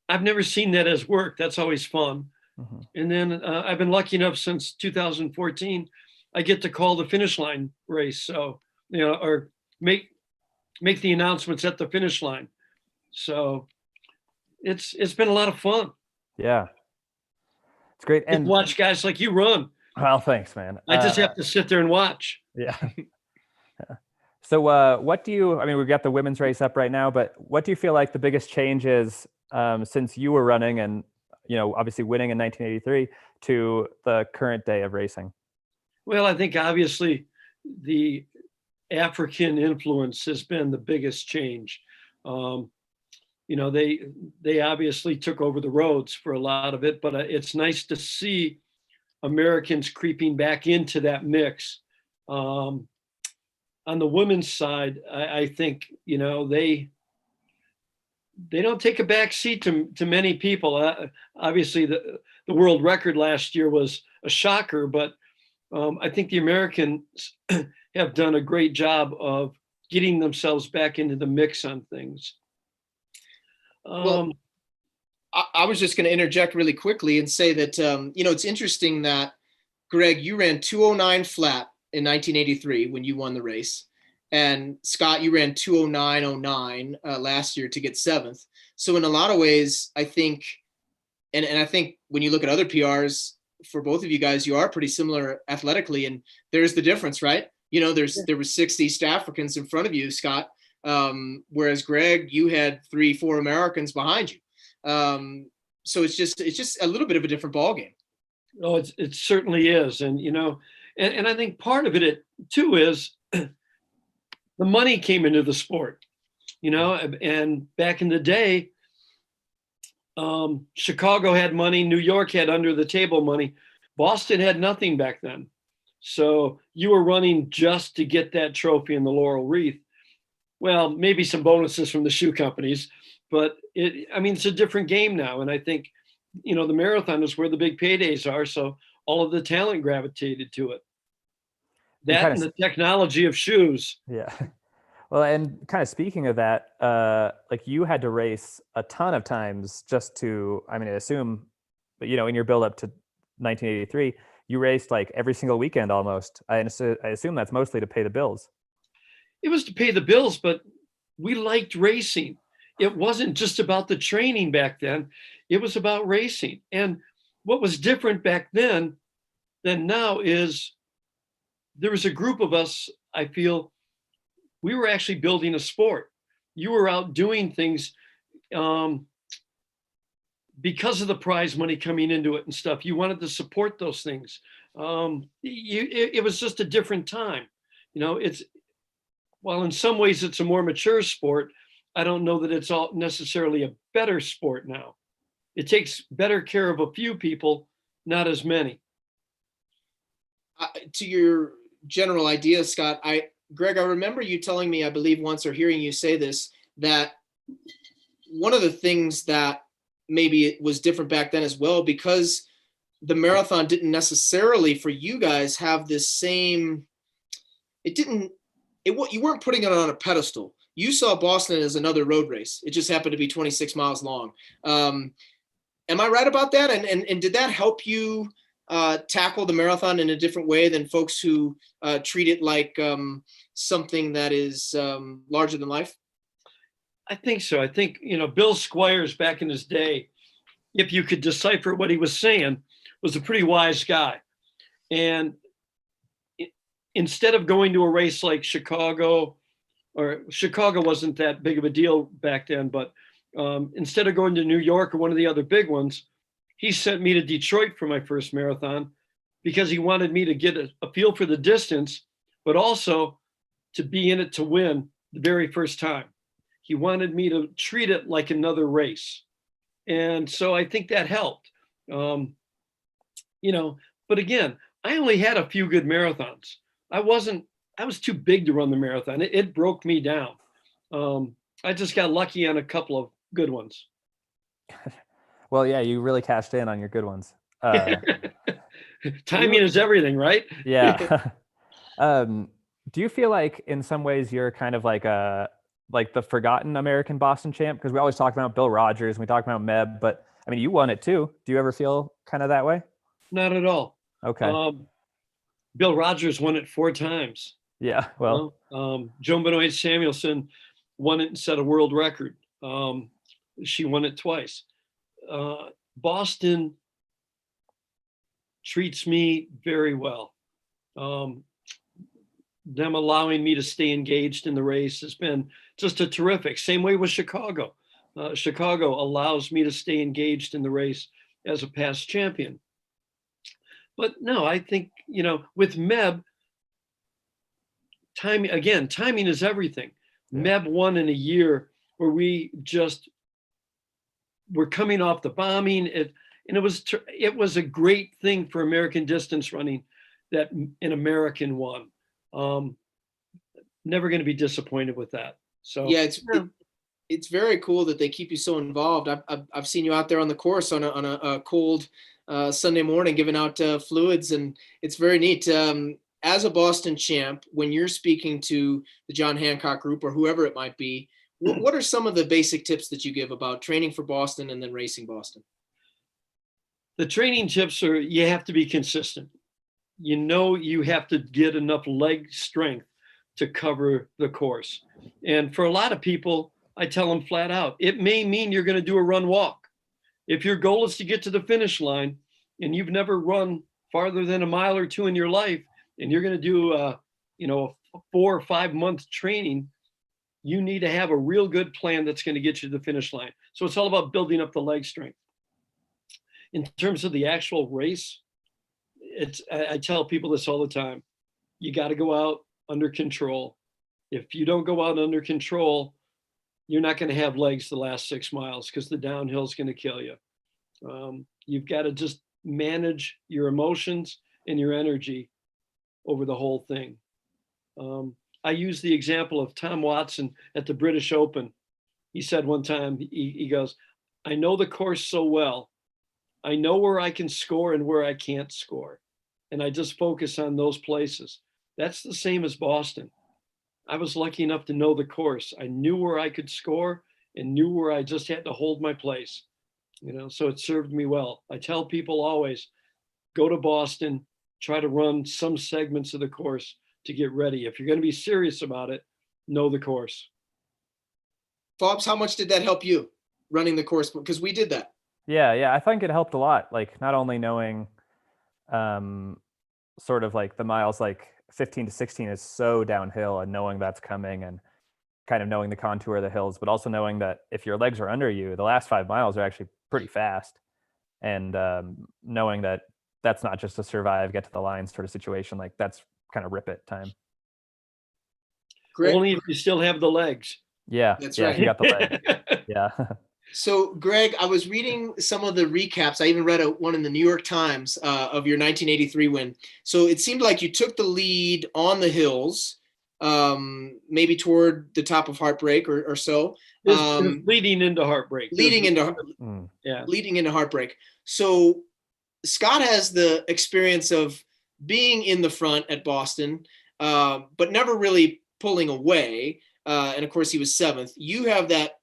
Speaker 16: I've never seen that as work. That's always fun.
Speaker 12: Mm-hmm.
Speaker 16: And then I've been lucky enough since 2014, I get to call the finish line race. So, or make the announcements at the finish line. So it's been a lot of fun.
Speaker 12: Yeah. It's great.
Speaker 16: And watch guys like you run.
Speaker 12: Well, thanks, man.
Speaker 16: I just have to sit there and watch.
Speaker 12: Yeah. So what do you, we've got the women's race up right now, but what do you feel like the biggest change is since you were running and, obviously winning in 1983 to the current day of racing?
Speaker 16: Well, I think obviously the African influence has been the biggest change. They obviously took over the roads for a lot of it, but it's nice to see Americans creeping back into that mix. On the women's side, I think, they don't take a back seat to many people. Obviously, the world record last year was a shocker, but I think the Americans have done a great job of getting themselves back into the mix on things.
Speaker 1: Well, I was just going to interject really quickly and say that, it's interesting that, Greg, you ran 209 flat in 1983 when you won the race. And Scott, you ran 209.09 last year to get 7th. So in a lot of ways, I think, and I think when you look at other PRs for both of you guys, you are pretty similar athletically. And there's the difference, right? There were 6 East Africans in front of you, Scott. Whereas Greg, you had 3-4 Americans behind you. So it's just a little bit of a different ballgame.
Speaker 16: Oh, it certainly is. And, and I think part of it too is the money came into the sport, and back in the day, Chicago had money, New York had under the table money, Boston had nothing back then. So you were running just to get that trophy and the laurel wreath. Well, maybe some bonuses from the shoe companies, but it's a different game now. And I think, the marathon is where the big paydays are. So all of the talent gravitated to it. That and the technology of shoes.
Speaker 12: Yeah. Well, and kind of speaking of that, like you had to race a ton of times just to, I assume, in your build up to 1983, you raced like every single weekend almost. I assume that's mostly to pay the bills.
Speaker 16: It was to pay the bills, but we liked racing. It wasn't just about the training back then. It was about racing. And what was different back then than now is there was a group of us, I feel, we were actually building a sport. You were out doing things because of the prize money coming into it and stuff. You wanted to support those things. It was just a different time. While in some ways it's a more mature sport, I don't know that it's all necessarily a better sport now. It takes better care of a few people, not as many.
Speaker 1: To your general idea, Scott, Greg, I remember you telling me, I believe once, or hearing you say this, that one of the things that maybe it was different back then as well, because the marathon didn't necessarily for you guys have this same, you weren't putting it on a pedestal. You saw Boston as another road race. It just happened to be 26 miles long. Am I right about that? And did that help you tackle the marathon in a different way than folks who treat it like something that is larger than life?
Speaker 16: I think so. I think, Bill Squires back in his day, if you could decipher what he was saying, was a pretty wise guy. And instead of going to a race like Chicago, or Chicago wasn't that big of a deal back then, but instead of going to New York or one of the other big ones, he sent me to Detroit for my first marathon because he wanted me to get a feel for the distance, but also to be in it to win the very first time. He wanted me to treat it like another race. And so I think that helped. But again, I only had a few good marathons. I was too big to run the marathon. It broke me down. I just got lucky on a couple of good ones.
Speaker 12: Well, yeah, you really cashed in on your good ones.
Speaker 16: Timing is everything, right?
Speaker 12: Yeah. Do you feel like in some ways you're kind of like the forgotten American Boston champ? Because we always talk about Bill Rogers and we talk about Meb, but I mean, you won it too. Do you ever feel kind of that way?
Speaker 16: Not at all.
Speaker 12: Okay.
Speaker 16: Bill Rogers won it 4 times.
Speaker 12: Yeah. Well,
Speaker 16: Joan Benoit Samuelson won it and set a world record. She won it twice. Boston treats me very well. Them allowing me to stay engaged in the race has been just a terrific. Same way with Chicago. Chicago allows me to stay engaged in the race as a past champion. But no, I think, with Meb, timing is everything. Yeah. Meb won in a year where we just were coming off the bombing. It was a great thing for American distance running that an American won. Never going to be disappointed with that. So
Speaker 1: yeah, it's very cool that they keep you so involved. I've seen you out there on the course on a cold Sunday morning giving out fluids, and it's very neat. As a Boston champ, when you're speaking to the John Hancock group or whoever it might be, what are some of the basic tips that you give about training for Boston and then racing Boston?
Speaker 16: The training tips are, you have to be consistent. You have to get enough leg strength to cover the course. And for a lot of people, I tell them flat out, it may mean you're going to do a run walk. If your goal is to get to the finish line and you've never run farther than a mile or 2 in your life, and you're going to do a 4 or 5 month training, you need to have a real good plan that's going to get you to the finish line. So it's all about building up the leg strength. In terms of the actual race, I tell people this all the time. You got to go out under control. If you don't go out under control, you're not going to have legs the last 6 miles because the downhill is going to kill you. You've got to just manage your emotions and your energy over the whole thing. I use the example of Tom Watson at the British Open. He said one time, he goes, I know the course so well. I know where I can score and where I can't score. And I just focus on those places. That's the same as Boston. I was lucky enough to know the course. I knew where I could score and knew where I just had to hold my place. So it served me well. I tell people always, go to Boston, try to run some segments of the course to get ready. If you're going to be serious about it, know the course.
Speaker 1: Fobbs, how much did that help you running the course? Because we did that.
Speaker 12: Yeah. I think it helped a lot. Like not only knowing sort of like the miles, like 15 to 16 is so downhill, and knowing that's coming and kind of knowing the contour of the hills, but also knowing that if your legs are under you, the last 5 miles are actually pretty fast. And knowing that that's not just a survive, get to the line sort of situation, like that's kind of rip it time.
Speaker 1: Greg,
Speaker 16: only if you still have the legs.
Speaker 12: Yeah,
Speaker 1: that's
Speaker 12: right.
Speaker 1: If
Speaker 12: you got the leg. Yeah.
Speaker 1: So, Greg, I was reading some of the recaps. I even read one in the New York Times of your 1983 win. So it seemed like you took the lead on the hills, maybe toward the top of Heartbreak or so.
Speaker 16: Leading into Heartbreak.
Speaker 1: Leading into Heartbreak. So Scott has the experience of being in the front at Boston, but never really pulling away. And of course, he was 7th. You have that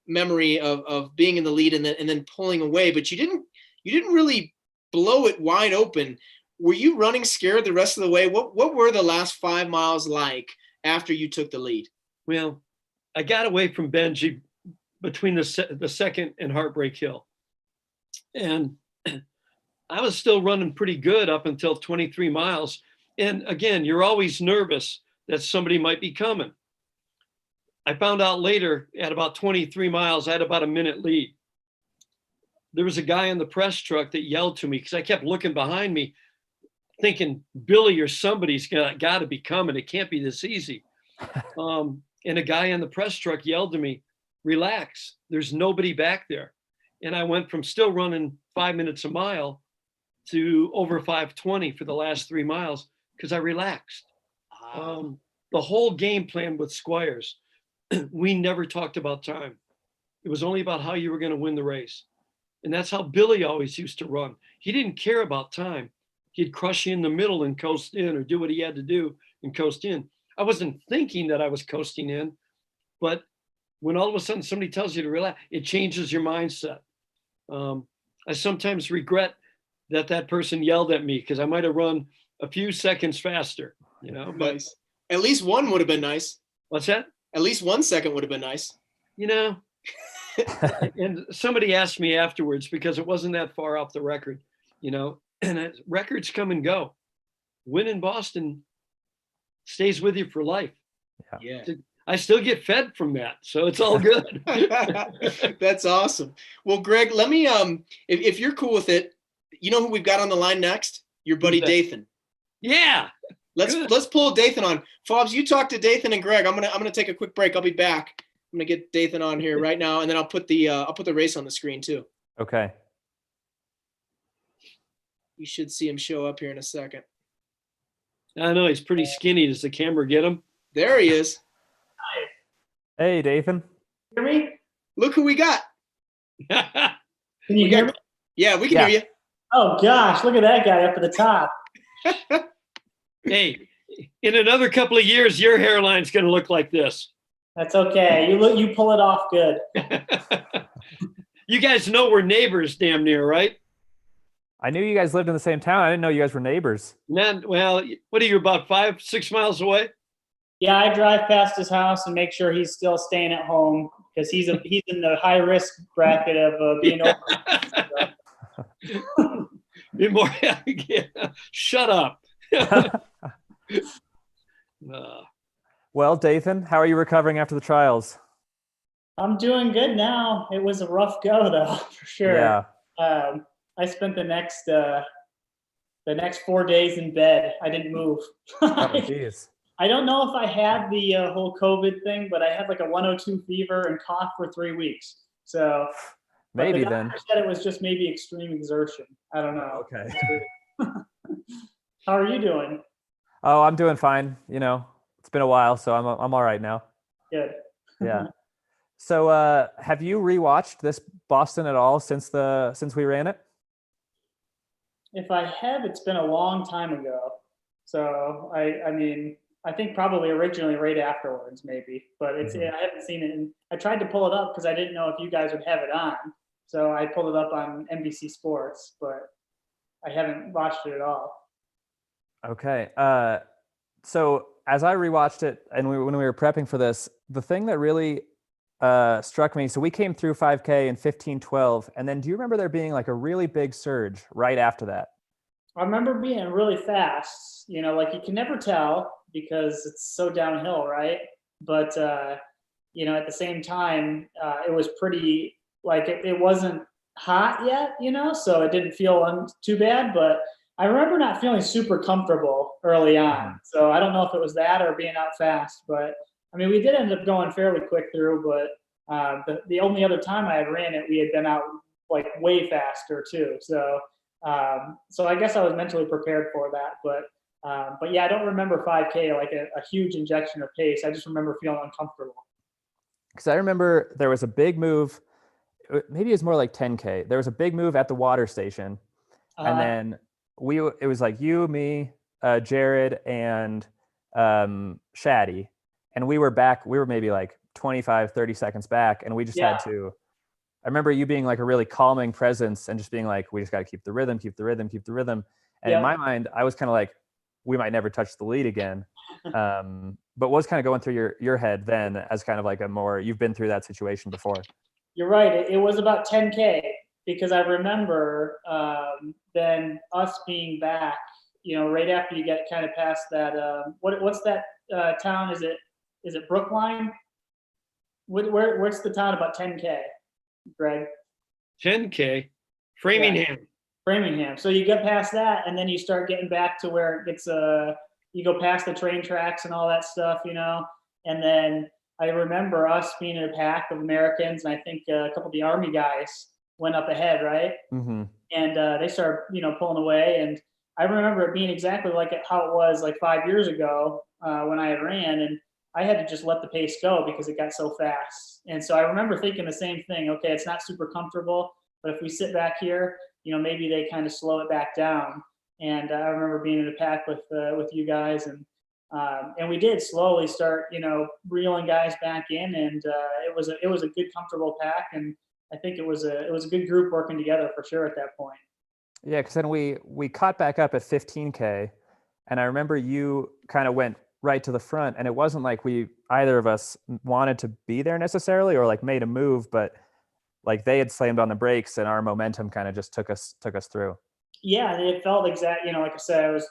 Speaker 1: memory of being in the lead and then pulling away, but you didn't really blow it wide open. Were you running scared the rest of the way? What were the last 5 miles like after you took the lead?
Speaker 16: Well, I got away from Benji between the second and Heartbreak Hill, and I was still running pretty good up until 23 miles. And again, you're always nervous that somebody might be coming. I found out later at about 23 miles, I had about a minute lead. There was a guy in the press truck that yelled to me because I kept looking behind me thinking Billy or somebody's got to be coming. It can't be this easy. And a guy in the press truck yelled to me, relax, there's nobody back there. And I went from still running 5 minutes a mile to over 5:20 for the last 3 miles because I relaxed. The whole game plan with Squires, we never talked about time. It was only about how you were going to win the race. And that's how Billy always used to run. He didn't care about time. He'd crush you in the middle and coast in, or do what he had to do and coast in. I wasn't thinking that I was coasting in, but when all of a sudden somebody tells you to relax, it changes your mindset. I sometimes regret that person yelled at me because I might have run a few seconds faster, you know. But
Speaker 1: nice. At least one would have been nice.
Speaker 16: What's that?
Speaker 1: At least 1 second would have been nice.
Speaker 16: You know, and somebody asked me afterwards, because it wasn't that far off the record, you know, and records come and go. Win in Boston stays with you for life.
Speaker 1: Yeah.
Speaker 16: I still get fed from that, so it's all good.
Speaker 1: That's awesome. Well, Greg, let me, if you're cool with it, you know who we've got on the line next? Your buddy Dathan.
Speaker 16: Yeah.
Speaker 1: Let's pull Dathan on. Fobbs, you talk to Dathan and Greg. I'm gonna take a quick break. I'll be back. I'm gonna get Dathan on here right now, and then I'll put the race on the screen too.
Speaker 12: Okay.
Speaker 1: You should see him show up here in a second.
Speaker 16: I know he's pretty skinny. Does the camera get him?
Speaker 1: There he is.
Speaker 12: Hey, Dathan.
Speaker 17: Hear me?
Speaker 1: Look who we got.
Speaker 17: Can you hear me?
Speaker 1: Yeah, we can hear you.
Speaker 17: Oh gosh, look at that guy up at the top.
Speaker 16: Hey, in another couple of years, your hairline's going to look like this.
Speaker 17: That's okay. You pull it off good.
Speaker 16: You guys know we're neighbors damn near, right?
Speaker 12: I knew you guys lived in the same town. I didn't know you guys were neighbors.
Speaker 16: Well, what are you, about 5-6 miles away?
Speaker 17: Yeah, I drive past his house and make sure he's still staying at home because he's in the high risk bracket of being over.
Speaker 16: Be more. Shut up.
Speaker 12: Well, Dathan, how are you recovering after the trials?
Speaker 17: I'm doing good now. It was a rough go though, for sure.
Speaker 12: Yeah.
Speaker 17: I spent the next 4 days in bed. I didn't move.
Speaker 12: Oh, jeez.
Speaker 17: I don't know if I had the whole COVID thing, but I had like a 102 fever and cough for 3 weeks. So
Speaker 12: maybe the then.
Speaker 17: Said it was just maybe extreme exertion. I don't know.
Speaker 12: Okay.
Speaker 17: How are you doing?
Speaker 12: Oh, I'm doing fine. You know, it's been a while, so I'm all right now.
Speaker 17: Good.
Speaker 12: Yeah. So, have you rewatched this Boston at all since we ran it?
Speaker 17: If I have, it's been a long time ago. So I mean, I think probably originally right afterwards, maybe. But I haven't seen it. And I tried to pull it up because I didn't know if you guys would have it on. So I pulled it up on NBC Sports, but I haven't watched it at all.
Speaker 12: Okay. So as I rewatched it, and when we were prepping for this, the thing that really struck me. So we came through 5K in 15:12, and then do you remember there being like a really big surge right after that?
Speaker 17: I remember being really fast. You know, like you can never tell because it's so downhill, right? But you know, at the same time, it was pretty like it wasn't hot yet, you know, so it didn't feel too bad. But I remember not feeling super comfortable early on. So I don't know if it was that or being out fast, but I mean, we did end up going fairly quick through, but the only other time I had ran it, we had been out like way faster too. So I guess I was mentally prepared for that, but yeah, I don't remember 5K like a huge injection of pace. I just remember feeling uncomfortable.
Speaker 12: Because I remember there was a big move, maybe it was more like 10K. There was a big move at the water station, and then it was like you, me, Jared, and Shaddy, and we were back. We were maybe like 25-30 seconds back, and we just had to. I remember you being like a really calming presence and just being like, we just got to keep the rhythm. And in my mind, I was kind of like, we might never touch the lead again. But what was kind of going through your head then as kind of like you've been through that situation before? You're
Speaker 17: right. It was about 10K because I remember then us being back, you know, right after you get kind of past that, what's that town? Is it Brookline? Where's the town about 10K, Greg?
Speaker 16: 10K? Framingham.
Speaker 17: Yeah. Framingham. So you get past that and then you start getting back to where it gets, you go past the train tracks and all that stuff, you know, and then I remember us being in a pack of Americans, and I think a couple of the Army guys went up ahead, right?
Speaker 12: Mm-hmm.
Speaker 17: And they started, you know, pulling away, and I remember it being exactly like how it was like 5 years ago when I had ran, and I had to just let the pace go because it got so fast. And so I remember thinking the same thing. Okay, it's not super comfortable, but if we sit back here, maybe they kind of slow it back down. And I remember being in a pack with you guys, and we did slowly start, reeling guys back in, and it was a good, comfortable pack, and I think it was a good group working together for sure at that point.
Speaker 12: Yeah, because then we caught back up at 15K, and I remember you kind of went right to the front, and it wasn't like either of us wanted to be there necessarily or like made a move, but like they had slammed on the brakes and our momentum kind of just took us through.
Speaker 17: Yeah, it felt exact. Like I said,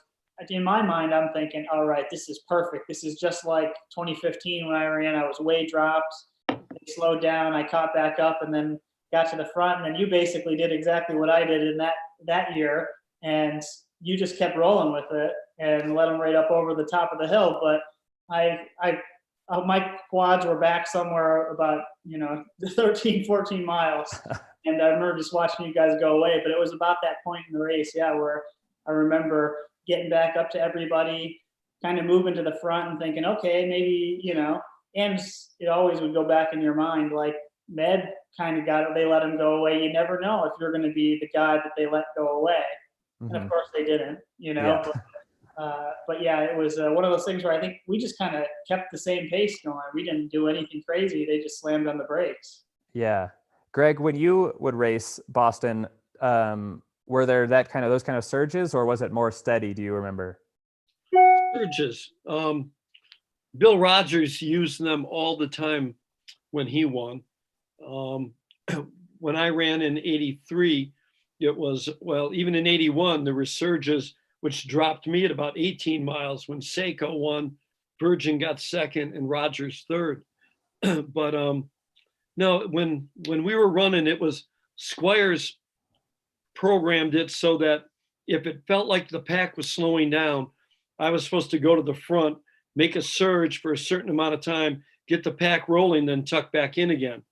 Speaker 17: in my mind, I'm thinking, all right, this is perfect. This is just like 2015 when I ran. I was way dropped. They slowed down. I caught back up and then got to the front. And then you basically did exactly what I did in that year. And you just kept rolling with it and let them right up over the top of the hill. But my quads were back somewhere about 13, 14 miles. And I remember just watching you guys go away. But it was about that point in the race, where I remember getting back up to everybody, kind of moving to the front and thinking, okay, maybe, and it always would go back in your mind, like Med kind of got it, they let him go away. You never know if you're going to be the guy that they let go away. Mm-hmm. And of course they didn't, Yeah. But yeah, it was one of those things where I think we just kind of kept the same pace going. We didn't do anything crazy. They just slammed on the brakes.
Speaker 12: Yeah. Greg, when you would race Boston, were there those kind of surges, or was it more steady? Do you remember?
Speaker 16: Surges. Bill Rogers used them all the time when he won. When I ran in 83, it was, even in 81, there were surges which dropped me at about 18 miles when Seiko won, Virgin got second, and Rogers third. But no, when we were running, it was Squires programmed it so that if it felt like the pack was slowing down, I was supposed to go to the front, make a surge for a certain amount of time, get the pack rolling, then tuck back in again.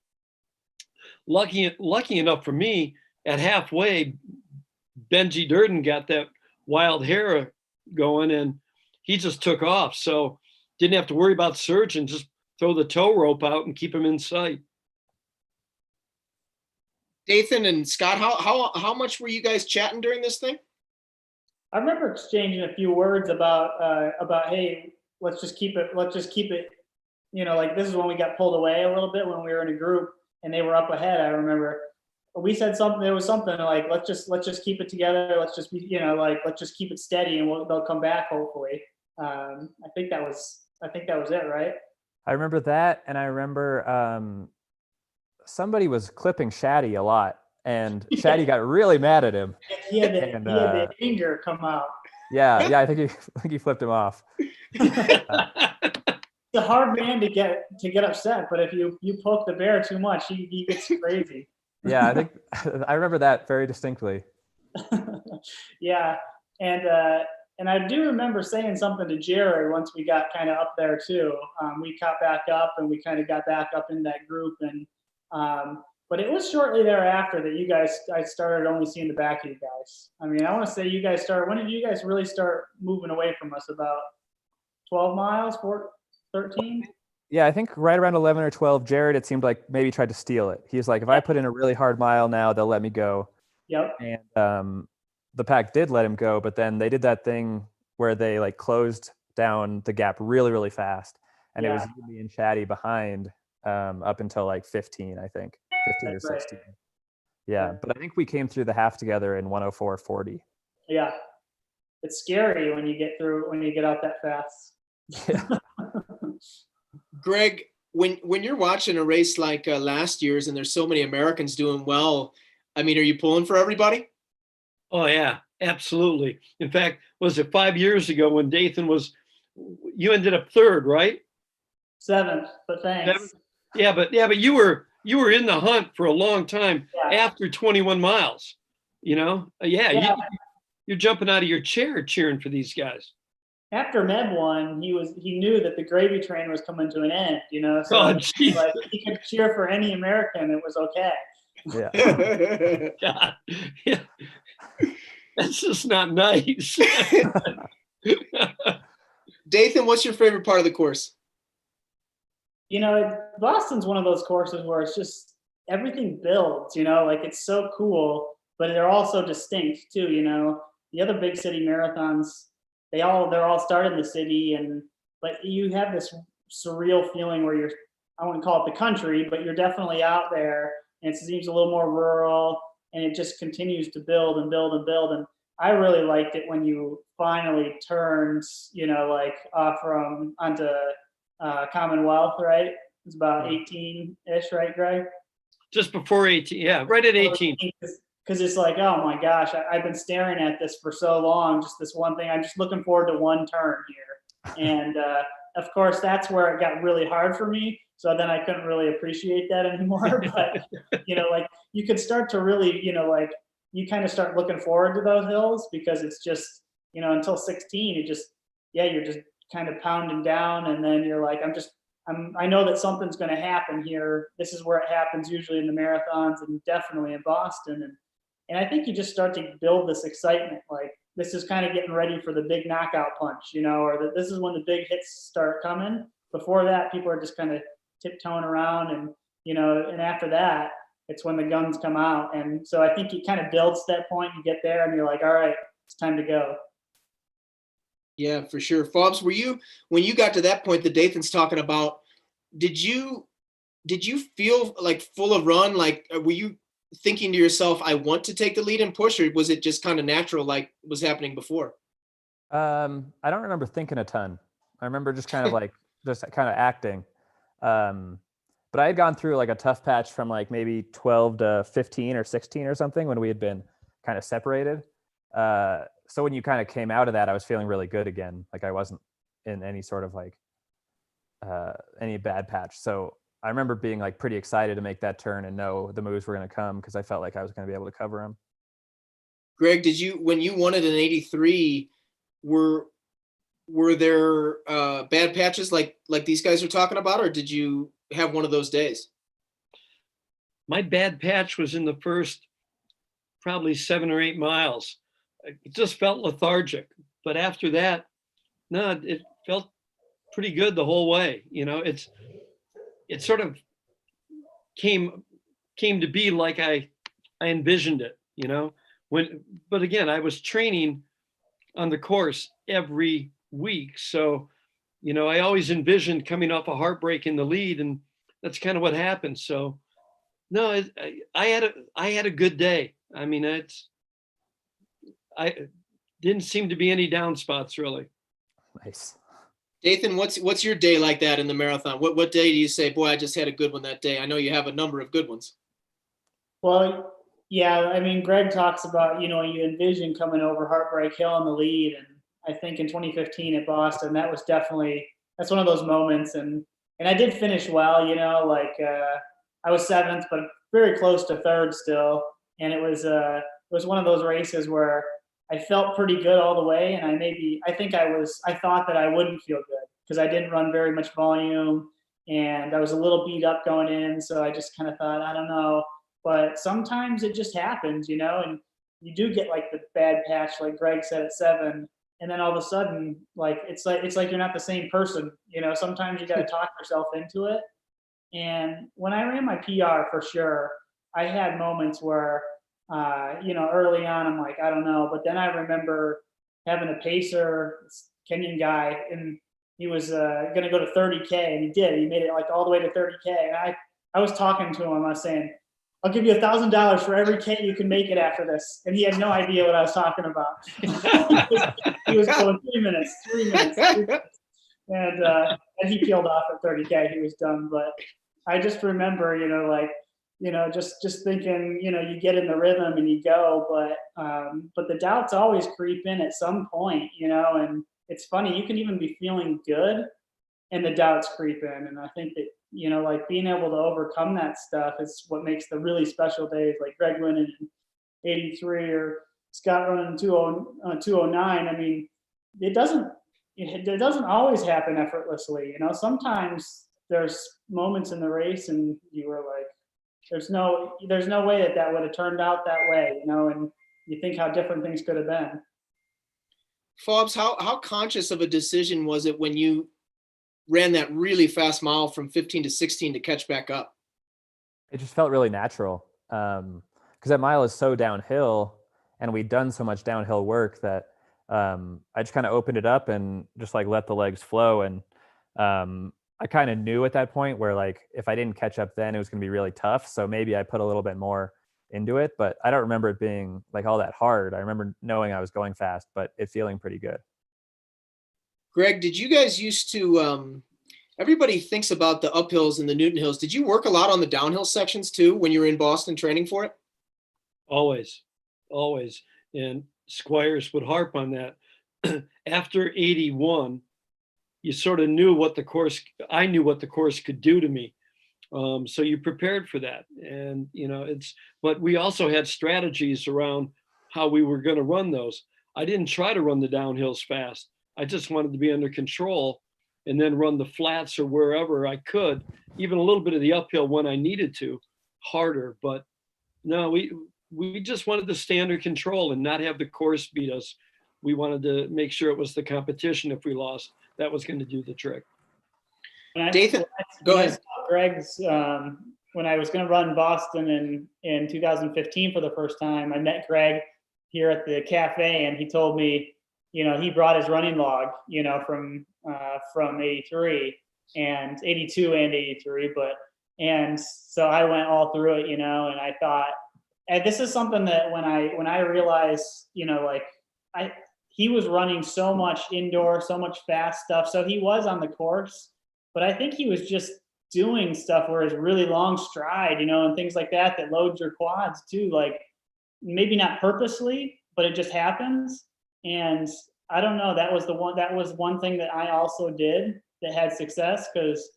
Speaker 16: Lucky enough for me, at halfway, Benji Durden got that wild hair going and he just took off. So didn't have to worry about surging, just throw the tow rope out and keep him in sight.
Speaker 1: Dathan and Scott, how much were you guys chatting during this thing?
Speaker 17: I remember exchanging a few words about hey, let's just keep it, like this is when we got pulled away a little bit when we were in a group and they were up ahead. I remember we said something. There was something like let's just keep it together. Let's just be let's just keep it steady and they'll come back hopefully. I think that was it, right?
Speaker 12: I remember that, and I remember somebody was clipping Shaddy a lot, and Shaddy got really mad at him.
Speaker 17: He had the anger come out.
Speaker 12: Yeah, I think he flipped him off.
Speaker 17: It's a hard man to get upset, but if you poke the bear too much, he gets crazy.
Speaker 12: Yeah, I think I remember that very distinctly.
Speaker 17: Yeah, and I do remember saying something to Jerry once we got kind of up there too. We caught back up and we kind of got back up in that group, and but it was shortly thereafter that I started only seeing the back of you guys. I mean, I want to say you guys started. When did you guys really start moving away from us? About 12 miles, 13?
Speaker 12: Yeah, I think right around 11 or 12, Jared, it seemed like maybe tried to steal it. He's like, if I put in a really hard mile now, they'll let me go.
Speaker 17: Yep.
Speaker 12: And the pack did let him go, but then they did that thing where they like closed down the gap really, really fast. And it was me and Shaddy behind up until like 15, I think. 15 or 16. Right. Yeah, but I think we came through the half together in 1:04:40.
Speaker 17: Yeah. It's scary when you get out that fast.
Speaker 12: Yeah.
Speaker 1: Greg, when you're watching a race like last year's and there's so many Americans doing well, I mean, are you pulling for everybody?
Speaker 16: Oh yeah, absolutely. In fact, was it 5 years ago when Dathan you ended up third, right?
Speaker 17: 7th, but thanks.
Speaker 16: 7th? Yeah, but you were in the hunt for a long time after 21 miles. You're jumping out of your chair cheering for these guys.
Speaker 17: After Med won, he knew that the gravy train was coming to an end, So he could cheer for any American. It was okay.
Speaker 12: Yeah.
Speaker 16: God. Yeah. That's just not nice.
Speaker 1: Dathan, what's your favorite part of the course?
Speaker 17: You know, Boston's one of those courses where it's just everything builds, you know, like it's so cool, but they're all so distinct too, you know. The other big city marathons, they're all started in the city, but you have this surreal feeling where I wouldn't call it the country, but you're definitely out there, and it seems a little more rural, and it just continues to build and build and build. And I really liked it when you finally turned, you know, like off from onto Commonwealth, right? It's about 18-ish, right, Greg?
Speaker 16: Just before 18, yeah, right at 18.
Speaker 17: Because it's like, oh my gosh, I've been staring at this for so long, just this one thing. I'm just looking forward to one turn here. And of course, that's where it got really hard for me. So then I couldn't really appreciate that anymore. But, you know, like you could start to really, you know, like you kind of start looking forward to those hills because it's just, you know, until 16, it just, yeah, you're just kind of pounding down. And then you're like, I know that something's going to happen here. This is where it happens usually in the marathons and definitely in Boston. And I think you just start to build this excitement. Like this is kind of getting ready for the big knockout punch, you know, or this is when the big hits start coming. Before that, people are just kind of tiptoeing around and, you know, and after that, it's when the guns come out. And so I think it kind of builds to that point. You get there and you're like, all right, it's time to go.
Speaker 1: Yeah, for sure. Fobbs, when you got to that point that Dathan's talking about, did you feel like full of run? Like, were you thinking to yourself, I want to take the lead and push, or was it just kind of natural like was happening before?
Speaker 12: I don't remember thinking a ton. I remember just kind of like, just kind of acting. But I had gone through like a tough patch from like maybe 12 to 15 or 16 or something when we had been kind of separated. So when you kind of came out of that, I was feeling really good again. Like I wasn't in any sort of like any bad patch. So I remember being like pretty excited to make that turn and know the moves were going to come because I felt like I was going to be able to cover them.
Speaker 1: Greg, when you won it in 83, were there bad patches like these guys are talking about, or did you have one of those days?
Speaker 16: My bad patch was in the first probably 7 or 8 miles. It just felt lethargic. But after that, no, it felt pretty good the whole way. You know, it sort of came to be like I envisioned it, you know. But again, I was training on the course every week. So, you know, I always envisioned coming off a heartbreak in the lead, and that's kind of what happened. So no, I had a good day. I mean, I didn't seem to be any down spots really.
Speaker 12: Nice.
Speaker 1: Dathan, what's your day like that in the marathon? What day do you say, boy, I just had a good one that day? I know you have a number of good ones. Well,
Speaker 17: yeah, I mean, Greg talks about, you know, you envision coming over Heartbreak Hill in the lead. And I think in 2015 at Boston, that's one of those moments. And I did finish well, you know, like I was 7th, but very close to 3rd still. And it was one of those races where I felt pretty good all the way. And I thought that I wouldn't feel good because I didn't run very much volume and I was a little beat up going in. So I just kind of thought, I don't know. But sometimes it just happens, you know, and you do get like the bad patch, like Greg said at 7, and then all of a sudden, like it's like you're not the same person, you know. Sometimes you got to talk yourself into it. And when I ran my PR, for sure, I had moments where, you know, early on, I'm like, I don't know, but then I remember having a pacer, this Kenyan guy, and he was going to go to 30K, and he did. He made it like all the way to 30K, and I was talking to him. I was saying, I'll give you $1,000 for every K you can make it after this. And he had no idea what I was talking about. He was going 3 minutes. And he peeled off at 30K. He was done. But I just remember, you know, like, you know, just thinking, you know, you get in the rhythm and you go, but the doubts always creep in at some point, you know, and it's funny, you can even be feeling good and the doubts creep in. And I think that, you know, like being able to overcome that stuff is what makes the really special days, like Greg winning in 83 or Scott running 209. I mean, it doesn't always happen effortlessly. You know, sometimes there's moments in the race and you were like, there's no way that would have turned out that way, you know, you think how different things could have been.
Speaker 1: Fobbs, how conscious of a decision was it when you ran that really fast mile from 15 to 16 to catch back up?
Speaker 12: It just felt really natural because that mile is so downhill, and we'd done so much downhill work that I just kind of opened it up and just like let the legs flow. And I kind of knew at that point where like if I didn't catch up then, it was going to be really tough. So maybe I put a little bit more into it, but I don't remember it being like all that hard. I remember knowing I was going fast, but it feeling pretty good.
Speaker 1: Greg, did you guys used to, everybody thinks about the uphills and the Newton Hills. Did you work a lot on the downhill sections too when you were in Boston training for it?
Speaker 16: Always. And Squires would harp on that. After 81, you sort of knew what the course, I knew what the course could do to me. So you prepared for that. And, but we also had strategies around how we were going to run those. I didn't try to run the downhills fast. I just wanted to be under control and then run the flats or wherever I could, even a little bit of the uphill when I needed to, harder. But no, we just wanted to stay under control and not have the course beat us. We wanted to make sure it was the competition. If we lost, that was going to do the trick.
Speaker 1: Dathan, go ahead.
Speaker 17: Greg's, when I was going to run Boston in 2015 for the first time, I met Greg here at the cafe, and he told me, he brought his running log, from 83 and 82 and 83, and so I went all through it, and I thought, and this is something that when I realized, he was running so much indoor, so much fast stuff. So he was on the course, but I think he was just doing stuff where it's really long stride, and things like that loads your quads too. Like maybe not purposely, but it just happens. And I don't know, that was one thing that I also did that had success. Cause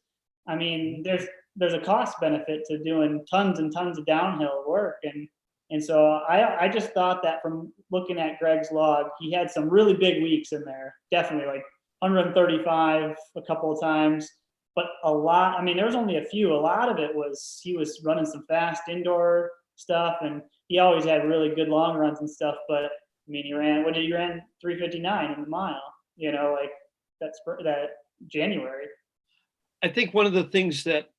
Speaker 17: I mean, there's a cost benefit to doing tons and tons of downhill work. And so I just thought that from looking at Greg's log, he had some really big weeks in there, definitely like 135 a couple of times, but a lot, I mean, there was only a few. A lot of it was, he was running some fast indoor stuff, and he always had really good long runs and stuff. But I mean, he ran 3:59 in the mile, like that January.
Speaker 16: I think one of the things that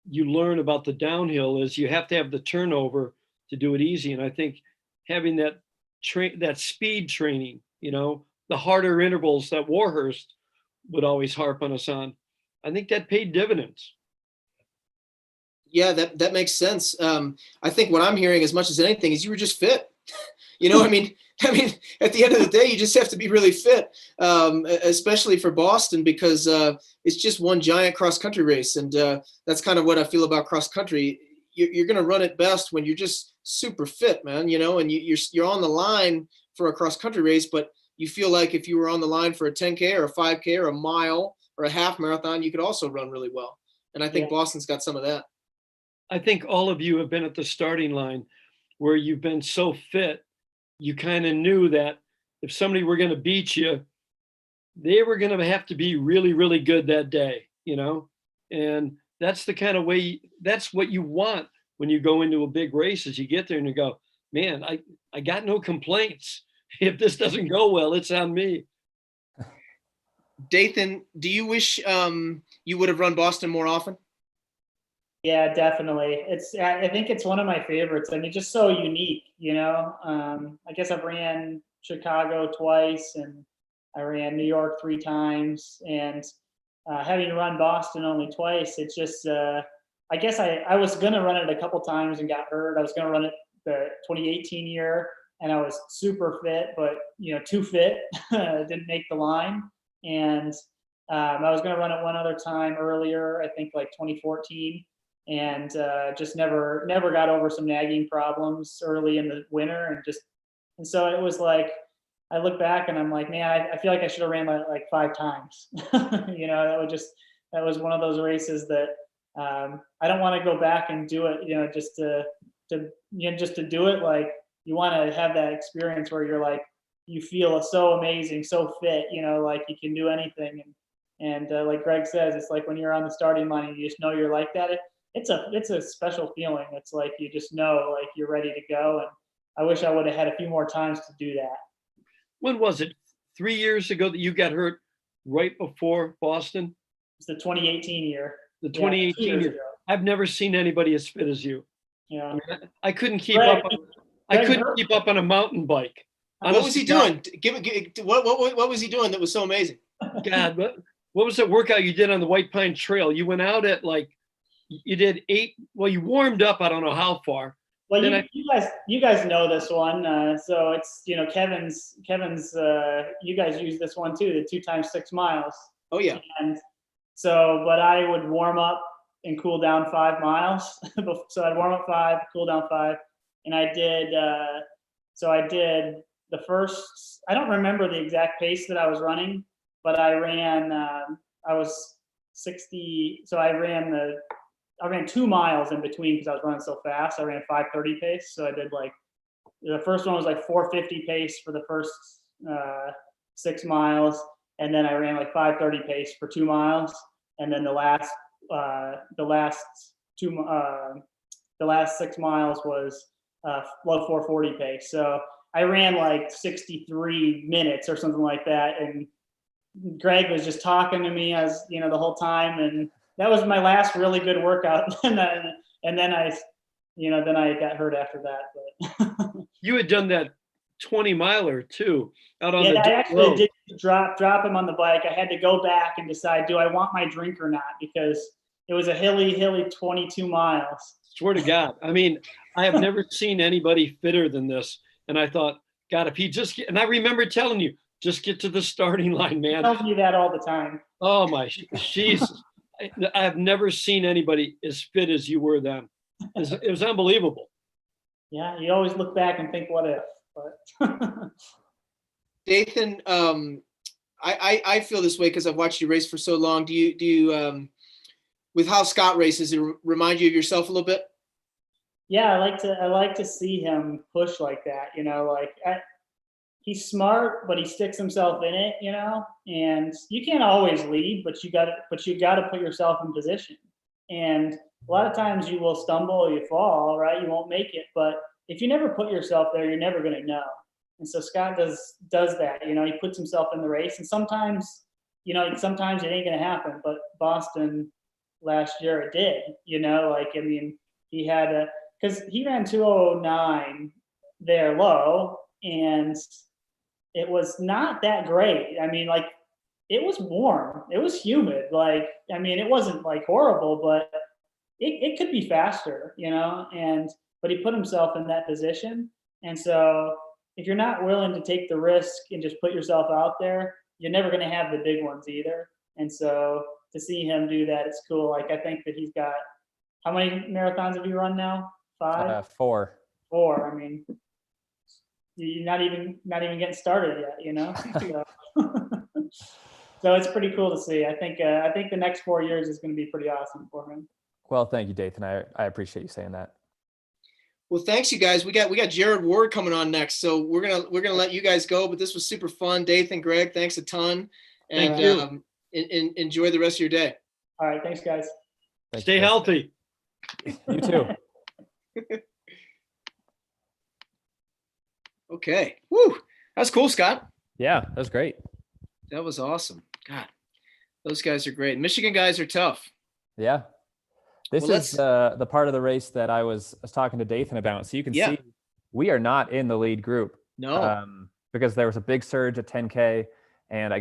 Speaker 16: you learn about the downhill is you have to have the turnover to do it easy. And I think having that speed training, the harder intervals that Warhurst would always harp on us on, I think that paid dividends.
Speaker 1: Yeah, that makes sense. I think what I'm hearing as much as anything is you were just fit. I mean, at the end of the day, you just have to be really fit, especially for Boston, because it's just one giant cross country race. And that's kind of what I feel about cross country. You're going to run it best when you're just super fit, man, and you're on the line for a cross country race, but you feel like if you were on the line for a 10K or a 5K or a mile or a half marathon, you could also run really well. And I think Boston's got some of that.
Speaker 16: I think all of you have been at the starting line where you've been so fit, you kind of knew that if somebody were going to beat you, they were going to have to be really, really good that day, and that's the kind of way, that's what you want when you go into a big race, is you get there and you go, man, I got no complaints. If this doesn't go well, it's on me.
Speaker 1: Dathan, do you wish you would have run Boston more often?
Speaker 17: Yeah, definitely. I think it's one of my favorites. I mean, just so unique, I guess I've ran Chicago twice, and I ran New York 3 times, and having run Boston only twice, it's just, I guess I was going to run it a couple times and got hurt. I was going to run it the 2018 year, and I was super fit, but, too fit, didn't make the line. And I was going to run it one other time earlier, I think like 2014, and just never got over some nagging problems early in the winter. And so it was like, I look back and I'm like, man, I feel like I should have ran like 5 times. That was one of those races that I don't want to go back and do it, just to do it. Like, you want to have that experience where you're like, you feel so amazing, so fit, like you can do anything. And like Greg says, it's like when you're on the starting line and you just know you're like that, it's a special feeling. It's like, you just know, like, you're ready to go. I wish I would have had a few more times to do that.
Speaker 16: When was it? 3 years ago that you got hurt right before Boston?
Speaker 17: It's the 2018 year.
Speaker 16: The
Speaker 17: Yeah, 2
Speaker 16: 2018
Speaker 17: years
Speaker 16: year.
Speaker 17: ago.
Speaker 16: I've never seen anybody as fit as you.
Speaker 17: Yeah.
Speaker 16: I mean, I couldn't keep
Speaker 17: Greg-
Speaker 16: up. I
Speaker 17: Greg
Speaker 16: couldn't
Speaker 17: hurt-
Speaker 16: keep up on a mountain bike.
Speaker 1: What was he doing? What was he doing that was so amazing?
Speaker 16: God, what was that workout you did on the White Pine Trail? You went out at you did 8. Well, you warmed up. I don't know how far.
Speaker 17: Well, you guys know this one, so it's Kevin's. You guys use this one too, the 2 times 6 miles.
Speaker 1: Oh yeah.
Speaker 17: And so, but I would warm up and cool down 5 miles. So I'd warm up 5, cool down 5, and I did. So I did the first. I don't remember the exact pace that I was running, but I ran. I was 60. So I ran 2 miles in between because I was running so fast. I ran 5:30 pace. So I did the first one was 4:50 pace for the first 6 miles, and then I ran 5:30 pace for 2 miles, and then the last 6 miles was low 4:40 pace. So I ran 63 minutes or something like that, and Greg was just talking to me as the whole time, and that was my last really good workout. and then I got hurt after that. But
Speaker 16: You had done that 20 miler too out on
Speaker 17: yeah,
Speaker 16: the
Speaker 17: I actually
Speaker 16: road.
Speaker 17: did drop him on the bike. I had to go back and decide, do I want my drink or not? Because it was a hilly 22 miles.
Speaker 16: Swear to God. I mean, I have never seen anybody fitter than this. And I thought, God, if he just and I remember telling you, just get to the starting line, man.
Speaker 17: He tells me that all the time.
Speaker 16: Oh my, Jesus. I have never seen anybody as fit as you were then. It was unbelievable.
Speaker 17: Yeah, you always look back and think, what if? But
Speaker 1: Dathan, I feel this way because I've watched you race for so long. Do you with how Scott races, it remind you of yourself a little bit?
Speaker 17: yeah, I like to see him push like that. He's smart, but he sticks himself in it. And you can't always lead, but you got to put yourself in position. And a lot of times you will stumble, you fall, right? You won't make it. But if you never put yourself there, you're never going to know. And so Scott does that. He puts himself in the race, and sometimes it ain't going to happen. But Boston last year it did. He had because he ran 2:09 there low, and it was not that great. It was warm. It was humid. It wasn't horrible, but it could be faster, but he put himself in that position. And so if you're not willing to take the risk and just put yourself out there, you're never going to have the big ones either. And so to see him do that, it's cool. I think that he's got, how many marathons have you run now? 5?
Speaker 12: 4.
Speaker 17: 4. You're not even getting started yet, So it's pretty cool to see. I think the next 4 years is going to be pretty awesome for him.
Speaker 12: Well, thank you, Dathan. I appreciate you saying that.
Speaker 1: Well, thanks you guys. We got Jared Ward coming on next, so we're gonna let you guys go. But this was super fun. Dathan, Greg, thanks a ton, and
Speaker 16: Thank you.
Speaker 1: Enjoy the rest of your day.
Speaker 17: All right, thanks guys.
Speaker 16: Stay healthy.
Speaker 12: You too.
Speaker 1: Okay. Woo. That's cool, Scott.
Speaker 12: Yeah, that was great.
Speaker 1: That was awesome. God, those guys are great. Michigan guys are tough.
Speaker 12: Yeah. This is the part of the race that I was talking to Dathan about. So you can see we are not in the lead group.
Speaker 1: No.
Speaker 12: Because there was a big surge at 10K. And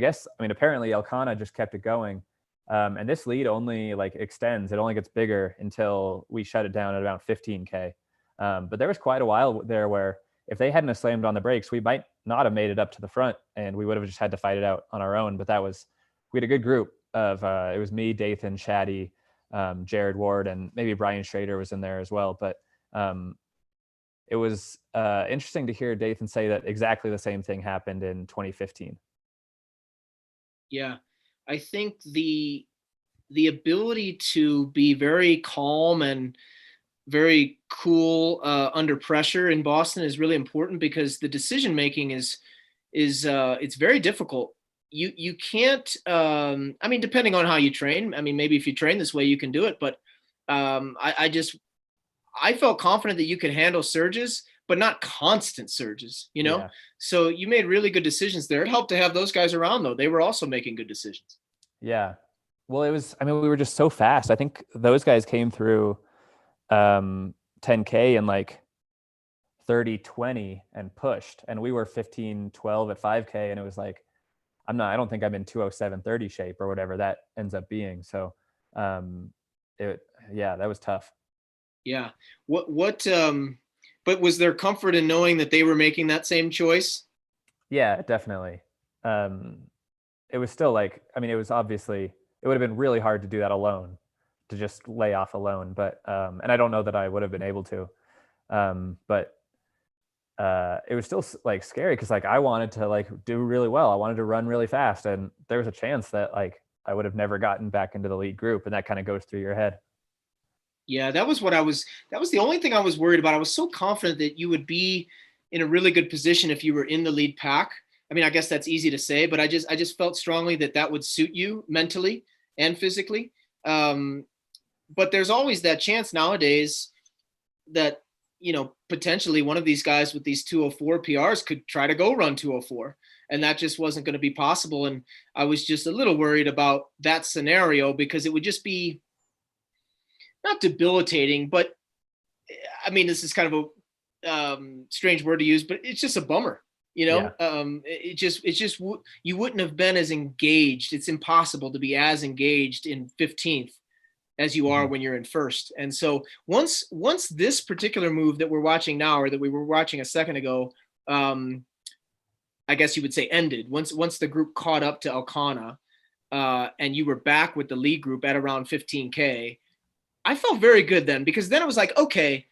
Speaker 12: apparently Elkanah just kept it going. And this lead only extends. It only gets bigger until we shut it down at about 15K. But there was quite a while there where if they hadn't have slammed on the brakes, we might not have made it up to the front, and we would have just had to fight it out on our own. But we had a good group of, it was me, Dathan, Shaddy, Jared Ward, and maybe Brian Schrader was in there as well. But it was interesting to hear Dathan say that exactly the same thing happened in 2015.
Speaker 1: Yeah, I think the ability to be very calm and very cool under pressure in Boston is really important, because the decision making is it's very difficult. You can't depending on how you train, maybe if you train this way you can do it, but I felt confident that you could handle surges, but not constant surges, you know?
Speaker 12: Yeah.
Speaker 1: So you made really good decisions there. It helped to have those guys around, though. They were also making good decisions.
Speaker 12: Yeah. Well, it was, I mean, we were just so fast. I think those guys came through 10K in like 30-20 and pushed, and we were 15-12 at 5K, and it was like, I don't think I'm in 207-30 shape or whatever that ends up being. So that was tough.
Speaker 1: Yeah. But was there comfort in knowing that they were making that same choice?
Speaker 12: Yeah, definitely. It was still like, I mean, it was obviously, it would have been really hard to do that alone, to just lay off alone. But, and I don't know that I would have been able to, but it was still like scary, because like I wanted to like do really well. I wanted to run really fast, and there was a chance that like I would have never gotten back into the lead group, and that kind of goes through your head.
Speaker 1: Yeah, that was the only thing I was worried about. I was so confident that you would be in a really good position if you were in the lead pack. I mean, I guess that's easy to say, but I just felt strongly that would suit you mentally and physically. But there's always that chance nowadays that, you know, potentially one of these guys with these 204 PRs could try to go run 204, and that just wasn't going to be possible. And I was just a little worried about that scenario, because it would just be not debilitating, but I mean, this is kind of a strange word to use, but it's just a bummer, you know. Yeah. You wouldn't have been as engaged. It's impossible to be as engaged in 15th as you are when you're in first. And so once this particular move that we're watching now, or that we were watching a second ago, I guess you would say ended, once the group caught up to Elkanah, and you were back with the lead group at around 15K, I felt very good then, because then it was like, okay,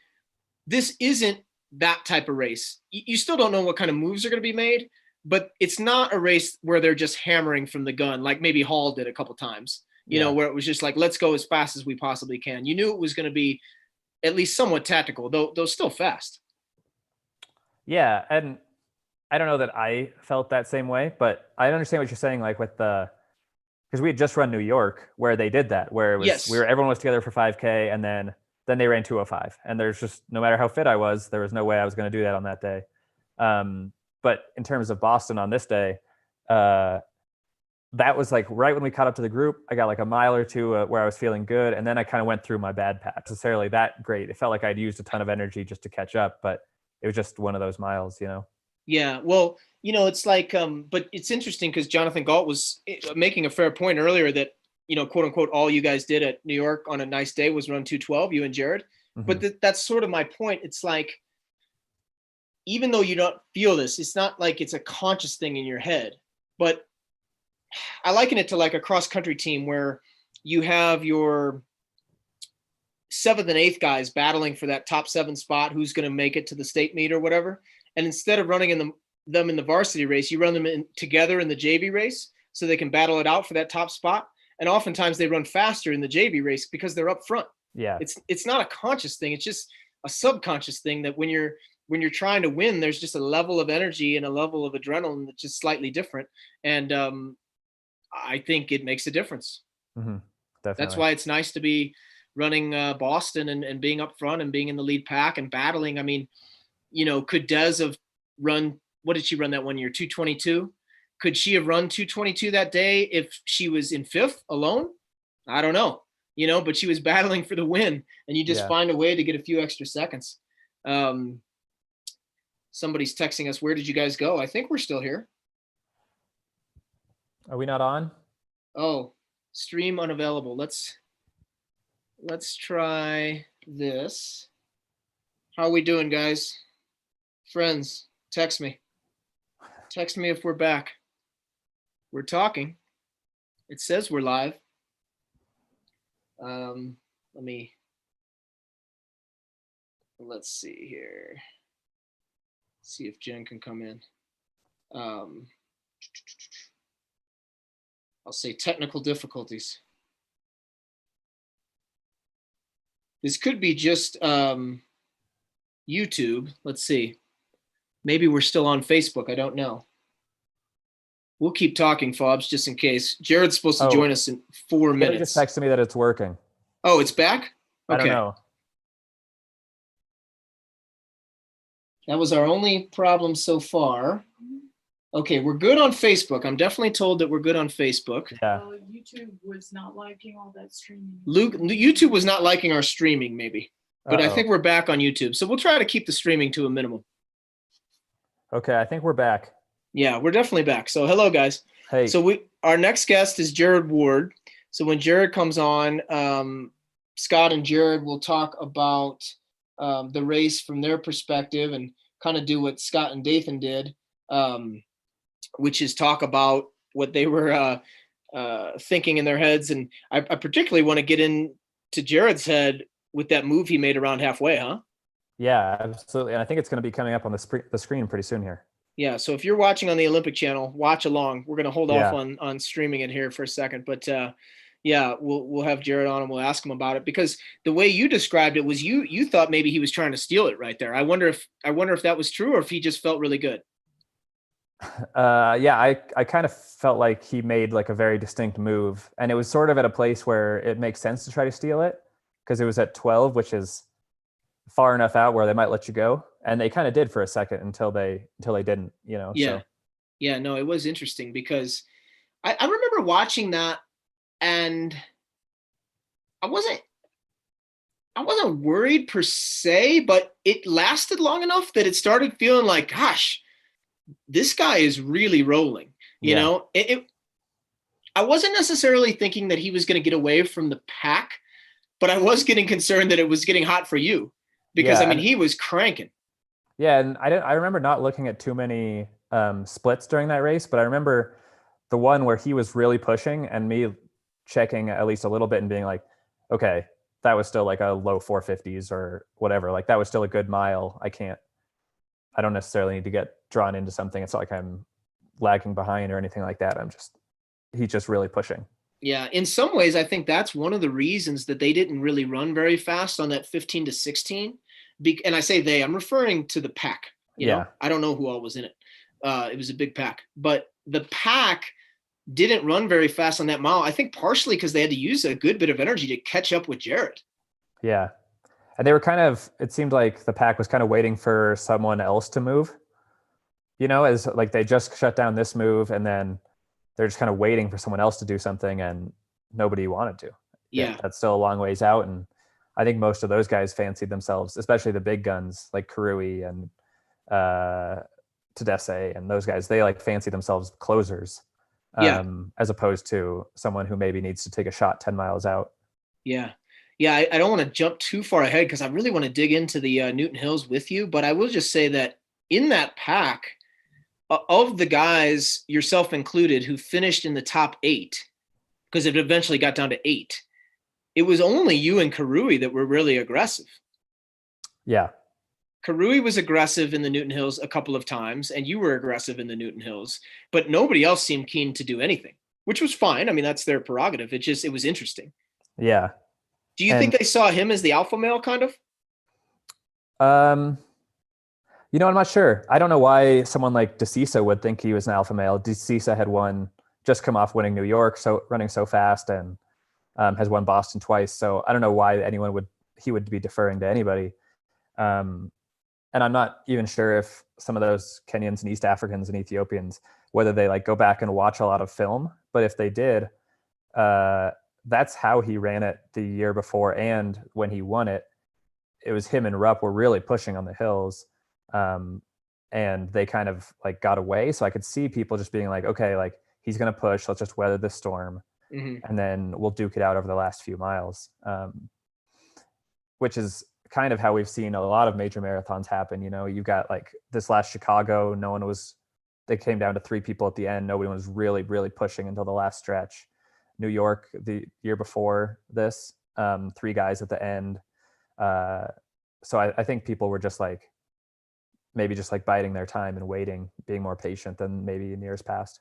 Speaker 1: this isn't that type of race. You still don't know what kind of moves are going to be made, but it's not a race where they're just hammering from the gun, like maybe Hall did a couple times, you know, where it was just like, let's go as fast as we possibly can. You knew it was going to be at least somewhat tactical, though still fast.
Speaker 12: Yeah. And I don't know that I felt that same way, but I understand what you're saying, like with because we had just run New York, where they did that, where it was everyone was together for 5K, and then they ran 205, and there's just, no matter how fit I was, there was no way I was going to do that on that day. But in terms of Boston on this day, that was like right when we caught up to the group. I got like a mile or two where I was feeling good, and then I kind of went through my bad patch. Necessarily that great. It felt like I'd used a ton of energy just to catch up, but it was just one of those miles, you know.
Speaker 1: Yeah, well, you know, it's like, but it's interesting because Jonathan Gault was making a fair point earlier that, you know, quote unquote, all you guys did at New York on a nice day was run 212, you and Jared. Mm-hmm. But that's sort of my point. It's like, even though you don't feel this, it's not like it's a conscious thing in your head. But I liken it to like a cross country team where you have your 7th and 8th guys battling for that top 7 spot, who's going to make it to the state meet or whatever. And instead of running them in the varsity race, you run them together in the JV race so they can battle it out for that top spot. And oftentimes they run faster in the JV race because they're up front.
Speaker 12: Yeah.
Speaker 1: It's not a conscious thing. It's just a subconscious thing that when you're trying to win, there's just a level of energy and a level of adrenaline that's just slightly different. And I think it makes a difference.
Speaker 12: Mm-hmm. Definitely.
Speaker 1: That's why it's nice to be running Boston and being up front and being in the lead pack and battling. I mean, you know, could Des have run, what did she run that one year? 222? Could she have run 222 that day if she was in 5th alone? I don't know, you know, but she was battling for the win, and you just find a way to get a few extra seconds. Somebody's texting us, where did you guys go? I think we're still here.
Speaker 12: Are we not on?
Speaker 1: Oh, stream unavailable. Let's try this. How are we doing, guys? Friends, text me. Text me if we're back. We're talking. It says we're live. Let's see here. See if Jen can come in. I'll say technical difficulties. This could be just YouTube. Let's see. Maybe we're still on Facebook. I don't know. We'll keep talking, Fobs, just in case. Jared's supposed to join us in 4 minutes.
Speaker 12: They just texted me that it's working.
Speaker 1: Oh, it's back? Okay.
Speaker 12: I don't know.
Speaker 1: That was our only problem so far. Okay, we're good on Facebook. I'm definitely told that we're good on Facebook.
Speaker 12: Yeah.
Speaker 2: YouTube was not liking all that streaming.
Speaker 1: YouTube was not liking our streaming, maybe. But I think we're back on YouTube. So we'll try to keep the streaming to a minimum.
Speaker 12: Okay, I think we're back.
Speaker 1: Yeah, we're definitely back. So hello, guys.
Speaker 12: Hey.
Speaker 1: So our next guest is Jared Ward. So when Jared comes on, Scott and Jared will talk about the race from their perspective and kind of do what Scott and Dathan did, which is talk about what they were thinking in their heads. And I particularly want to get into Jared's head with that move he made around halfway, huh?
Speaker 12: Yeah, absolutely. And I think it's going to be coming up on the screen pretty soon here.
Speaker 1: Yeah, so if you're watching on the Olympic channel, watch along. We're going to hold
Speaker 12: Yeah.
Speaker 1: off on streaming it here for a second. But yeah, we'll have Jared on and we'll ask him about it, because the way you described it was you thought maybe he was trying to steal it right there. I wonder if that was true or if he just felt really good.
Speaker 12: Yeah, I kind of felt like he made like a very distinct move, and it was sort of at a place where it makes sense to try to steal it because it was at 12, which is far enough out where they might let you go, and they kind of did for a second until they didn't, you know.
Speaker 1: Yeah.
Speaker 12: So.
Speaker 1: Yeah, no, it was interesting because I remember watching that and I wasn't worried per se, but it lasted long enough that it started feeling like, gosh, this guy is really rolling. You know, I wasn't necessarily thinking that he was going to get away from the pack, but I was getting concerned that it was getting hot for you because I mean, he was cranking.
Speaker 12: Yeah. And I remember not looking at too many splits during that race, but I remember the one where he was really pushing and me checking at least a little bit and being like, okay, that was still like a low 450s or whatever. Like that was still a good mile. I don't necessarily need to get drawn into something. It's not like I'm lagging behind or anything like that. He's just really pushing.
Speaker 1: Yeah. In some ways, I think that's one of the reasons that they didn't really run very fast on that 15 to 16. And I say I'm referring to the pack. You know, I don't know who all was in it. It was a big pack, but the pack didn't run very fast on that mile. I think partially because they had to use a good bit of energy to catch up with Jared.
Speaker 12: Yeah. And they were it seemed like the pack was kind of waiting for someone else to move, you know, as like they just shut down this move and then they're just kind of waiting for someone else to do something and nobody wanted to.
Speaker 1: Yeah.
Speaker 12: That's still a long ways out. And I think most of those guys fancied themselves, especially the big guns like Karui and Tedesse and those guys, they like fancy themselves closers. As opposed to someone who maybe needs to take a shot 10 miles out. Yeah.
Speaker 1: Yeah. I don't want to jump too far ahead because I really want to dig into the Newton Hills with you, but I will just say that in that pack of the guys, yourself included, who finished in the top 8, because it eventually got down to 8, it was only you and Karui that were really aggressive.
Speaker 12: Yeah.
Speaker 1: Karui was aggressive in the Newton Hills a couple of times, and you were aggressive in the Newton Hills, but nobody else seemed keen to do anything, which was fine. I mean, that's their prerogative. It was interesting.
Speaker 12: Yeah.
Speaker 1: Do you think they saw him as the alpha male kind of?
Speaker 12: You know, I'm not sure. I don't know why someone like DeCisa would think he was an alpha male. DeCisa had just come off winning New York, so running so fast, and has won Boston twice. So I don't know why he would be deferring to anybody. And I'm not even sure if some of those Kenyans and East Africans and Ethiopians, whether they like go back and watch a lot of film, but if they did, that's how he ran it the year before. And when he won it, it was him and Rupp were really pushing on the hills. And they kind of like got away. So I could see people just being like, okay, like he's going to push, let's just weather this storm.
Speaker 1: Mm-hmm.
Speaker 12: And then we'll duke it out over the last few miles. Which is kind of how we've seen a lot of major marathons happen. You know, you got like this last Chicago, they came down to 3 people at the end. Nobody was really, really pushing until the last stretch. New York, the year before this, 3 guys at the end. So I think people were just like, maybe just like biding their time and waiting, being more patient than maybe in years past.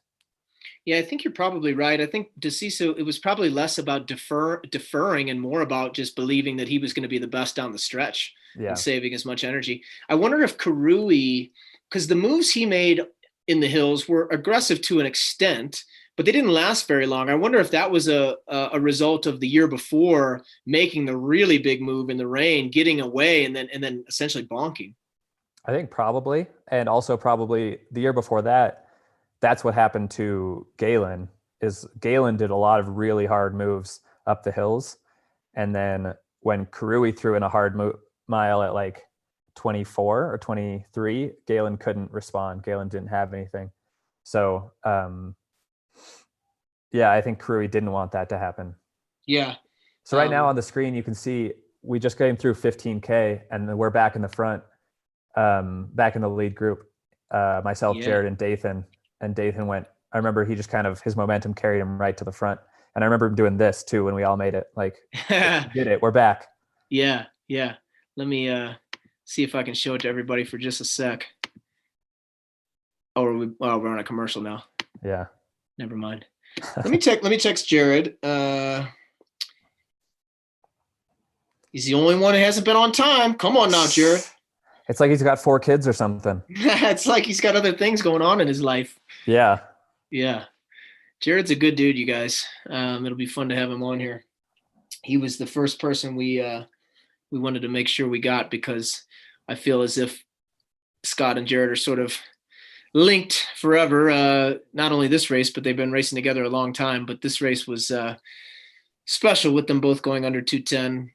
Speaker 1: Yeah, I think you're probably right. I think DeCisa, it was probably less about deferring and more about just believing that he was going to be the best down the stretch and saving as much energy. I wonder if Karui, because the moves he made in the hills were aggressive to an extent, but they didn't last very long. I wonder if that was a result of the year before making the really big move in the rain, getting away, and then essentially bonking.
Speaker 12: I think probably, and also probably the year before that, that's what happened to Galen. Is Galen did a lot of really hard moves up the hills, and then when Karui threw in a hard mile at like 24 or 23, Galen couldn't respond. Galen didn't have anything. So yeah, I think Karui didn't want that to happen.
Speaker 1: Yeah.
Speaker 12: So right now on the screen, you can see we just came through 15K, and then we're back in the front, back in the lead group, myself, Jared, and Dathan. And Dathan went, I remember he just kind of, his momentum carried him right to the front. And I remember him doing this too when we all made it. Like, we did it, we're back.
Speaker 1: Yeah, yeah. Let me see if I can show it to everybody for just a sec. Oh, we're on a commercial now.
Speaker 12: Yeah.
Speaker 1: Never mind. Let me text Jared. He's the only one who hasn't been on time. Come on now, Jared.
Speaker 12: It's like he's got 4 kids or something.
Speaker 1: It's like he's got other things going on in his life.
Speaker 12: Yeah.
Speaker 1: Yeah. Jared's a good dude, you guys. It'll be fun to have him on here. He was the first person we wanted to make sure we got, because I feel as if Scott and Jared are sort of linked forever. Not only this race, but they've been racing together a long time. But this race was special with them both going under 210.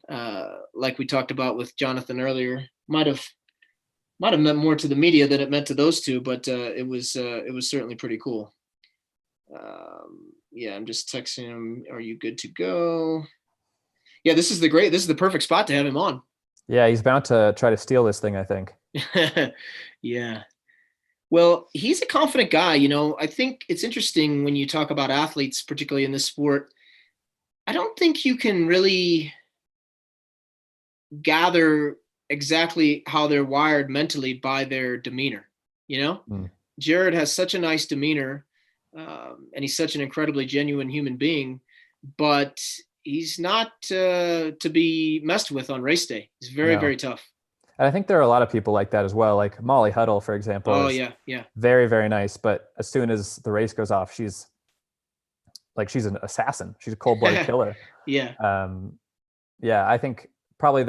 Speaker 1: Like we talked about with Jonathan earlier, might have meant more to the media than it meant to those two, but it was certainly pretty cool. Yeah, I'm just texting him. Are you good to go? Yeah, this is the perfect spot to have him on.
Speaker 12: Yeah, he's bound to try to steal this thing, I think.
Speaker 1: Yeah. Well, he's a confident guy. You know, I think it's interesting when you talk about athletes, particularly in this sport. I don't think you can really gather exactly how they're wired mentally by their demeanor. You know, Jared has such a nice demeanor, and he's such an incredibly genuine human being, but he's not to be messed with on race day. He's very tough.
Speaker 12: And I think there are a lot of people like that as well. Like Molly Huddle, for example.
Speaker 1: Oh, yeah.
Speaker 12: Very, very nice. But as soon as the race goes off, she's an assassin. She's a cold-blooded killer.
Speaker 1: Yeah.
Speaker 12: Yeah, I think probably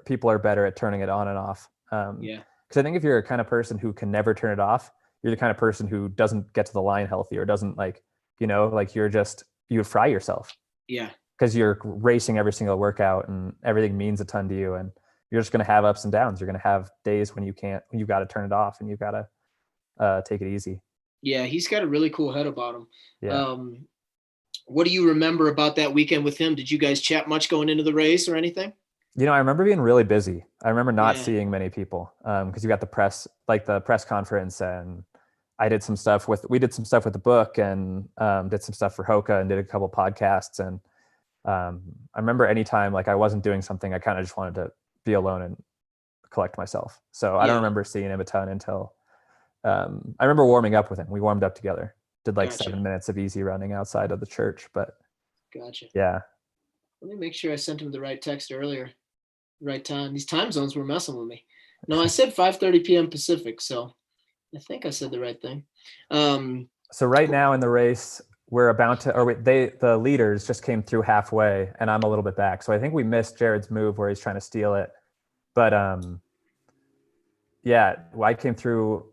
Speaker 12: people are better at turning it on and off.
Speaker 1: Yeah.
Speaker 12: Because I think if you're a kind of person who can never turn it off, you're the kind of person who doesn't get to the line healthy, or doesn't you would fry yourself.
Speaker 1: Yeah.
Speaker 12: Because you're racing every single workout and everything means a ton to you, and you're just going to have ups and downs. You're going to have days when you've got to turn it off and you've got to take it easy.
Speaker 1: Yeah. He's got a really cool head about him.
Speaker 12: Yeah.
Speaker 1: What do you remember about that weekend with him? Did you guys chat much going into the race or anything?
Speaker 12: I remember being really busy. I remember not seeing many people because you got the press conference, and we did some stuff with the book, and did some stuff for HOKA, and did a couple podcasts. And I remember anytime I wasn't doing something, I kind of just wanted to be alone and collect myself. So I don't remember seeing him a ton until I remember warming up with him. We warmed up together, did 7 minutes of easy running outside of the church. But
Speaker 1: gotcha.
Speaker 12: Yeah.
Speaker 1: Let me make sure I sent him the right text earlier. Right time. These time zones were messing with me. No, I said 5:30 p.m. Pacific, so I think I said the right thing.
Speaker 12: So right now in the race, we're about to, the leaders just came through halfway, and I'm a little bit back. So I think we missed Jared's move where he's trying to steal it. But I came through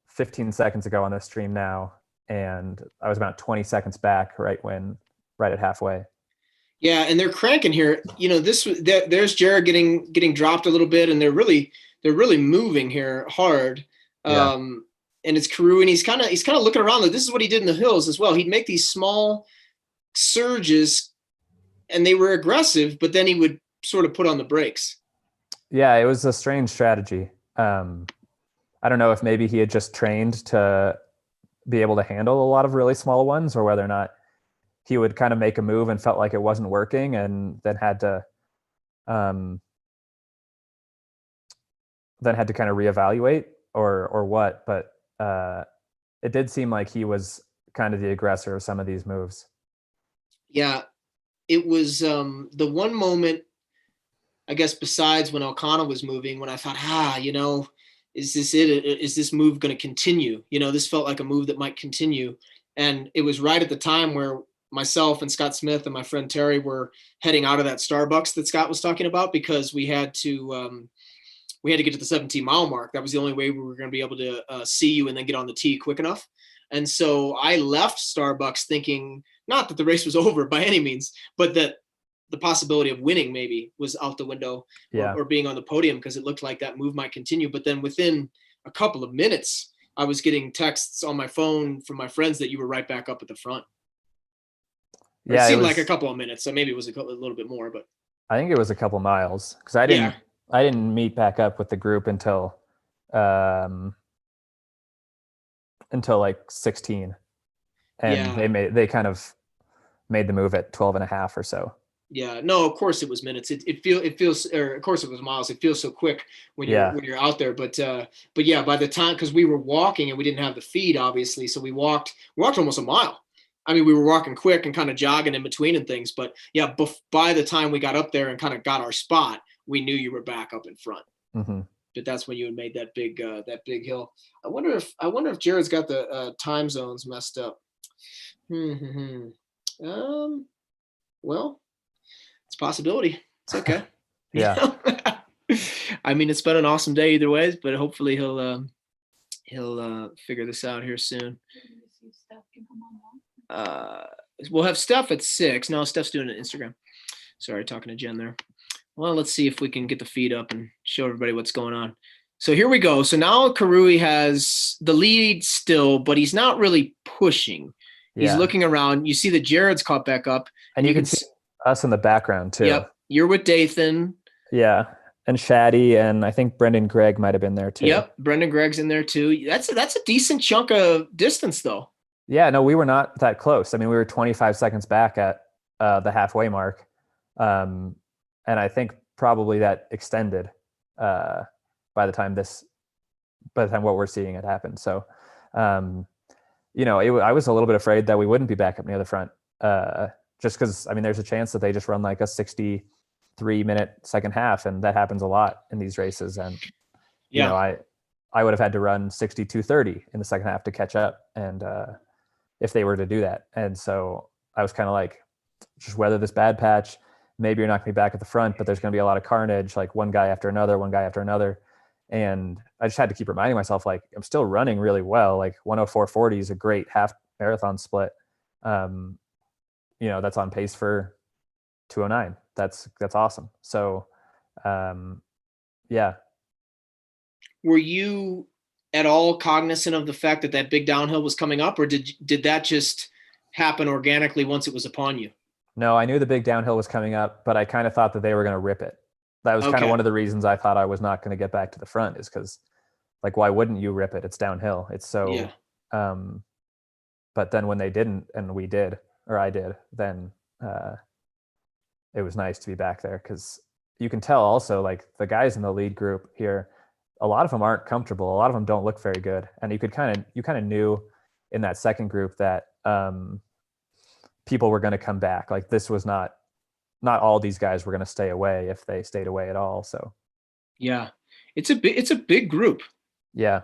Speaker 12: 15 seconds ago on this stream now, and I was about 20 seconds back right at halfway.
Speaker 1: Yeah, and they're cranking here. There's Jared getting dropped a little bit, and they're really moving here hard.
Speaker 12: Yeah.
Speaker 1: And it's Karui, and he's kind of looking around. This is what he did in the hills as well. He'd make these small surges, and they were aggressive, but then he would sort of put on the brakes.
Speaker 12: Yeah, it was a strange strategy. I don't know if maybe he had just trained to be able to handle a lot of really small ones, or whether or not he would kind of make a move and felt like it wasn't working, and then had to kind of reevaluate or what. But it did seem like he was kind of the aggressor of some of these moves.
Speaker 1: Yeah, it was the one moment, I guess, besides when Elkanah was moving, when I thought, is this it? Is this move going to continue? This felt like a move that might continue. And it was right at the time where myself and Scott Smith and my friend Terry were heading out of that Starbucks that Scott was talking about, because we had to we had to get to the 17-mile mark. That was the only way we were going to be able to see you and then get on the tee quick enough. And so I left Starbucks thinking, not that the race was over by any means, but that the possibility of winning maybe was out the window, or being on the podium, because it looked like that move might continue. But then within a couple of minutes, I was getting texts on my phone from my friends that you were right back up at the front.
Speaker 12: Yeah,
Speaker 1: it seemed like a couple of minutes, so maybe it was a little bit more, but
Speaker 12: I think it was a couple miles, because I didn't meet back up with the group until like 16, and they kind of made the move at 12 and a half or so.
Speaker 1: Yeah, no, of course it was minutes. It feels, or of course it was miles. It feels so quick when you're out there. But yeah, by the time, because we were walking and we didn't have the feed, obviously, so we walked almost a mile. I mean, we were walking quick and kind of jogging in between and things. But yeah, by the time we got up there and kind of got our spot, we knew you were back up in front.
Speaker 12: Mm-hmm.
Speaker 1: But that's when you had made that big hill. I wonder if Jared's got the time zones messed up. Well, it's a possibility. It's okay.
Speaker 12: Yeah.
Speaker 1: I mean, it's been an awesome day either ways, but hopefully he'll figure this out here soon. We'll have Steph at 6. No, Steph's doing it Instagram. Sorry, talking to Jen there. Well, let's see if we can get the feed up and show everybody what's going on. So here we go. So now Karui has the lead still, but he's not really pushing. He's looking around. You see that Jared's caught back up.
Speaker 12: And you can see us in the background too.
Speaker 1: Yep. You're with Dathan.
Speaker 12: Yeah. And Shaddy, and I think Brendan Gregg might have been there too.
Speaker 1: Yep. Brendan Gregg's in there too. That's a decent chunk of distance though.
Speaker 12: Yeah, no, we were not that close. I mean, we were 25 seconds back at the halfway mark. And I think probably that extended by the time what we're seeing had happened. So, I was a little bit afraid that we wouldn't be back up near the front, just because, I mean, there's a chance that they just run like a 63-minute second half, and that happens a lot in these races. And, I would have had to run 62:30 in the second half to catch up, and if they were to do that. And so I was kind of like, just weather this bad patch. Maybe you're not going to be back at the front, but there's going to be a lot of carnage, like one guy after another. And I just had to keep reminding myself, like, I'm still running really well. Like 104.40 is a great half marathon split. That's on pace for 209. That's awesome. So, yeah.
Speaker 1: Were you at all cognizant of the fact that big downhill was coming up, or did that just happen organically once it was upon you?
Speaker 12: No, I knew the big downhill was coming up, but I kind of thought that they were going to rip it. That was kind of one of the reasons I thought I was not going to get back to the front, is because, like, why wouldn't you rip it? It's downhill. It's so, but then when they didn't, and we did, or I did, then it was nice to be back there, because you can tell also, like, the guys in the lead group here, a lot of them aren't comfortable. A lot of them don't look very good. And you kind of knew in that second group that people were going to come back. Like, this was not all these guys were going to stay away if they stayed away at all. So,
Speaker 1: yeah, it's a big group.
Speaker 12: Yeah.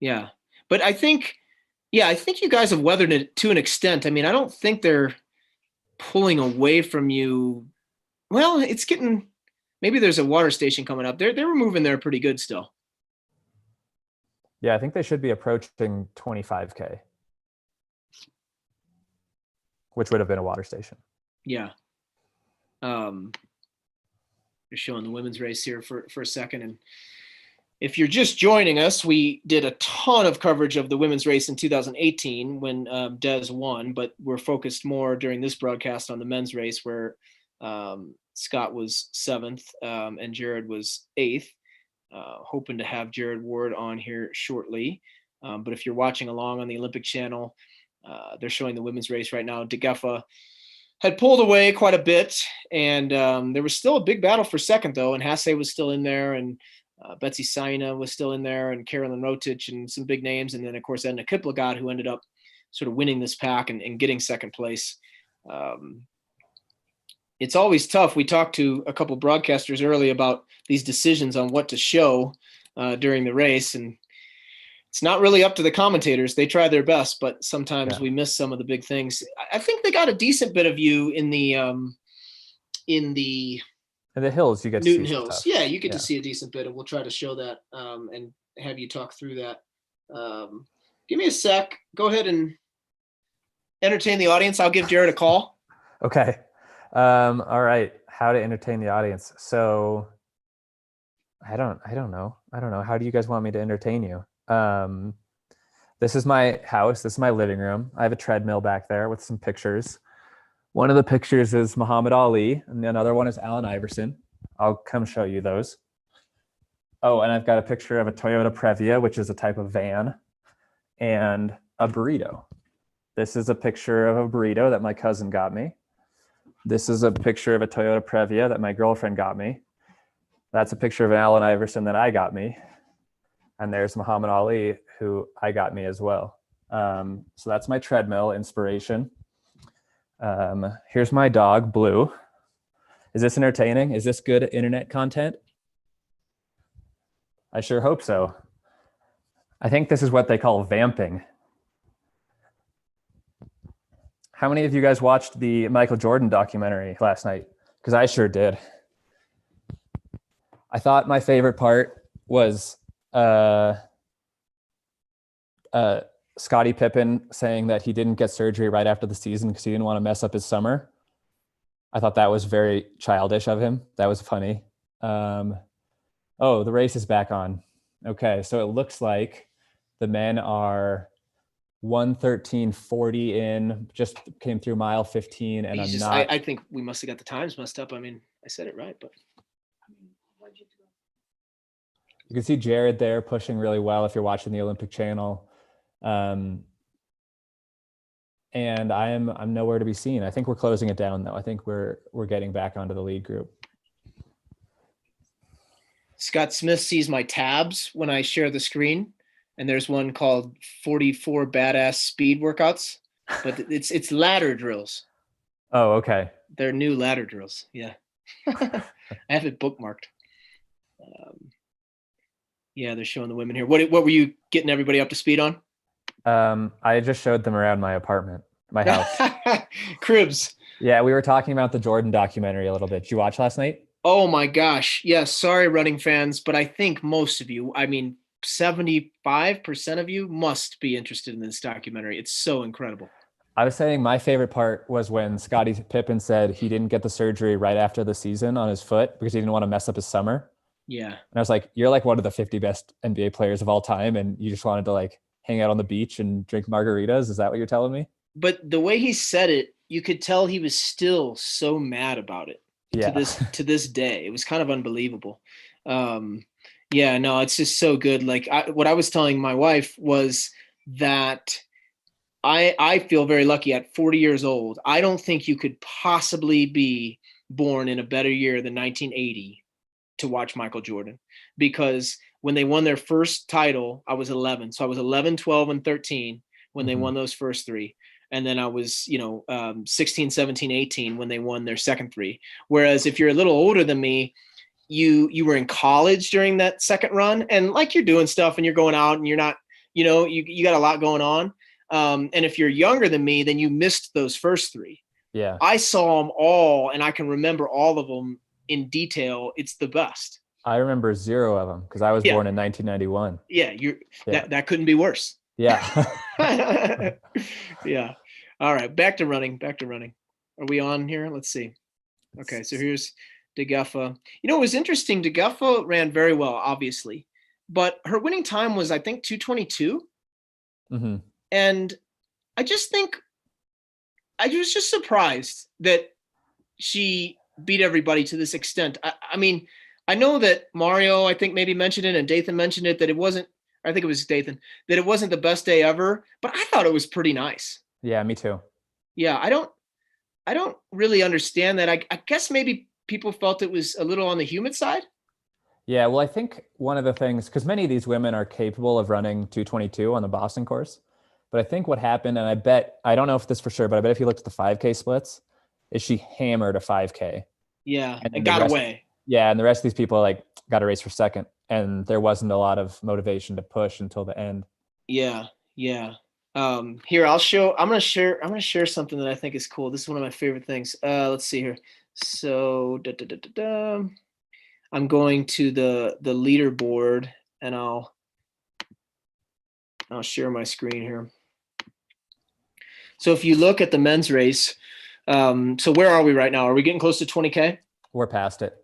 Speaker 1: Yeah. But I think you guys have weathered it to an extent. I mean, I don't think they're pulling away from you. Well, it's getting, maybe there's a water station coming up. They were moving there pretty good still.
Speaker 12: Yeah, I think they should be approaching 25K, which would have been a water station.
Speaker 1: Yeah. Just showing the women's race here for a second. And if you're just joining us, we did a ton of coverage of the women's race in 2018 when Des won, but we're focused more during this broadcast on the men's race, where Scott was 7th and Jared was 8th. Hoping to have Jared Ward on here shortly. But if you're watching along on the Olympic channel, they're showing the women's race right now. DeGeffa had pulled away quite a bit, and there was still a big battle for second, though, and Hasse was still in there, and Betsy Saina was still in there, and Carolyn Rotich, and some big names, and then, of course, Edna Kiplagat, who ended up sort of winning this pack and getting second place. It's always tough. We talked to a couple broadcasters early about these decisions on what to show during the race, and it's not really up to the commentators. They try their best, but sometimes we miss some of the big things. I think they got a decent bit of you in the
Speaker 12: And the hills, you get
Speaker 1: Newton
Speaker 12: to see
Speaker 1: Hills.
Speaker 12: stuff.
Speaker 1: Yeah, you get
Speaker 12: Yeah.
Speaker 1: to see a decent bit, and we'll try to show that and have you talk through that. Give me a sec. Go ahead and entertain the audience. I'll give Jared a call.
Speaker 12: Okay. All right. How to entertain the audience. So I don't know. How do you guys want me to entertain you? This is my house. This is my living room. I have a treadmill back there with some pictures. One of the pictures is Muhammad Ali, and another one is Allen Iverson. I'll come show you those. Oh, and I've got a picture of a Toyota Previa, which is a type of van, and a burrito. This is a picture of a burrito that my cousin got me. This is a picture of a Toyota Previa that my girlfriend got me. That's a picture of an Allen Iverson that I got me. And there's Muhammad Ali, who I got me as well. So that's my treadmill inspiration. Here's my dog, Blue. Is this entertaining? Is this good internet content? I sure hope so. I think this is what they call vamping. How many of you guys watched the Michael Jordan documentary last night? Because I sure did. I thought my favorite part was Scottie Pippen saying that he didn't get surgery right after the season because he didn't want to mess up his summer. I thought that was very childish of him. That was funny. Oh, the race is back on. Okay, so it looks like the men are 1:13:40 in, just came through mile 15, and
Speaker 1: I think we must have got the times messed up. I mean, I said it right, but
Speaker 12: you can see Jared there pushing really well if you're watching the Olympic channel. And I'm nowhere to be seen. I think we're closing it down though. I think we're getting back onto the lead group.
Speaker 1: Scott Smith sees my tabs when I share the screen, and there's one called 44 Badass Speed Workouts, but it's ladder drills.
Speaker 12: Oh, okay.
Speaker 1: They're new ladder drills. Yeah. I have it bookmarked. Yeah, they're showing the women here. What were you getting everybody up to speed on?
Speaker 12: I just showed them around my apartment, my house.
Speaker 1: Cribs.
Speaker 12: Yeah, we were talking about the Jordan documentary a little bit. Did you watch last night?
Speaker 1: Oh my gosh. Yes. Sorry, running fans, but I think most of you, I mean, 75% of you must be interested in this documentary. It's so incredible.
Speaker 12: I was saying my favorite part was when Scottie Pippen said he didn't get the surgery right after the season on his foot because he didn't want to mess up his summer.
Speaker 1: Yeah.
Speaker 12: And I was like, you're like one of the 50 best NBA players of all time, and you just wanted to like hang out on the beach and drink margaritas. Is that what you're telling me?
Speaker 1: But the way he said it, you could tell he was still so mad about it.
Speaker 12: Yeah.
Speaker 1: To this day. It was kind of unbelievable. Yeah, no, it's just so good. Like what I was telling my wife was that I feel very lucky at 40 years old. I don't think you could possibly be born in a better year than 1980 to watch Michael Jordan, because when they won their first title, I was 11. So I was 11, 12, and 13 when they won those first three. And then I was, 16, 17, 18 when they won their second three. Whereas if you're a little older than me, you were in college during that second run, and like you're doing stuff and you're going out and you're not, you got a lot going on. And if you're younger than me, then you missed those first three.
Speaker 12: Yeah.
Speaker 1: I saw them all, and I can remember all of them in detail. It's the best.
Speaker 12: I remember 0 of them because I was born in 1991.
Speaker 1: Yeah, that couldn't be worse.
Speaker 12: Yeah.
Speaker 1: Yeah. All right. Back to running. Are we on here? Let's see. Okay. So here's DeGuffa. It was interesting. DeGuffa ran very well, obviously, but her winning time was, I think, 2:22.
Speaker 12: Mm-hmm.
Speaker 1: And I was just surprised that she beat everybody to this extent. I mean, I know that Mario, I think, maybe mentioned it, and Dathan mentioned it, that it wasn't, I think it was Dathan, that it wasn't the best day ever, but I thought it was pretty nice.
Speaker 12: Yeah, me too.
Speaker 1: Yeah, I don't really understand that. I guess maybe people felt it was a little on the humid side.
Speaker 12: Yeah, well, I think one of the things, because many of these women are capable of running 2:22 on the Boston course, but I think what happened, and I don't know if this for sure, but I bet if you looked at the 5K splits, is she hammered a 5K.
Speaker 1: Yeah,
Speaker 12: and
Speaker 1: it got away.
Speaker 12: Yeah, and the rest of these people got a race for second, and there wasn't a lot of motivation to push until the end.
Speaker 1: Yeah. Here, I'm gonna share something that I think is cool. This is one of my favorite things. Let's see here. So I'm going to the leaderboard, and I'll share my screen here. So if you look at the men's race, so where are we right now? Are we getting close to 20K?
Speaker 12: We're past it.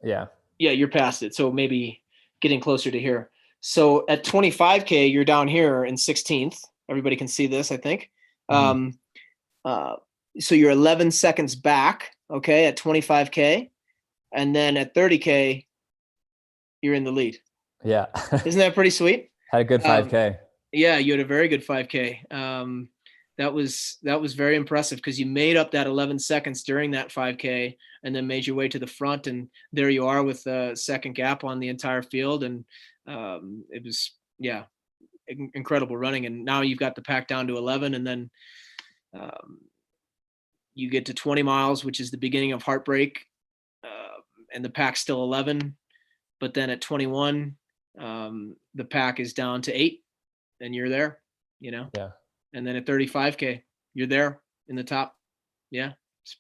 Speaker 1: Yeah, you're past it. So maybe getting closer to here. So at 25K, you're down here in 16th. Everybody can see this, I think. So you're 11 seconds back, okay, at 25K. And then at 30K, you're in the lead.
Speaker 12: Yeah.
Speaker 1: Isn't that pretty sweet?
Speaker 12: Had a good 5K.
Speaker 1: Yeah, you had a very good 5K. That was very impressive because you made up that 11 seconds during that 5K and then made your way to the front. And there you are with the second gap on the entire field. And it was, incredible running. And now you've got the pack down to 11. And then you get to 20 miles, which is the beginning of heartbreak. And the pack's still 11. But then at 21, the pack is down to 8 and you're there, Yeah. And then at 35K, you're there in the top. Yeah. It's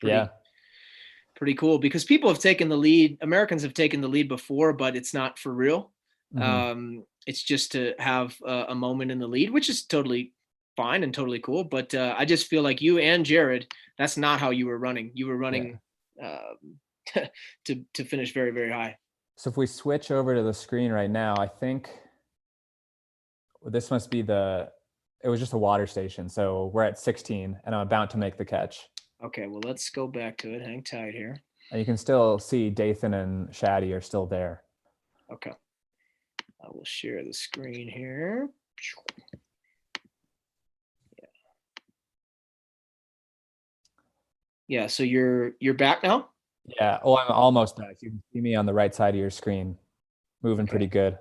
Speaker 1: pretty cool because people have taken the lead. Americans have taken the lead before, but it's not for real. Mm-hmm. It's just to have a moment in the lead, which is totally fine and totally cool. But I just feel like you and Jared, that's not how you were running. You were running to finish very, very high.
Speaker 12: So if we switch over to the screen right now, I think this must be it was just a water station. So we're at 16 and I'm about to make the catch.
Speaker 1: Okay, well, let's go back to it. Hang tight here.
Speaker 12: And you can still see Dathan and Shaddy are still there.
Speaker 1: Okay. I will share the screen here. Yeah, so you're back now?
Speaker 12: Yeah, well, I'm almost back. You can see me on the right side of your screen, moving pretty good.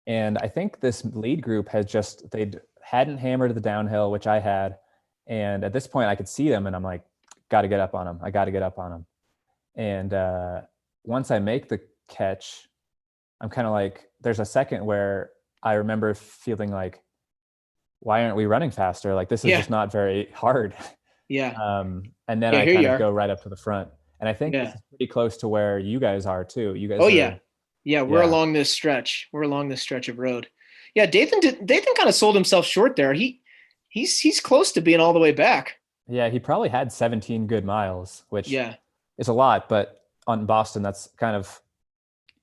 Speaker 12: And I think this lead group they hadn't hammered the downhill, which I had. And at this point I could see them and I'm like, got to get up on them. I got to get up on them. And once I make the catch, I'm kind of like, there's a second where I remember feeling like, why aren't we running faster? Like, this is just not very hard.
Speaker 1: Yeah.
Speaker 12: And then I kind of go right up to the front. And I think this is pretty close to where you guys are too. You guys
Speaker 1: Yeah, we're along this stretch. We're along this stretch of road. Yeah, Dathan kind of sold himself short there. He's close to being all the way back.
Speaker 12: Yeah, he probably had 17 good miles, which is a lot, but on Boston, that's kind of,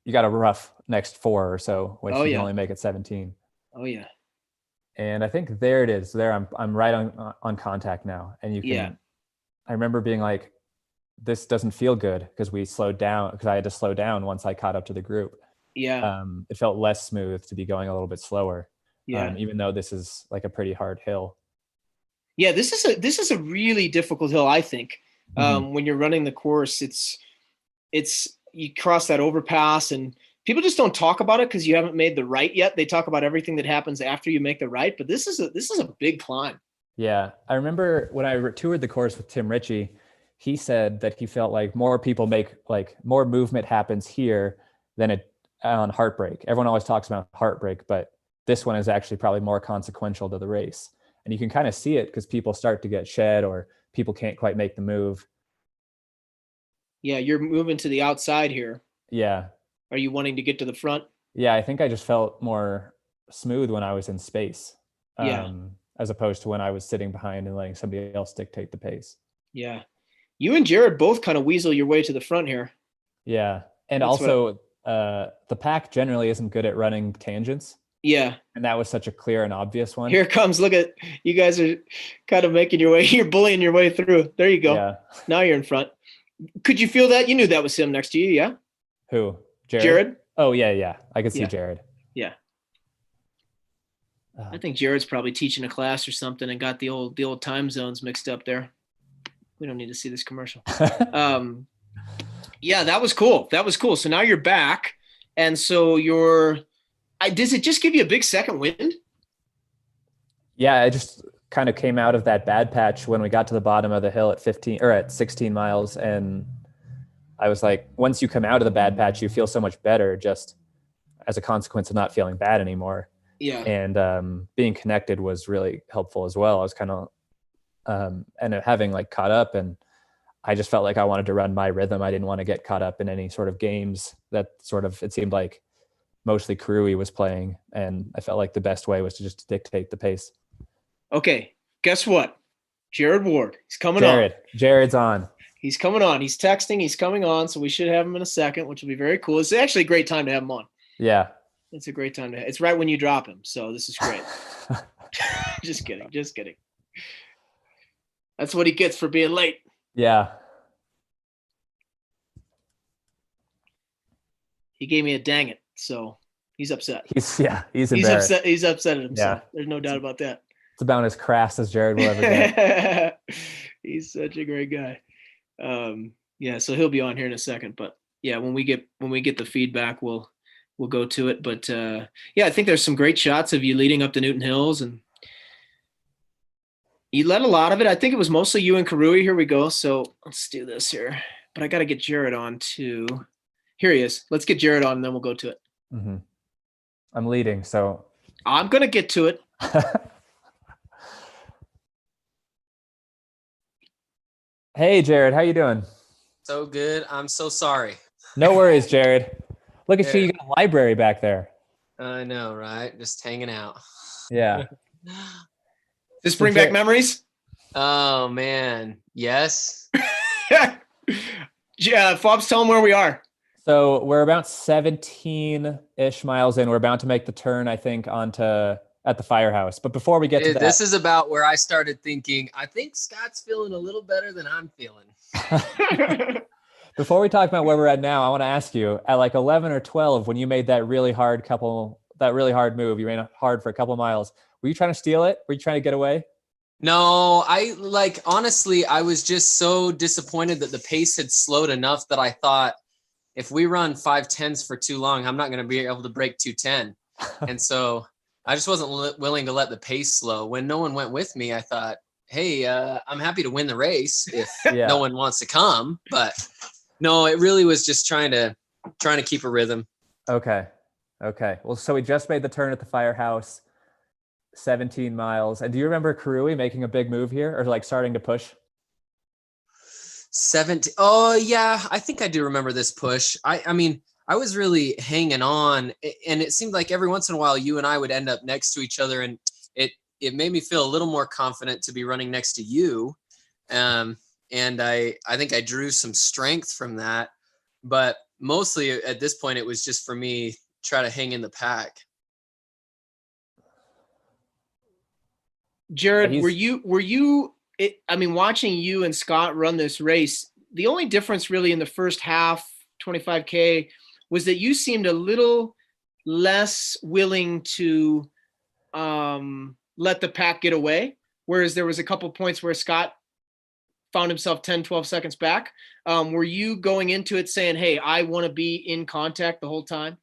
Speaker 12: you got a rough next 4 or so, which you can only make it 17.
Speaker 1: Oh yeah.
Speaker 12: And I think there it is. There I'm right on contact now. And you can I remember being like, this doesn't feel good because we slowed down because I had to slow down once I caught up to the group.
Speaker 1: Yeah.
Speaker 12: It felt less smooth to be going a little bit slower.
Speaker 1: Yeah.
Speaker 12: Even though this is like a pretty hard hill.
Speaker 1: Yeah, this is a really difficult hill, I think. When you're running the course, it's you cross that overpass and people just don't talk about it because you haven't made the right yet. They talk about everything that happens after you make the right, but this is a big climb.
Speaker 12: Yeah. I remember when I toured the course with Tim Ritchie, he said that he felt like more people more movement happens here than it on Heartbreak. Everyone always talks about Heartbreak, but this one is actually probably more consequential to the race. And you can kind of see it because people start to get shed or people can't quite make the move.
Speaker 1: Yeah, you're moving to the outside here.
Speaker 12: Yeah.
Speaker 1: Are you wanting to get to the front?
Speaker 12: Yeah, I think I just felt more smooth when I was in space. As opposed to when I was sitting behind and letting somebody else dictate the pace.
Speaker 1: Yeah. You and Jared both kind of weasel your way to the front here.
Speaker 12: Yeah. And also the pack generally isn't good at running tangents.
Speaker 1: Yeah.
Speaker 12: And that was such a clear and obvious one.
Speaker 1: Here it comes. Look at, you guys are kind of making your way. You're bullying your way through. There you go.
Speaker 12: Yeah.
Speaker 1: Now you're in front. Could you feel that? You knew that was him next to you, yeah?
Speaker 12: Who?
Speaker 1: Jared?
Speaker 12: Oh, yeah. I could see Jared.
Speaker 1: Yeah. I think Jared's probably teaching a class or something and got the old time zones mixed up there. We don't need to see this commercial. Yeah, that was cool. So now you're back. And so does it just give you a big second wind?
Speaker 12: Yeah, I just kind of came out of that bad patch when we got to the bottom of the hill at 16 miles. And I was like, once you come out of the bad patch, you feel so much better just as a consequence of not feeling bad anymore.
Speaker 1: Yeah.
Speaker 12: And being connected was really helpful as well. I was kind of, and having like caught up, and I just felt like I wanted to run my rhythm. I didn't want to get caught up in any sort of games that sort of, it seemed like mostly Karui was playing. And I felt like the best way was to just dictate the pace.
Speaker 1: Okay. Guess what? Jared Ward. He's coming on.
Speaker 12: Jared's on.
Speaker 1: He's coming on. He's texting. He's coming on. So we should have him in a second, which will be very cool. It's actually a great time to have him on.
Speaker 12: Yeah.
Speaker 1: It's a great time to. It's right when you drop him. So this is great. Just kidding. Just kidding. That's what he gets for being late.
Speaker 12: Yeah.
Speaker 1: He gave me a dang it. So he's upset.
Speaker 12: He's embarrassed.
Speaker 1: He's upset at himself.
Speaker 12: Yeah.
Speaker 1: There's no doubt about that.
Speaker 12: It's about as crass as Jared will ever get.
Speaker 1: He's such a great guy. Yeah, so he'll be on here in a second, but yeah, when we get the feedback, we'll go to it. But yeah, I think there's some great shots of you leading up to Newton Hills, and you led a lot of it. I think it was mostly you and Karui. Here we go. So let's do this here. But I got to get Jared on too. Here he is. Let's get Jared on, and then we'll go to it.
Speaker 12: Mm-hmm. I'm leading, so
Speaker 1: I'm gonna get to it.
Speaker 12: Hey, Jared, how you doing?
Speaker 18: So good. I'm so sorry.
Speaker 12: No worries, Jared. Look at you. You got a library back there.
Speaker 18: I know, right? Just hanging out.
Speaker 12: Yeah.
Speaker 1: This bring back memories?
Speaker 18: Oh, man. Yes.
Speaker 1: Yeah, Fobs, tell them where we are.
Speaker 12: So we're about 17-ish miles in. We're about to make the turn, I think, at the firehouse. But before we get to that,
Speaker 18: this is about where I started thinking, I think Scott's feeling a little better than I'm feeling.
Speaker 12: Before we talk about where we're at now, I want to ask you, at like 11 or 12, when you made that really hard move, you ran hard for a couple miles. Were you trying to steal it? Were you trying to get away?
Speaker 18: No, honestly, I was just so disappointed that the pace had slowed enough that I thought, if we run 5:10s for too long, I'm not going to be able to break 2:10. And so I just wasn't willing to let the pace slow. When no one went with me, I thought, hey, I'm happy to win the race if no one wants to come. But no, it really was just trying to keep a rhythm.
Speaker 12: Okay. Well, so we just made the turn at the firehouse, 17 miles. And do you remember Karui making a big move here, or like starting to push?
Speaker 18: 17. Oh yeah, I think I do remember this push. I mean, I was really hanging on, and it seemed like every once in a while you and I would end up next to each other, and it made me feel a little more confident to be running next to you. And I think I drew some strength from that, but mostly at this point, it was just for me try to hang in the pack.
Speaker 1: Jared, were you watching you and Scott run this race, the only difference really in the first half, 25K, was that you seemed a little less willing to let the pack get away, whereas there was a couple points where Scott found himself 10, 12 seconds back. Were you going into it saying, hey, I want to be in contact the whole time?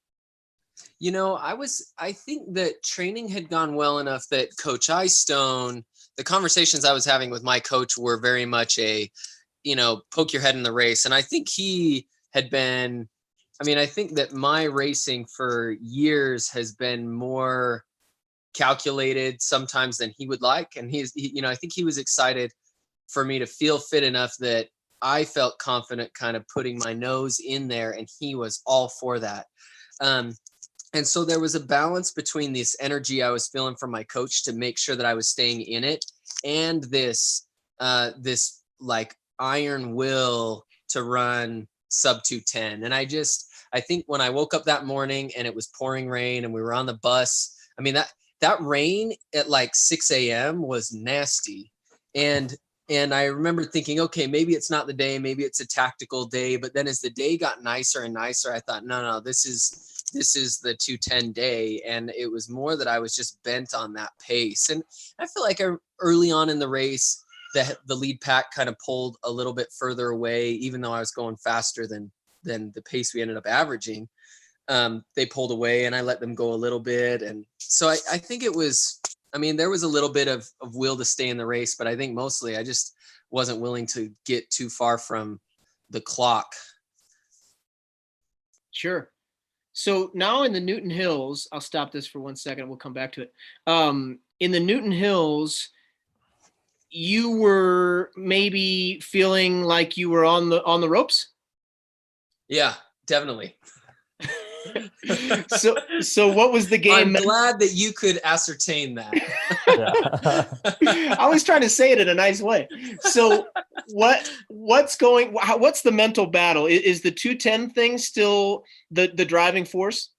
Speaker 18: You know, I think that training had gone well enough that Coach Eyestone, the conversations I was having with my coach were very much poke your head in the race. And I think he had been, I think that my racing for years has been more calculated sometimes than he would like. And I think he was excited for me to feel fit enough that I felt confident kind of putting my nose in there, and he was all for that. And so there was a balance between this energy I was feeling from my coach to make sure that I was staying in it, and this like iron will to run sub 2:10. And I think when I woke up that morning and it was pouring rain and we were on the bus, that rain at like 6 a.m. was nasty. And I remember thinking, okay, maybe it's not the day, maybe it's a tactical day. But then as the day got nicer and nicer, I thought, no, this is the 2:10 day. And it was more that I was just bent on that pace. And I feel like early on in the race, the lead pack kind of pulled a little bit further away, even though I was going faster than the pace we ended up averaging. They pulled away and I let them go a little bit. And so I think it was, there was a little bit of will to stay in the race, but I think mostly I just wasn't willing to get too far from the clock.
Speaker 1: Sure. So now in the Newton Hills, I'll stop this for 1 second. We'll come back to it. In the Newton Hills, you were maybe feeling like you were on the ropes?
Speaker 18: Yeah, definitely.
Speaker 1: So what was the game?
Speaker 18: I'm glad that you could ascertain that.
Speaker 1: I was trying to say it in a nice way. So what's the mental battle? Is the 210 thing still the driving force?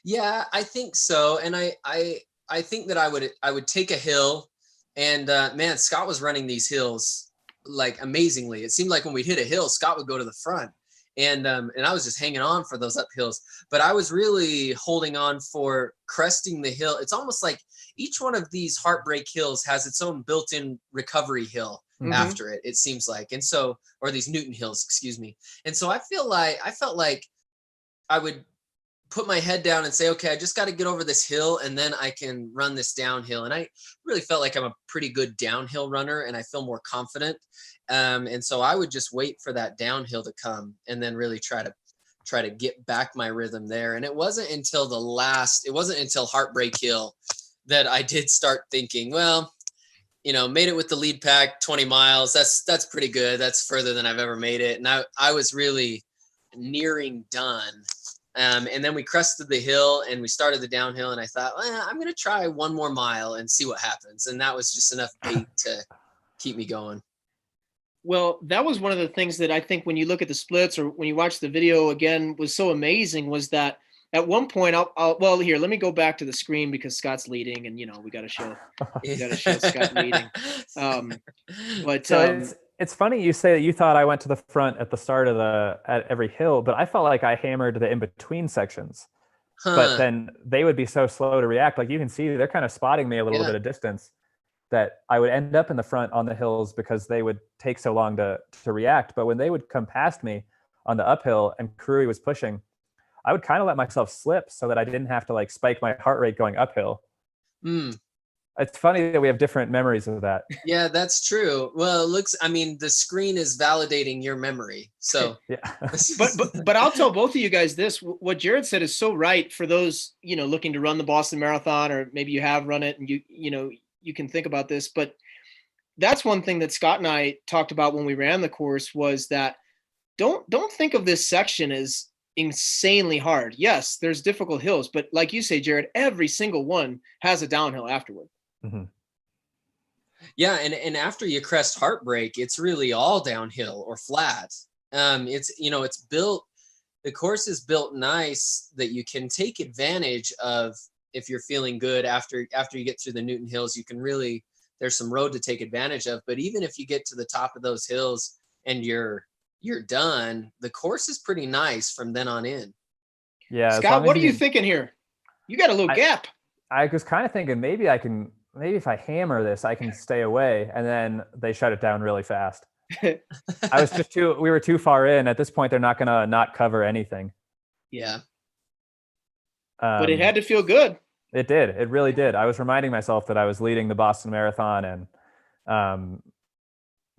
Speaker 18: Yeah, I think so. And I think that I would take a hill, and man, Scott was running these hills like amazingly. It seemed like when we'd hit a hill, Scott would go to the front. And I was just hanging on for those uphills, but I was really holding on for cresting the hill. It's almost like each one of these heartbreak hills has its own built-in recovery hill after it. It seems like, and so, or these Newton hills, excuse me. And so I felt like I would put my head down and say, okay, I just got to get over this hill, and then I can run this downhill. And I really felt like I'm a pretty good downhill runner, and I feel more confident. And so I would just wait for that downhill to come, and then really try to get back my rhythm there. And it wasn't until Heartbreak Hill that I did start thinking, well, made it with the lead pack 20 miles. That's pretty good. That's further than I've ever made it. And I was really nearing done. And then we crested the hill and we started the downhill, and I thought, well, I'm going to try one more mile and see what happens. And that was just enough bait to keep me going.
Speaker 1: Well, that was one of the things that I think when you look at the splits or when you watch the video again was so amazing, was that at one point, here, let me go back to the screen because Scott's leading, and we got to show Scott leading.
Speaker 12: It's funny you say that you thought I went to the front at the start at every hill, but I felt like I hammered the in-between sections. But then they would be so slow to react. Like you can see, they're kind of spotting me a little bit of distance, that I would end up in the front on the hills because they would take so long to react. But when they would come past me on the uphill and Crewy was pushing, I would kind of let myself slip so that I didn't have to like spike my heart rate going uphill. It's funny that we have different memories of that.
Speaker 18: Yeah, that's true. Well, the screen is validating your memory. So
Speaker 12: yeah.
Speaker 1: but I'll tell both of you guys this, what Jared said is so right for those, looking to run the Boston Marathon, or maybe you have run it and you can think about this, but that's one thing that Scott and I talked about when we ran the course, was that don't think of this section as insanely hard. Yes, there's difficult hills, but like you say, Jared, every single one has a downhill afterward.
Speaker 12: Mm-hmm.
Speaker 18: Yeah, and after you crest Heartbreak, it's really all downhill or flat. It's built. The course is built nice that you can take advantage of. If you're feeling good after you get through the Newton hills, you can really, there's some road to take advantage of. But even if you get to the top of those hills and you're done, the course is pretty nice from then on in.
Speaker 12: Yeah.
Speaker 1: Scott, what are you thinking here? You got a little gap.
Speaker 12: I was kind of thinking maybe if I hammer this, I can stay away. And then they shut it down really fast. we were too far in. At this point, they're not going to not cover anything.
Speaker 18: Yeah.
Speaker 1: But it had to feel good.
Speaker 12: It did. It really did. I was reminding myself that I was leading the Boston Marathon, and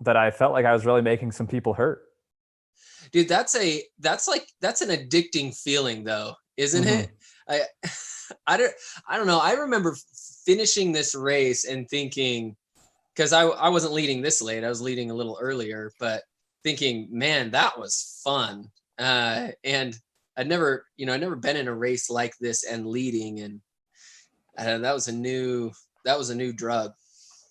Speaker 12: that I felt like I was really making some people hurt.
Speaker 18: Dude, that's an addicting feeling though, isn't it? I don't know. I remember finishing this race and thinking, because I wasn't leading this late, I was leading a little earlier, but thinking, man, that was fun. And I'd never been in a race like this and leading, and that was a new drug.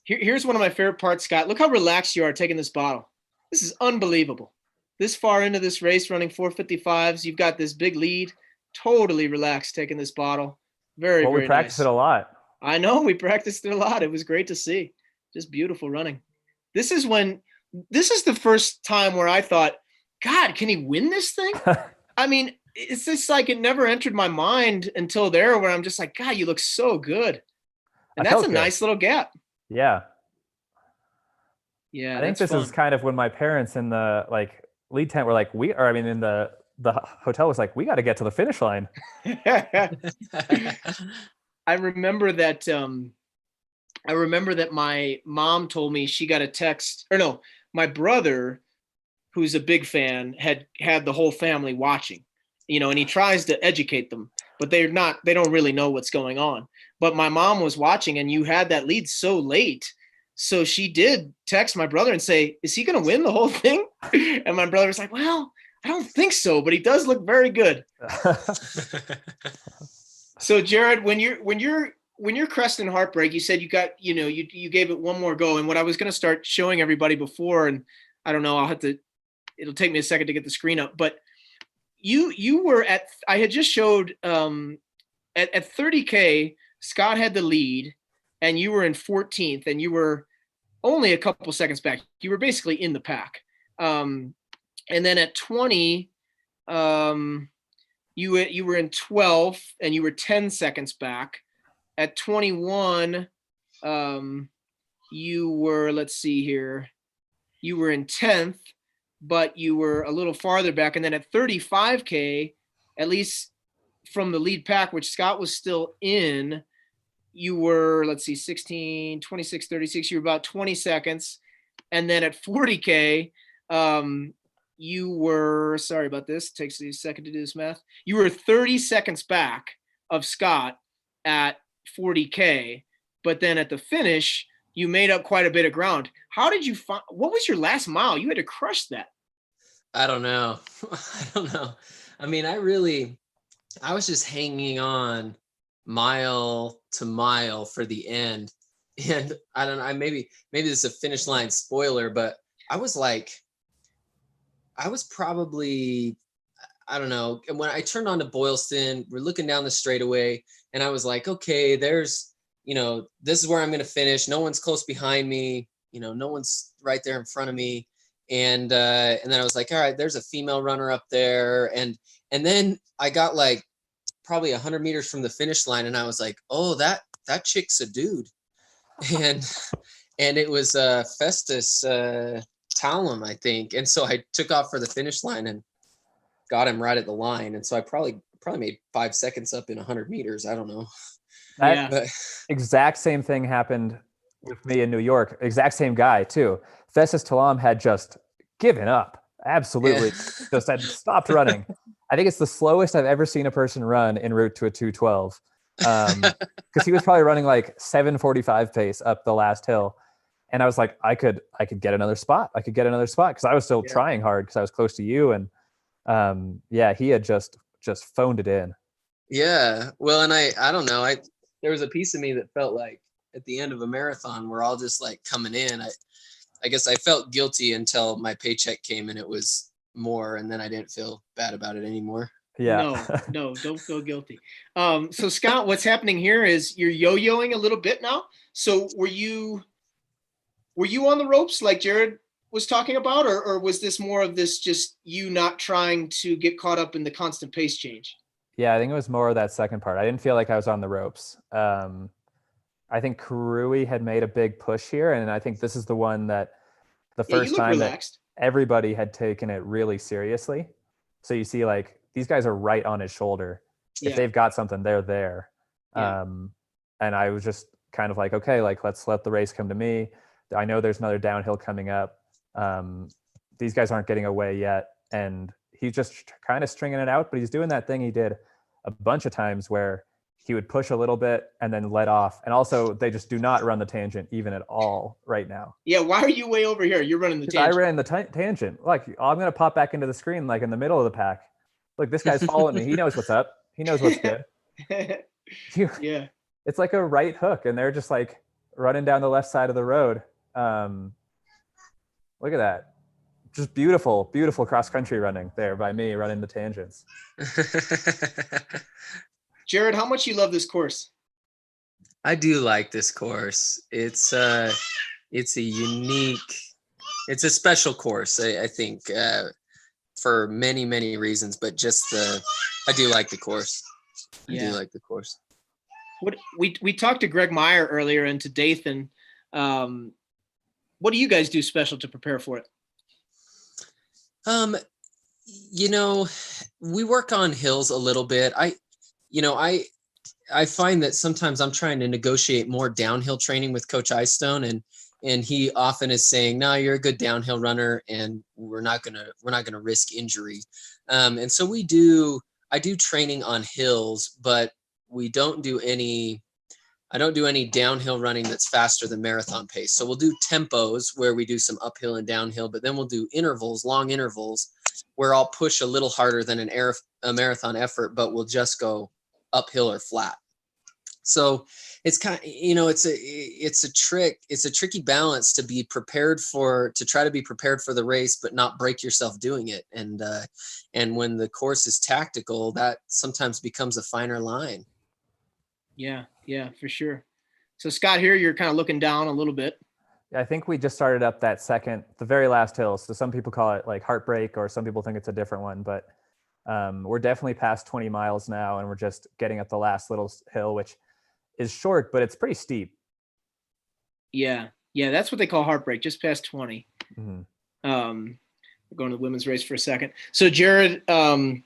Speaker 1: Here's one of my favorite parts, Scott. Look how relaxed you are taking this bottle. This is unbelievable. This far into this race, running 4:55s, you've got this big lead. Totally relaxed taking this bottle. Very
Speaker 12: we practiced
Speaker 1: nice.
Speaker 12: it a lot.
Speaker 1: I know, we practiced it a lot. It was great to see. Just beautiful running. This is the first time where I thought, God, can he win this thing? I mean, it's just like it never entered my mind until there, where I'm just like, God, you look so good. And that's a nice little gap.
Speaker 12: Yeah.
Speaker 1: Yeah.
Speaker 12: I think this is kind of when my parents in the lead tent were like, in the hotel was like, we got to get to the finish line.
Speaker 1: I remember that my mom told me she got a text, or no, my brother, who's a big fan, had the whole family watching, and he tries to educate them, but they don't really know what's going on. But my mom was watching, and you had that lead so late So she did text my brother and say, is he going to win the whole thing? And my brother was like, well, I don't think so, but he does look very good. So Jared, when you're cresting heartbreak, you said you got, you gave it one more go. And what I was going to start showing everybody before, and I don't know, it'll take me a second to get the screen up, but you were I had just showed at 30K, Scott had the lead and you were in 14th and you were only a couple seconds back. You were basically in the pack. And then at 20, you were in 12th and you were 10 seconds back. At 21, you were, let's see here, you were in 10th, but you were a little farther back. And then at 35K, at least from the lead pack, which Scott was still in, you were, let's see, 16, 26, 36, you were about 20 seconds. And then at 40K, you were, sorry about this, it takes a second to do this math. You were 30 seconds back of Scott at 40K, but then at the finish, you made up quite a bit of ground. How did you find, what was your last mile? You had to crush that.
Speaker 18: I don't know. I mean, I was just hanging on mile to mile for the end. And I don't know, maybe this is a finish line spoiler, but I was probably, I don't know. And when I turned on to Boylston, we're looking down the straightaway and I was like, okay, there's, this is where I'm going to finish. No one's close behind me. No one's right there in front of me. And then I was like, all right, there's a female runner up there. And then I got like probably 100 meters from the finish line. And I was like, oh, that chick's a dude. And it was Festus Talum, I think. And so I took off for the finish line and got him right at the line. And so I probably made 5 seconds up in 100 meters. I don't know.
Speaker 12: That exact same thing happened with me in New York. Exact same guy too. Festus Talam had just given up. Absolutely. Just had stopped running. I think it's the slowest I've ever seen a person run en route to a 2:12. Because he was probably running like 7:45 pace up the last hill. And I was like, I could get another spot. I could get another spot because I was still trying hard because I was close to you. And he had just phoned it in.
Speaker 18: Yeah. Well, and I don't know. There was a piece of me that felt like at the end of a marathon, we're all just like coming in. I guess I felt guilty until my paycheck came and it was more, and then I didn't feel bad about it anymore.
Speaker 12: Yeah.
Speaker 1: No, don't feel guilty. So Scott, what's happening here is you're yo-yoing a little bit now. So were you on the ropes like Jared was talking about, or was this more of this just you not trying to get caught up in the constant pace change?
Speaker 12: Yeah, I think it was more of that second part. I didn't feel like I was on the ropes. I think Karui had made a big push here, and I think this is the one that the first time relaxed. That everybody had taken it really seriously. So you see, like, these guys are right on his shoulder. If they've got something, they're there. And I was just kind of like, okay, like, let's let the race come to me. I know there's another downhill coming up. These guys aren't getting away yet. And he's just kind of stringing it out, but he's doing that thing he did a bunch of times where he would push a little bit and then let off. And also they just do not run the tangent even at all right now.
Speaker 1: Yeah. Why are you way over here? You're running the tangent.
Speaker 12: I ran the tangent. Like, I'm going to pop back into the screen, like in the middle of the pack. Look, this guy's following me. He knows what's up. He knows what's good.
Speaker 1: Yeah.
Speaker 12: It's like a right hook and they're just like running down the left side of the road. Look at that. Just beautiful, beautiful cross-country running there by me, running the tangents.
Speaker 1: Jared, how much you love this course?
Speaker 18: I do like this course. It's a unique, it's a special course, I think, for many, many reasons, but just I do like the course. I do like the course.
Speaker 1: What we talked to Greg Meyer earlier and to Dathan. What do you guys do special to prepare for it?
Speaker 18: We work on hills a little bit. I find that sometimes I'm trying to negotiate more downhill training with Coach Eyestone, and he often is saying, "No, you're a good downhill runner, and we're not gonna risk injury." And so I do training on hills, but we don't do any I don't do any downhill running that's faster than marathon pace. So we'll do tempos where we do some uphill and downhill, but then we'll do intervals, long intervals, where I'll push a little harder than a marathon effort, but we'll just go uphill or flat. So it's kind of, it's a tricky balance to try to be prepared for the race, but not break yourself doing it. And when the course is tactical, that sometimes becomes a finer line.
Speaker 1: Yeah, for sure. So Scott, here you're kind of looking down a little bit.
Speaker 12: I think we just started up the very last hill. So some people call it like Heartbreak, or some people think it's a different one, but we're definitely past 20 miles now, and we're just getting up the last little hill, which is short, but it's pretty steep. Yeah,
Speaker 1: that's what they call Heartbreak, just past 20.
Speaker 12: Mm-hmm.
Speaker 1: We're going to the women's race for a second. So Jared, once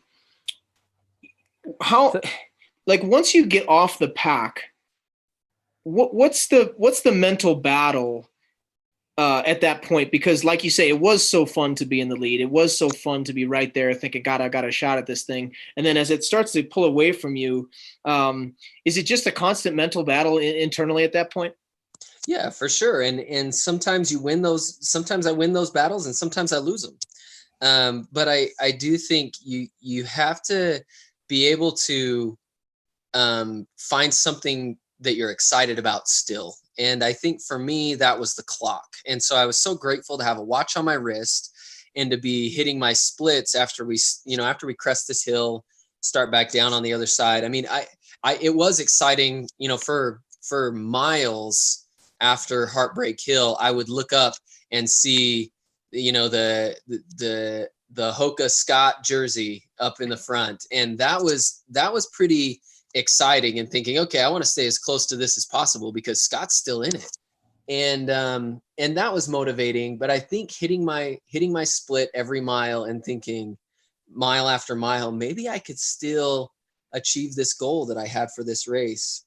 Speaker 1: you get off the pack, what's the mental battle at that point? Because like you say, it was so fun to be in the lead. It was so fun to be right there thinking, God, I got a shot at this thing. And then as it starts to pull away from you, is it just a constant mental battle internally at that point?
Speaker 18: Yeah, for sure. And sometimes you win those, sometimes I win those battles and sometimes I lose them. But I do think you have to be able to find something that you're excited about still. And I think for me, that was the clock. And so I was so grateful to have a watch on my wrist and to be hitting my splits after we crest this hill, start back down on the other side. I mean, it was exciting, for miles after Heartbreak Hill. I would look up and see, the HOKA Scott jersey up in the front. And that was pretty exciting, and thinking, okay, I want to stay as close to this as possible because Scott's still in it. And that was motivating. But I think hitting my split every mile and thinking mile after mile, maybe I could still achieve this goal that I had for this race,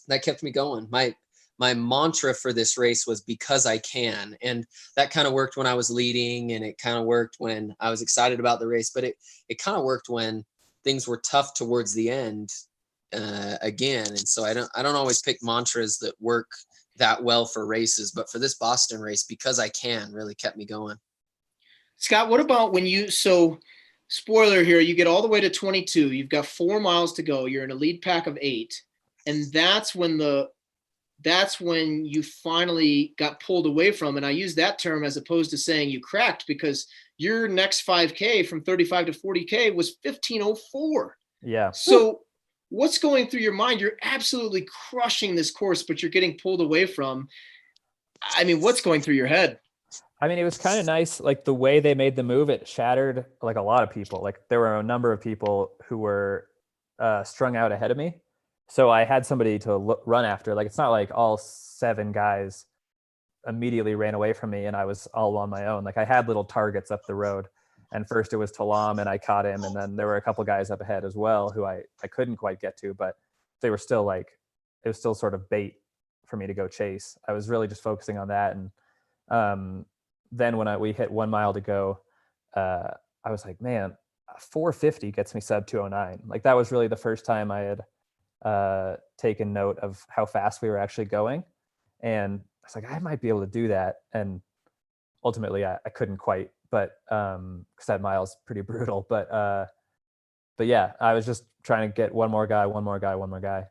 Speaker 18: that kept me going. My mantra for this race was because I can. And that kind of worked when I was leading, and it kind of worked when I was excited about the race, but it kind of worked when things were tough towards the end again. And so I don't always pick mantras that work that well for races, but for this Boston race, because I can, really kept me going.
Speaker 1: Scott, what about so spoiler here, you get all the way to 22, you've got 4 miles to go, you're in a lead pack of 8. And that's when you finally got pulled away from, and I use that term as opposed to saying you cracked, because your next 5K from 35 to 40K was 15:04.
Speaker 12: Yeah.
Speaker 1: So what's going through your mind? You're absolutely crushing this course, but you're getting pulled away from. I mean, what's going through your head?
Speaker 12: I mean, it was kind of nice, like the way they made the move. It shattered like a lot of people. Like there were a number of people who were strung out ahead of me. So I had somebody to run after. Like, it's not like all 7 guys immediately ran away from me and I was all on my own. Like I had little targets up the road, and first it was Talam and I caught him. And then there were a couple guys up ahead as well who I couldn't quite get to, but they were still it was still sort of bait for me to go chase. I was really just focusing on that. And then when we hit 1 mile to go, I was like, man, 450 gets me sub 209. Like that was really the first time I had taken note of how fast we were actually going. And I was like, I might be able to do that. And ultimately I couldn't quite, but because that mile is pretty brutal. But yeah, I was just trying to get one more guy.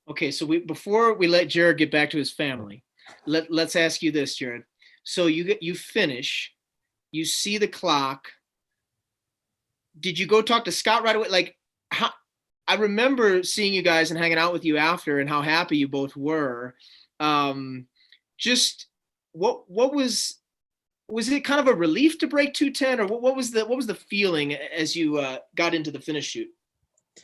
Speaker 1: Okay, so before we let Jared get back to his family, let's ask you this, Jared. So you finish, you see the clock. Did you go talk to Scott right away? Like, how? I remember seeing you guys and hanging out with you after, and how happy you both were. Just what was it kind of a relief to break 210, or what was the feeling as you got into the finish chute?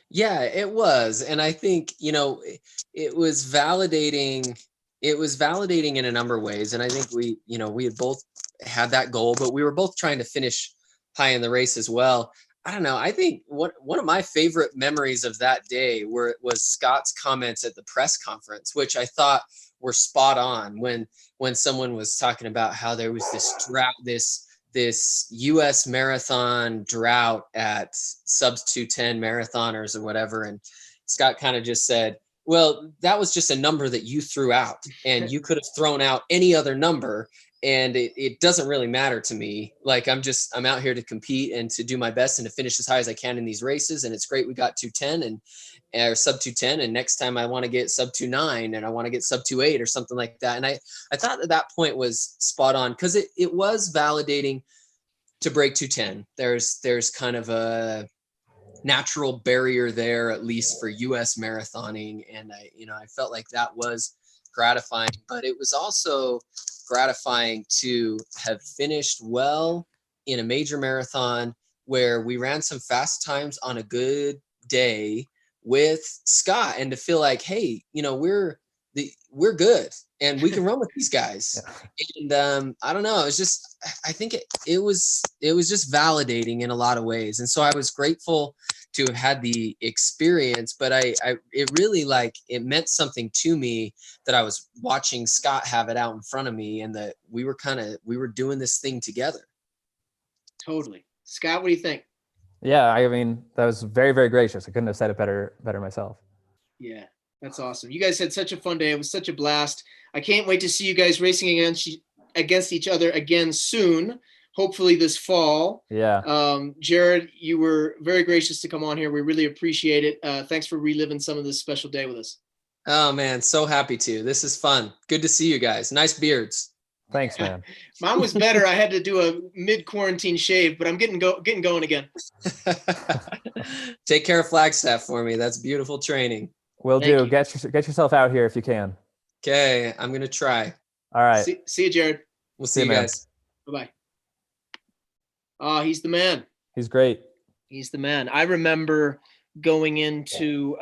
Speaker 18: Yeah, it was. And I think, it was validating. It was validating in a number of ways. And I think we had both had that goal, but we were both trying to finish high in the race as well. I don't know. I think one of my favorite memories of that day was Scott's comments at the press conference, which I thought were spot on when someone was talking about how there was this drought, this US marathon drought at sub 210 marathoners or whatever. And Scott kind of just said, Well, that was just a number that you threw out, and you could have thrown out any other number, and it doesn't really matter to me. Like I'm out here to compete and to do my best and to finish as high as I can in these races. And it's great we got 210 or sub 210, and next time I want to get sub 29 and I want to get sub 28 or something like that. And I thought that point was spot on, because it was validating to break 210. There's kind of a natural barrier there, at least for US marathoning, and I felt like that was gratifying, but it was also gratifying to have finished well in a major marathon where we ran some fast times on a good day with Scott, and to feel like, hey, we're good and we can run with these guys. Yeah. And I don't know, I think it was just validating in a lot of ways. And so I was grateful to have had the experience, but it really, it meant something to me that I was watching Scott have it out in front of me, and that we were doing this thing together.
Speaker 1: Totally. Scott, what do you think?
Speaker 12: Yeah, I mean, that was very, very gracious. I couldn't have said it better myself.
Speaker 1: Yeah, that's awesome. You guys had such a fun day. It was such a blast. I can't wait to see you guys racing against each other again soon. Hopefully this fall.
Speaker 12: Yeah.
Speaker 1: Jared, you were very gracious to come on here. We really appreciate it. Thanks for reliving some of this special day with us.
Speaker 18: Oh man, so happy to. This is fun. Good to see you guys. Nice beards.
Speaker 12: Thanks, man.
Speaker 1: Mine was better. I had to do a mid-quarantine shave, but I'm getting going again.
Speaker 18: Take care of Flagstaff for me. That's beautiful training.
Speaker 12: Will do. Get yourself out here if you can.
Speaker 18: Okay, I'm gonna try.
Speaker 12: All right.
Speaker 1: See you, Jared.
Speaker 18: We'll see you guys.
Speaker 1: Bye-bye. Oh, he's the man.
Speaker 12: He's great.
Speaker 1: He's the man. I remember going into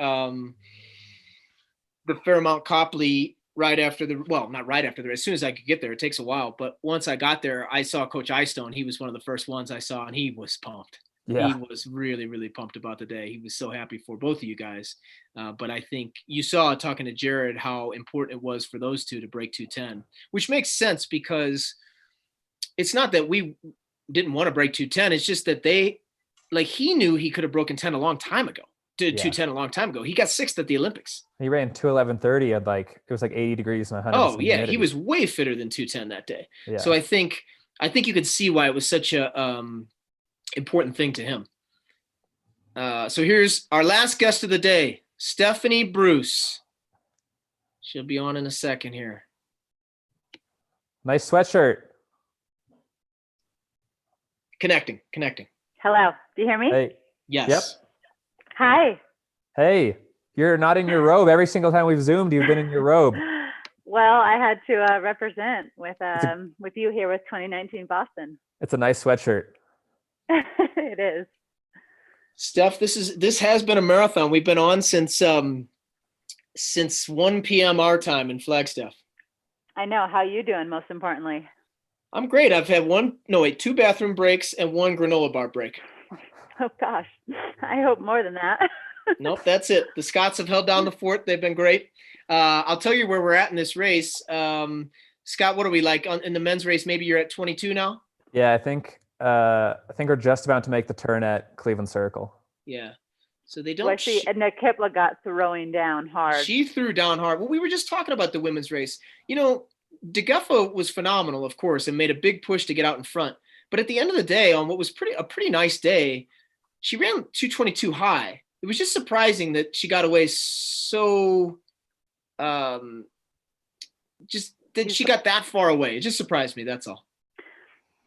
Speaker 1: the Fairmount Copley not right after the race, as soon as I could get there. It takes a while, but once I got there, I saw Coach Eyestone. He was one of the first ones I saw, and he was pumped.
Speaker 12: Yeah.
Speaker 1: He was really, really pumped about the day. He was so happy for both of you guys. But I think you saw, talking to Jared, how important it was for those two to break 210, which makes sense, because it's not that we didn't want to break 210. It's just that he knew he could have broken 10 a long time ago. 210 a long time ago. He got sixth at the Olympics.
Speaker 12: He ran 2:11:30 at it was 80 degrees and 100.
Speaker 1: Oh yeah, he was way fitter than 210 that day.
Speaker 12: Yeah.
Speaker 1: So I think you could see why it was such a important thing to him. So here's our last guest of the day, Stephanie Bruce. She'll be on in a second here.
Speaker 12: Nice sweatshirt.
Speaker 1: Connecting.
Speaker 19: Hello. Do you hear me?
Speaker 12: Hey.
Speaker 1: Yes.
Speaker 12: Yep.
Speaker 19: Hi.
Speaker 12: Hey, you're not in your robe. Every single time we've Zoomed, you've been in your robe.
Speaker 19: Well, I had to represent with you here with 2019 Boston.
Speaker 12: It's a nice sweatshirt.
Speaker 19: It is.
Speaker 1: Steph, this has been a marathon. We've been on since 1 p.m. our time in Flagstaff.
Speaker 19: I know. How you doing, most importantly?
Speaker 1: I'm great. I've had 2 bathroom breaks and 1 granola bar break.
Speaker 19: Oh gosh, I hope more than that.
Speaker 1: Nope, that's it. The Scots have held down the fort. They've been great. I'll tell you where we're at in this race. Scott, what are we like in the men's race? Maybe you're at 22 now?
Speaker 12: Yeah, I think we're just about to make the turn at Cleveland Circle.
Speaker 1: Yeah. So they don't.
Speaker 19: Well, I see, Edna Kipla got throwing down hard.
Speaker 1: She threw down hard. Well, we were just talking about the women's race. DeGuffa was phenomenal, of course, and made a big push to get out in front. But at the end of the day, on what was a pretty nice day, she ran 222 high. It was just surprising that she got away so just that she got that far away. It just surprised me. That's all.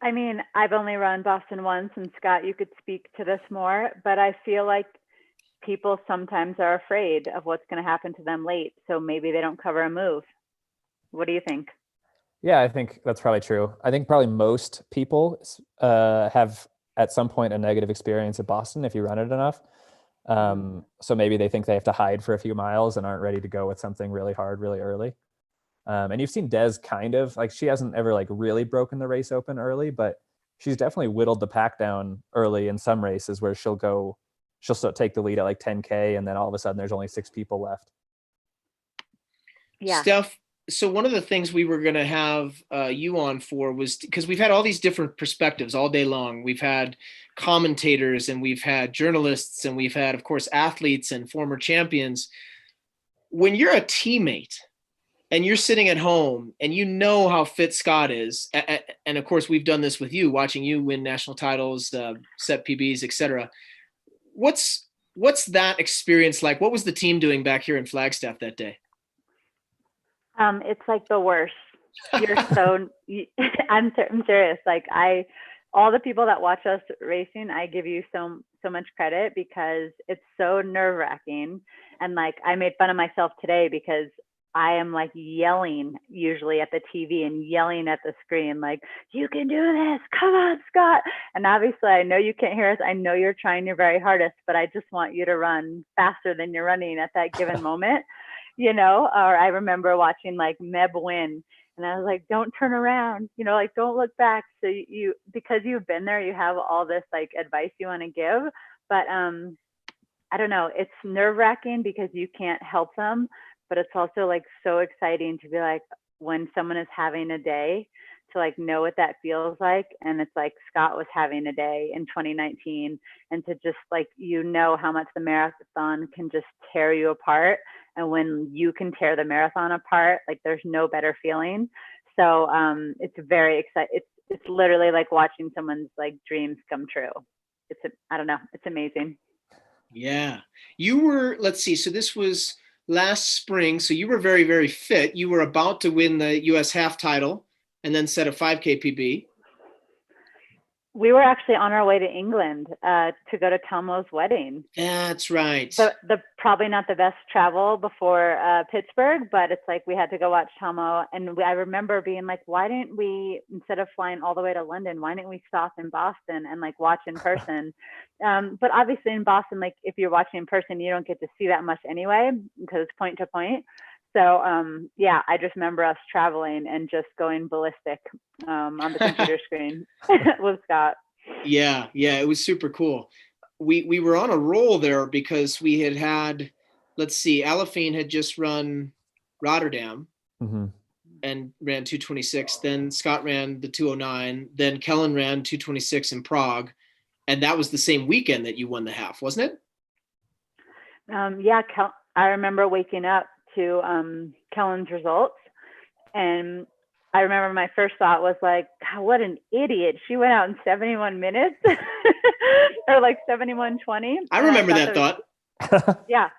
Speaker 19: I mean, I've only run Boston once, and Scott, you could speak to this more, but I feel like people sometimes are afraid of what's going to happen to them late. So maybe they don't cover a move. What do you think?
Speaker 12: Yeah, I think that's probably true. I think probably most people have at some point a negative experience at Boston if you run it enough. So maybe they think they have to hide for a few miles and aren't ready to go with something really hard, really early. And you've seen Des kind of she hasn't ever really broken the race open early, but she's definitely whittled the pack down early in some races where she'll still take the lead at 10K, and then all of a sudden there's only 6 people left.
Speaker 19: Yeah.
Speaker 1: Steph, so one of the things we were going to have you on for was because we've had all these different perspectives all day long. We've had commentators and we've had journalists and we've had, of course, athletes and former champions. when you're a teammate and you're sitting at home and you know how fit Scott is, and of course we've done this with you, watching you win national titles, set PBs, etc. What's that experience like? What was the team doing back here in Flagstaff that day?
Speaker 19: It's like the worst. You're I'm serious. Like all the people that watch us racing, I give you so much credit because it's so nerve wracking. And like, I made fun of myself today because I am like yelling usually at the TV and yelling at the screen, like, you can do this, come on, Scott. And obviously I know you can't hear us. I know you're trying your very hardest, but I just want you to run faster than you're running at that given moment, you know? Or I remember watching like Meb win and I was like, don't turn around, you know, like don't look back. So you, because you've been there, you have all this like advice you want to give, but I don't know, it's nerve wracking because you can't help them. But it's also like so exciting to be like when someone is having a day to like know what that feels like. And it's like Scott was having a day in 2019 and to just like, you know, how much the marathon can just tear you apart. And when you can tear the marathon apart, like there's no better feeling. So it's very exciting. It's literally like watching someone's like dreams come true. I don't know. It's amazing.
Speaker 1: Yeah. You were, let's see. So this was last spring, so you were very, very fit. You were about to win the U.S. half title and then set a 5K PB.
Speaker 19: We were actually on our way to England to go to Telmo's wedding.
Speaker 1: That's right.
Speaker 19: The probably not the best travel before Pittsburgh, but it's like we had to go watch Telmo. And I remember being like, why didn't we, instead of flying all the way to London, why didn't we stop in Boston and like watch in person? But obviously in Boston, like if you're watching in person, you don't get to see that much anyway because it's point to point. So yeah, I just remember us traveling and just going ballistic on the computer screen with Scott.
Speaker 1: Yeah, it was super cool. We were on a roll there because we had, let's see, Alafine had just run Rotterdam and ran 226. Then Scott ran the 209. Then Kellen ran 226 in Prague. And that was the same weekend that you won the half, wasn't it?
Speaker 19: Yeah, I remember waking up to Kellen's results. And I remember my first thought was like, God, what an idiot. She went out in 71 minutes or like 71:20.
Speaker 1: I remember that thought.
Speaker 19: Yeah,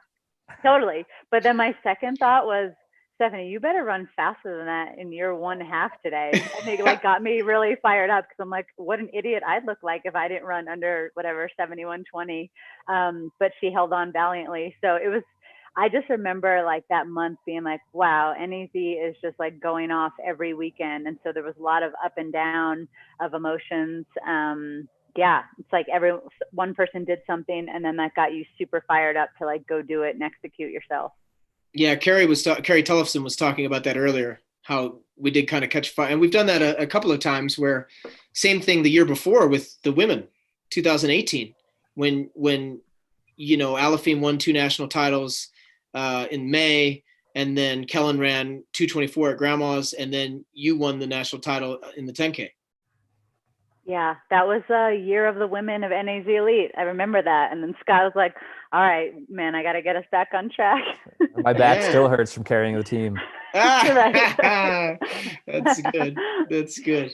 Speaker 19: totally. But then my second thought was, Stephanie, you better run faster than that in your 1/2 today. And it like got me really fired up because I'm like, what an idiot I'd look like if I didn't run under whatever 71:20. But she held on valiantly. So it was, I just remember like that month being like, wow, NAZ is just like going off every weekend. And so there was a lot of up and down of emotions. Yeah, it's like one person did something and then that got you super fired up to like go do it and execute yourself.
Speaker 1: Yeah, Carrie Tolson was talking about that earlier, how we did kind of catch fire. And we've done that a couple of times where same thing the year before with the women, 2018, when you know, Alafine won 2 national titles in May, and then Kellen ran 224 at Grandma's, and then you won the national title in the 10K.
Speaker 19: Yeah, that was a year of the women of NAZ Elite. I remember that. And then Scott was like, all right, man, I got to get us back on track.
Speaker 12: My back still hurts from carrying the team.
Speaker 1: That's good. That's good.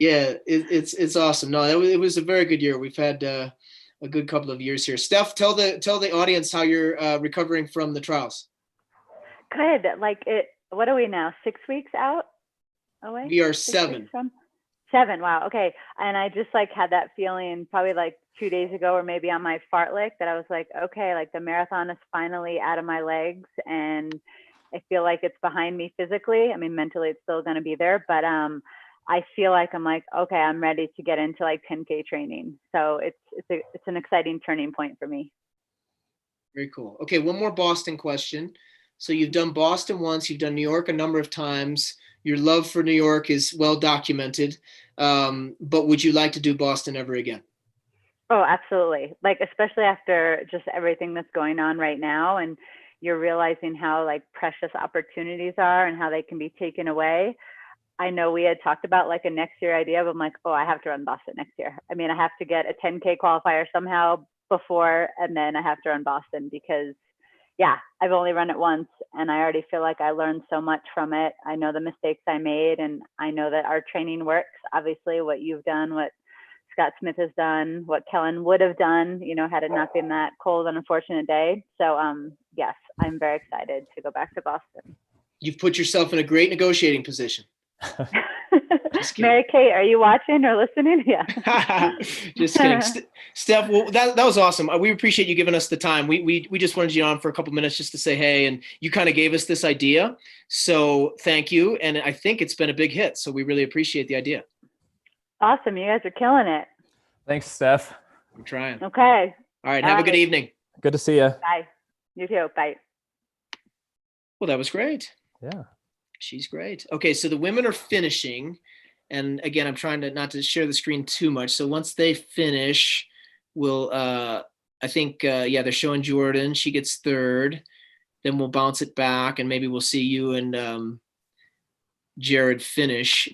Speaker 1: Yeah, it's awesome. No, it was a very good year. We've had a good couple of years here. Steph, tell the audience how you're recovering from the trials.
Speaker 19: Good. Like what are we now? 6 weeks out away?
Speaker 1: We are 7.
Speaker 19: 7. Wow. Okay. And I just like had that feeling probably like 2 days ago or maybe on my fartlek that I was like, okay, like the marathon is finally out of my legs and I feel like it's behind me physically. I mean, mentally it's still going to be there, but I feel like I'm like, okay, I'm ready to get into like 10K training. So it's an exciting turning point for me.
Speaker 1: Very cool. Okay. One more Boston question. So you've done Boston once, you've done New York a number of times. Your love for New York is well documented, but would you like to do Boston ever again?
Speaker 19: Oh, absolutely. Like, especially after just everything that's going on right now and you're realizing how like precious opportunities are and how they can be taken away. I know we had talked about like a next year idea, but I'm like, oh, I have to run Boston next year. I mean, I have to get a 10K qualifier somehow before, and then I have to run Boston because yeah, I've only run it once, and I already feel like I learned so much from it. I know the mistakes I made, and I know that our training works. Obviously, what you've done, what Scott Smith has done, what Kellen would have done, you know, had it not been that cold and unfortunate day. So, yes, I'm very excited to go back to Boston.
Speaker 1: You've put yourself in a great negotiating position.
Speaker 19: Mary Kate, are you watching or listening? Yeah.
Speaker 1: Just kidding. Steph, well, that was awesome. We appreciate you giving us the time. We just wanted you on for a couple minutes just to say hey, and you kind of gave us this idea. So thank you. And I think it's been a big hit. So we really appreciate the idea.
Speaker 19: Awesome. You guys are killing it.
Speaker 12: Thanks, Steph.
Speaker 1: I'm trying.
Speaker 19: Okay.
Speaker 1: All right. Have a good evening.
Speaker 12: Good to see you.
Speaker 19: Bye. You too. Bye.
Speaker 1: Well, that was great.
Speaker 12: Yeah.
Speaker 1: She's great. Okay. So the women are finishing. And again, I'm trying to not to share the screen too much. So once they finish, we'll, I think, they're showing Jordan. She gets third. Then we'll bounce it back and maybe we'll see you and Jared finish.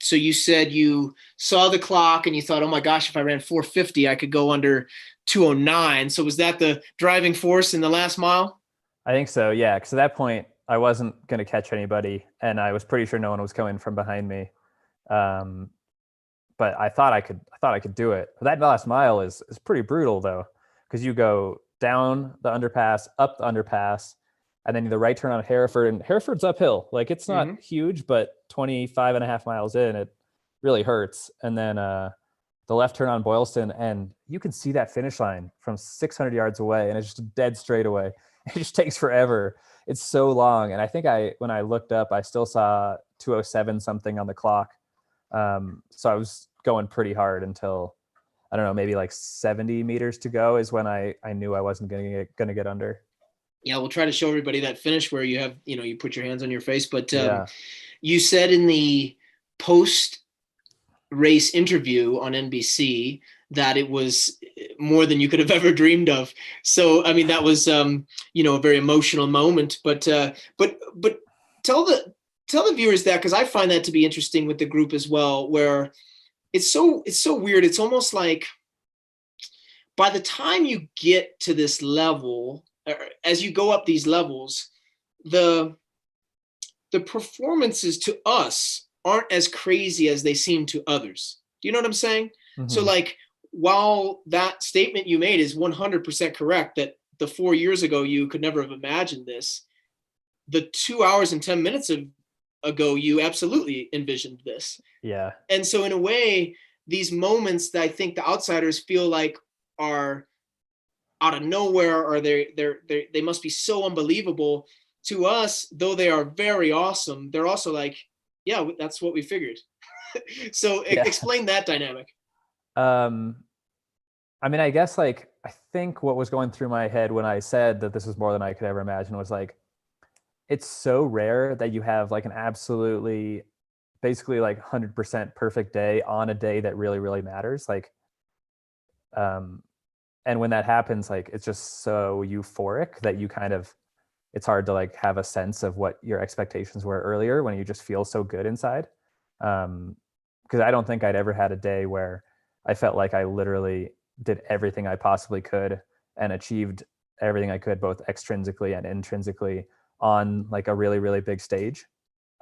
Speaker 1: So you said you saw the clock and you thought, oh my gosh, if I ran 450, I could go under 209. So was that the driving force in the last mile?
Speaker 12: I think so. Yeah. Cause at that point I wasn't going to catch anybody and I was pretty sure no one was coming from behind me. But I thought I could do it. But that last mile is pretty brutal though. Cause you go down the underpass, up the underpass, and then the right turn on Hereford, and Hereford's uphill. Like it's not huge, but 25 and a half miles in, it really hurts. And then, the left turn on Boylston, and you can see that finish line from 600 yards away, and it's just a dead straightaway. It just takes forever. It's so long. And I think when I looked up, I still saw 207 something on the clock. So I was going pretty hard until, I don't know, maybe like 70 meters to go is when I knew I wasn't going to get under.
Speaker 1: Yeah, we'll try to show everybody that finish where you have, you put your hands on your face. But you said in the post-race interview on NBC that it was more than you could have ever dreamed of. So, I mean, that was, a very emotional moment. But tell the viewers that, because I find that to be interesting with the group as well, where it's so weird. It's almost like by the time you get to this level, as you go up these levels, the performances to us aren't as crazy as they seem to others. Do you know what I'm saying? Mm-hmm. So like, while that statement you made is 100% correct, that the 4 years ago, you could never have imagined this, the 2 hours and 10 minutes ago, you absolutely envisioned this.
Speaker 12: Yeah.
Speaker 1: And so in a way, these moments that I think the outsiders feel like are out of nowhere, or they must be so unbelievable to us, though they are very awesome. They're also like, yeah, that's what we figured. So explain that dynamic.
Speaker 12: I mean, I guess I think what was going through my head when I said that this was more than I could ever imagine was like, it's so rare that you have like an absolutely, basically like 100% perfect day on a day that really, really matters. Like, and when that happens, like, it's just so euphoric that you kind of, it's hard to like have a sense of what your expectations were earlier when you just feel so good inside. Because I don't think I'd ever had a day where I felt like I literally did everything I possibly could and achieved everything I could, both extrinsically and intrinsically, on like a really, really big stage.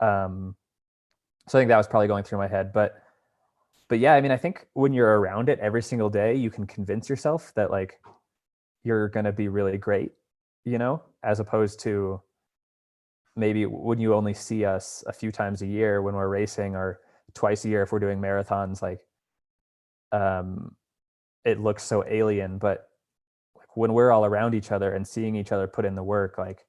Speaker 12: So I think that was probably going through my head, but yeah, I mean, I think when you're around it every single day, you can convince yourself that like, you're going to be really great, as opposed to maybe when you only see us a few times a year when we're racing, or twice a year if we're doing marathons, like, it looks so alien. But like when we're all around each other and seeing each other put in the work, like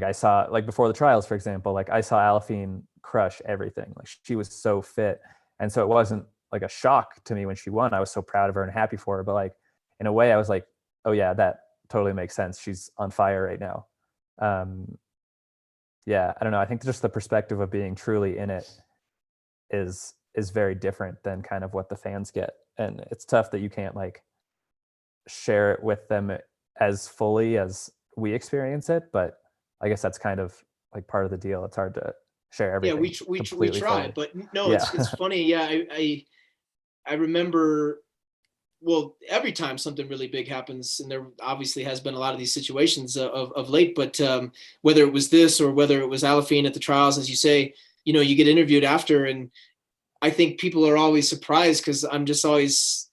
Speaker 12: I saw, like before the trials, for example, like I saw Alphine crush everything. Like she was so fit. And so it wasn't like a shock to me when she won. I was so proud of her and happy for her. But like, in a way I was like, oh yeah, that totally makes sense. She's on fire right now. Yeah, I don't know. I think just the perspective of being truly in it is very different than kind of what the fans get. And it's tough that you can't like share it with them as fully as we experience it. But I guess that's kind of like part of the deal. It's hard to share everything.
Speaker 1: Yeah, we try, but no, it's funny. Yeah, I remember well, every time something really big happens, and there obviously has been a lot of these situations of late, but whether it was this or whether it was Alafine at the trials, as you say, you get interviewed after, and I think people are always surprised because I'm just always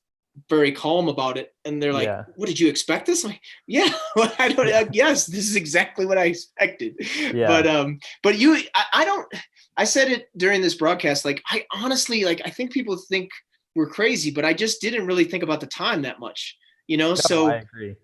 Speaker 1: very calm about it. And they're like, what, did you expect this? I'm like, yeah, well, yes, this is exactly what I expected.
Speaker 12: Yeah.
Speaker 1: But I said it during this broadcast, like, I honestly, like, I think people think we're crazy, but I just didn't really think about the time that much, so
Speaker 12: I agree.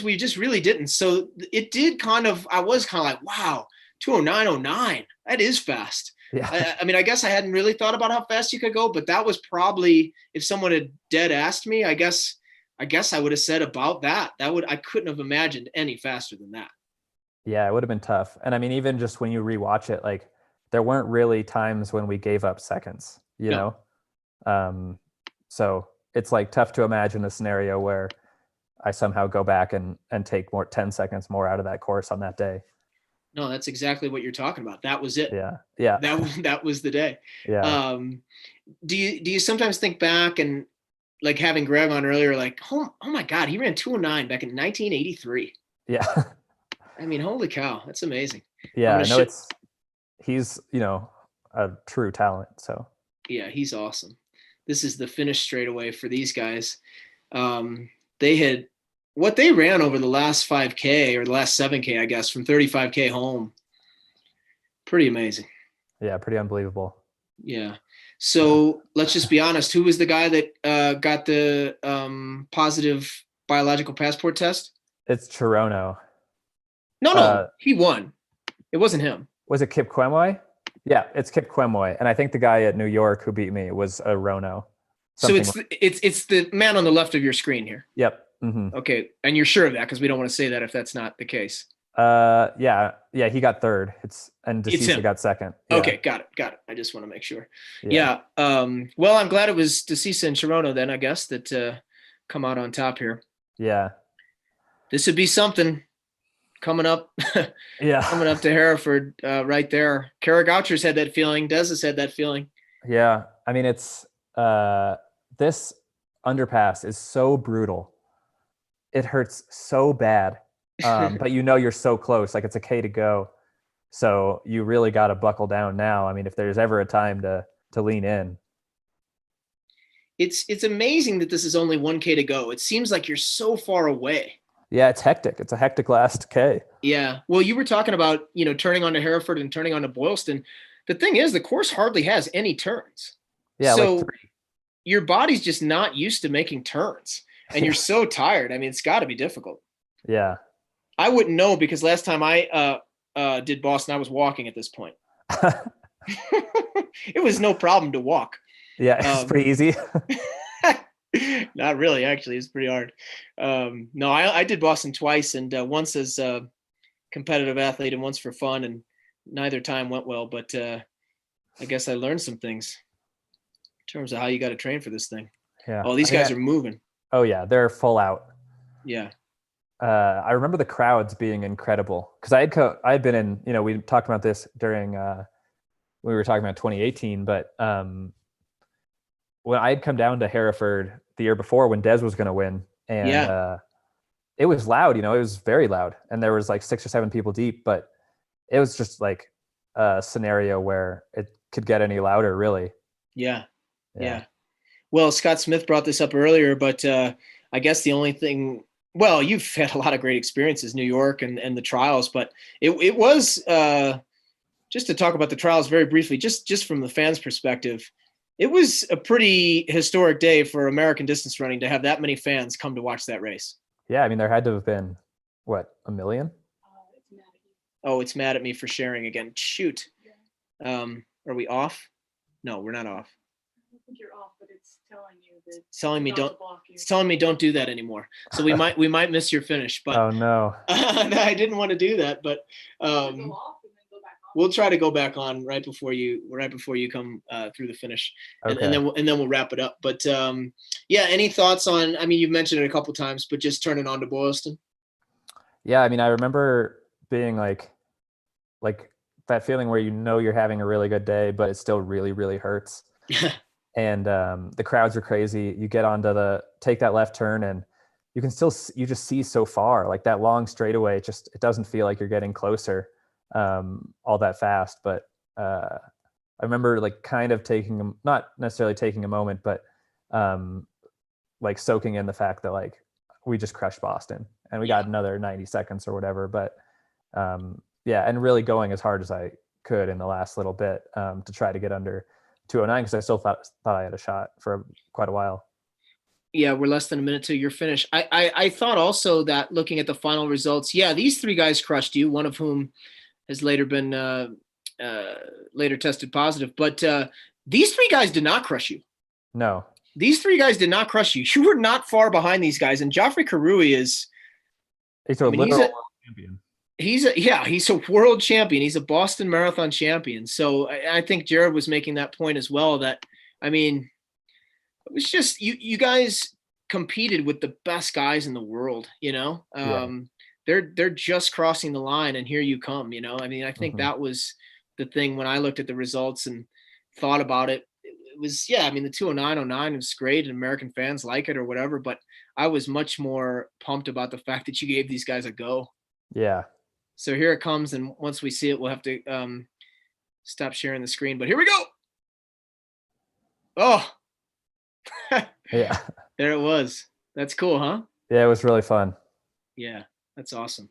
Speaker 1: we just really didn't. So it did I was kind of like, wow, 209.09, that is fast.
Speaker 12: Yeah.
Speaker 1: I mean, I guess I hadn't really thought about how fast you could go, but that was probably, if someone had dead asked me, I guess I would have said about that. I couldn't have imagined any faster than that.
Speaker 12: Yeah, it would have been tough. And I mean, even just when you rewatch it, like there weren't really times when we gave up seconds, know? So it's like tough to imagine a scenario where I somehow go back and take 10 seconds more out of that course on that day.
Speaker 1: No, that's exactly what you're talking about. That was it.
Speaker 12: Yeah.
Speaker 1: That was the day.
Speaker 12: Yeah.
Speaker 1: Do you sometimes think back and, like, having Greg on earlier, like, oh my God, he ran 209 back in 1983.
Speaker 12: Yeah.
Speaker 1: I mean, holy cow, that's amazing.
Speaker 12: Yeah, no, he's, a true talent. So
Speaker 1: yeah, he's awesome. This is the finish straightaway for these guys. They had what they ran over the last 5K or the last 7K, I guess, from 35K home. Pretty amazing.
Speaker 12: Yeah, pretty unbelievable.
Speaker 1: Yeah. So let's just be honest. Who was the guy that got the positive biological passport test?
Speaker 12: It's Chirono.
Speaker 1: No, he won. It wasn't him.
Speaker 12: Was it Kip Quemoy? Yeah, it's Kip Quemoy. And I think the guy at New York who beat me was a Rono.
Speaker 1: So it's the man on the left of your screen here.
Speaker 12: Yep. Mm-hmm.
Speaker 1: Okay. And you're sure of that because we don't want to say that if that's not the case.
Speaker 12: Yeah, he got third. And DeCisa got second. Yeah.
Speaker 1: Okay, got it. I just want to make sure. Yeah. Well, I'm glad it was DeCisa and Chirono then, I guess, that come out on top here.
Speaker 12: Yeah.
Speaker 1: This would be something coming up.
Speaker 12: Yeah.
Speaker 1: Coming up to Hereford right there. Kara Goucher's had that feeling. Des has had that feeling.
Speaker 12: Yeah. I mean, it's this underpass is so brutal. It hurts so bad. But you're so close, like it's a K to go. So you really got to buckle down now. I mean, if there's ever a time to lean in.
Speaker 1: It's amazing that this is only 1K to go. It seems like you're so far away.
Speaker 12: Yeah, it's hectic. It's a hectic last K.
Speaker 1: Yeah. Well, you were talking about, turning onto Hereford and turning onto Boylston. The thing is, the course hardly has any turns.
Speaker 12: Yeah,
Speaker 1: so
Speaker 12: like 3.
Speaker 1: Your body's just not used to making turns. And you're so tired. I mean, it's got to be difficult.
Speaker 12: Yeah.
Speaker 1: I wouldn't know because last time I did Boston, I was walking at this point. It was no problem to walk.
Speaker 12: Yeah, it's pretty easy.
Speaker 1: Not really, actually. It's pretty hard. No, I did Boston twice, and once as a competitive athlete and once for fun, and neither time went well. But I guess I learned some things in terms of how you got to train for this thing.
Speaker 12: Yeah.
Speaker 1: Oh, these guys are moving.
Speaker 12: Oh, yeah. They're full out.
Speaker 1: Yeah.
Speaker 12: I remember the crowds being incredible because I had been in, we talked about this during, we were talking about 2018, but when I had come down to Hereford the year before when Des was going to win and it was loud, it was very loud and there was like 6 or 7 people deep, but it was just like a scenario where it could get any louder really.
Speaker 1: Yeah. Well, Scott Smith brought this up earlier, but I guess the only thing, well, you've had a lot of great experiences, New York and the trials, but it was just to talk about the trials very briefly, just from the fans' perspective, it was a pretty historic day for American distance running to have that many fans come to watch that race.
Speaker 12: Yeah, I mean, there had to have been, what, 1 million?
Speaker 1: Oh, it's mad at me for sharing again. Shoot. Are we off? No, we're not off.
Speaker 2: I don't think you're off, but it's telling you that
Speaker 1: It's telling me don't do that anymore. So we might miss your finish. But
Speaker 12: oh no,
Speaker 1: I didn't want to do that. But we'll try to go back on right before you come through the finish, and then we'll wrap it up. But yeah, any thoughts on? I mean, you've mentioned it a couple times, but just turning on to Boylston.
Speaker 12: Yeah, I mean, I remember being like that feeling where you're having a really good day, but it still really, really hurts. and the crowds are crazy. You get take that left turn, and you just see so far, like that long straightaway. It doesn't feel like you're getting closer all that fast. But I remember like kind of not necessarily taking a moment, but like soaking in the fact that like we just crushed Boston and we got another 90 seconds or whatever. But and really going as hard as I could in the last little bit to try to get under 209, because I still thought I had a shot for quite a while.
Speaker 1: Yeah, we're less than a minute till you're finished. I thought also that looking at the final results, these three guys crushed you, one of whom has later been later tested positive. But these three guys did not crush you.
Speaker 12: No.
Speaker 1: These three guys did not crush you. You were not far behind these guys. And Joffrey Karui is
Speaker 12: he's a world champion.
Speaker 1: He's a world champion. He's a Boston Marathon champion. So I think Jared was making that point as well, that, I mean, it was just, you guys competed with the best guys in the world, you know? They're just crossing the line, and here you come, you know? I mean, I think that was the thing when I looked at the results and thought about it. It was, I mean, the 209.09 was great and American fans like it or whatever, but I was much more pumped about the fact that you gave these guys a go.
Speaker 12: Yeah.
Speaker 1: So here it comes, and once we see it, we'll have to stop sharing the screen. But here we go. Oh,
Speaker 12: yeah.
Speaker 1: There it was. That's cool, huh?
Speaker 12: Yeah, it was really fun.
Speaker 1: Yeah, that's awesome.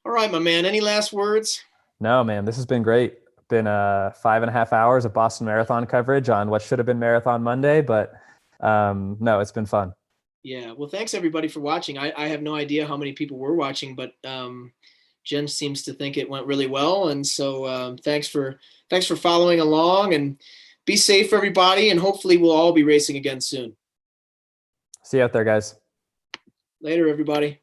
Speaker 1: All right, my man. Any last words?
Speaker 12: No, man. This has been great. Been 5.5 hours of Boston Marathon coverage on what should have been Marathon Monday, but no, it's been fun.
Speaker 1: Yeah. Well, thanks everybody for watching. I have no idea how many people were watching, but Jen seems to think it went really well. And so thanks for following along, and be safe, everybody. And hopefully we'll all be racing again soon.
Speaker 12: See you out there, guys.
Speaker 1: Later, everybody.